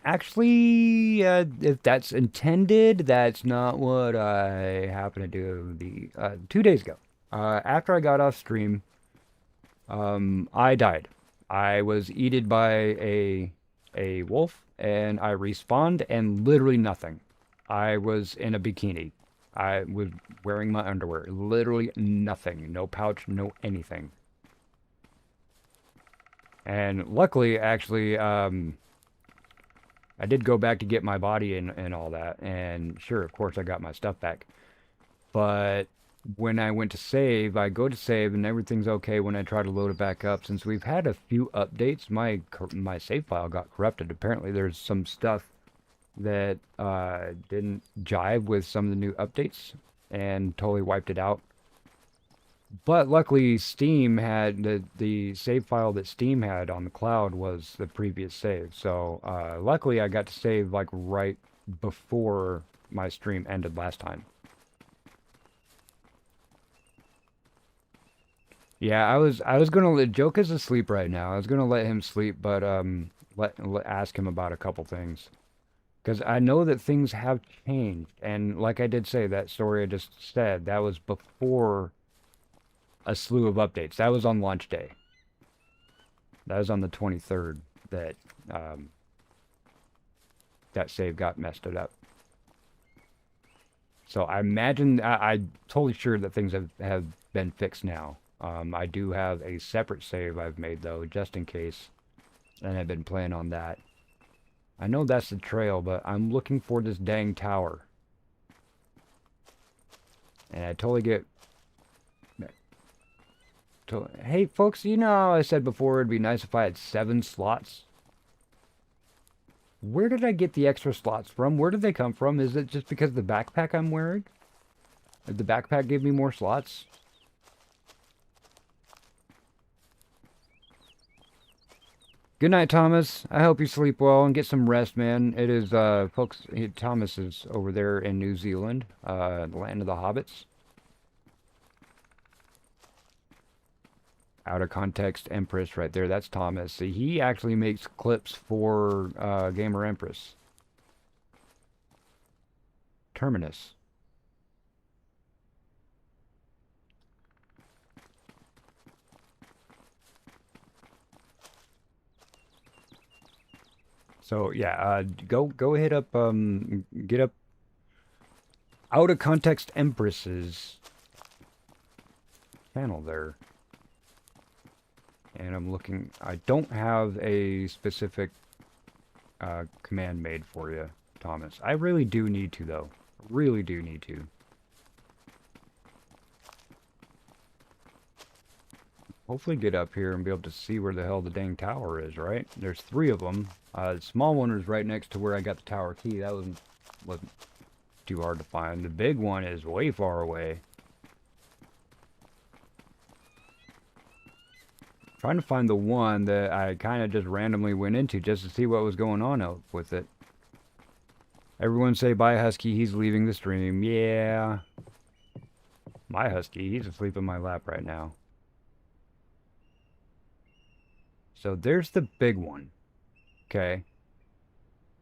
Actually, if that's intended, that's not what I happened to do 2 days ago. After I got off stream, I died. I was eaten by a wolf, and I respawned, and literally nothing. I was in a bikini. I was wearing my underwear. Literally nothing. No pouch, no anything. And luckily, actually, I did go back to get my body and all that, and sure, of course, I got my stuff back. But when I went to save, I go to save, and everything's okay when I try to load it back up. Since we've had a few updates, my save file got corrupted. Apparently, there's some stuff that didn't jive with some of the new updates, and totally wiped it out. But luckily, Steam had the save file that Steam had on the cloud was the previous save. So luckily, I got to save like right before my stream ended last time. Yeah, I was gonna let Joke is asleep right now. I was gonna let him sleep, but ask him about a couple things. Because I know that things have changed, and like I did say, that story I just said, that was before a slew of updates. That was on launch day. That was on the 23rd that that save got messed it up. So I imagine, I'm totally sure that things have been fixed now. I do have a separate save I've made though, just in case, and I've been playing on that. I know that's the trail, but I'm looking for this dang tower. And I totally get... Hey, folks, you know how I said before it'd be nice if I had 7 slots? Where did I get the extra slots from? Where did they come from? Is it just because of the backpack I'm wearing? Did the backpack give me more slots? Good night, Thomas. I hope you sleep well and get some rest, man. It is, folks, Thomas is over there in New Zealand, the land of the hobbits. Out of context Empress right there. That's Thomas. See, he actually makes clips for Gamer Empress. Terminus. So yeah, go hit up get up Out of Context Empress's channel there. And I'm looking, I don't have a specific command made for you, Thomas. I really do need to, though. Really do need to. Hopefully get up here and be able to see where the hell the dang tower is, right? There's 3 of them. The small one is right next to where I got the tower key. That wasn't too hard to find. The big one is way far away. Trying to find the one that I kind of just randomly went into just to see what was going on with it. Everyone say bye, Husky. He's leaving the stream. Yeah. My Husky. He's asleep in my lap right now. So there's the big one. Okay.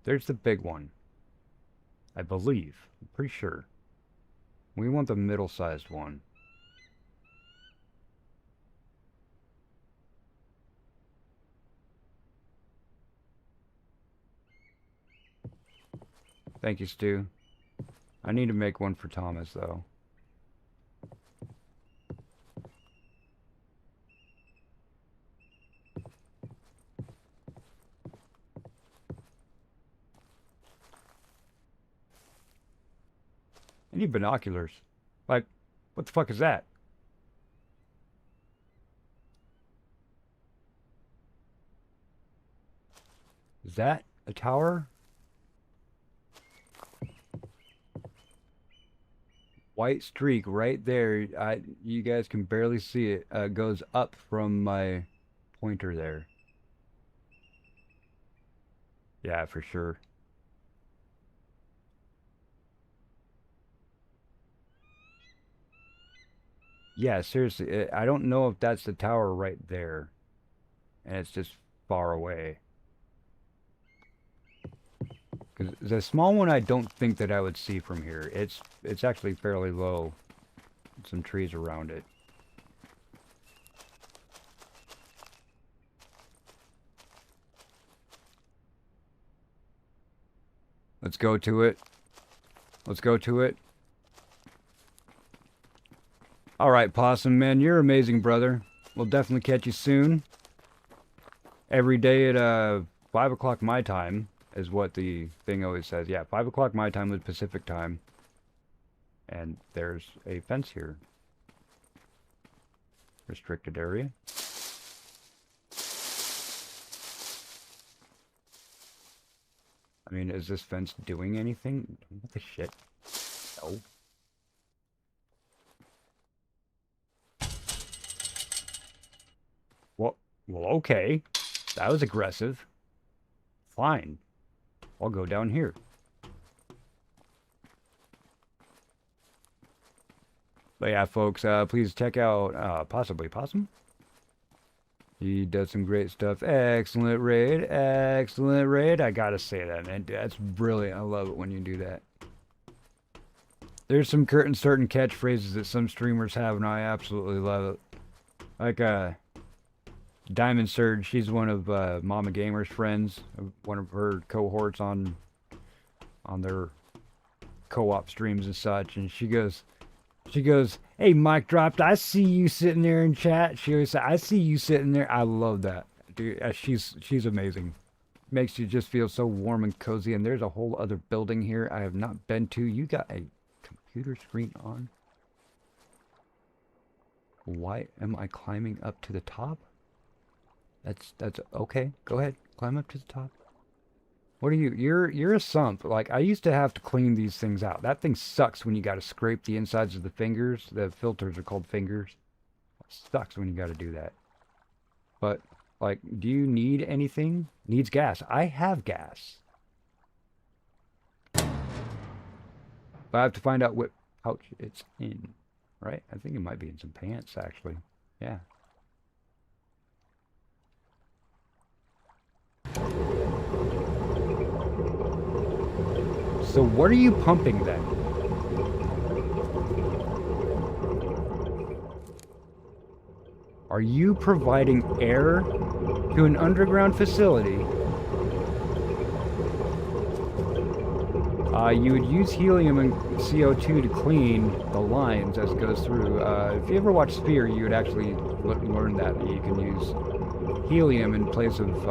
There's the big one. I believe. I'm pretty sure. We want the middle-sized one. Thank you, Stu. I need to make one for Thomas, though. need binoculars. Like, what the fuck is that? Is that a tower? White streak right there. You guys can barely see it. Goes up from my pointer there. Yeah, for sure. Yeah, seriously. I don't know if that's the tower right there. And it's just far away. Because the small one I don't think that I would see from here. It's actually fairly low. Some trees around it. Let's go to it. Let's go to it. Alright, Possum, man, you're amazing, brother. We'll definitely catch you soon. Every day at 5 o'clock my time is what the thing always says. Yeah, 5 o'clock my time with Pacific time. And there's a fence here. Restricted area. I mean, is this fence doing anything? What the shit? No. Well, okay. That was aggressive. Fine. I'll go down here. But yeah, folks, please check out possibly Possum. He does some great stuff. Excellent raid. Excellent raid. I gotta say that, man. That's brilliant. I love it when you do that. There's some certain catchphrases that some streamers have, and I absolutely love it. Like, Diamond Surge, she's one of Mama Gamer's friends, one of her cohorts on their co-op streams and such, and she goes, "Hey, MikeDropped, I see you sitting there in chat." She always says, "I see you sitting there." I love that, dude. She's amazing. Makes you just feel so warm and cozy. And there's a whole other building here I have not been to. You got a computer screen on? Why am I climbing up to the top? That's okay. Go ahead, climb up to the top. What are you? You're a sump. Like, I used to have to clean these things out. That thing sucks when you got to scrape the insides of the fingers. The filters are called fingers. It sucks when you got to do that. But, like, do you need anything? Needs gas. I have gas. But I have to find out what pouch it's in, right? I think it might be in some pants, actually. Yeah. So what are you pumping then? Are you providing air to an underground facility? You would use helium and CO2 to clean the lines as it goes through. If you ever watch Sphere, you would actually learn that you can use helium in place of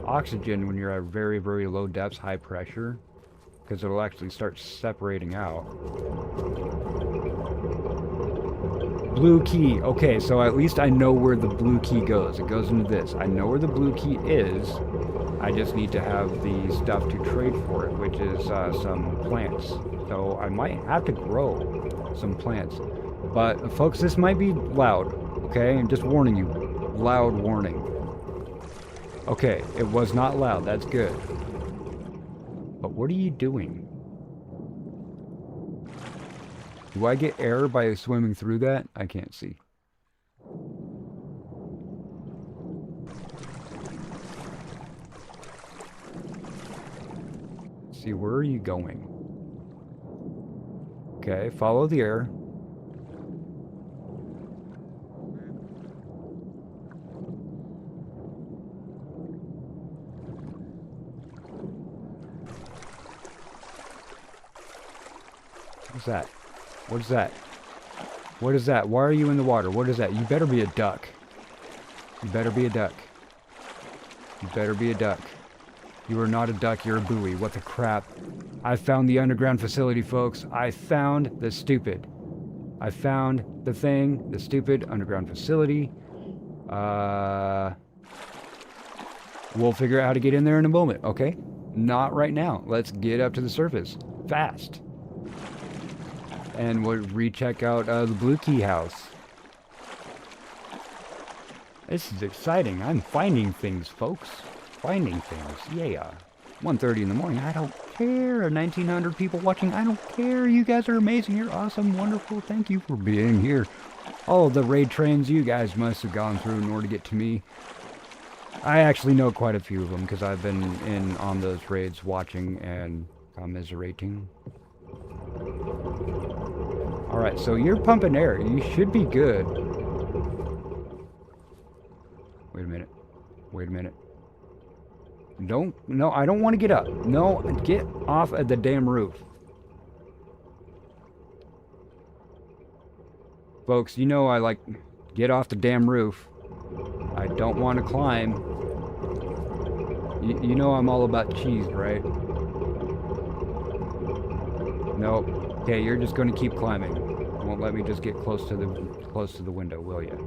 oxygen when you're at very, very low depths, high pressure, because it'll actually start separating out. Blue key. Okay, so at least I know where the blue key goes. It goes into this. I know where the blue key is. I just need to have the stuff to trade for it, which is some plants. So I might have to grow some plants. But folks, this might be loud, okay? I'm just warning you. Loud warning. Okay, it was not loud. That's good. But what are you doing? Do I get air by swimming through that? I can't see. See, where are you going? Okay, follow the air. What's that? What is that? What is that? Why are you in the water? What is that? You better be a duck. You better be a duck. You better be a duck. You are not a duck, you're a buoy. What the crap? I found the underground facility, folks. I found the stupid. I found the thing, the stupid underground facility. We'll figure out how to get in there in a moment, okay? Not right now. Let's get up to the surface. Fast. And we'll recheck out the blue key house. This is exciting. I'm finding things, folks. Finding things. Yeah. 1:30 in the morning. I don't care. 1,900 people watching. I don't care. You guys are amazing. You're awesome. Wonderful. Thank you for being here. All the raid trains you guys must have gone through in order to get to me. I actually know quite a few of them because I've been in on those raids watching and commiserating. Alright, so you're pumping air. You should be good. Wait a minute. Wait a minute. No, I don't want to get up. No, get off of the damn roof. Folks, you know I like, get off the damn roof. I don't want to climb. You know I'm all about cheese, right? Nope. Okay, you're just going to keep climbing. Won't let me just get close to the window, will you?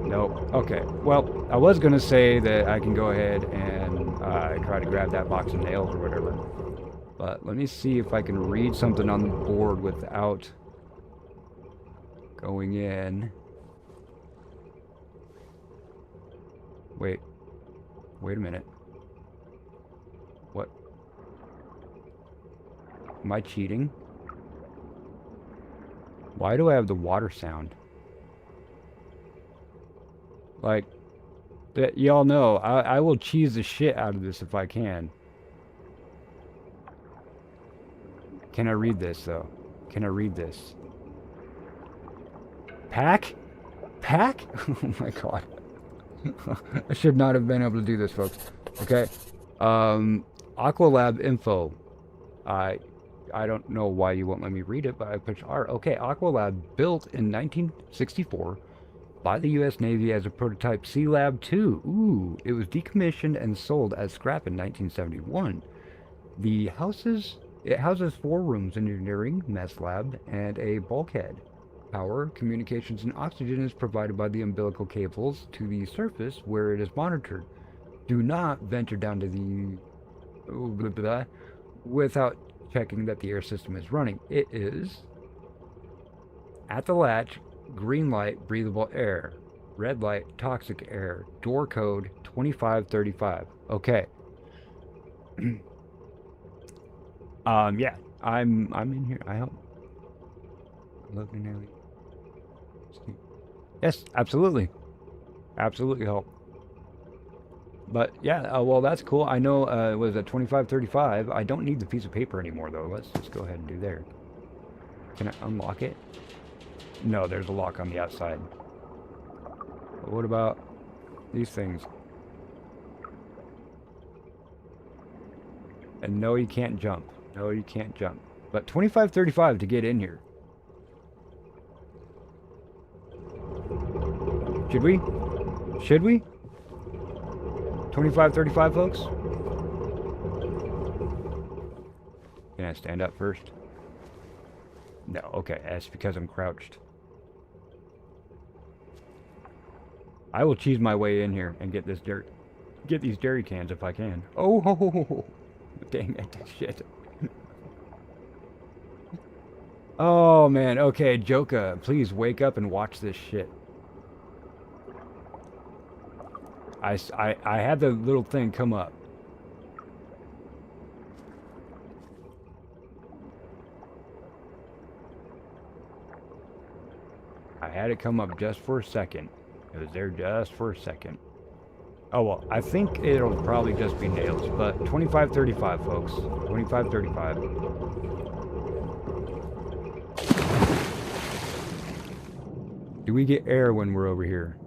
Nope. Okay. Well, I was going to say that I can go ahead and try to grab that box of nails or whatever. But let me see if I can read something on the board without going in. Wait a minute. What? Am I cheating? Why do I have the water sound? Like, y'all know, I will cheese the shit out of this if I can. Can I read this, though? Can I read this? Pack? Pack? Oh my god. I should not have been able to do this, folks. Okay. Aqualab info. I don't know why you won't let me read it, but I push R. Okay, Aqualab built in 1964 by the U.S. Navy as a prototype C-Lab 2. Ooh, it was decommissioned and sold as scrap in 1971. It houses 4 rooms, engineering, mess lab, and a bulkhead. Power, communications, and oxygen is provided by the umbilical cables to the surface where it is monitored. Do not venture down to the without checking that the air system is running. It is at the latch. Green light, breathable air. Red light, toxic air. Door code 2535. Okay. Yeah, I'm in here. I hope. Yes, absolutely. Absolutely help. But yeah, well, that's cool. I know it was a 2535. I don't need the piece of paper anymore, though. Let's just go ahead and do there. Can I unlock it? No, there's a lock on the outside. But what about these things? And no, you can't jump. No, you can't jump. But 2535 to get in here. Should we? Should we? 2535, folks? Can I stand up first? No, okay, that's because I'm crouched. I will cheese my way in here and get this dirt. Get these dairy cans if I can. Oh, ho, ho, ho, ho. Dang it, shit. Oh, man, okay, Joka, please wake up and watch this shit. I had the little thing come up. I had it come up just for a second. It was there just for a second. Oh, well, I think it'll probably just be nails, but 2535, folks. 2535. Do we get air when we're over here?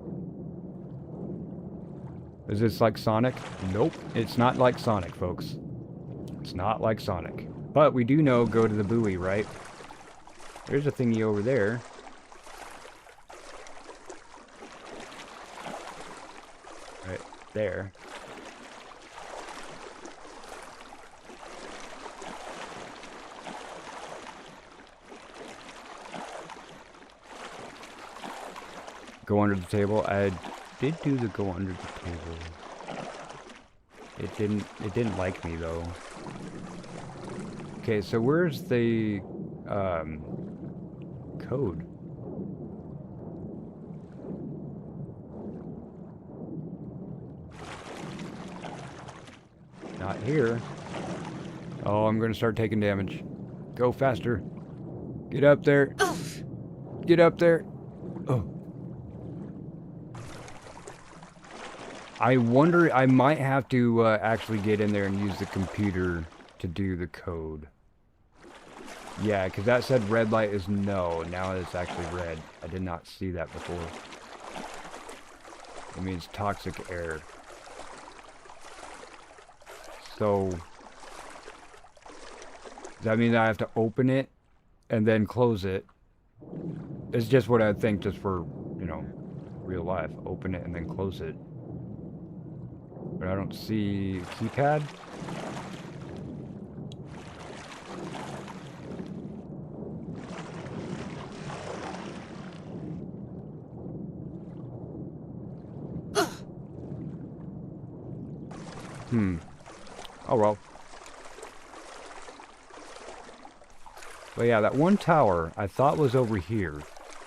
Is this like Sonic? Nope, it's not like Sonic, folks. It's not like Sonic. But we do know go to the buoy, right? There's a thingy over there. there. Go under the table. I did do the go under the table. It didn't like me though. Okay, so where's the code? Not here. Oh, I'm gonna start taking damage. Go faster. Get up there. Get up there. Oh. I wonder, I might have to actually get in there and use the computer to do the code. Yeah, because that said red light is no. Now it's actually red. I did not see that before. It means toxic air. So, does that mean that I have to open it and then close it? It's just what I think, just for, you know, real life. Open it and then close it. But I don't see a keypad. Oh well. But yeah, that one tower I thought was over here.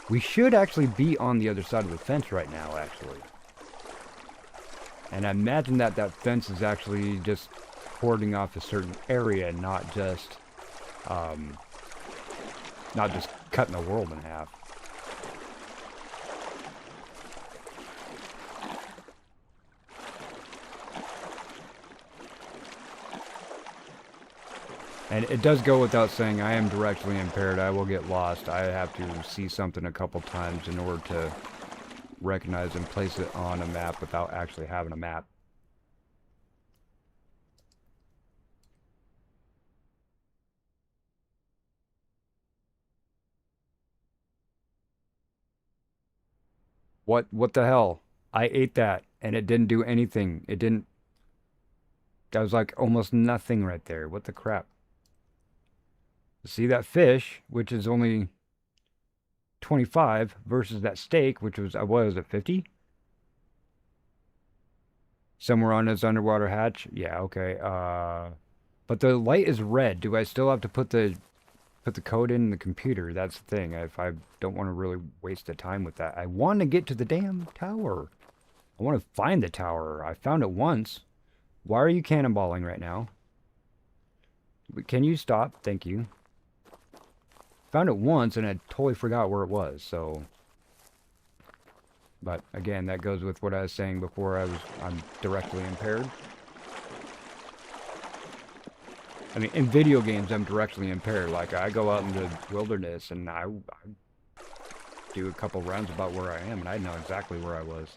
We should actually be on the other side of the fence right now, actually. And I imagine that that fence is actually just cording off a certain area, not just cutting the world in half. And it does go without saying, I am directly impaired. I will get lost. I have to see something a couple times in order to recognize and place it on a map without actually having a map. What the hell? I ate that and it didn't do anything. It didn't. That was like almost nothing right there. What the crap? See that fish, which is only 25 versus that steak, which was, what was it, 50? Somewhere on this underwater hatch? Yeah, okay. But the light is red. Do I still have to put the code in the computer? That's the thing. If I don't want to really waste the time with that. I want to get to the damn tower. I want to find the tower. I found it once. Why are you cannonballing right now? Can you stop? Thank you. Found it once and I totally forgot where it was, so. But again, that goes with what I was saying before. I'm directly impaired. I mean, in video games, I'm directly impaired. Like, I go out in the wilderness and I do a couple rounds about where I am, and I know exactly where I was.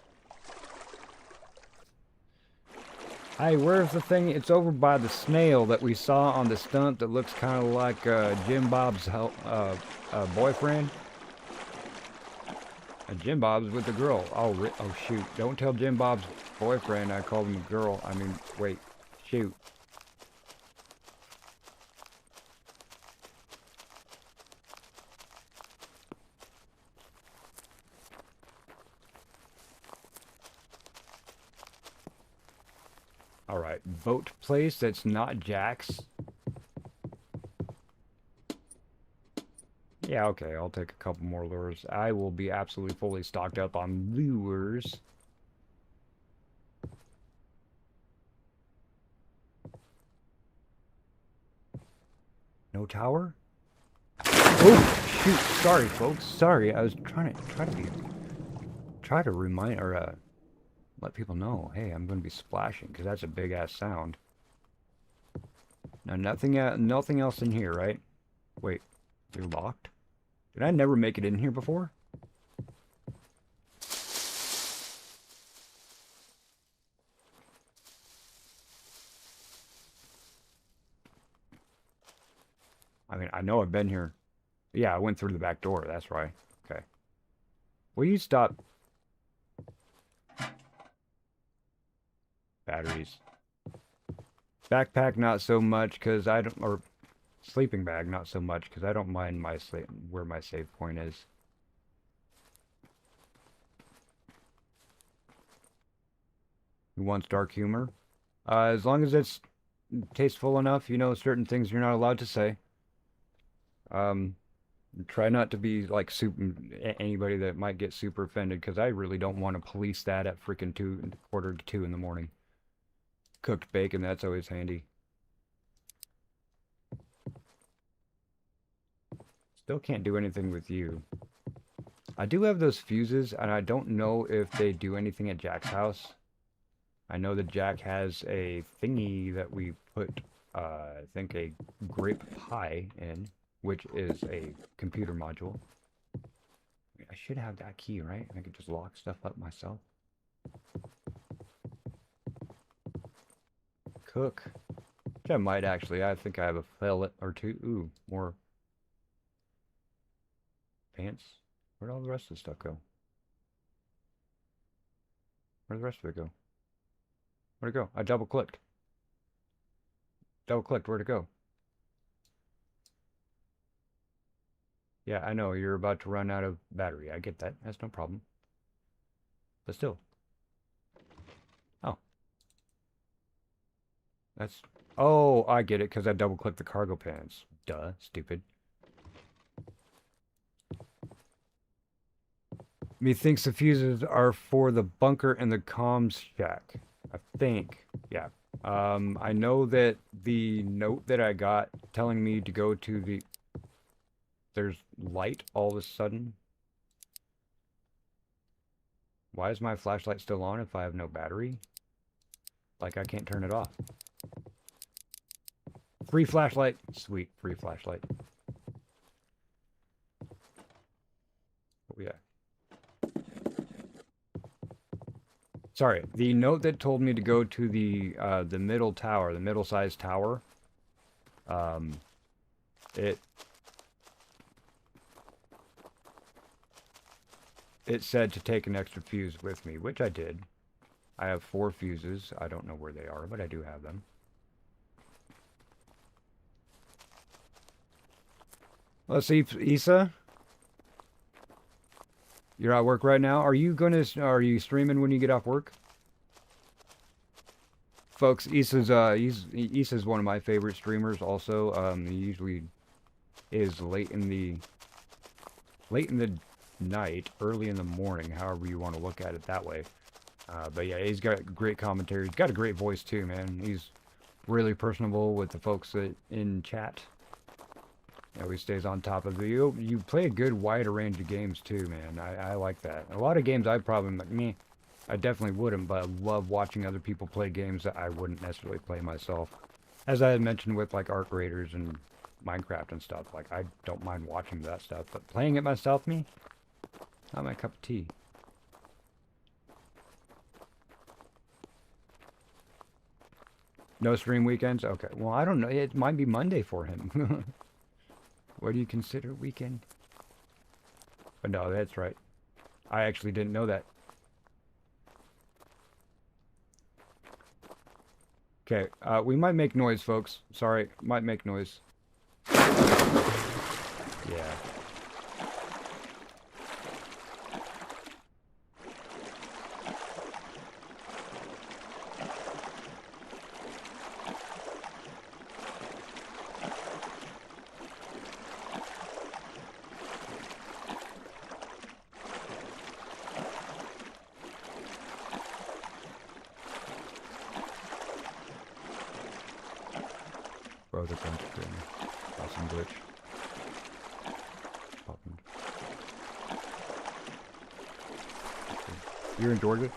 Hey, where's the thing? It's over by the snail that we saw on the stunt that looks kind of like Jim Bob's boyfriend. Jim Bob's with the girl. Oh, shoot. Don't tell Jim Bob's boyfriend I called him a girl. I mean, wait. Shoot. Alright, boat place that's not Jack's. Yeah, okay, I'll take a couple more lures. I will be absolutely fully stocked up on lures. No tower? Oh, shoot, sorry folks, sorry. I was trying to remind, or let people know, hey, I'm going to be splashing, because that's a big-ass sound. Now, nothing else in here, right? Wait, you're locked? Did I never make it in here before? I mean, I know I've been here. Yeah, I went through the back door, that's right. Okay. Will you stop? batteries. Backpack not so much because I don't, or sleeping bag not so much because I don't mind my where my save point is. Who wants dark humor? As long as it's tasteful enough, you know, certain things you're not allowed to say. Try not to be like anybody that might get super offended because I really don't want to police that at freaking 1:45 in the morning. Cooked bacon, that's always handy. Still can't do anything with you. I do have those fuses, and I don't know if they do anything at Jack's house. I know that Jack has a thingy that we put, I think a grape pie in, which is a computer module. I should have that key, right? I could just lock stuff up myself. Cook. Which I might actually. I think I have a fillet or two. Ooh, more pants. Where'd all the rest of the stuff go? Where'd the rest of it go? Where'd it go? I double clicked. Double clicked. Where'd it go? Yeah, I know you're about to run out of battery. I get that. That's no problem. But still. Oh. That's... Oh, I get it, because I double-clicked the cargo pants. Duh, stupid. Methinks the fuses are for the bunker and the comms shack. I think. Yeah. I know that the note that I got telling me to go to the... There's light all of a sudden. Why is my flashlight still on if I have no battery? Like, I can't turn it off. Free flashlight. Sweet, free flashlight. Oh, yeah. Sorry, the note that told me to go to the middle tower, the middle-sized tower, it said to take an extra fuse with me, which I did. I have 4 fuses. I don't know where they are, but I do have them. Let's see, Issa. You're at work right now. Are you streaming when you get off work? Folks, Issa's one of my favorite streamers also. He usually is late in the night, early in the morning, however you want to look at it that way. But yeah, he's got great commentary. He's got a great voice too, man. He's really personable with the folks in chat. He always stays on top of you. You play a good wider range of games too, man. I like that. A lot of games I probably, like me, I definitely wouldn't, but I love watching other people play games that I wouldn't necessarily play myself. As I had mentioned with like Arc Raiders and Minecraft and stuff, like I don't mind watching that stuff, but playing it myself, not my cup of tea. No stream weekends? Okay, well I don't know, it might be Monday for him. What do you consider weekend? But no, that's right. I actually didn't know that. Okay, we might make noise, folks. Sorry, might make noise. Yeah. Bro, the bunch of things. Awesome glitch. Popping. You're in Georgia?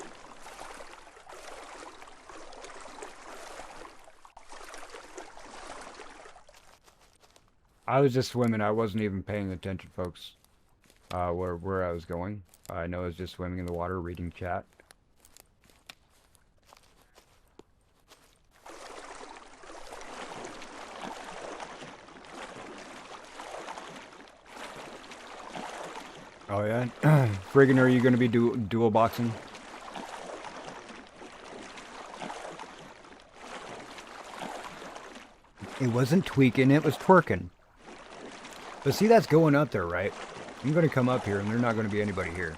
I was just swimming. I wasn't even paying attention, folks. Where I was going. I know I was just swimming in the water, reading chat. Oh yeah? Friggin', are you gonna be dual boxing? It wasn't tweaking, it was twerking. But see, that's going up there, right? I'm going to come up here, and there's not going to be anybody here.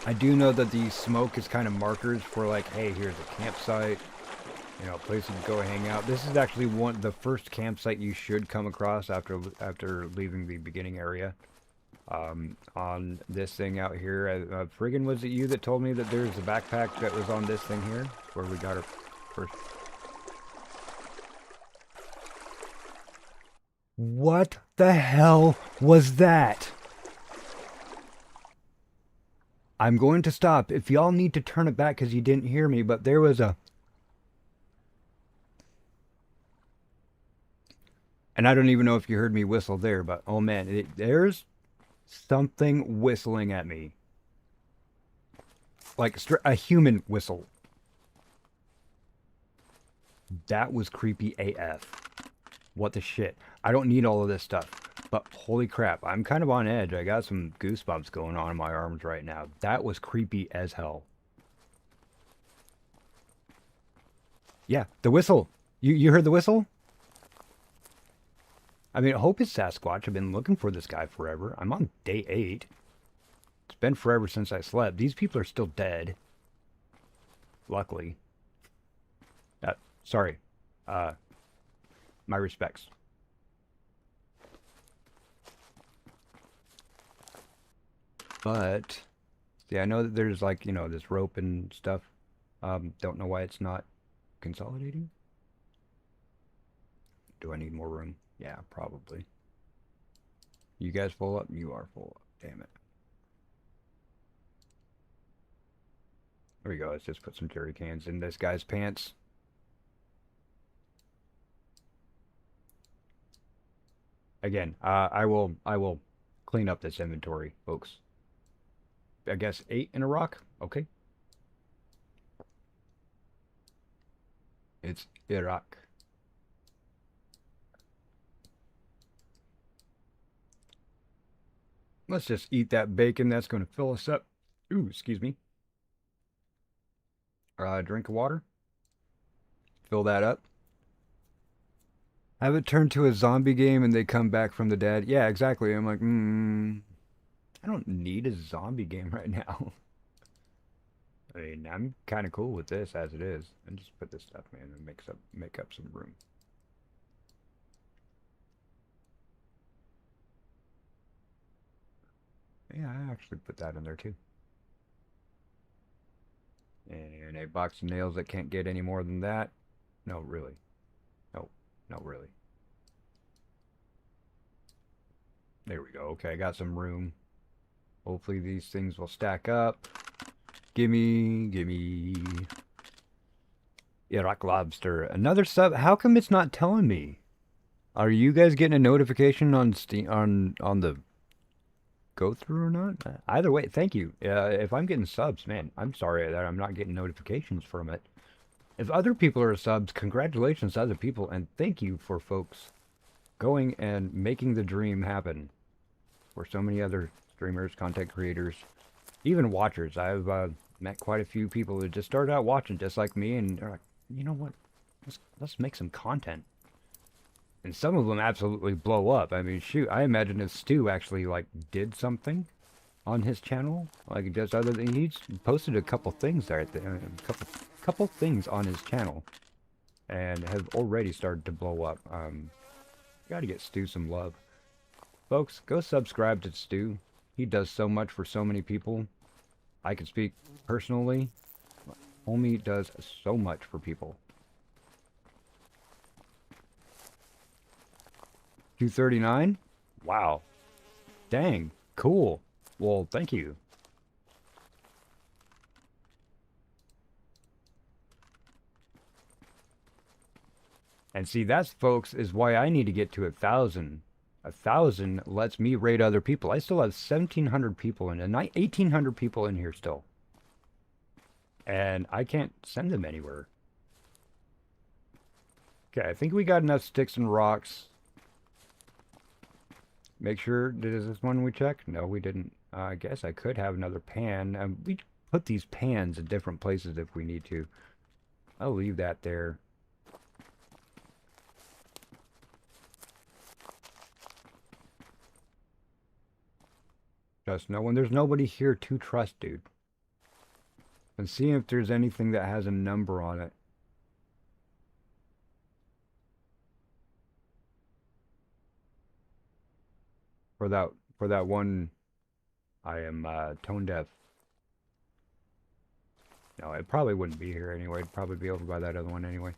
I do know that the smoke is kind of markers for like, hey, here's a campsite, you know, a place to go hang out. This is actually the first campsite you should come across after leaving the beginning area. On this thing out here, friggin' was it you that told me that there's a backpack that was on this thing here, where we got our first... What the hell was that? I'm going to stop. If y'all need to turn it back because you didn't hear me, but there was a... And I don't even know if you heard me whistle there, but oh man, there's something whistling at me. Like a human whistle. That was creepy AF. What the shit? I don't need all of this stuff. But holy crap, I'm kind of on edge. I got some goosebumps going on in my arms right now. That was creepy as hell. Yeah, the whistle. You heard the whistle? I mean, I hope it's Sasquatch. I've been looking for this guy forever. I'm on day 8. It's been forever since I slept. These people are still dead. Luckily. Sorry. My respects. But, yeah, I know that there's like, you know, this rope and stuff. Don't know why it's not consolidating. Do I need more room? Yeah, probably. You guys full up? You are full up. Damn it. There we go. Let's just put some jerry cans in this guy's pants. Again, I will clean up this inventory, folks. I guess 8 in a rock? Okay. It's Iraq. Let's just eat that bacon. That's going to fill us up. Ooh, excuse me. Drink of water. Fill that up. Have it turn to a zombie game and they come back from the dead. Yeah, exactly. I'm like, I don't need a zombie game right now. I mean, I'm kind of cool with this as it is. And just put this stuff, man, and make up some room. Yeah, I actually put that in there too. And a box of nails that can't get any more than that. No, really. No, no, really. There we go. Okay, I got some room. Hopefully these things will stack up. Gimme. Iraq lobster. Another sub. How come it's not telling me? Are you guys getting a notification on Steam on the go through or not? Either way, thank you. If I'm getting subs, man, I'm sorry that I'm not getting notifications from it. If other people are subs, congratulations to other people, and thank you for folks going and making the dream happen for so many other streamers, content creators, even watchers. I've met quite a few people that just started out watching just like me, and they're like, you know what, let's make some content. And some of them absolutely blow up. I mean, shoot, I imagine if Stu actually, like, did something on his channel, like, just other than, he's posted a couple things there, a couple things on his channel, and have already started to blow up. Gotta get Stu some love. Folks, go subscribe to Stu. He does so much for so many people. I can speak personally. Homie does so much for people. 239? Wow. Dang. Cool. Well, thank you. And see, that's, folks, is why I need to get to 1,000. 1,000 lets me raid other people. I still have 1,700 people and 1,800 people in here still. And I can't send them anywhere. Okay, I think we got enough sticks and rocks. Make sure, is this one we check? No, we didn't. I guess I could have another pan. We put these pans in different places if we need to. I'll leave that there. Trust no one. There's nobody here to trust, dude. And see if there's anything that has a number on it. For that one, I am tone deaf. No, it probably wouldn't be here anyway. It'd probably be over by that other one anyway.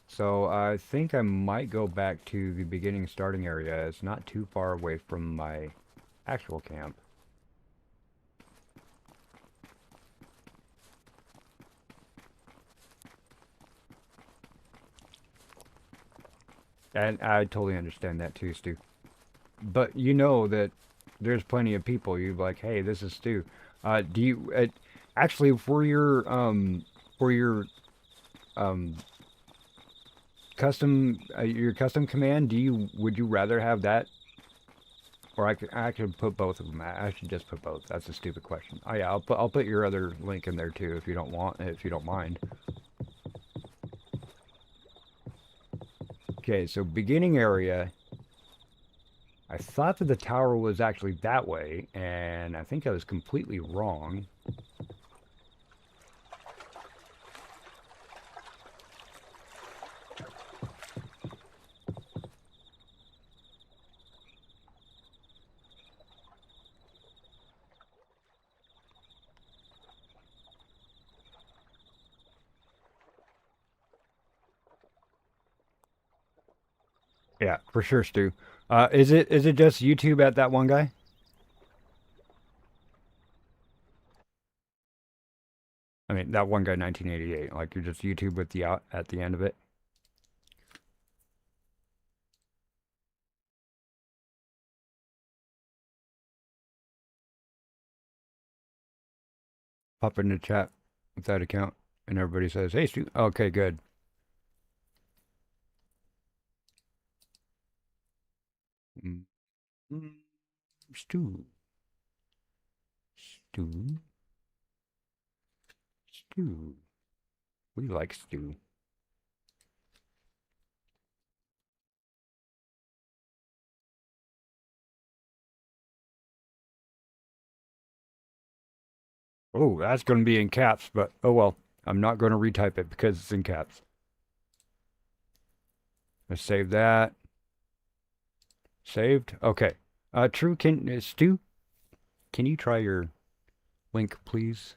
So I think I might go back to the beginning starting area. It's not too far away from my actual camp. And I totally understand that too, Stu. But you know that there's plenty of people you'd be like, hey, this is Stu. Do you actually for your um custom your custom command, would you rather have that, or I could put both of them? I should just put both. That's a stupid question. Oh yeah, I'll put your other link in there too if you don't mind. Okay, so beginning area. I thought that the tower was actually that way, and I think I was completely wrong. Yeah, for sure, Stu. Is it just YouTube at that one guy? I mean, that one guy, 1988. Like you're just YouTube with the out at the end of it. Pop in the chat with that account, and everybody says, "Hey, Stu." Okay, good. Mm, mm, Stu, Stu, Stu. We like Stu. Oh, that's going to be in caps, but oh well. I'm not going to retype it because it's in caps. Let's save that. Saved. Okay. True. Stu? Can you try your link, please?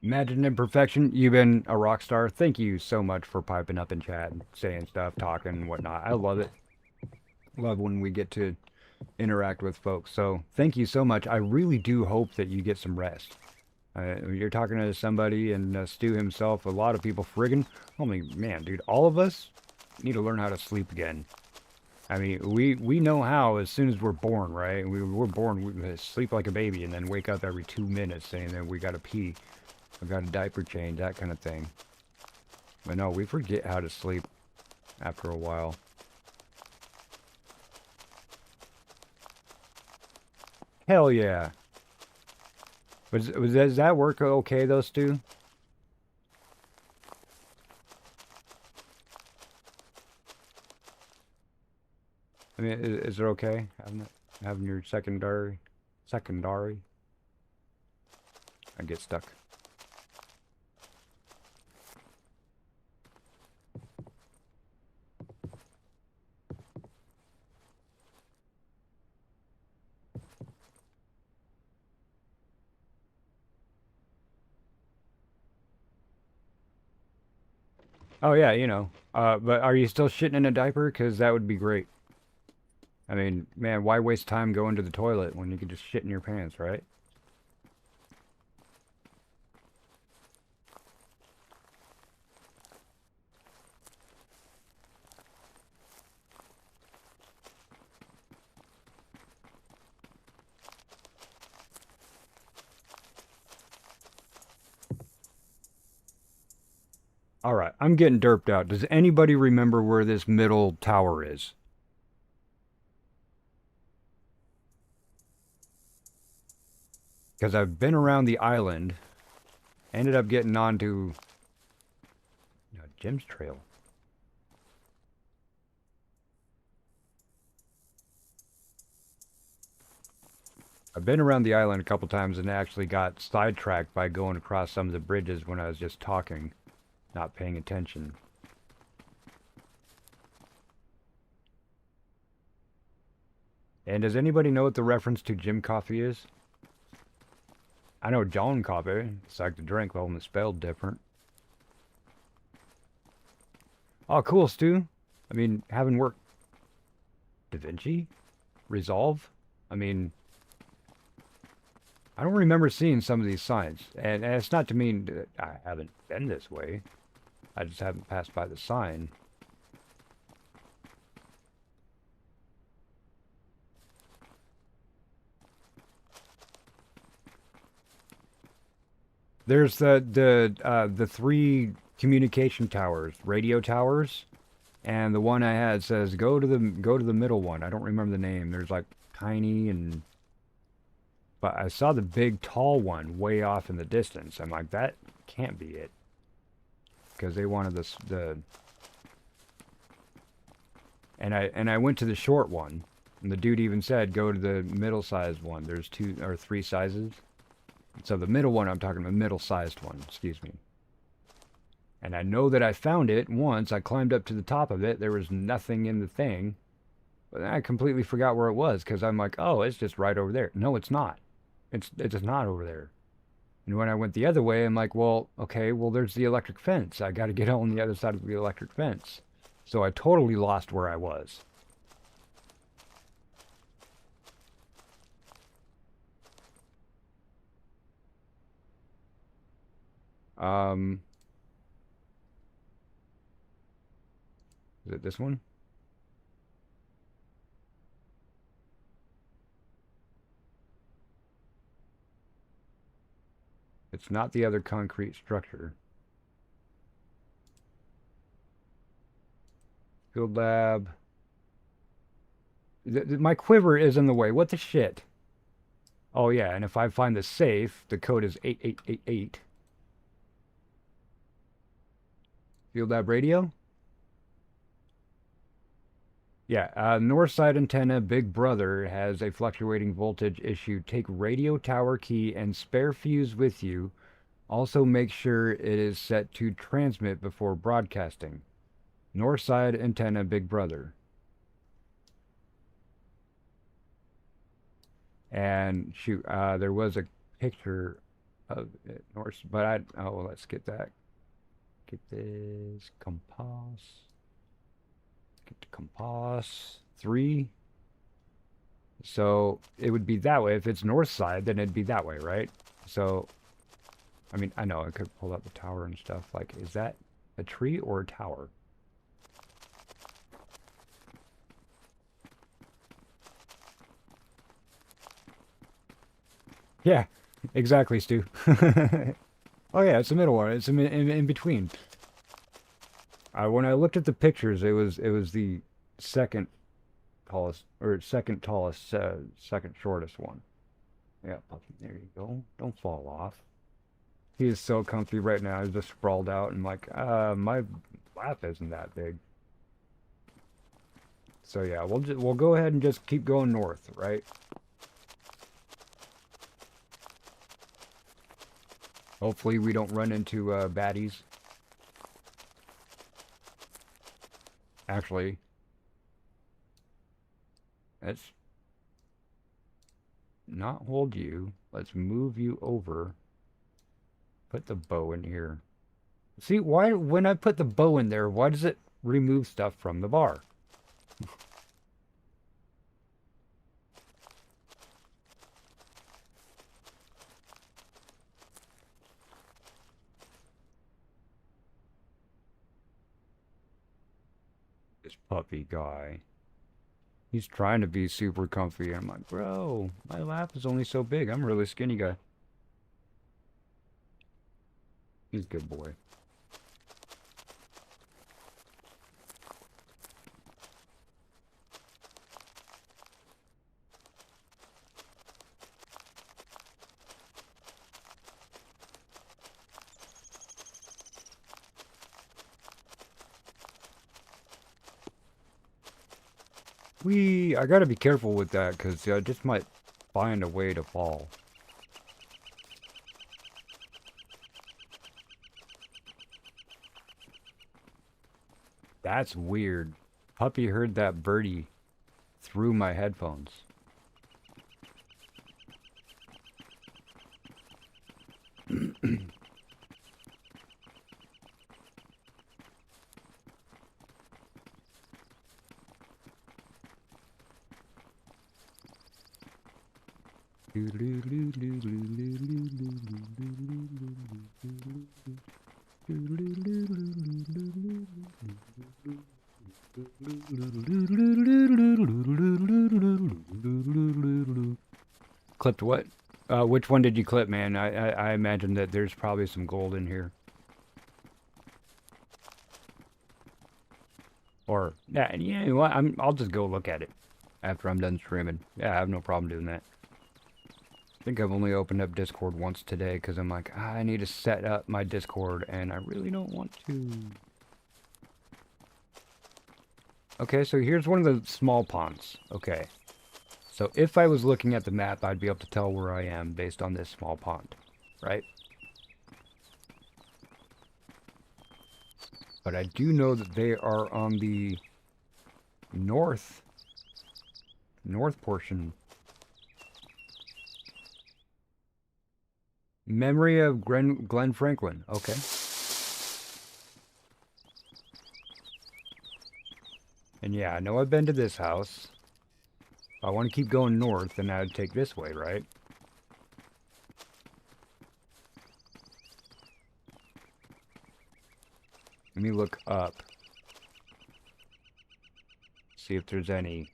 Imagine imperfection. You've been a rock star. Thank you so much for piping up in chat and saying stuff, talking, and whatnot. I love it. Love when we get to interact with folks. So thank you so much. I really do hope that you get some rest. You're talking to somebody, and Stu himself, a lot of people friggin'. Holy man, dude, all of us need to learn how to sleep again. I mean, we know how as soon as we're born, right? We're born, we sleep like a baby, and then wake up every 2 minutes saying that we gotta pee. I've got a diaper change, that kind of thing. But no, we forget how to sleep after a while. Hell yeah. Does that work okay though, Stu? I mean, is it okay having your secondary? I get stuck. Oh yeah, you know. But are you still shitting in a diaper? Because that would be great. I mean, man, why waste time going to the toilet when you could just shit in your pants, right? All right, I'm getting derped out. Does anybody remember where this middle tower is? Because I've been around the island, ended up getting onto Jim's trail. I've been around the island a couple times and actually got sidetracked by going across some of the bridges when I was just talking, not paying attention. And does anybody know what the reference to Jim Coffee is? I know John Coffee. It's like the drink, but only spelled different. Oh, cool, Stu. I mean, having worked DaVinci? Resolve? I mean, I don't remember seeing some of these signs. And it's not to mean that I haven't been this way. I just haven't passed by the sign. There's the three communication towers, radio towers, and the one I had says go to the middle one. I don't remember the name. There's like tiny and but I saw the big tall one way off in the distance. I'm like, that can't be it. Because they wanted the and I went to the short one. And the dude even said go to the middle-sized one. There's 2 or 3 sizes. So the middle one, I'm talking about the middle-sized one, excuse me. And I know that I found it once. I climbed up to the top of it. There was nothing in the thing. But then I completely forgot where it was because I'm like, oh, it's just right over there. No, it's not. It's not over there. And when I went the other way, I'm like, well, okay, well, there's the electric fence. I got to get on the other side of the electric fence. So I totally lost where I was. Is it this one? It's not the other concrete structure. Field lab. My quiver is in the way. What the shit? Oh yeah, and if I find the safe, the code is 8888. Field lab radio? Yeah, north side antenna, Big Brother has a fluctuating voltage issue. Take radio tower key and spare fuse with you. Also make sure it is set to transmit before broadcasting. North side antenna, Big Brother. And shoot, there was a picture of it north, but oh, well, let's get that. Get this compass. Get the compass 3. So it would be that way. If it's north side, then it'd be that way, right? So, I mean, I know I could pull up the tower and stuff. Like, is that a tree or a tower? Yeah, exactly, Stu. Oh yeah, it's the middle one. It's in between. When I looked at the pictures, it was the second tallest or second tallest, second shortest one. Yeah, puppy, there you go. Don't fall off. He is so comfy right now. He's just sprawled out and like, my lap isn't that big. So yeah, we'll go ahead and just keep going north, right? Hopefully we don't run into baddies. Actually, let's not hold you. Let's move you over. Put the bow in here. See, why when I put the bow in there, why does it remove stuff from the bar? This puppy guy. He's trying to be super comfy. I'm like, bro, my lap is only so big. I'm a really skinny guy. He's a good boy. I gotta be careful with that, because I just might find a way to fall. That's weird. Puppy heard that birdie through my headphones. Clipped what? Which one did you clip, man? I imagine that there's probably some gold in here. Or, yeah, you know what? I'll just go look at it after I'm done streaming. Yeah, I have no problem doing that. I think I've only opened up Discord once today because I'm like, I need to set up my Discord and I really don't want to. Okay, so here's one of the small ponds. Okay. So if I was looking at the map, I'd be able to tell where I am based on this small pond, right? But I do know that they are on the north portion. Memory of Glenn Franklin. Okay. And yeah, I know I've been to this house. If I want to keep going north, then I'd take this way, right? Let me look up. See if there's any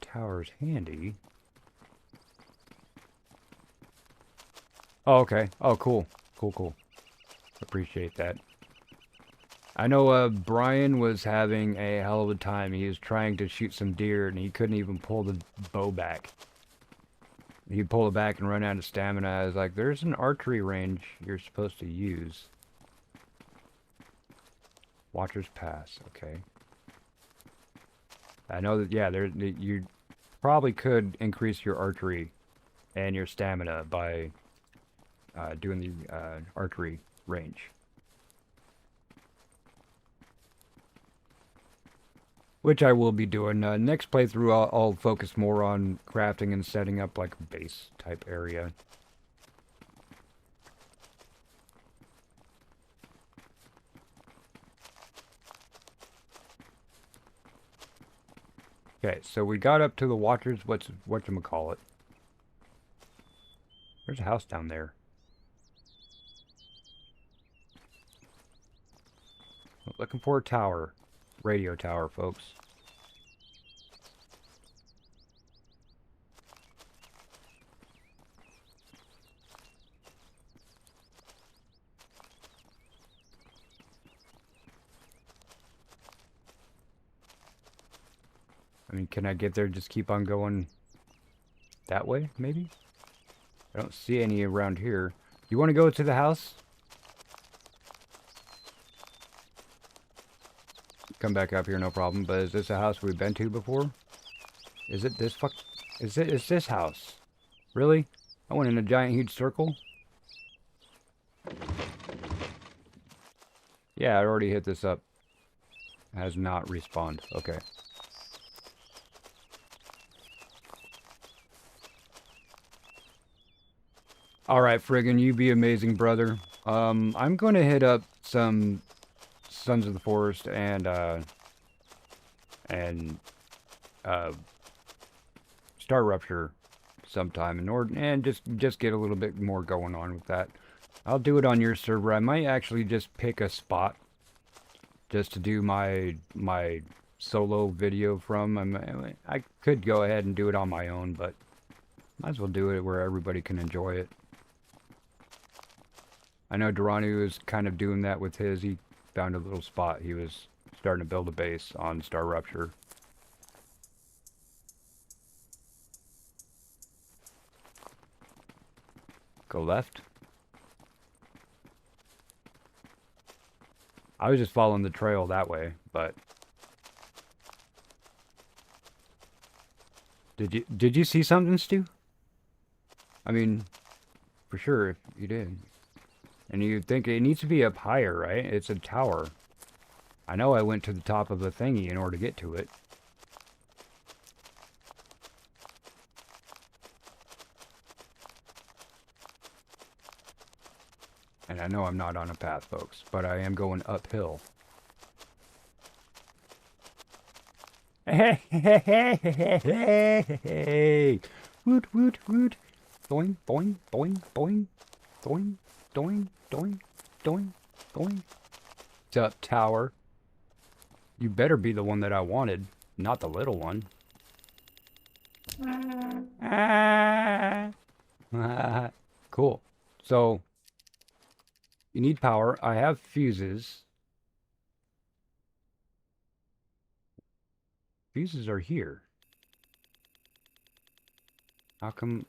towers handy. Oh, okay. Oh, cool. Cool. Appreciate that. I know Brian was having a hell of a time. He was trying to shoot some deer and he couldn't even pull the bow back. He'd pull it back and run out of stamina. I was like, there's an archery range you're supposed to use. Watcher's Pass, okay. I know that, yeah, you probably could increase your archery and your stamina by doing the archery range. Which I will be doing. Next playthrough, I'll focus more on crafting and setting up like a base type area. Okay, so we got up to the Watchers, whatchamacallit. There's a house down there. Looking for a tower. Radio tower, folks. I mean, can I get there, just keep on going that way, maybe? I don't see any around here. You want to go to the house? Come back up here, no problem. But is this a house we've been to before? Is it this Is this house? Really? I went in a giant huge circle? Yeah, I already hit this up. Has not respawned. Okay. Alright, friggin', you be amazing, brother. I'm going to hit up some Sons of the Forest and Star Rupture sometime and just get a little bit more going on with that. I'll do it on your server. I might actually just pick a spot just to do my solo video from. I could go ahead and do it on my own, but might as well do it where everybody can enjoy it. I know Duranu is kind of doing that with his. He found a little spot. He was starting to build a base on Star Rupture. Go left. I was just following the trail that way, but Did you see something, Stu? I mean, for sure, if you did. And you think it needs to be up higher, right? It's a tower. I know I went to the top of the thingy in order to get to it. And I know I'm not on a path, folks, but I am going uphill. Hey, hey, hey, hey, hey, hey. Woot, woot, woot. Doing, boing, boing, boing. Doing, doing, doing, doing, doing. What's up, tower? You better be the one that I wanted, not the little one. Ah. Cool. So, you need power. I have fuses. Fuses are here. How come...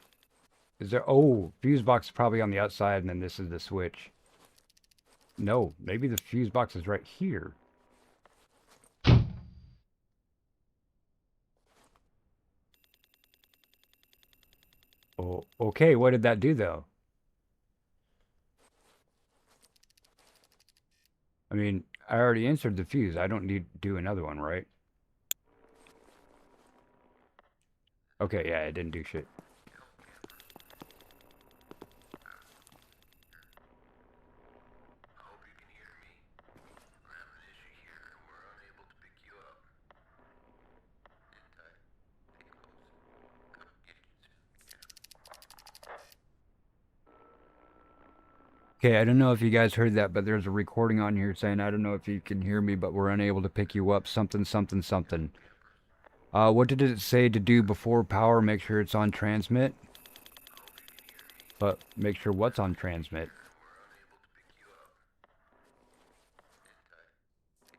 Is there... Oh, fuse box is probably on the outside, and then this is the switch. No, maybe the fuse box is right here. Oh, okay, what did that do, though? I mean, I already inserted the fuse. I don't need to do another one, right? Okay, yeah, it didn't do shit. Okay, I don't know if you guys heard that, but there's a recording on here saying, I don't know if you can hear me, but we're unable to pick you up, something, something, something. What did it say to do before power? Make sure it's on transmit. But make sure what's on transmit.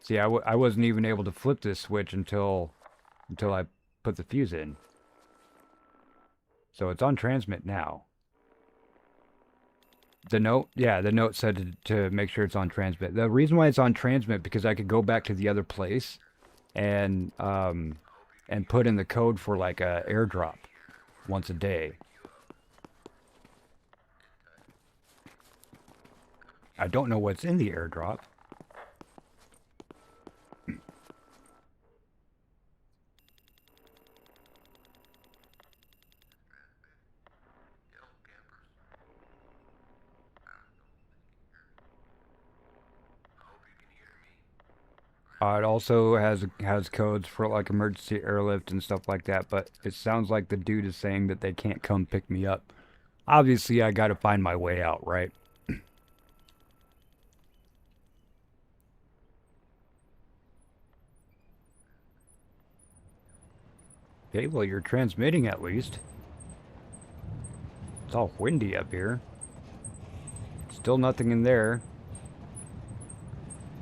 See, I wasn't even able to flip this switch until I put the fuse in. So it's on transmit now. The note, yeah, the note said to make sure it's on transmit. The reason why it's on transmit because I could go back to the other place and put in the code for like a airdrop once a day. I don't know what's in the airdrop. It also has codes for like emergency airlift and stuff like that, but it sounds like the dude is saying that they can't come pick me up. Obviously, I gotta find my way out, right? Okay, well, you're transmitting at least. It's all windy up here. Still nothing in there.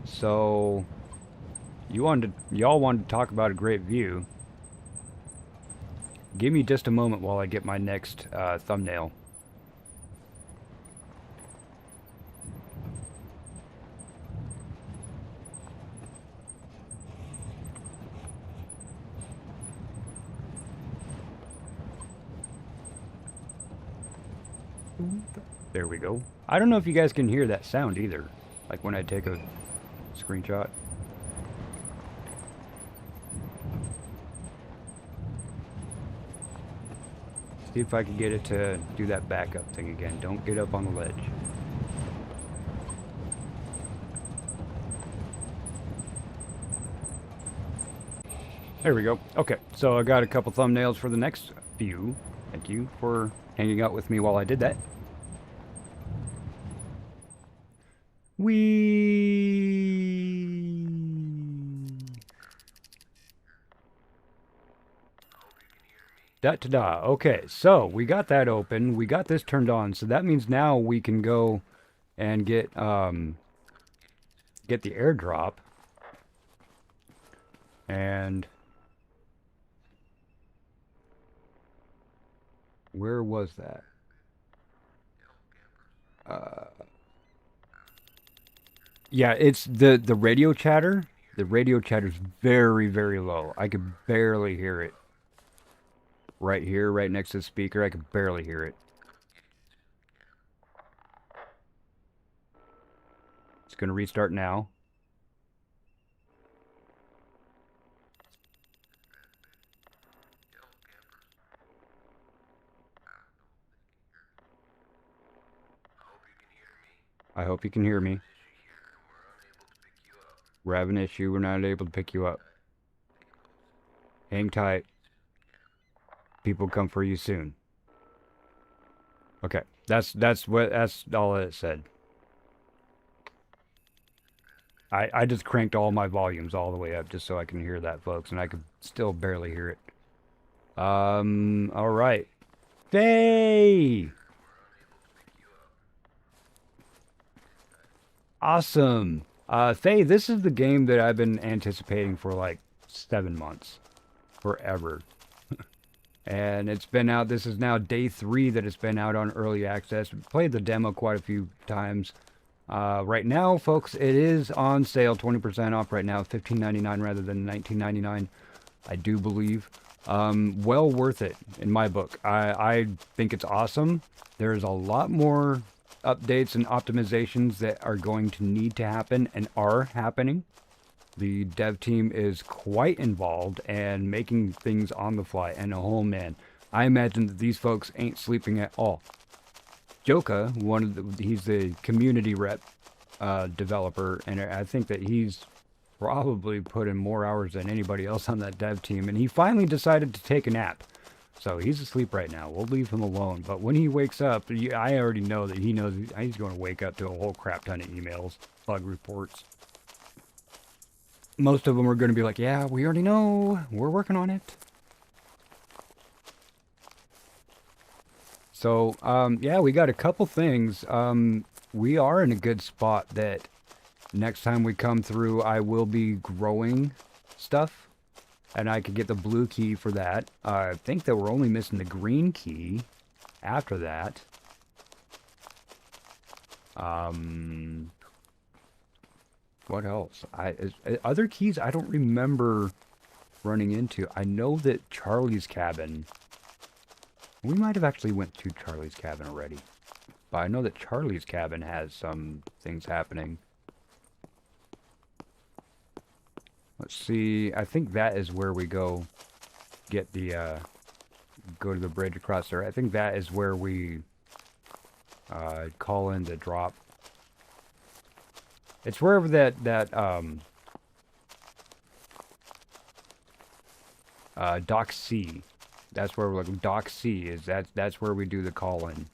So, y'all wanted to talk about a great view. Give me just a moment while I get my next thumbnail. There we go. I don't know if you guys can hear that sound either. Like when I take a screenshot. See if I can get it to do that backup thing again. Don't get up on the ledge. There we go. Okay, so I got a couple thumbnails for the next view. Thank you for hanging out with me while I did that. Whee! Da-da-da. Okay, so we got that open. We got this turned on. So that means now we can go and get the airdrop. And where was that? Yeah, it's the radio chatter. The radio chatter is very, very low. I could barely hear it. right here, right next to the speaker. I could barely hear it. It's going to restart now. I hope you can hear me. We're having an issue. We're not able to pick you up. Hang tight. People come for you soon. Okay, that's all it said. I just cranked all my volumes all the way up just so I can hear that, folks, and I could still barely hear it. All right. Faye! Awesome. Faye, this is the game that I've been anticipating for like 7 months. Forever. And it's been out, this is now day 3 that it's been out on early access. We played the demo quite a few times. Right now, folks, it is on sale, 20% off right now, $15.99 rather than $19.99, I do believe. Well worth it, in my book. I think it's awesome. There's a lot more updates and optimizations that are going to need to happen and are happening. The dev team is quite involved and making things on the fly. And oh man, I imagine that these folks ain't sleeping at all. Joka, he's the community rep developer, and I think that he's probably put in more hours than anybody else on that dev team. And he finally decided to take a nap. So he's asleep right now. We'll leave him alone. But when he wakes up, I already know that he knows he's going to wake up to a whole crap ton of emails, bug reports. Most of them are going to be like, yeah, we already know. We're working on it. So, yeah, we got a couple things. We are in a good spot that next time we come through, I will be growing stuff. And I could get the blue key for that. I think that we're only missing the green key after that. What else? Other keys I don't remember running into. I know that Charlie's cabin. We might have actually went to Charlie's cabin already. But I know that Charlie's cabin has some things happening. Let's see. I think that is where we go get the go to the bridge across there. I think that is where we call in the drop. It's wherever that Dock C. That's where we're looking. Dock C is that's where we do the call in.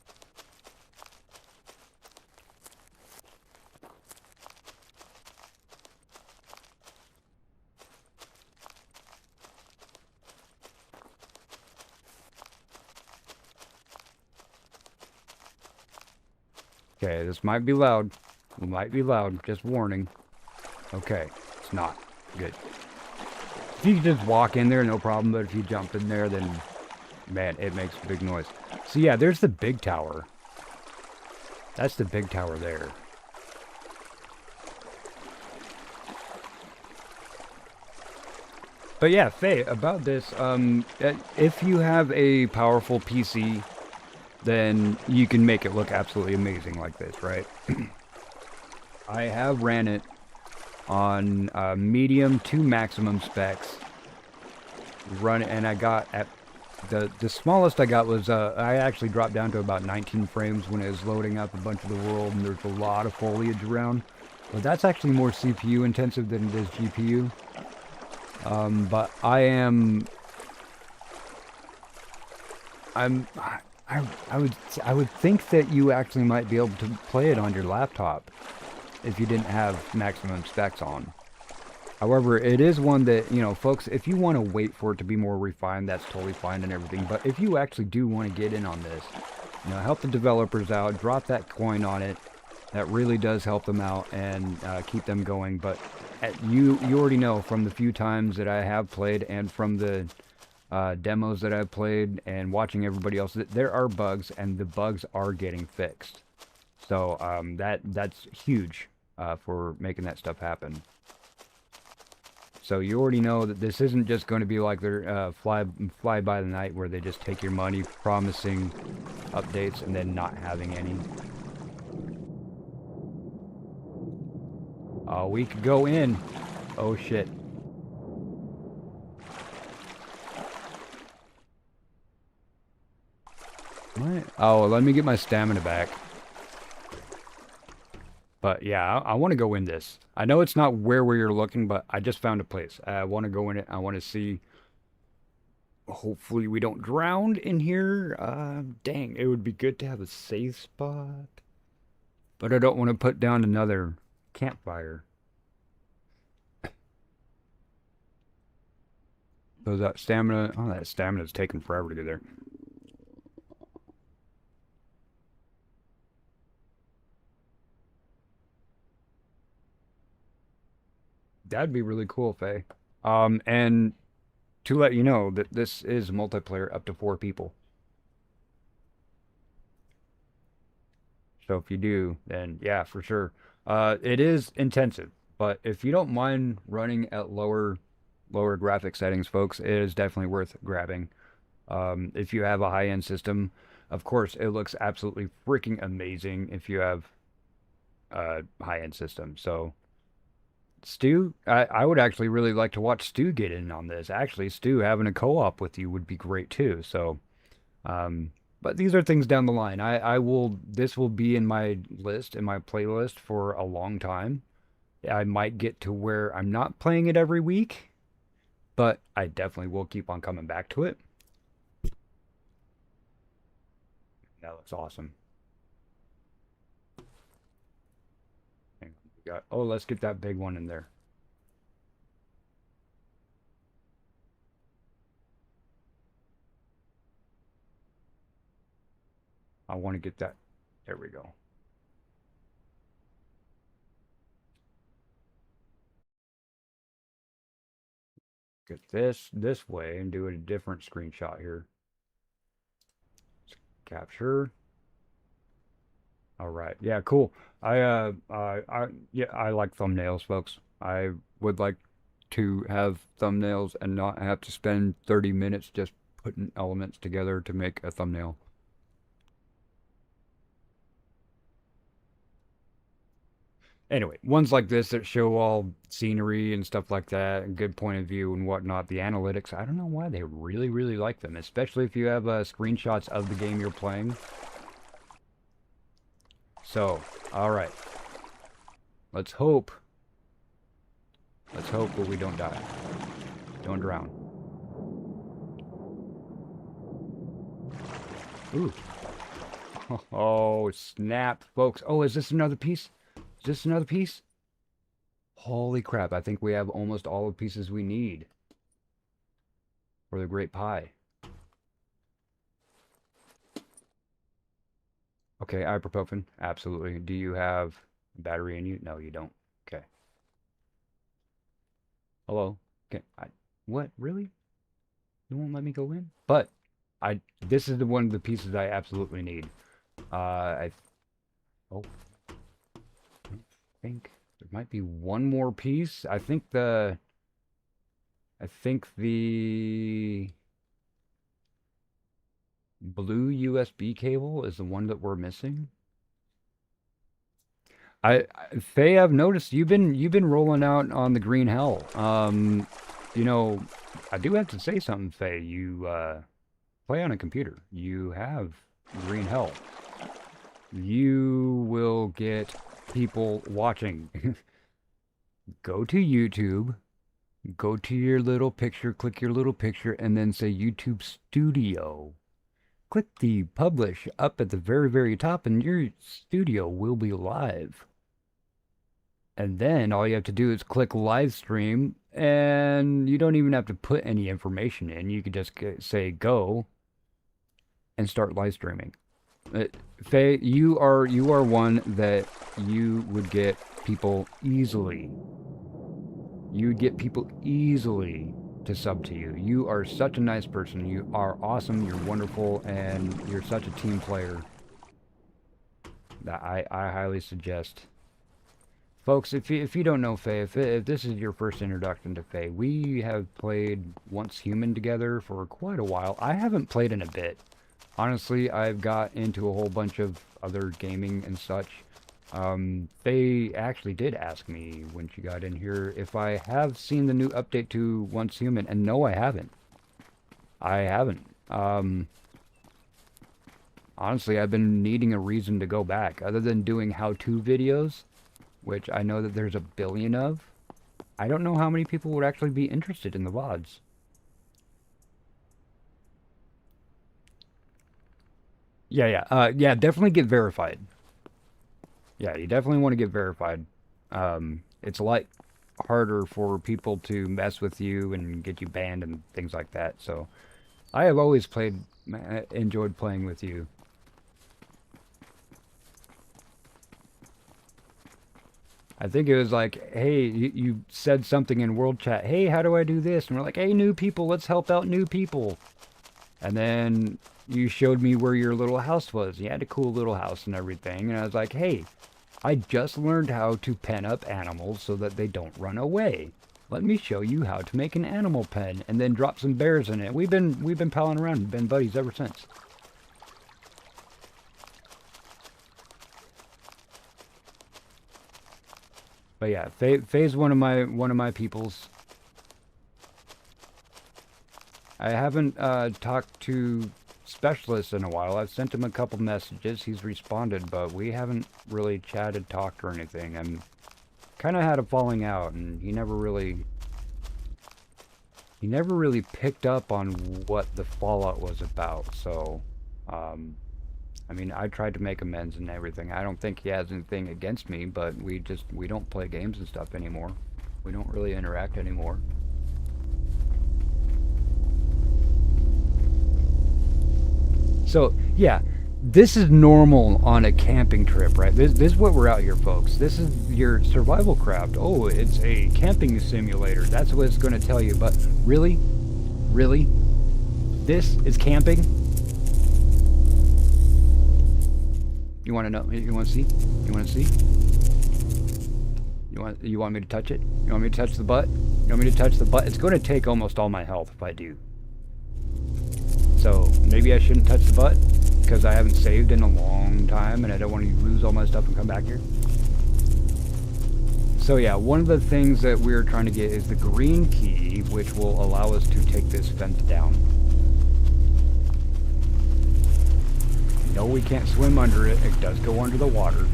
Okay, this might be loud. It might be loud, just warning. Okay, it's not. Good. If you just walk in there, no problem, but if you jump in there, then, man, it makes a big noise. So yeah, there's the big tower. That's the big tower there. But yeah, Faye, about this, if you have a powerful PC, then you can make it look absolutely amazing like this, right? I have ran it on medium to maximum specs. And I got at the smallest I got was I actually dropped down to about 19 frames when it was loading up a bunch of the world, and there's a lot of foliage around. But that's actually more CPU intensive than it is GPU. But I would think that you actually might be able to play it on your laptop if you didn't have maximum specs on. However, it is one that, you know, folks, if you want to wait for it to be more refined, that's totally fine and everything. But if you actually do want to get in on this, you know, help the developers out, drop that coin on it. That really does help them out and keep them going. But you already know from the few times that I have played and from the demos that I've played and watching everybody else, that there are bugs, and the bugs are getting fixed. So that's huge for making that stuff happen. So you already know that this isn't just going to be like their fly by the night where they just take your money promising updates and then not having any. Oh, we could go in. Oh shit. What? Oh, let me get my stamina back. But yeah, I want to go in this. I know it's not where you're looking, but I just found a place. I want to go in it. I want to see. Hopefully we don't drown in here. Dang, it would be good to have a safe spot. But I don't want to put down another campfire. So that stamina, oh, that stamina's taking forever to get there. That'd be really cool, Faye. And to let you know that this is multiplayer up to 4 people. So if you do, then yeah, for sure. It is intensive, but if you don't mind running at lower graphic settings, folks, it is definitely worth grabbing. If you have a high-end system, of course, it looks absolutely freaking amazing if you have a high-end system. So Stu, I would actually really like to watch Stu get in on this. Actually, Stu, having a co-op with you would be great too. So, but these are things down the line. This will be in my list, in my playlist for a long time. I might get to where I'm not playing it every week, but I definitely will keep on coming back to it. That looks awesome. Oh, let's get that big one in there. I want to get that. There we go. Get this way and do a different screenshot here. Capture. All right. Yeah, cool. Yeah, I like thumbnails, folks. I would like to have thumbnails and not have to spend 30 minutes just putting elements together to make a thumbnail. Anyway, ones like this that show all scenery and stuff like that, and good point of view and whatnot, the analytics, I don't know why they really, really like them, especially if you have screenshots of the game you're playing. So, all right. Let's hope that we don't die. Don't drown. Ooh. Oh, snap, folks. Oh, is this another piece? Is this another piece? Holy crap, I think we have almost all the pieces we need for the Great Pie. Okay, ibuprofen, absolutely. Do you have battery in you? No, you don't. Okay. Hello? Okay, what? Really? You won't let me go in? But this is the one of the pieces I absolutely need. I think there might be one more piece. I think the blue USB cable is the one that we're missing. Faye, I've noticed you've been rolling out on the green hell. You know, I do have to say something, Faye. You play on a computer. You have green hell. You will get people watching. Go to YouTube. Go to your little picture, click your little picture, and then say YouTube Studio. Click the publish up at the very, very top, and your studio will be live. And then all you have to do is click live stream, and you don't even have to put any information in. You could just say go and start live streaming. Faye, you are one that you would get people easily. You would get people easily to sub to you. You are such a nice person. You are awesome. You're wonderful, and you're such a team player that I highly suggest Folks, if you don't know Faye, if this is your first introduction to Faye, we have played Once Human together for quite a while. I haven't played in a bit. Honestly, I've got into a whole bunch of other gaming and such. Faye actually did ask me when she got in here if I have seen the new update to Once Human, and no, I haven't. I haven't. Honestly, I've been needing a reason to go back, other than doing how-to videos, which I know that there's a billion of. I don't know how many people would actually be interested in the VODs. Yeah, definitely get verified. Yeah, you definitely want to get verified. It's a lot harder for people to mess with you and get you banned and things like that. So, I have always enjoyed playing with you. I think it was like, hey, you said something in world chat. Hey, how do I do this? And we're like, hey, new people, let's help out new people. And then you showed me where your little house was. You had a cool little house and everything. And I was like, hey, I just learned how to pen up animals so that they don't run away. Let me show you how to make an animal pen and then drop some bears in it. We've been palling around and been buddies ever since. But yeah, Faye's one of my peoples. I haven't talked to Specialist in a while. I've sent him a couple messages. He's responded, but we haven't really chatted, talked, or anything. I'm kind of had a falling out, and he never really picked up on what the fallout was about. So, I mean, I tried to make amends and everything. I don't think he has anything against me, but we don't play games and stuff anymore. We don't really interact anymore. So, yeah, this is normal on a camping trip, right? This is what we're out here, folks. This is your survival craft. Oh, it's a camping simulator. That's what it's going to tell you. But really? Really? This is camping? You want to know? You want to see? You want to see? You want me to touch it? You want me to touch the butt? You want me to touch the butt? It's going to take almost all my health if I do. So maybe I shouldn't touch the butt because I haven't saved in a long time and I don't want to lose all my stuff and come back here. So yeah, one of the things that we're trying to get is the green key, which will allow us to take this fence down. No, we can't swim under it. It does go under the water.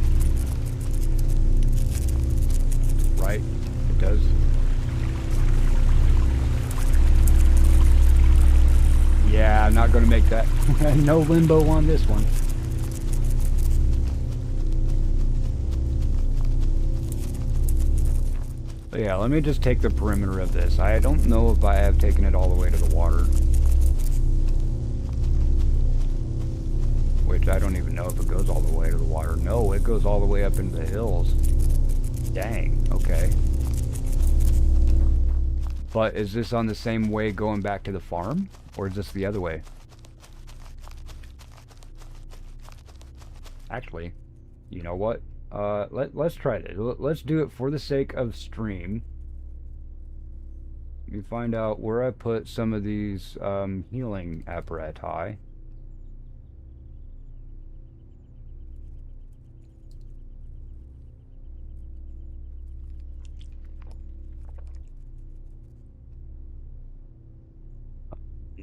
Right? It does. Yeah, I'm not going to make that. No limbo on this one. But yeah, let me just take the perimeter of this. I don't know if I have taken it all the way to the water. Which I don't even know if it goes all the way to the water. No, it goes all the way up into the hills. Dang, okay. But is this on the same way going back to the farm? Or is this the other way? Actually, you know what? Let's try this. Let's do it for the sake of stream. Let me find out where I put some of these healing apparatus.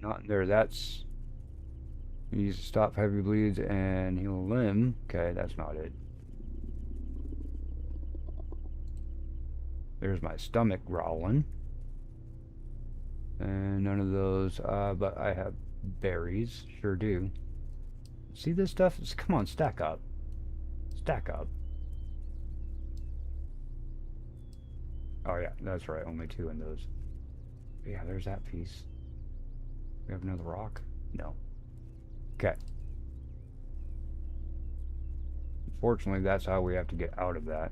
Not there. That's... You need to stop heavy bleeds and heal a limb. Okay, that's not it. There's my stomach growling. And none of those, but I have berries. Sure do. See this stuff? Come on, stack up. Stack up. Oh yeah, that's right. Only 2 in those. Yeah, there's that piece. We have another rock? No. Okay. Unfortunately, that's how we have to get out of that.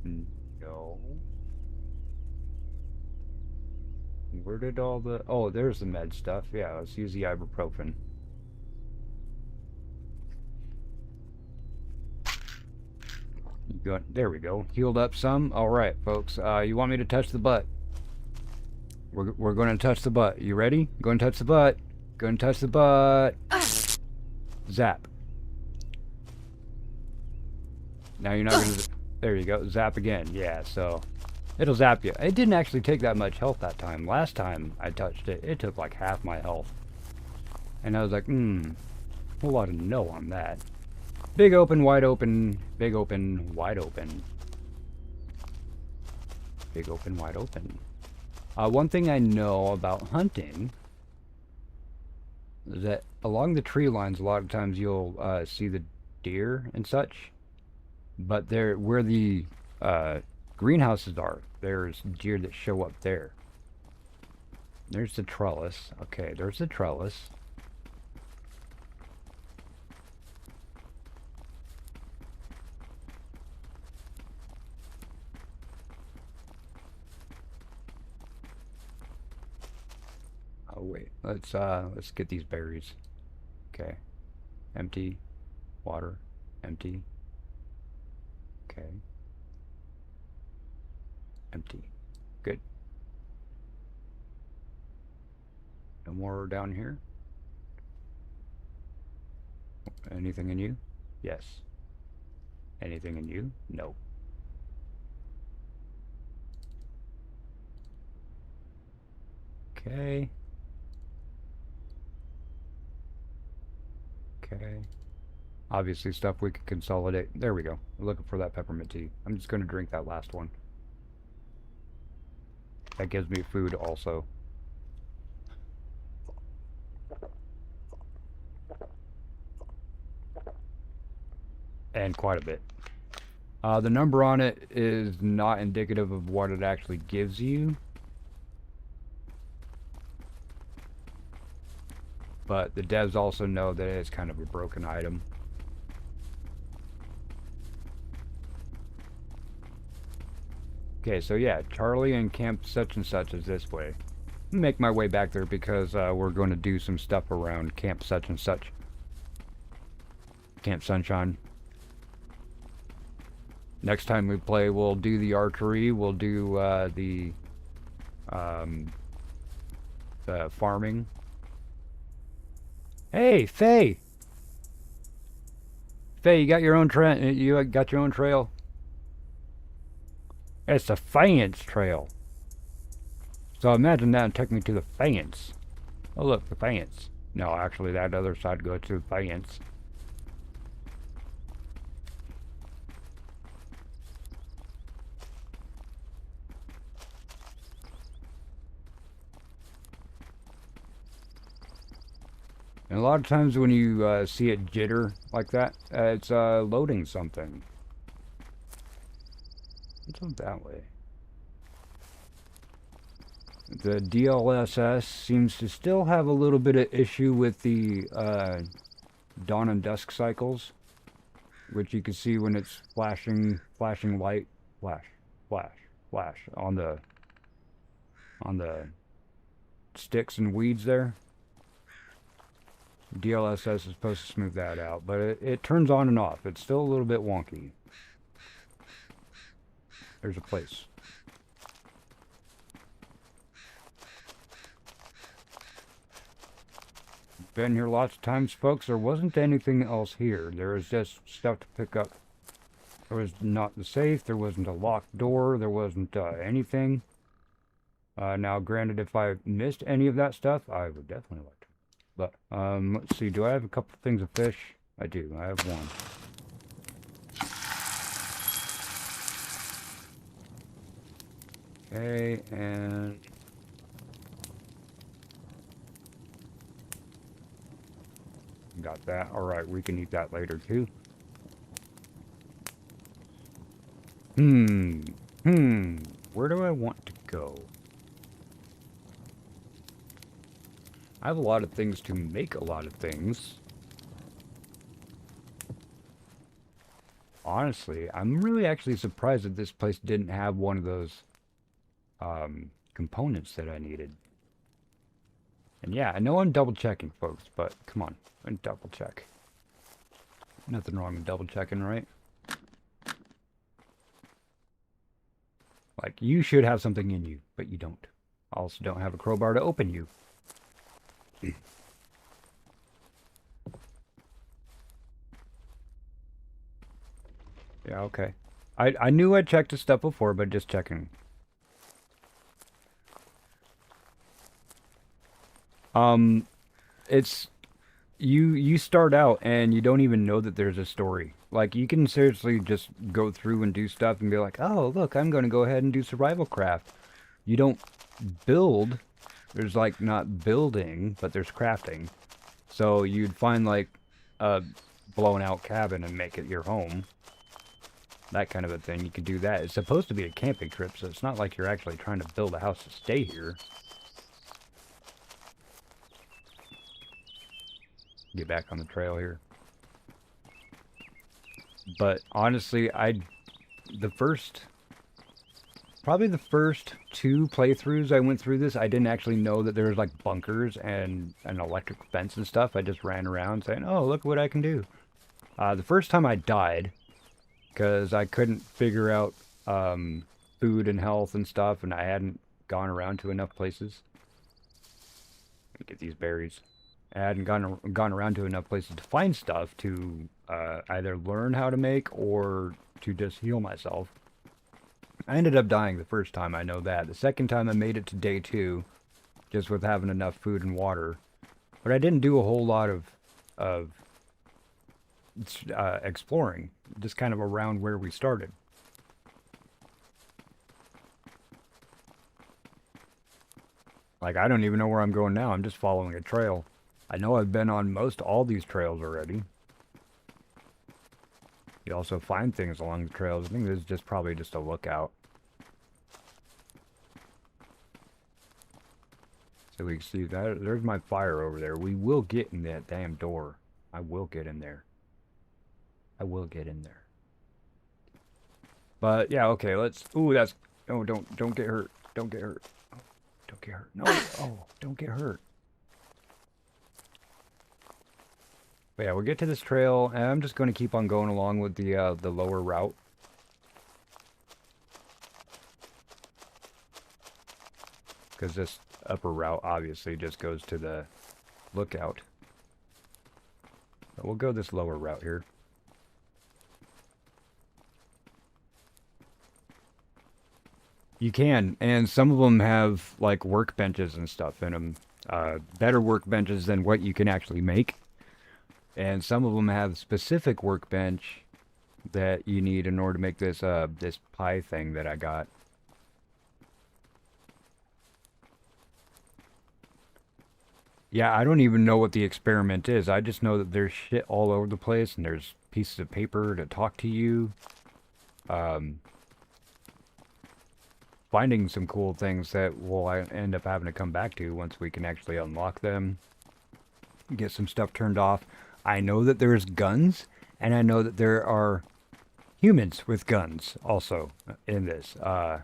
No. Where did all the... Oh, there's the med stuff. Yeah, let's use the ibuprofen. There we go. Healed up some. Alright, folks. You want me to touch the butt? We're going to touch the butt. You ready? Go and touch the butt. Go and touch the butt. Zap. Now you're not going to... There you go. Zap again. Yeah, so... It'll zap you. It didn't actually take that much health that time. Last time I touched it, it took like half my health. And I was like, a whole lot of no on that. Big open, wide open. Big open, wide open. Big open, wide open. One thing I know about hunting is that along the tree lines, a lot of times you'll see the deer and such. But there, where the greenhouses are, there's deer that show up there. There's the trellis. Okay, there's the trellis. Oh wait, let's get these berries. Okay. Empty. Water. Empty. Okay. Empty. Good. No more down here? Anything in you? Yes. Anything in you? No. Okay. Okay. Obviously stuff we could consolidate. There we go. We're looking for that peppermint tea. I'm just going to drink that last one. That gives me food also. And quite a bit. The number on it is not indicative of what it actually gives you. But the devs also know that it's kind of a broken item. Okay, so yeah, Charlie and Camp such and such is this way. Make my way back there because we're going to do some stuff around Camp such and such. Camp Sunshine. Next time we play, we'll do the archery, we'll do the farming. Hey, Faye! Faye, you got your own trail. You got your own trail. It's the Faience Trail. So imagine that and take me to the Faience. Oh look, the Faience. No, actually that other side goes to the Faience. And a lot of times when you see it jitter like that, it's loading something. Let's look that way. The DLSS seems to still have a little bit of issue with the dawn and dusk cycles, which you can see when it's flashing light, flash, flash, flash on the sticks and weeds there. DLSS is supposed to smooth that out, but it turns on and off. It's still a little bit wonky. There's a place. Been here lots of times, folks. There wasn't anything else here. There was just stuff to pick up. There was not the safe. There wasn't a locked door. There wasn't anything. Now, granted, if I missed any of that stuff, I would definitely like to. But, let's see. Do I have a couple things of fish? I do. I have one. Okay, and... got that. Alright, we can eat that later, too. Where do I want to go? I have a lot of things to make a lot of things. Honestly, I'm really actually surprised that this place didn't have one of those components that I needed. And yeah, I know I'm double checking, folks, but come on, and double check. Nothing wrong with double checking, right? Like, you should have something in you, but you don't. Also don't have a crowbar to open you. Yeah, okay. I knew I checked this stuff before, but just checking. It's you start out and you don't even know that there's a story. Like, you can seriously just go through and do stuff and be like, oh, look, I'm going to go ahead and do survival craft. You don't build. There's, like, not building, but there's crafting. So you'd find, like, a blown out cabin and make it your home. That kind of a thing. You could do that. It's supposed to be a camping trip, so it's not like you're actually trying to build a house to stay here. Get back on the trail here. But honestly, probably the first 2 playthroughs I went through this, I didn't actually know that there was like bunkers and an electric fence and stuff. I just ran around saying, oh, look what I can do. The first time I died, because I couldn't figure out food and health and stuff, and I hadn't gone around to enough places. Let me get these berries. I hadn't gone around to enough places to find stuff to either learn how to make or to just heal myself. I ended up dying the first time, I know that. The second time I made it to day 2, just with having enough food and water. But I didn't do a whole lot of exploring, just kind of around where we started. Like, I don't even know where I'm going now. I'm just following a trail. I know I've been on most all these trails already. You also find things along the trails. I think this is just probably just a lookout. So we can see that there's my fire over there. We will get in that damn door. I will get in there. I will get in there. But yeah, okay, let's ooh, that's oh, don't get hurt. Don't get hurt. Oh, don't get hurt. No. Oh, don't get hurt. But yeah, we'll get to this trail, and I'm just going to keep on going along with the lower route. Because this upper route obviously just goes to the lookout. But we'll go this lower route here. You can, and some of them have like workbenches and stuff in them. Better workbenches than what you can actually make. And some of them have specific workbench that you need in order to make this this pie thing that I got. Yeah, I don't even know what the experiment is. I just know that there's shit all over the place and there's pieces of paper to talk to you. Finding some cool things that we'll end up having to come back to once we can actually unlock them. Get some stuff turned off. I know that there's guns, and I know that there are humans with guns also in this. I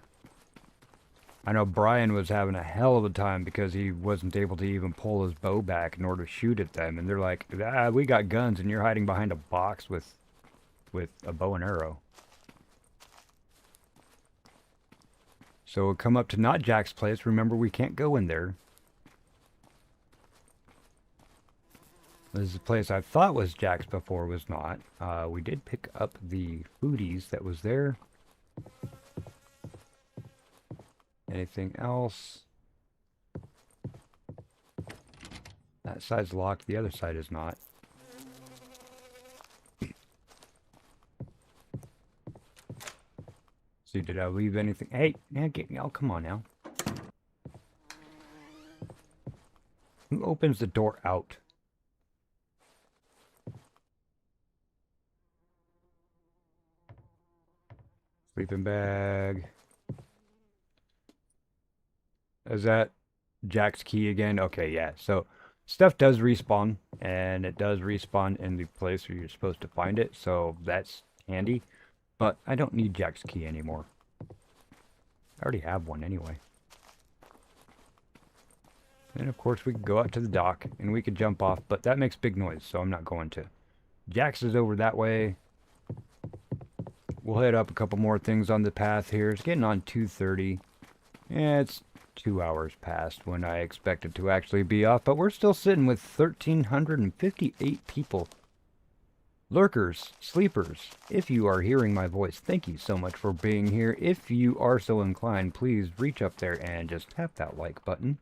know Brian was having a hell of a time because he wasn't able to even pull his bow back in order to shoot at them. And they're like, ah, we got guns, and you're hiding behind a box with a bow and arrow. So we'll come up to not Jack's place. Remember, we can't go in there. This is a place I thought was Jack's before, was not. We did pick up the foodies that was there. Anything else? That side's locked, the other side is not. See, did I leave anything? Hey, now get me. Oh, come on now. Who opens the door out? Sleeping bag. Is that Jack's key again? Okay, yeah. So stuff does respawn, and it does respawn in the place where you're supposed to find it, so that's handy. But I don't need Jack's key anymore. I already have one anyway. And of course we could go out to the dock and we could jump off, but that makes big noise, so I'm not going to. Jax is over that way. We'll head up a couple more things on the path here. It's getting on 2:30. Yeah, it's 2 hours past when I expected to actually be off, but we're still sitting with 1,358 people. Lurkers, sleepers, if you are hearing my voice, thank you so much for being here. If you are so inclined, please reach up there and just tap that like button.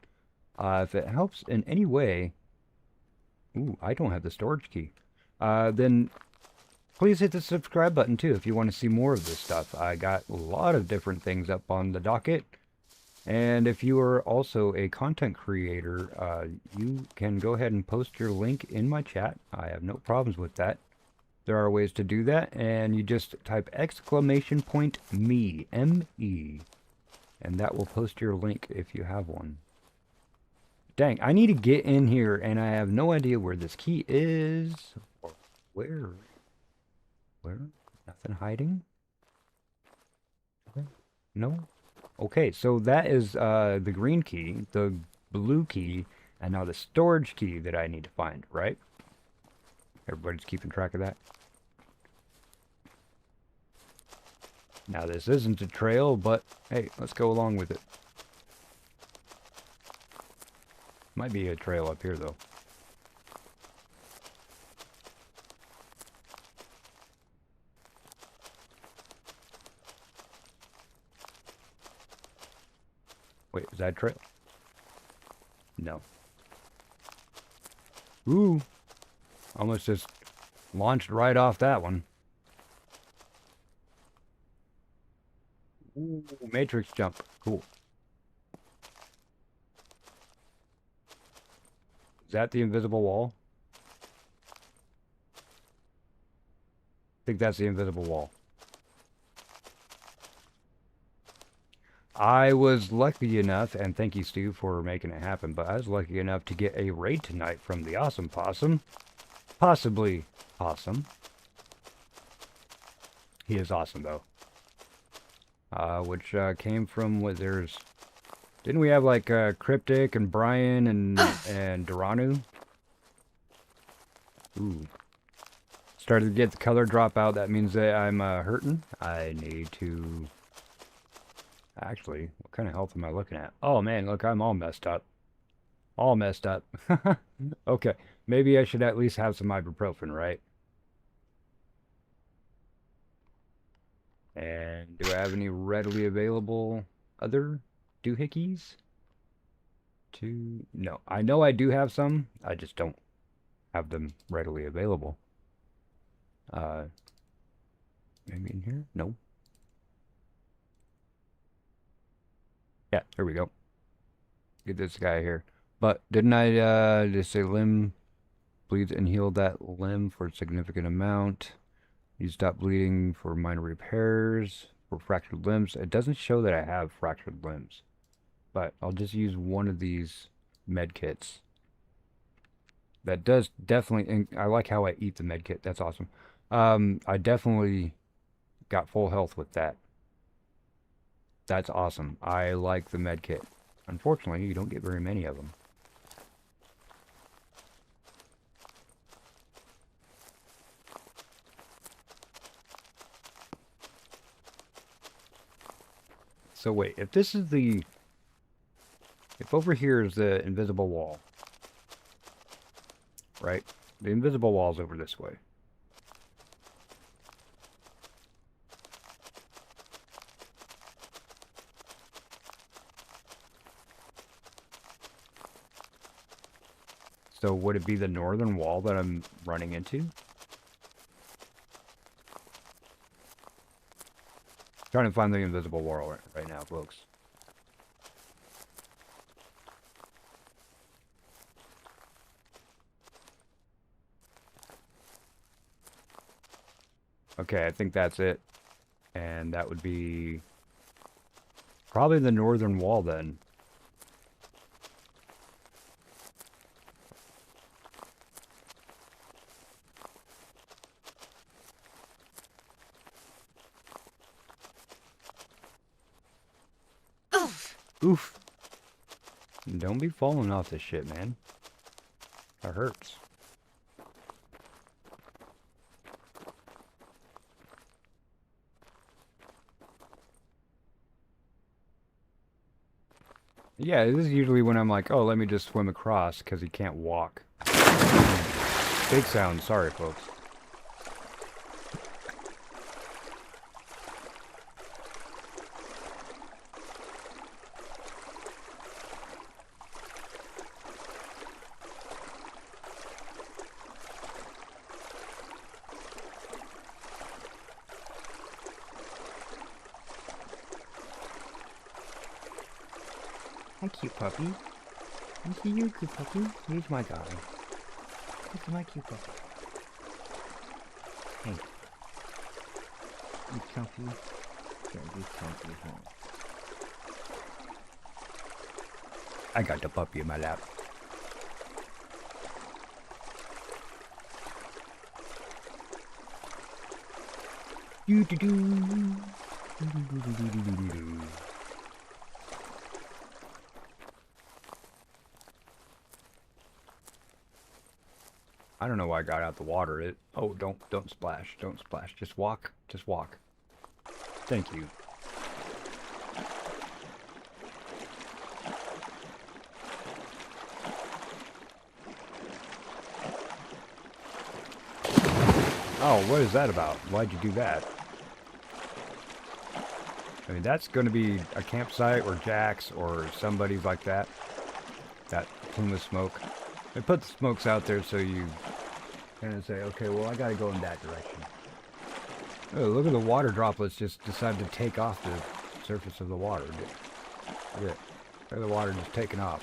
If it helps in any way... Ooh, I don't have the storage key. Then please hit the subscribe button too if you want to see more of this stuff. I got a lot of different things up on the docket. And if you are also a content creator, you can go ahead and post your link in my chat. I have no problems with that. There are ways to do that, and you just type !me, M-E, and that will post your link if you have one. Dang, I need to get in here, and I have no idea where this key is, or where? Nothing hiding? No? Okay, so that is the green key, the blue key, and now the storage key that I need to find, right? Everybody's keeping track of that? Now this isn't a trail, but hey, let's go along with it. Might be a trail up here, though. Wait, is that a trail? No. Ooh. Almost just launched right off that one. Ooh, matrix jump. Cool. Is that the invisible wall? I think that's the invisible wall. I was lucky enough, and thank you, Stu, for making it happen, but I was lucky enough to get a raid tonight from the Awesome Possum. Possibly awesome. He is awesome, though. Which came from what there's... Didn't we have like Cryptic and Brian and Duranu? Ooh. Started to get the color drop out. That means that I'm hurting. I need to... Actually, what kind of health am I looking at? Oh man, look, I'm all messed up. All messed up. Okay, maybe I should at least have some ibuprofen, right? And do I have any readily available other doohickeys? No, I know I do have some. I just don't have them readily available. Maybe in here? No. Yeah, there we go. Get this guy here. But didn't I just say limb bleeds and heal that limb for a significant amount? You stop bleeding for minor repairs, for fractured limbs. It doesn't show that I have fractured limbs. But I'll just use one of these med kits. That does definitely... I like how I eat the med kit. That's awesome. I definitely got full health with that. That's awesome. I like the med kit. Unfortunately, you don't get very many of them. So wait, if this is the... If over here is the invisible wall, right? The invisible wall's over this way. So would it be the northern wall that I'm running into? Trying to find the invisible wall right now, folks. Okay, I think that's it. And that would be probably the northern wall then. Oof. Don't be falling off this shit, man. That hurts. Yeah, this is usually when I'm like, oh, let me just swim across because he can't walk. Big sound, sorry folks. Hi, cute puppy. I see you, cute puppy. Here's my guy. Look at my cute puppy. Hey. You comfy? Can't be comfy, huh? I got the puppy in my lap. I don't know why I got out the water. Oh, don't splash. Don't splash. Just walk. Just walk. Thank you. Oh, what is that about? Why'd you do that? I mean, that's going to be a campsite or Jack's or somebody's like that. That plume of smoke. They put the smokes out there so you kind of say, okay, well, I got to go in that direction. Oh, look at the water droplets just decided to take off the surface of the water. Look at the water just taking off.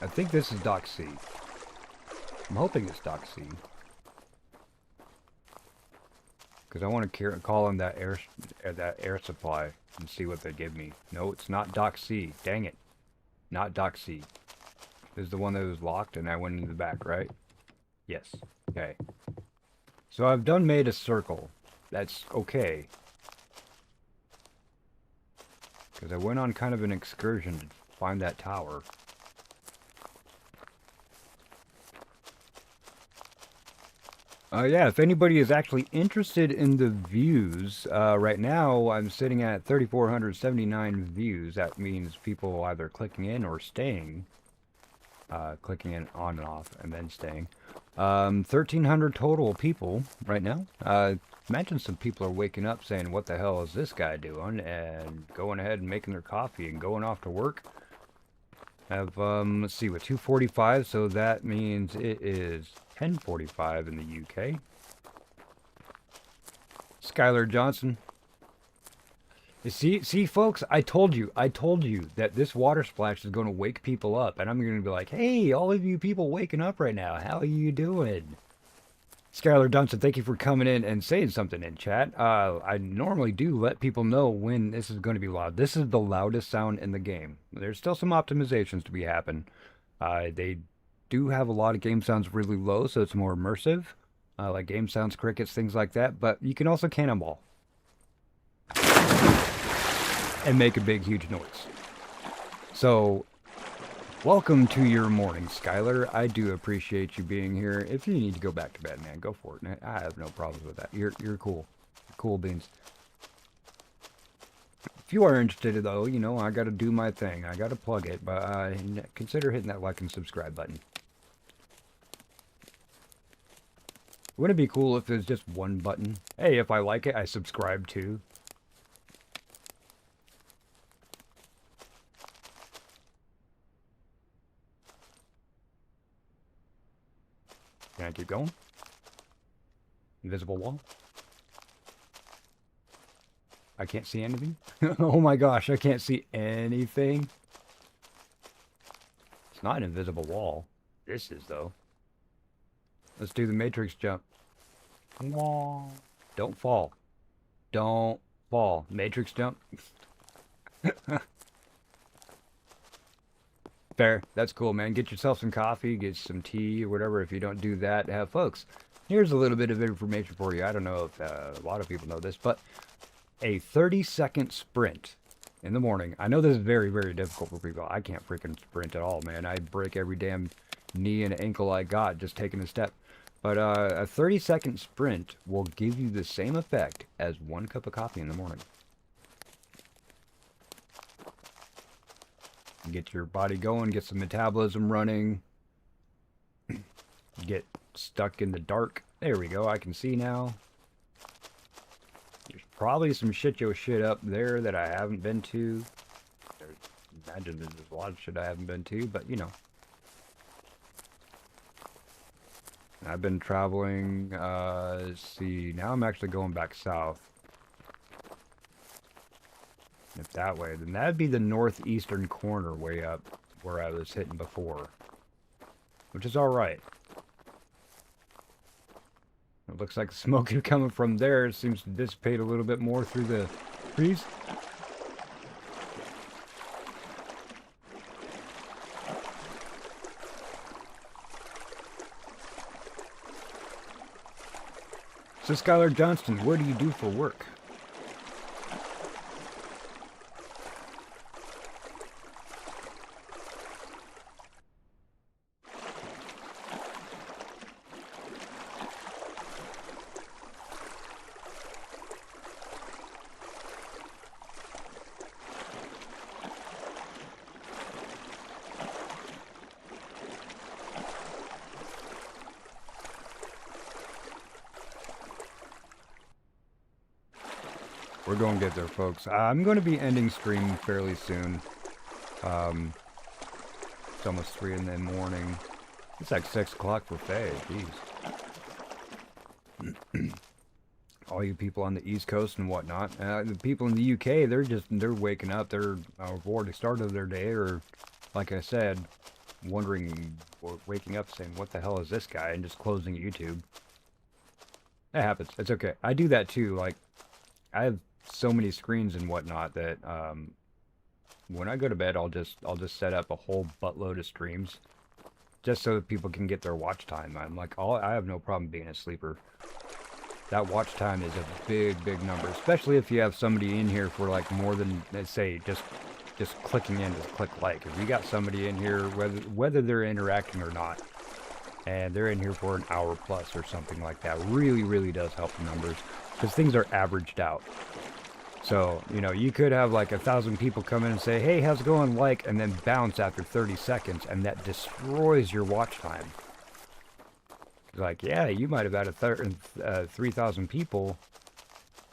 I think this is Dock C. I'm hoping it's Dock C. Because I want to call in that air supply and see what they give me. No, it's not Dock C. Dang it. Not Dock C. This is the one that was locked and I went into the back, right? Yes. Okay. So I've made a circle. That's okay. Because I went on kind of an excursion to find that tower. Yeah, if anybody is actually interested in the views, right now I'm sitting at 3,479 views. That means people either clicking in or staying. Clicking in on and off and then staying. 1,300 total people right now. Imagine some people are waking up saying, what the hell is this guy doing? And going ahead and making their coffee and going off to work. Have, let's see, with 2:45, so that means it is 10:45 in the UK. Skylar Johnson. See, folks, I told you that this water splash is going to wake people up, and I'm going to be like, hey, all of you people waking up right now, how are you doing? Skylar Johnson, thank you for coming in and saying something in chat. I normally do let people know when this is going to be loud. This is the loudest sound in the game. There's still some optimizations to be happen. They do have a lot of game sounds really low, so it's more immersive. Like game sounds, crickets, things like that. But you can also cannonball. And make a big, huge noise. So, welcome to your morning, Skylar. I do appreciate you being here. If you need to go back to bed, man, go for it. I have no problems with that. You're cool. You're cool beans. If you are interested, though, you know, I got to do my thing. I got to plug it, but consider hitting that like and subscribe button. Wouldn't it be cool if there's just one button? Hey, if I like it, I subscribe too. Can I keep going? Invisible wall? I can't see anything? Oh my gosh, I can't see anything. It's not an invisible wall. This is, though. Let's do the matrix jump. Don't fall. Don't fall. Matrix jump. If Fair. That's cool, man. Get yourself some coffee, get some tea or whatever. If you don't do that, folks, here's a little bit of information for you. I don't know if a lot of people know this, but a 30-second sprint in the morning. I know this is very, very difficult for people. I can't freaking sprint at all, man. I break every damn knee and ankle I got just taking a step. But a 30-second sprint will give you the same effect as 1 cup of coffee in the morning. Get your body going, get some metabolism running. Get stuck in the dark. There we go, I can see now. There's probably some shit up there that I haven't been to. Imagine there's a lot of shit I haven't been to, but you know. I've been traveling, let's see, now I'm actually going back south. If that way, then that'd be the northeastern corner way up where I was hitting before. Which is alright. It looks like the smoke coming from there. It seems to dissipate a little bit more through the trees. So Skylar Johnston, what do you do for work? We're going to get there, folks. I'm going to be ending stream fairly soon. It's almost 3 in the morning. It's like 6 o'clock for Faye. Jeez. All you people on the East Coast and whatnot. The people in the UK, they're waking up. They're already started their day, or like I said, wondering or waking up saying, "What the hell is this guy?" and just closing YouTube. That happens. It's okay. I do that too. Like, I have so many screens and whatnot that when I go to bed, I'll just set up a whole buttload of streams just so that people can get their watch time. I'm like, I have no problem being a sleeper. That watch time is a big number, especially if you have somebody in here for like more than, let's say, just clicking in to click like. If you got somebody in here, whether they're interacting or not, and they're in here for an hour plus or something like that, really does help the numbers, because things are averaged out. So, you know, you could have like 1,000 people come in and say, "Hey, how's it going?" like, and then bounce after 30 seconds, and that destroys your watch time. Like, yeah, you might have had 3,000 people,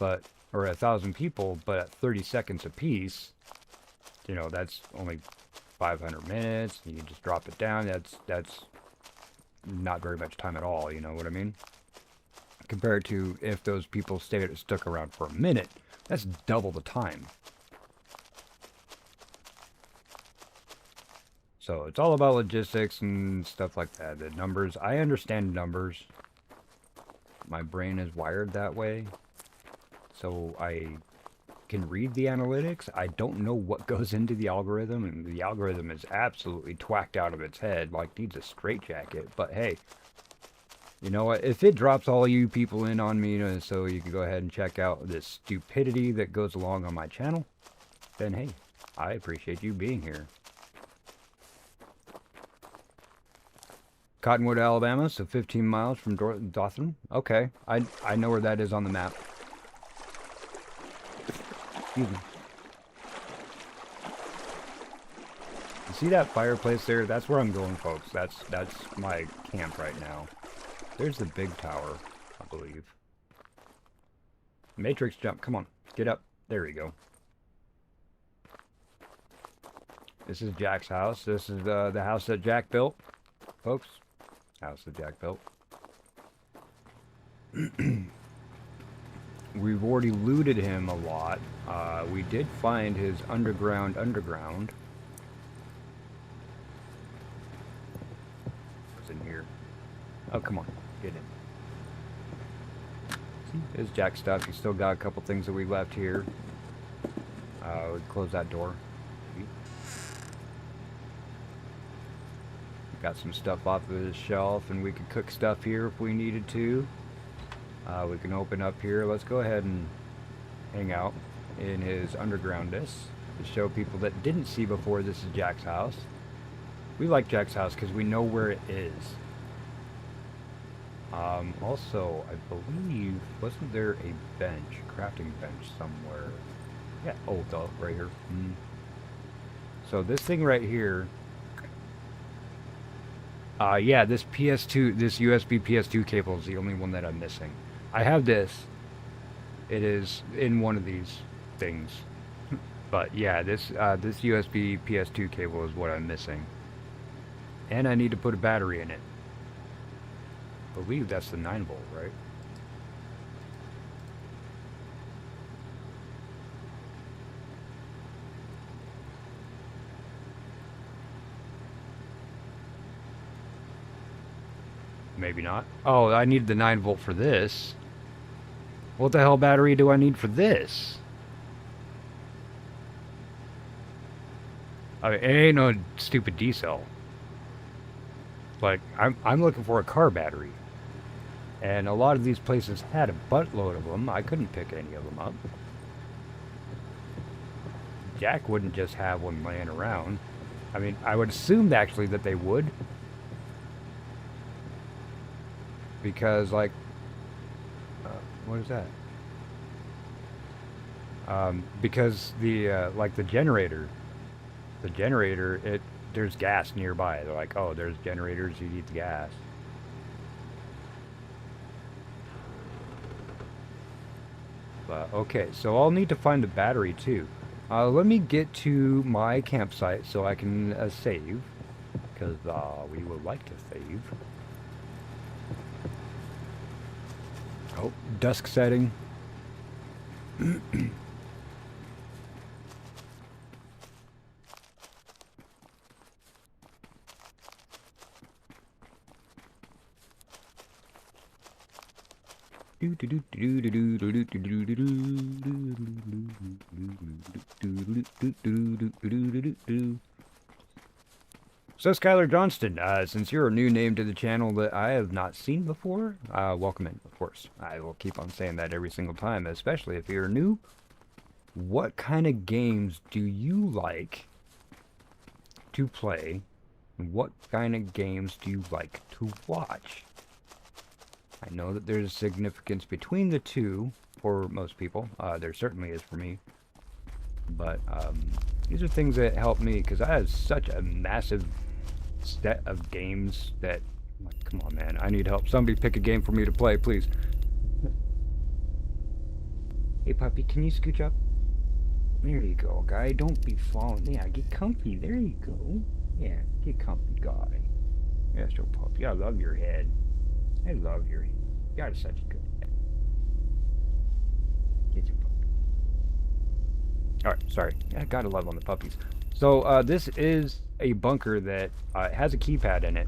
or 1,000 people, but at 30 seconds apiece, you know, that's only 500 minutes. You just drop it down. That's not very much time at all. You know what I mean? Compared to if those people stuck around for a minute, that's double the time. So it's all about logistics and stuff like that. The numbers, I understand numbers. My brain is wired that way. So I can read the analytics. I don't know what goes into the algorithm, and the algorithm is absolutely twacked out of its head, like needs a straitjacket. But hey, you know what? If it drops all you people in on me, so you can go ahead and check out this stupidity that goes along on my channel, then hey, I appreciate you being here. Cottonwood, Alabama, so 15 miles from Dothan. Okay, I know where that is on the map. Excuse me. You see that fireplace there? That's where I'm going, folks. That's my camp right now. There's the big tower, I believe. Matrix jump. Come on, get up. There we go. This is Jack's house. This is the house that Jack built, folks. House that Jack built. We've already looted him a lot. We did find his underground. What's in here? Oh, come on. Get in. See, there's Jack's stuff. He's still got a couple things that we left here. We close that door. Got some stuff off of the shelf, and we could cook stuff here if we needed to. We can open up here. Let's go ahead and hang out in his undergroundness to show people that didn't see before this is Jack's house. We like Jack's house because we know where it is. Also, I believe, wasn't there a bench, crafting bench somewhere? Yeah, oh, duh, right here. So this thing right here, yeah, this PS2, this USB PS2 cable is the only one that I'm missing. I have this. It is in one of these things. But yeah, this USB PS2 cable is what I'm missing. And I need to put a battery in it. I believe that's the 9-volt, right? Maybe not. Oh, I need the 9-volt for this. What the hell battery do I need for this? I mean, it ain't no stupid D-cell. Like, I'm looking for a car battery. And a lot of these places had a buttload of them. I couldn't pick any of them up. Jack wouldn't just have one laying around. I mean, I would assume actually that they would. Because, like, what is that? Because the, like the generator, there's gas nearby. They're like, oh, there's generators, you need the gas. But, okay, so I'll need to find the battery too. Let me get to my campsite so I can save, because we would like to save. Oh, dusk setting. So Skylar Johnston, since you're a new name to the channel that I have not seen before, welcome in, of course. I will keep on saying that every single time, especially if you're new. What kind of games do you like to play? And what kind of games do you like to watch? I know that there's significance between the two for most people. There certainly is for me. But these are things that help me because I have such a massive set of games that, like, come on, man, I need help. Somebody pick a game for me to play, please. Hey, puppy, can you scooch up? There you go, guy. Don't be falling. Yeah, get comfy. There you go. Yeah, get comfy, guy. Yeah, so puppy, I love your head. I love your head. You got such a good head. Get your puppy. Alright, sorry. I gotta love on the puppies. So, this is a bunker that has a keypad in it.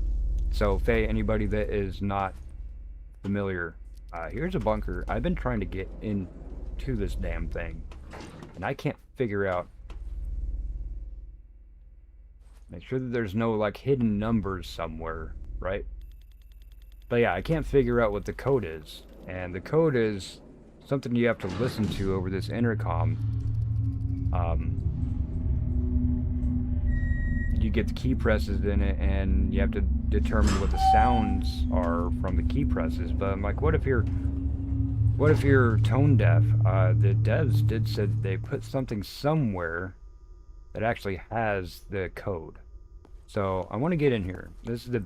So, Faye, anybody that is not familiar, here's a bunker. I've been trying to get into this damn thing, and I can't figure out. Make sure that there's no, like, hidden numbers somewhere, right? But yeah, I can't figure out what the code is. And the code is something you have to listen to over this intercom. You get the key presses in it, and you have to determine what the sounds are from the key presses. But I'm like, what if you're tone deaf? The devs did said they put something somewhere that actually has the code. So I want to get in here. This is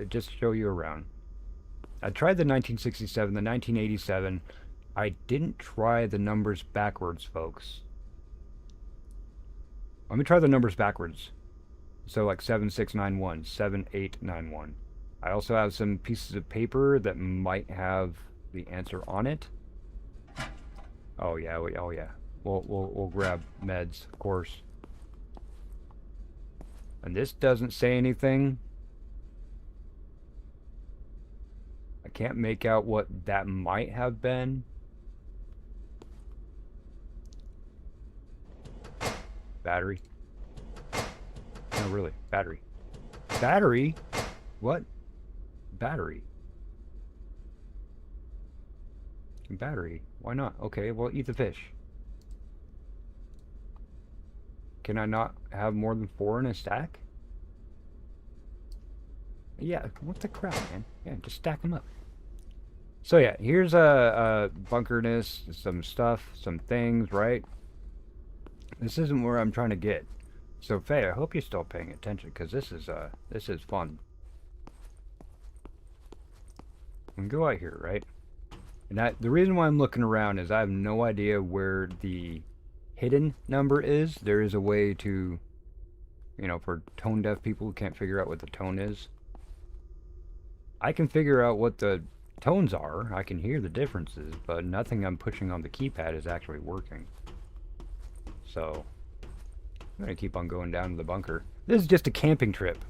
just show you around. I tried the 1967, the 1987. I didn't try the numbers backwards, folks. Let me try the numbers backwards. So like 7691, 7891. I also have some pieces of paper that might have the answer on it. Oh yeah, oh yeah. We'll grab meds, of course. And this doesn't say anything. I can't make out what that might have been. Battery. No, really, battery. Battery? What? Battery. Battery. Why not? Okay, well, eat the fish. Can I not have more than 4 in a stack? Yeah, what the crap, man? Yeah, just stack them up. So yeah, here's a bunkerness, some stuff, some things, right? This isn't where I'm trying to get. So Faye, I hope you're still paying attention, because this is fun. We can go out here, right? And the reason why I'm looking around is I have no idea where the hidden number is. There is a way to, you know, for tone deaf people who can't figure out what the tone is. I can figure out what the tones are. I can hear the differences, but nothing I'm pushing on the keypad is actually working. So I'm gonna keep on going down to the bunker. This is just a camping trip.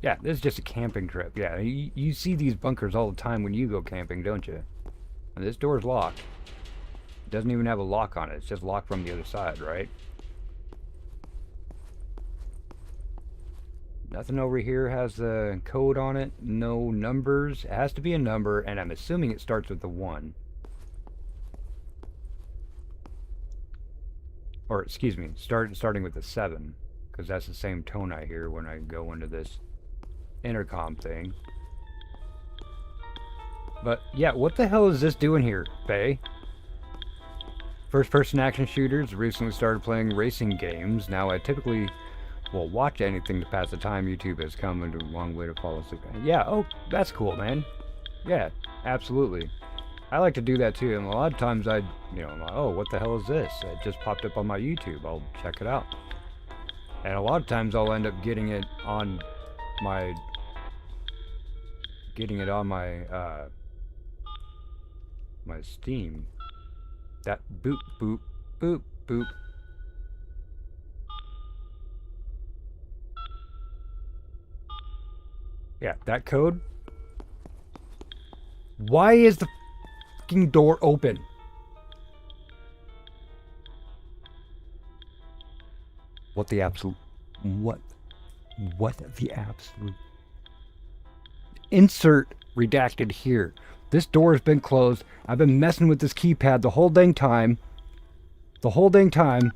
Yeah, this is just a camping trip. Yeah, you see these bunkers all the time when you go camping, don't you? And this door's locked. It doesn't even have a lock on it. It's just locked from the other side, right? Nothing over here has the code on it. No numbers. It has to be a number, and I'm assuming it starts with the 1. Or, excuse me, starting with the 7. Because that's the same tone I hear when I go into this intercom thing. But, yeah, what the hell is this doing here, Faye? First-person action shooters. Recently started playing racing games. Now I typically will watch anything to pass the time. YouTube has come a long way to fall asleep. Yeah, oh, that's cool, man. Yeah, absolutely. I like to do that too, and a lot of times I'm like, oh, what the hell is this? It just popped up on my YouTube. I'll check it out. And a lot of times I'll end up getting it on my my Steam. That boop, boop, boop, boop. Yeah, that code. Why is the fucking door open? What the absolute... What the absolute... Insert redacted here. This door has been closed. I've been messing with this keypad the whole dang time. The whole dang time.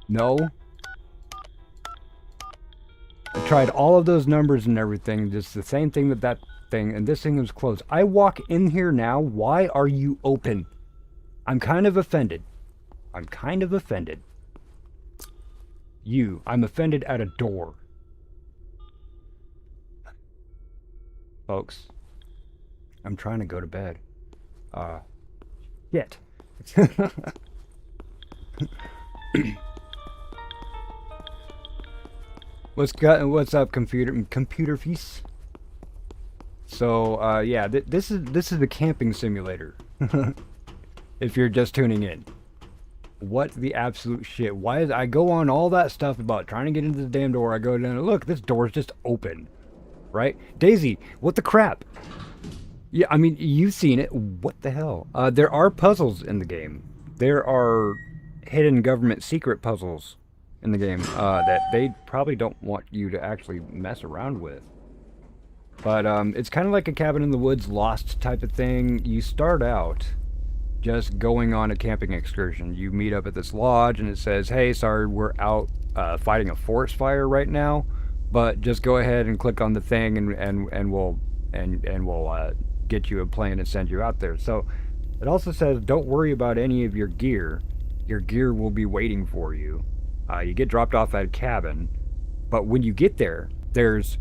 No. I tried all of those numbers and everything, just the same thing with that thing, and this thing was closed. I walk in here now. Why are you open? I'm kind of offended. I'm kind of offended. I'm offended at a door. Folks, I'm trying to go to bed. Yet. What's up, computer feast? So yeah, this is the camping simulator. If you're just tuning in, what the absolute shit? Why is I go on all that stuff about trying to get into the damn door? I go down and look, this door's just open, right? Daisy, what the crap? Yeah, I mean, you've seen it. What the hell? There are puzzles in the game. There are hidden government secret puzzles in the game that they probably don't want you to actually mess around with. But it's kind of like a cabin in the woods lost type of thing. You start out just going on a camping excursion. You meet up at this lodge and it says, hey, sorry, we're out fighting a forest fire right now, but just go ahead and click on the thing and we'll get you a plane and send you out there. So it also says don't worry about any of your gear. Your gear will be waiting for you. You get dropped off at a cabin, but when you get there, there's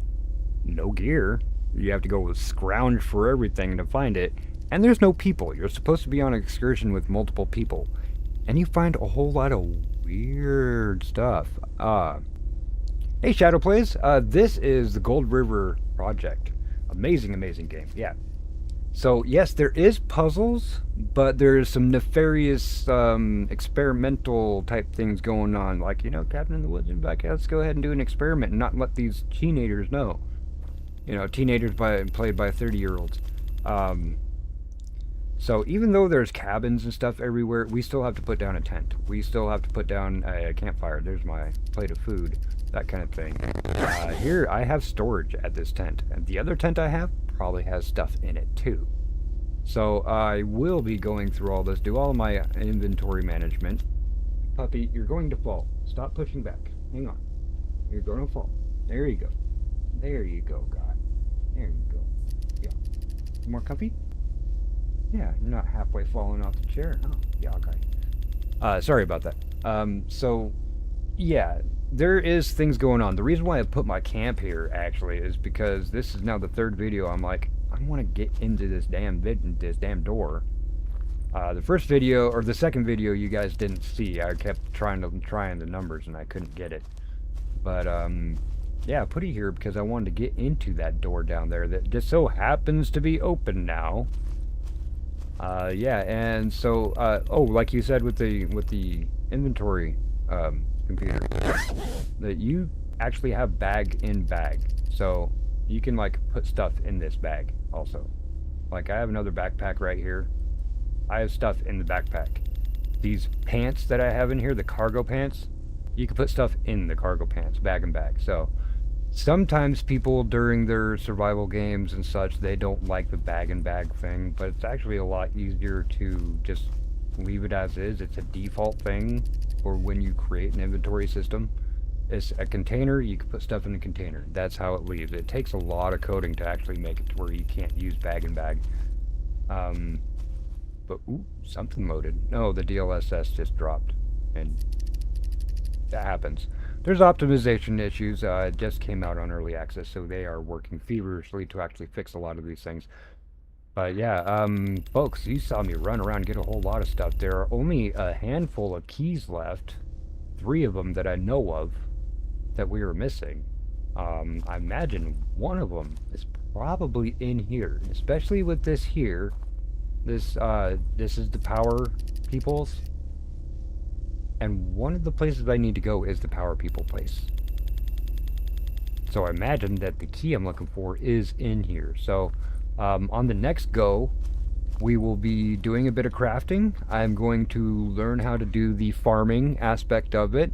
no gear. You have to go scrounge for everything to find it, and there's no people. You're supposed to be on an excursion with multiple people, and you find a whole lot of weird stuff. Hey, Shadow Plays, this is the Gold River Project. Amazing game. Yeah. So yes, there is puzzles, but there's some nefarious experimental type things going on, like, you know, cabin in the woods and back. Let's go ahead and do an experiment and not let these teenagers know. You know, teenagers played by 30-year-olds. So even though there's cabins and stuff everywhere, we still have to put down a tent. We still have to put down a campfire. There's my plate of food. that kind of thing. Here I have storage at this tent, and the other tent I have probably has stuff in it too. So I will be going through all this, do all my inventory management. Puppy, you're going to fall. Stop pushing back. Hang on. You're going to fall. There you go. There you go, God. There you go. Yeah. More comfy? Yeah, you're not halfway falling off the chair. Oh, yeah, okay. Sorry about that. So, yeah, there is things going on. The reason why I put my camp here, actually, is because this is now the third video. I'm like, I want to get into this damn door. The first video, or the second video, you guys didn't see. I kept trying the numbers, and I couldn't get it. But, yeah, I put it here because I wanted to get into that door down there that just so happens to be open now. Yeah, and so, oh, like you said with the inventory, computer, that you actually have bag in bag. So, you can, like, put stuff in this bag, also. Like, I have another backpack right here. I have stuff in the backpack. These pants that I have in here, the cargo pants, you can put stuff in the cargo pants, bag and bag. So, sometimes people during their survival games and such, they don't like the bag and bag thing, but it's actually a lot easier to just leave it as is. It's a default thing for when you create an inventory system. It's a container, you can put stuff in the container. That's how it leaves. It takes a lot of coding to actually make it to where you can't use bag and bag. But, ooh, something loaded. No, the DLSS just dropped, and that happens. There's optimization issues. It just came out on early access, so they are working feverishly to actually fix a lot of these things. But yeah, folks, you saw me run around and get a whole lot of stuff. There are only a handful of keys left, 3 of them that I know of that we were missing. I imagine one of them is probably in here, especially with this here. This is the power people's. And one of the places I need to go is the power people place. So I imagine that the key I'm looking for is in here. So on the next go, we will be doing a bit of crafting. I'm going to learn how to do the farming aspect of it.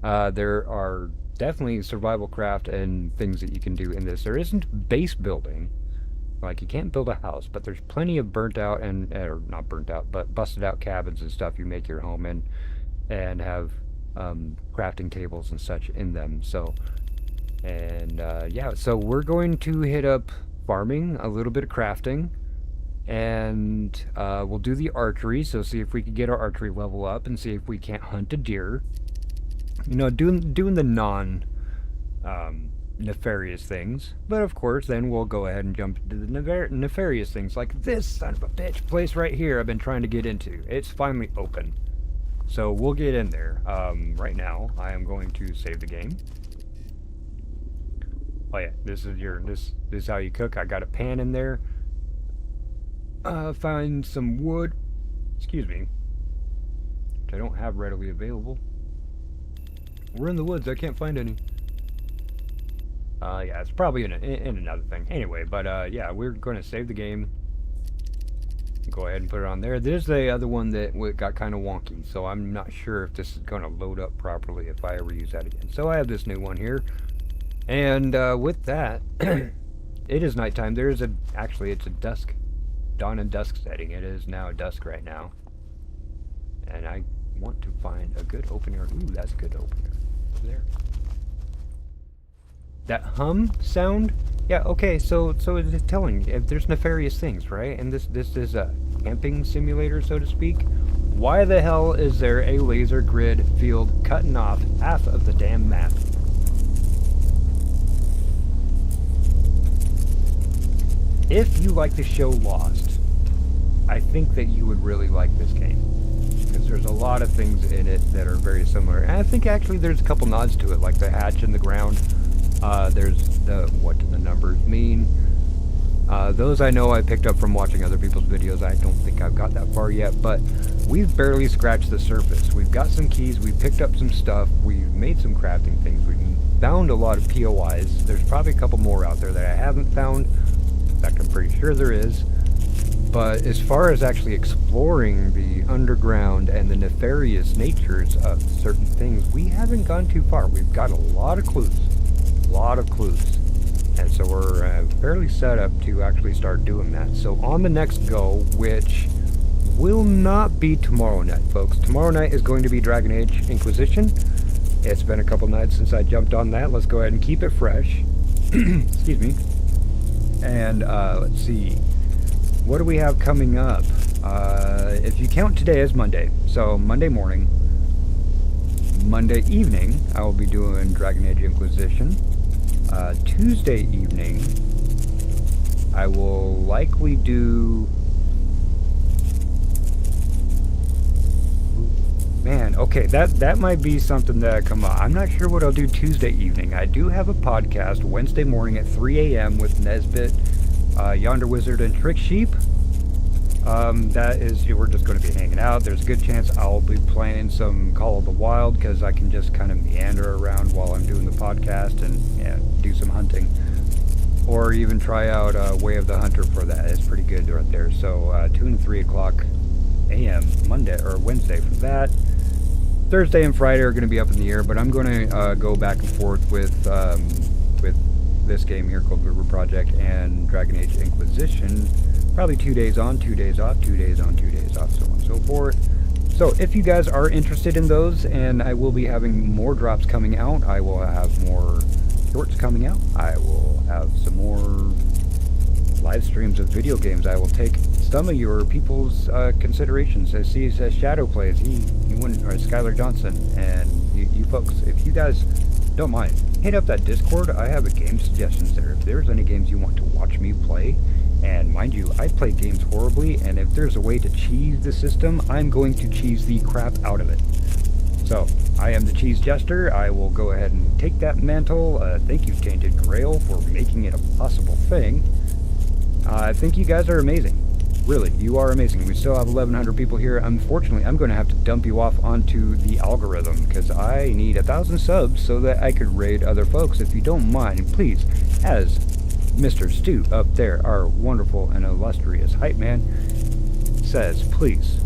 There are definitely survival craft and things that you can do in this. There isn't base building. Like, you can't build a house, but there's plenty of burnt out and, or not burnt out, but busted out cabins and stuff you make your home in. And have crafting tables and such in them. So, and yeah, so we're going to hit up farming, a little bit of crafting, and we'll do the archery. So see if we can get our archery level up and see if we can't hunt a deer. You know, doing the non nefarious things. But of course, then we'll go ahead and jump into the nefarious things, like this son of a bitch place right here I've been trying to get into. It's finally open. So we'll get in there. Right now, I am going to save the game. Oh yeah, this is how you cook. I got a pan in there. Find some wood. Excuse me. Which I don't have readily available. We're in the woods. I can't find any. Yeah, it's probably in another thing. Anyway, but yeah, we're going to save the game. Go ahead and put it on there. There's the other one that got kind of wonky, so I'm not sure if this is going to load up properly if I ever use that again. So I have this new one here, and with that, it is nighttime. Actually, it's a dawn and dusk setting. It is now dusk right now, and I want to find a good opener. Ooh, that's a good opener. There. That hum sound? Yeah, okay, so it's telling if there's nefarious things, right? And this is a camping simulator, so to speak. Why the hell is there a laser grid field cutting off half of the damn map? If you like the show Lost, I think that you would really like this game. Because there's a lot of things in it that are very similar. And I think actually there's a couple nods to it, like the hatch in the ground. There's what do the numbers mean? Those I know I picked up from watching other people's videos. I don't think I've got that far yet, but we've barely scratched the surface. We've got some keys, we've picked up some stuff, we've made some crafting things, we've found a lot of POIs. There's probably a couple more out there that I haven't found. In fact, I'm pretty sure there is. But as far as actually exploring the underground and the nefarious natures of certain things, we haven't gone too far. We've got a lot of clues. And so we're fairly set up to actually start doing that. So on the next go, which will not be tomorrow night, folks. Tomorrow night is going to be Dragon Age Inquisition. It's been a couple nights since I jumped on that. Let's go ahead and keep it fresh. Excuse me. And let's see. What do we have coming up? If you count today as Monday, so Monday morning, Monday evening, I will be doing Dragon Age Inquisition. Tuesday evening, I will likely do... Man, okay, that might be something that come up. I'm not sure what I'll do Tuesday evening. I do have a podcast Wednesday morning at 3 a.m. with Nesbit, Yonder Wizard, and Trick Sheep. That is, we're just going to be hanging out. There's a good chance I'll be playing some Call of the Wild, because I can just kind of meander around while I'm doing the podcast and do some hunting. Or even try out Way of the Hunter for that. It's pretty good right there. So 2 and 3 o'clock a.m. Monday or Wednesday for that. Thursday and Friday are going to be up in the air, but I'm going to go back and forth with this game here called River Project and Dragon Age Inquisition. Probably 2 days on, 2 days off, 2 days on, 2 days off, so on and so forth. So if you guys are interested in those, and I will be having more drops coming out, I will have more shorts coming out, I will have some more live streams of video games. I will take some of your people's considerations. As he says, Shadow plays, he wouldn't, or Skylar Johnson, and you folks, if you guys don't mind, hit up that Discord. I have a game suggestions there. If there's any games you want to watch me play, and mind you, I play games horribly, and if there's a way to cheese the system, I'm going to cheese the crap out of it. So, I am the Cheese Jester. I will go ahead and take that mantle. Thank you, Tainted Grail, for making it a possible thing. I think you guys are amazing. Really, you are amazing. We still have 1,100 people here. Unfortunately, I'm going to have to dump you off onto the algorithm, because I need 1,000 subs so that I could raid other folks. If you don't mind, please, as Mr. Stu up there, our wonderful and illustrious hype man, says, please,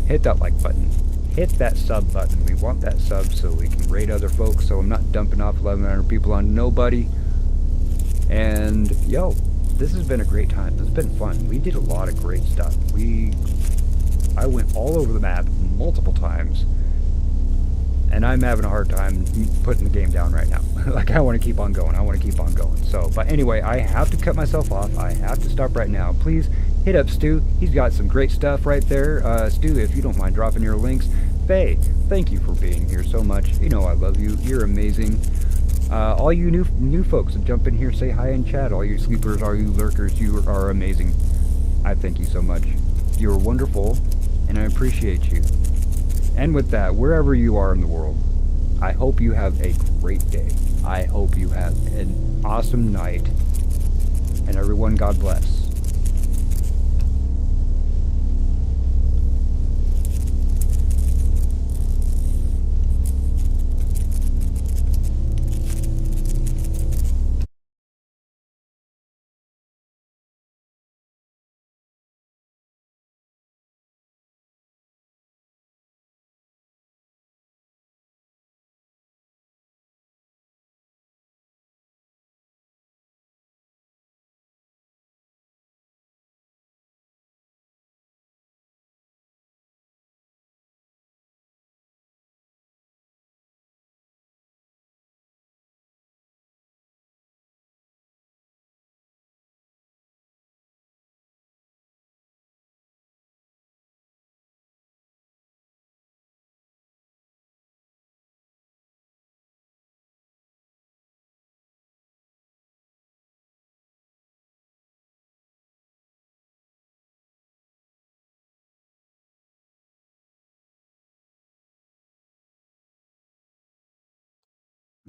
hit that like button. Hit that sub button. We want that sub so we can raid other folks, so I'm not dumping off 1,100 people on nobody. And, yo, this has been a great time. This has been fun. We did a lot of great stuff. I went all over the map multiple times, and I'm having a hard time putting the game down right now. Like, I want to keep on going. So, but anyway, I have to cut myself off. I have to stop right now. Please hit up Stu. He's got some great stuff right there. Stu, if you don't mind dropping your links. Faye, thank you for being here so much. You know I love you. You're amazing. All you new folks that jump in here, say hi in chat. All you sleepers, all you lurkers, you are amazing. I thank you so much. You're wonderful, and I appreciate you. And with that, wherever you are in the world, I hope you have a great day. I hope you have an awesome night. And everyone, God bless.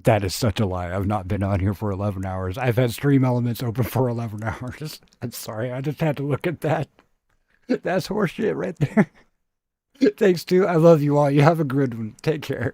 That is such a lie. I've not been on here for 11 hours. I've had Stream Elements open for 11 hours. I'm sorry. I just had to look at that. That's horseshit right there. Thanks, too. I love you all. You have a good one. Take care.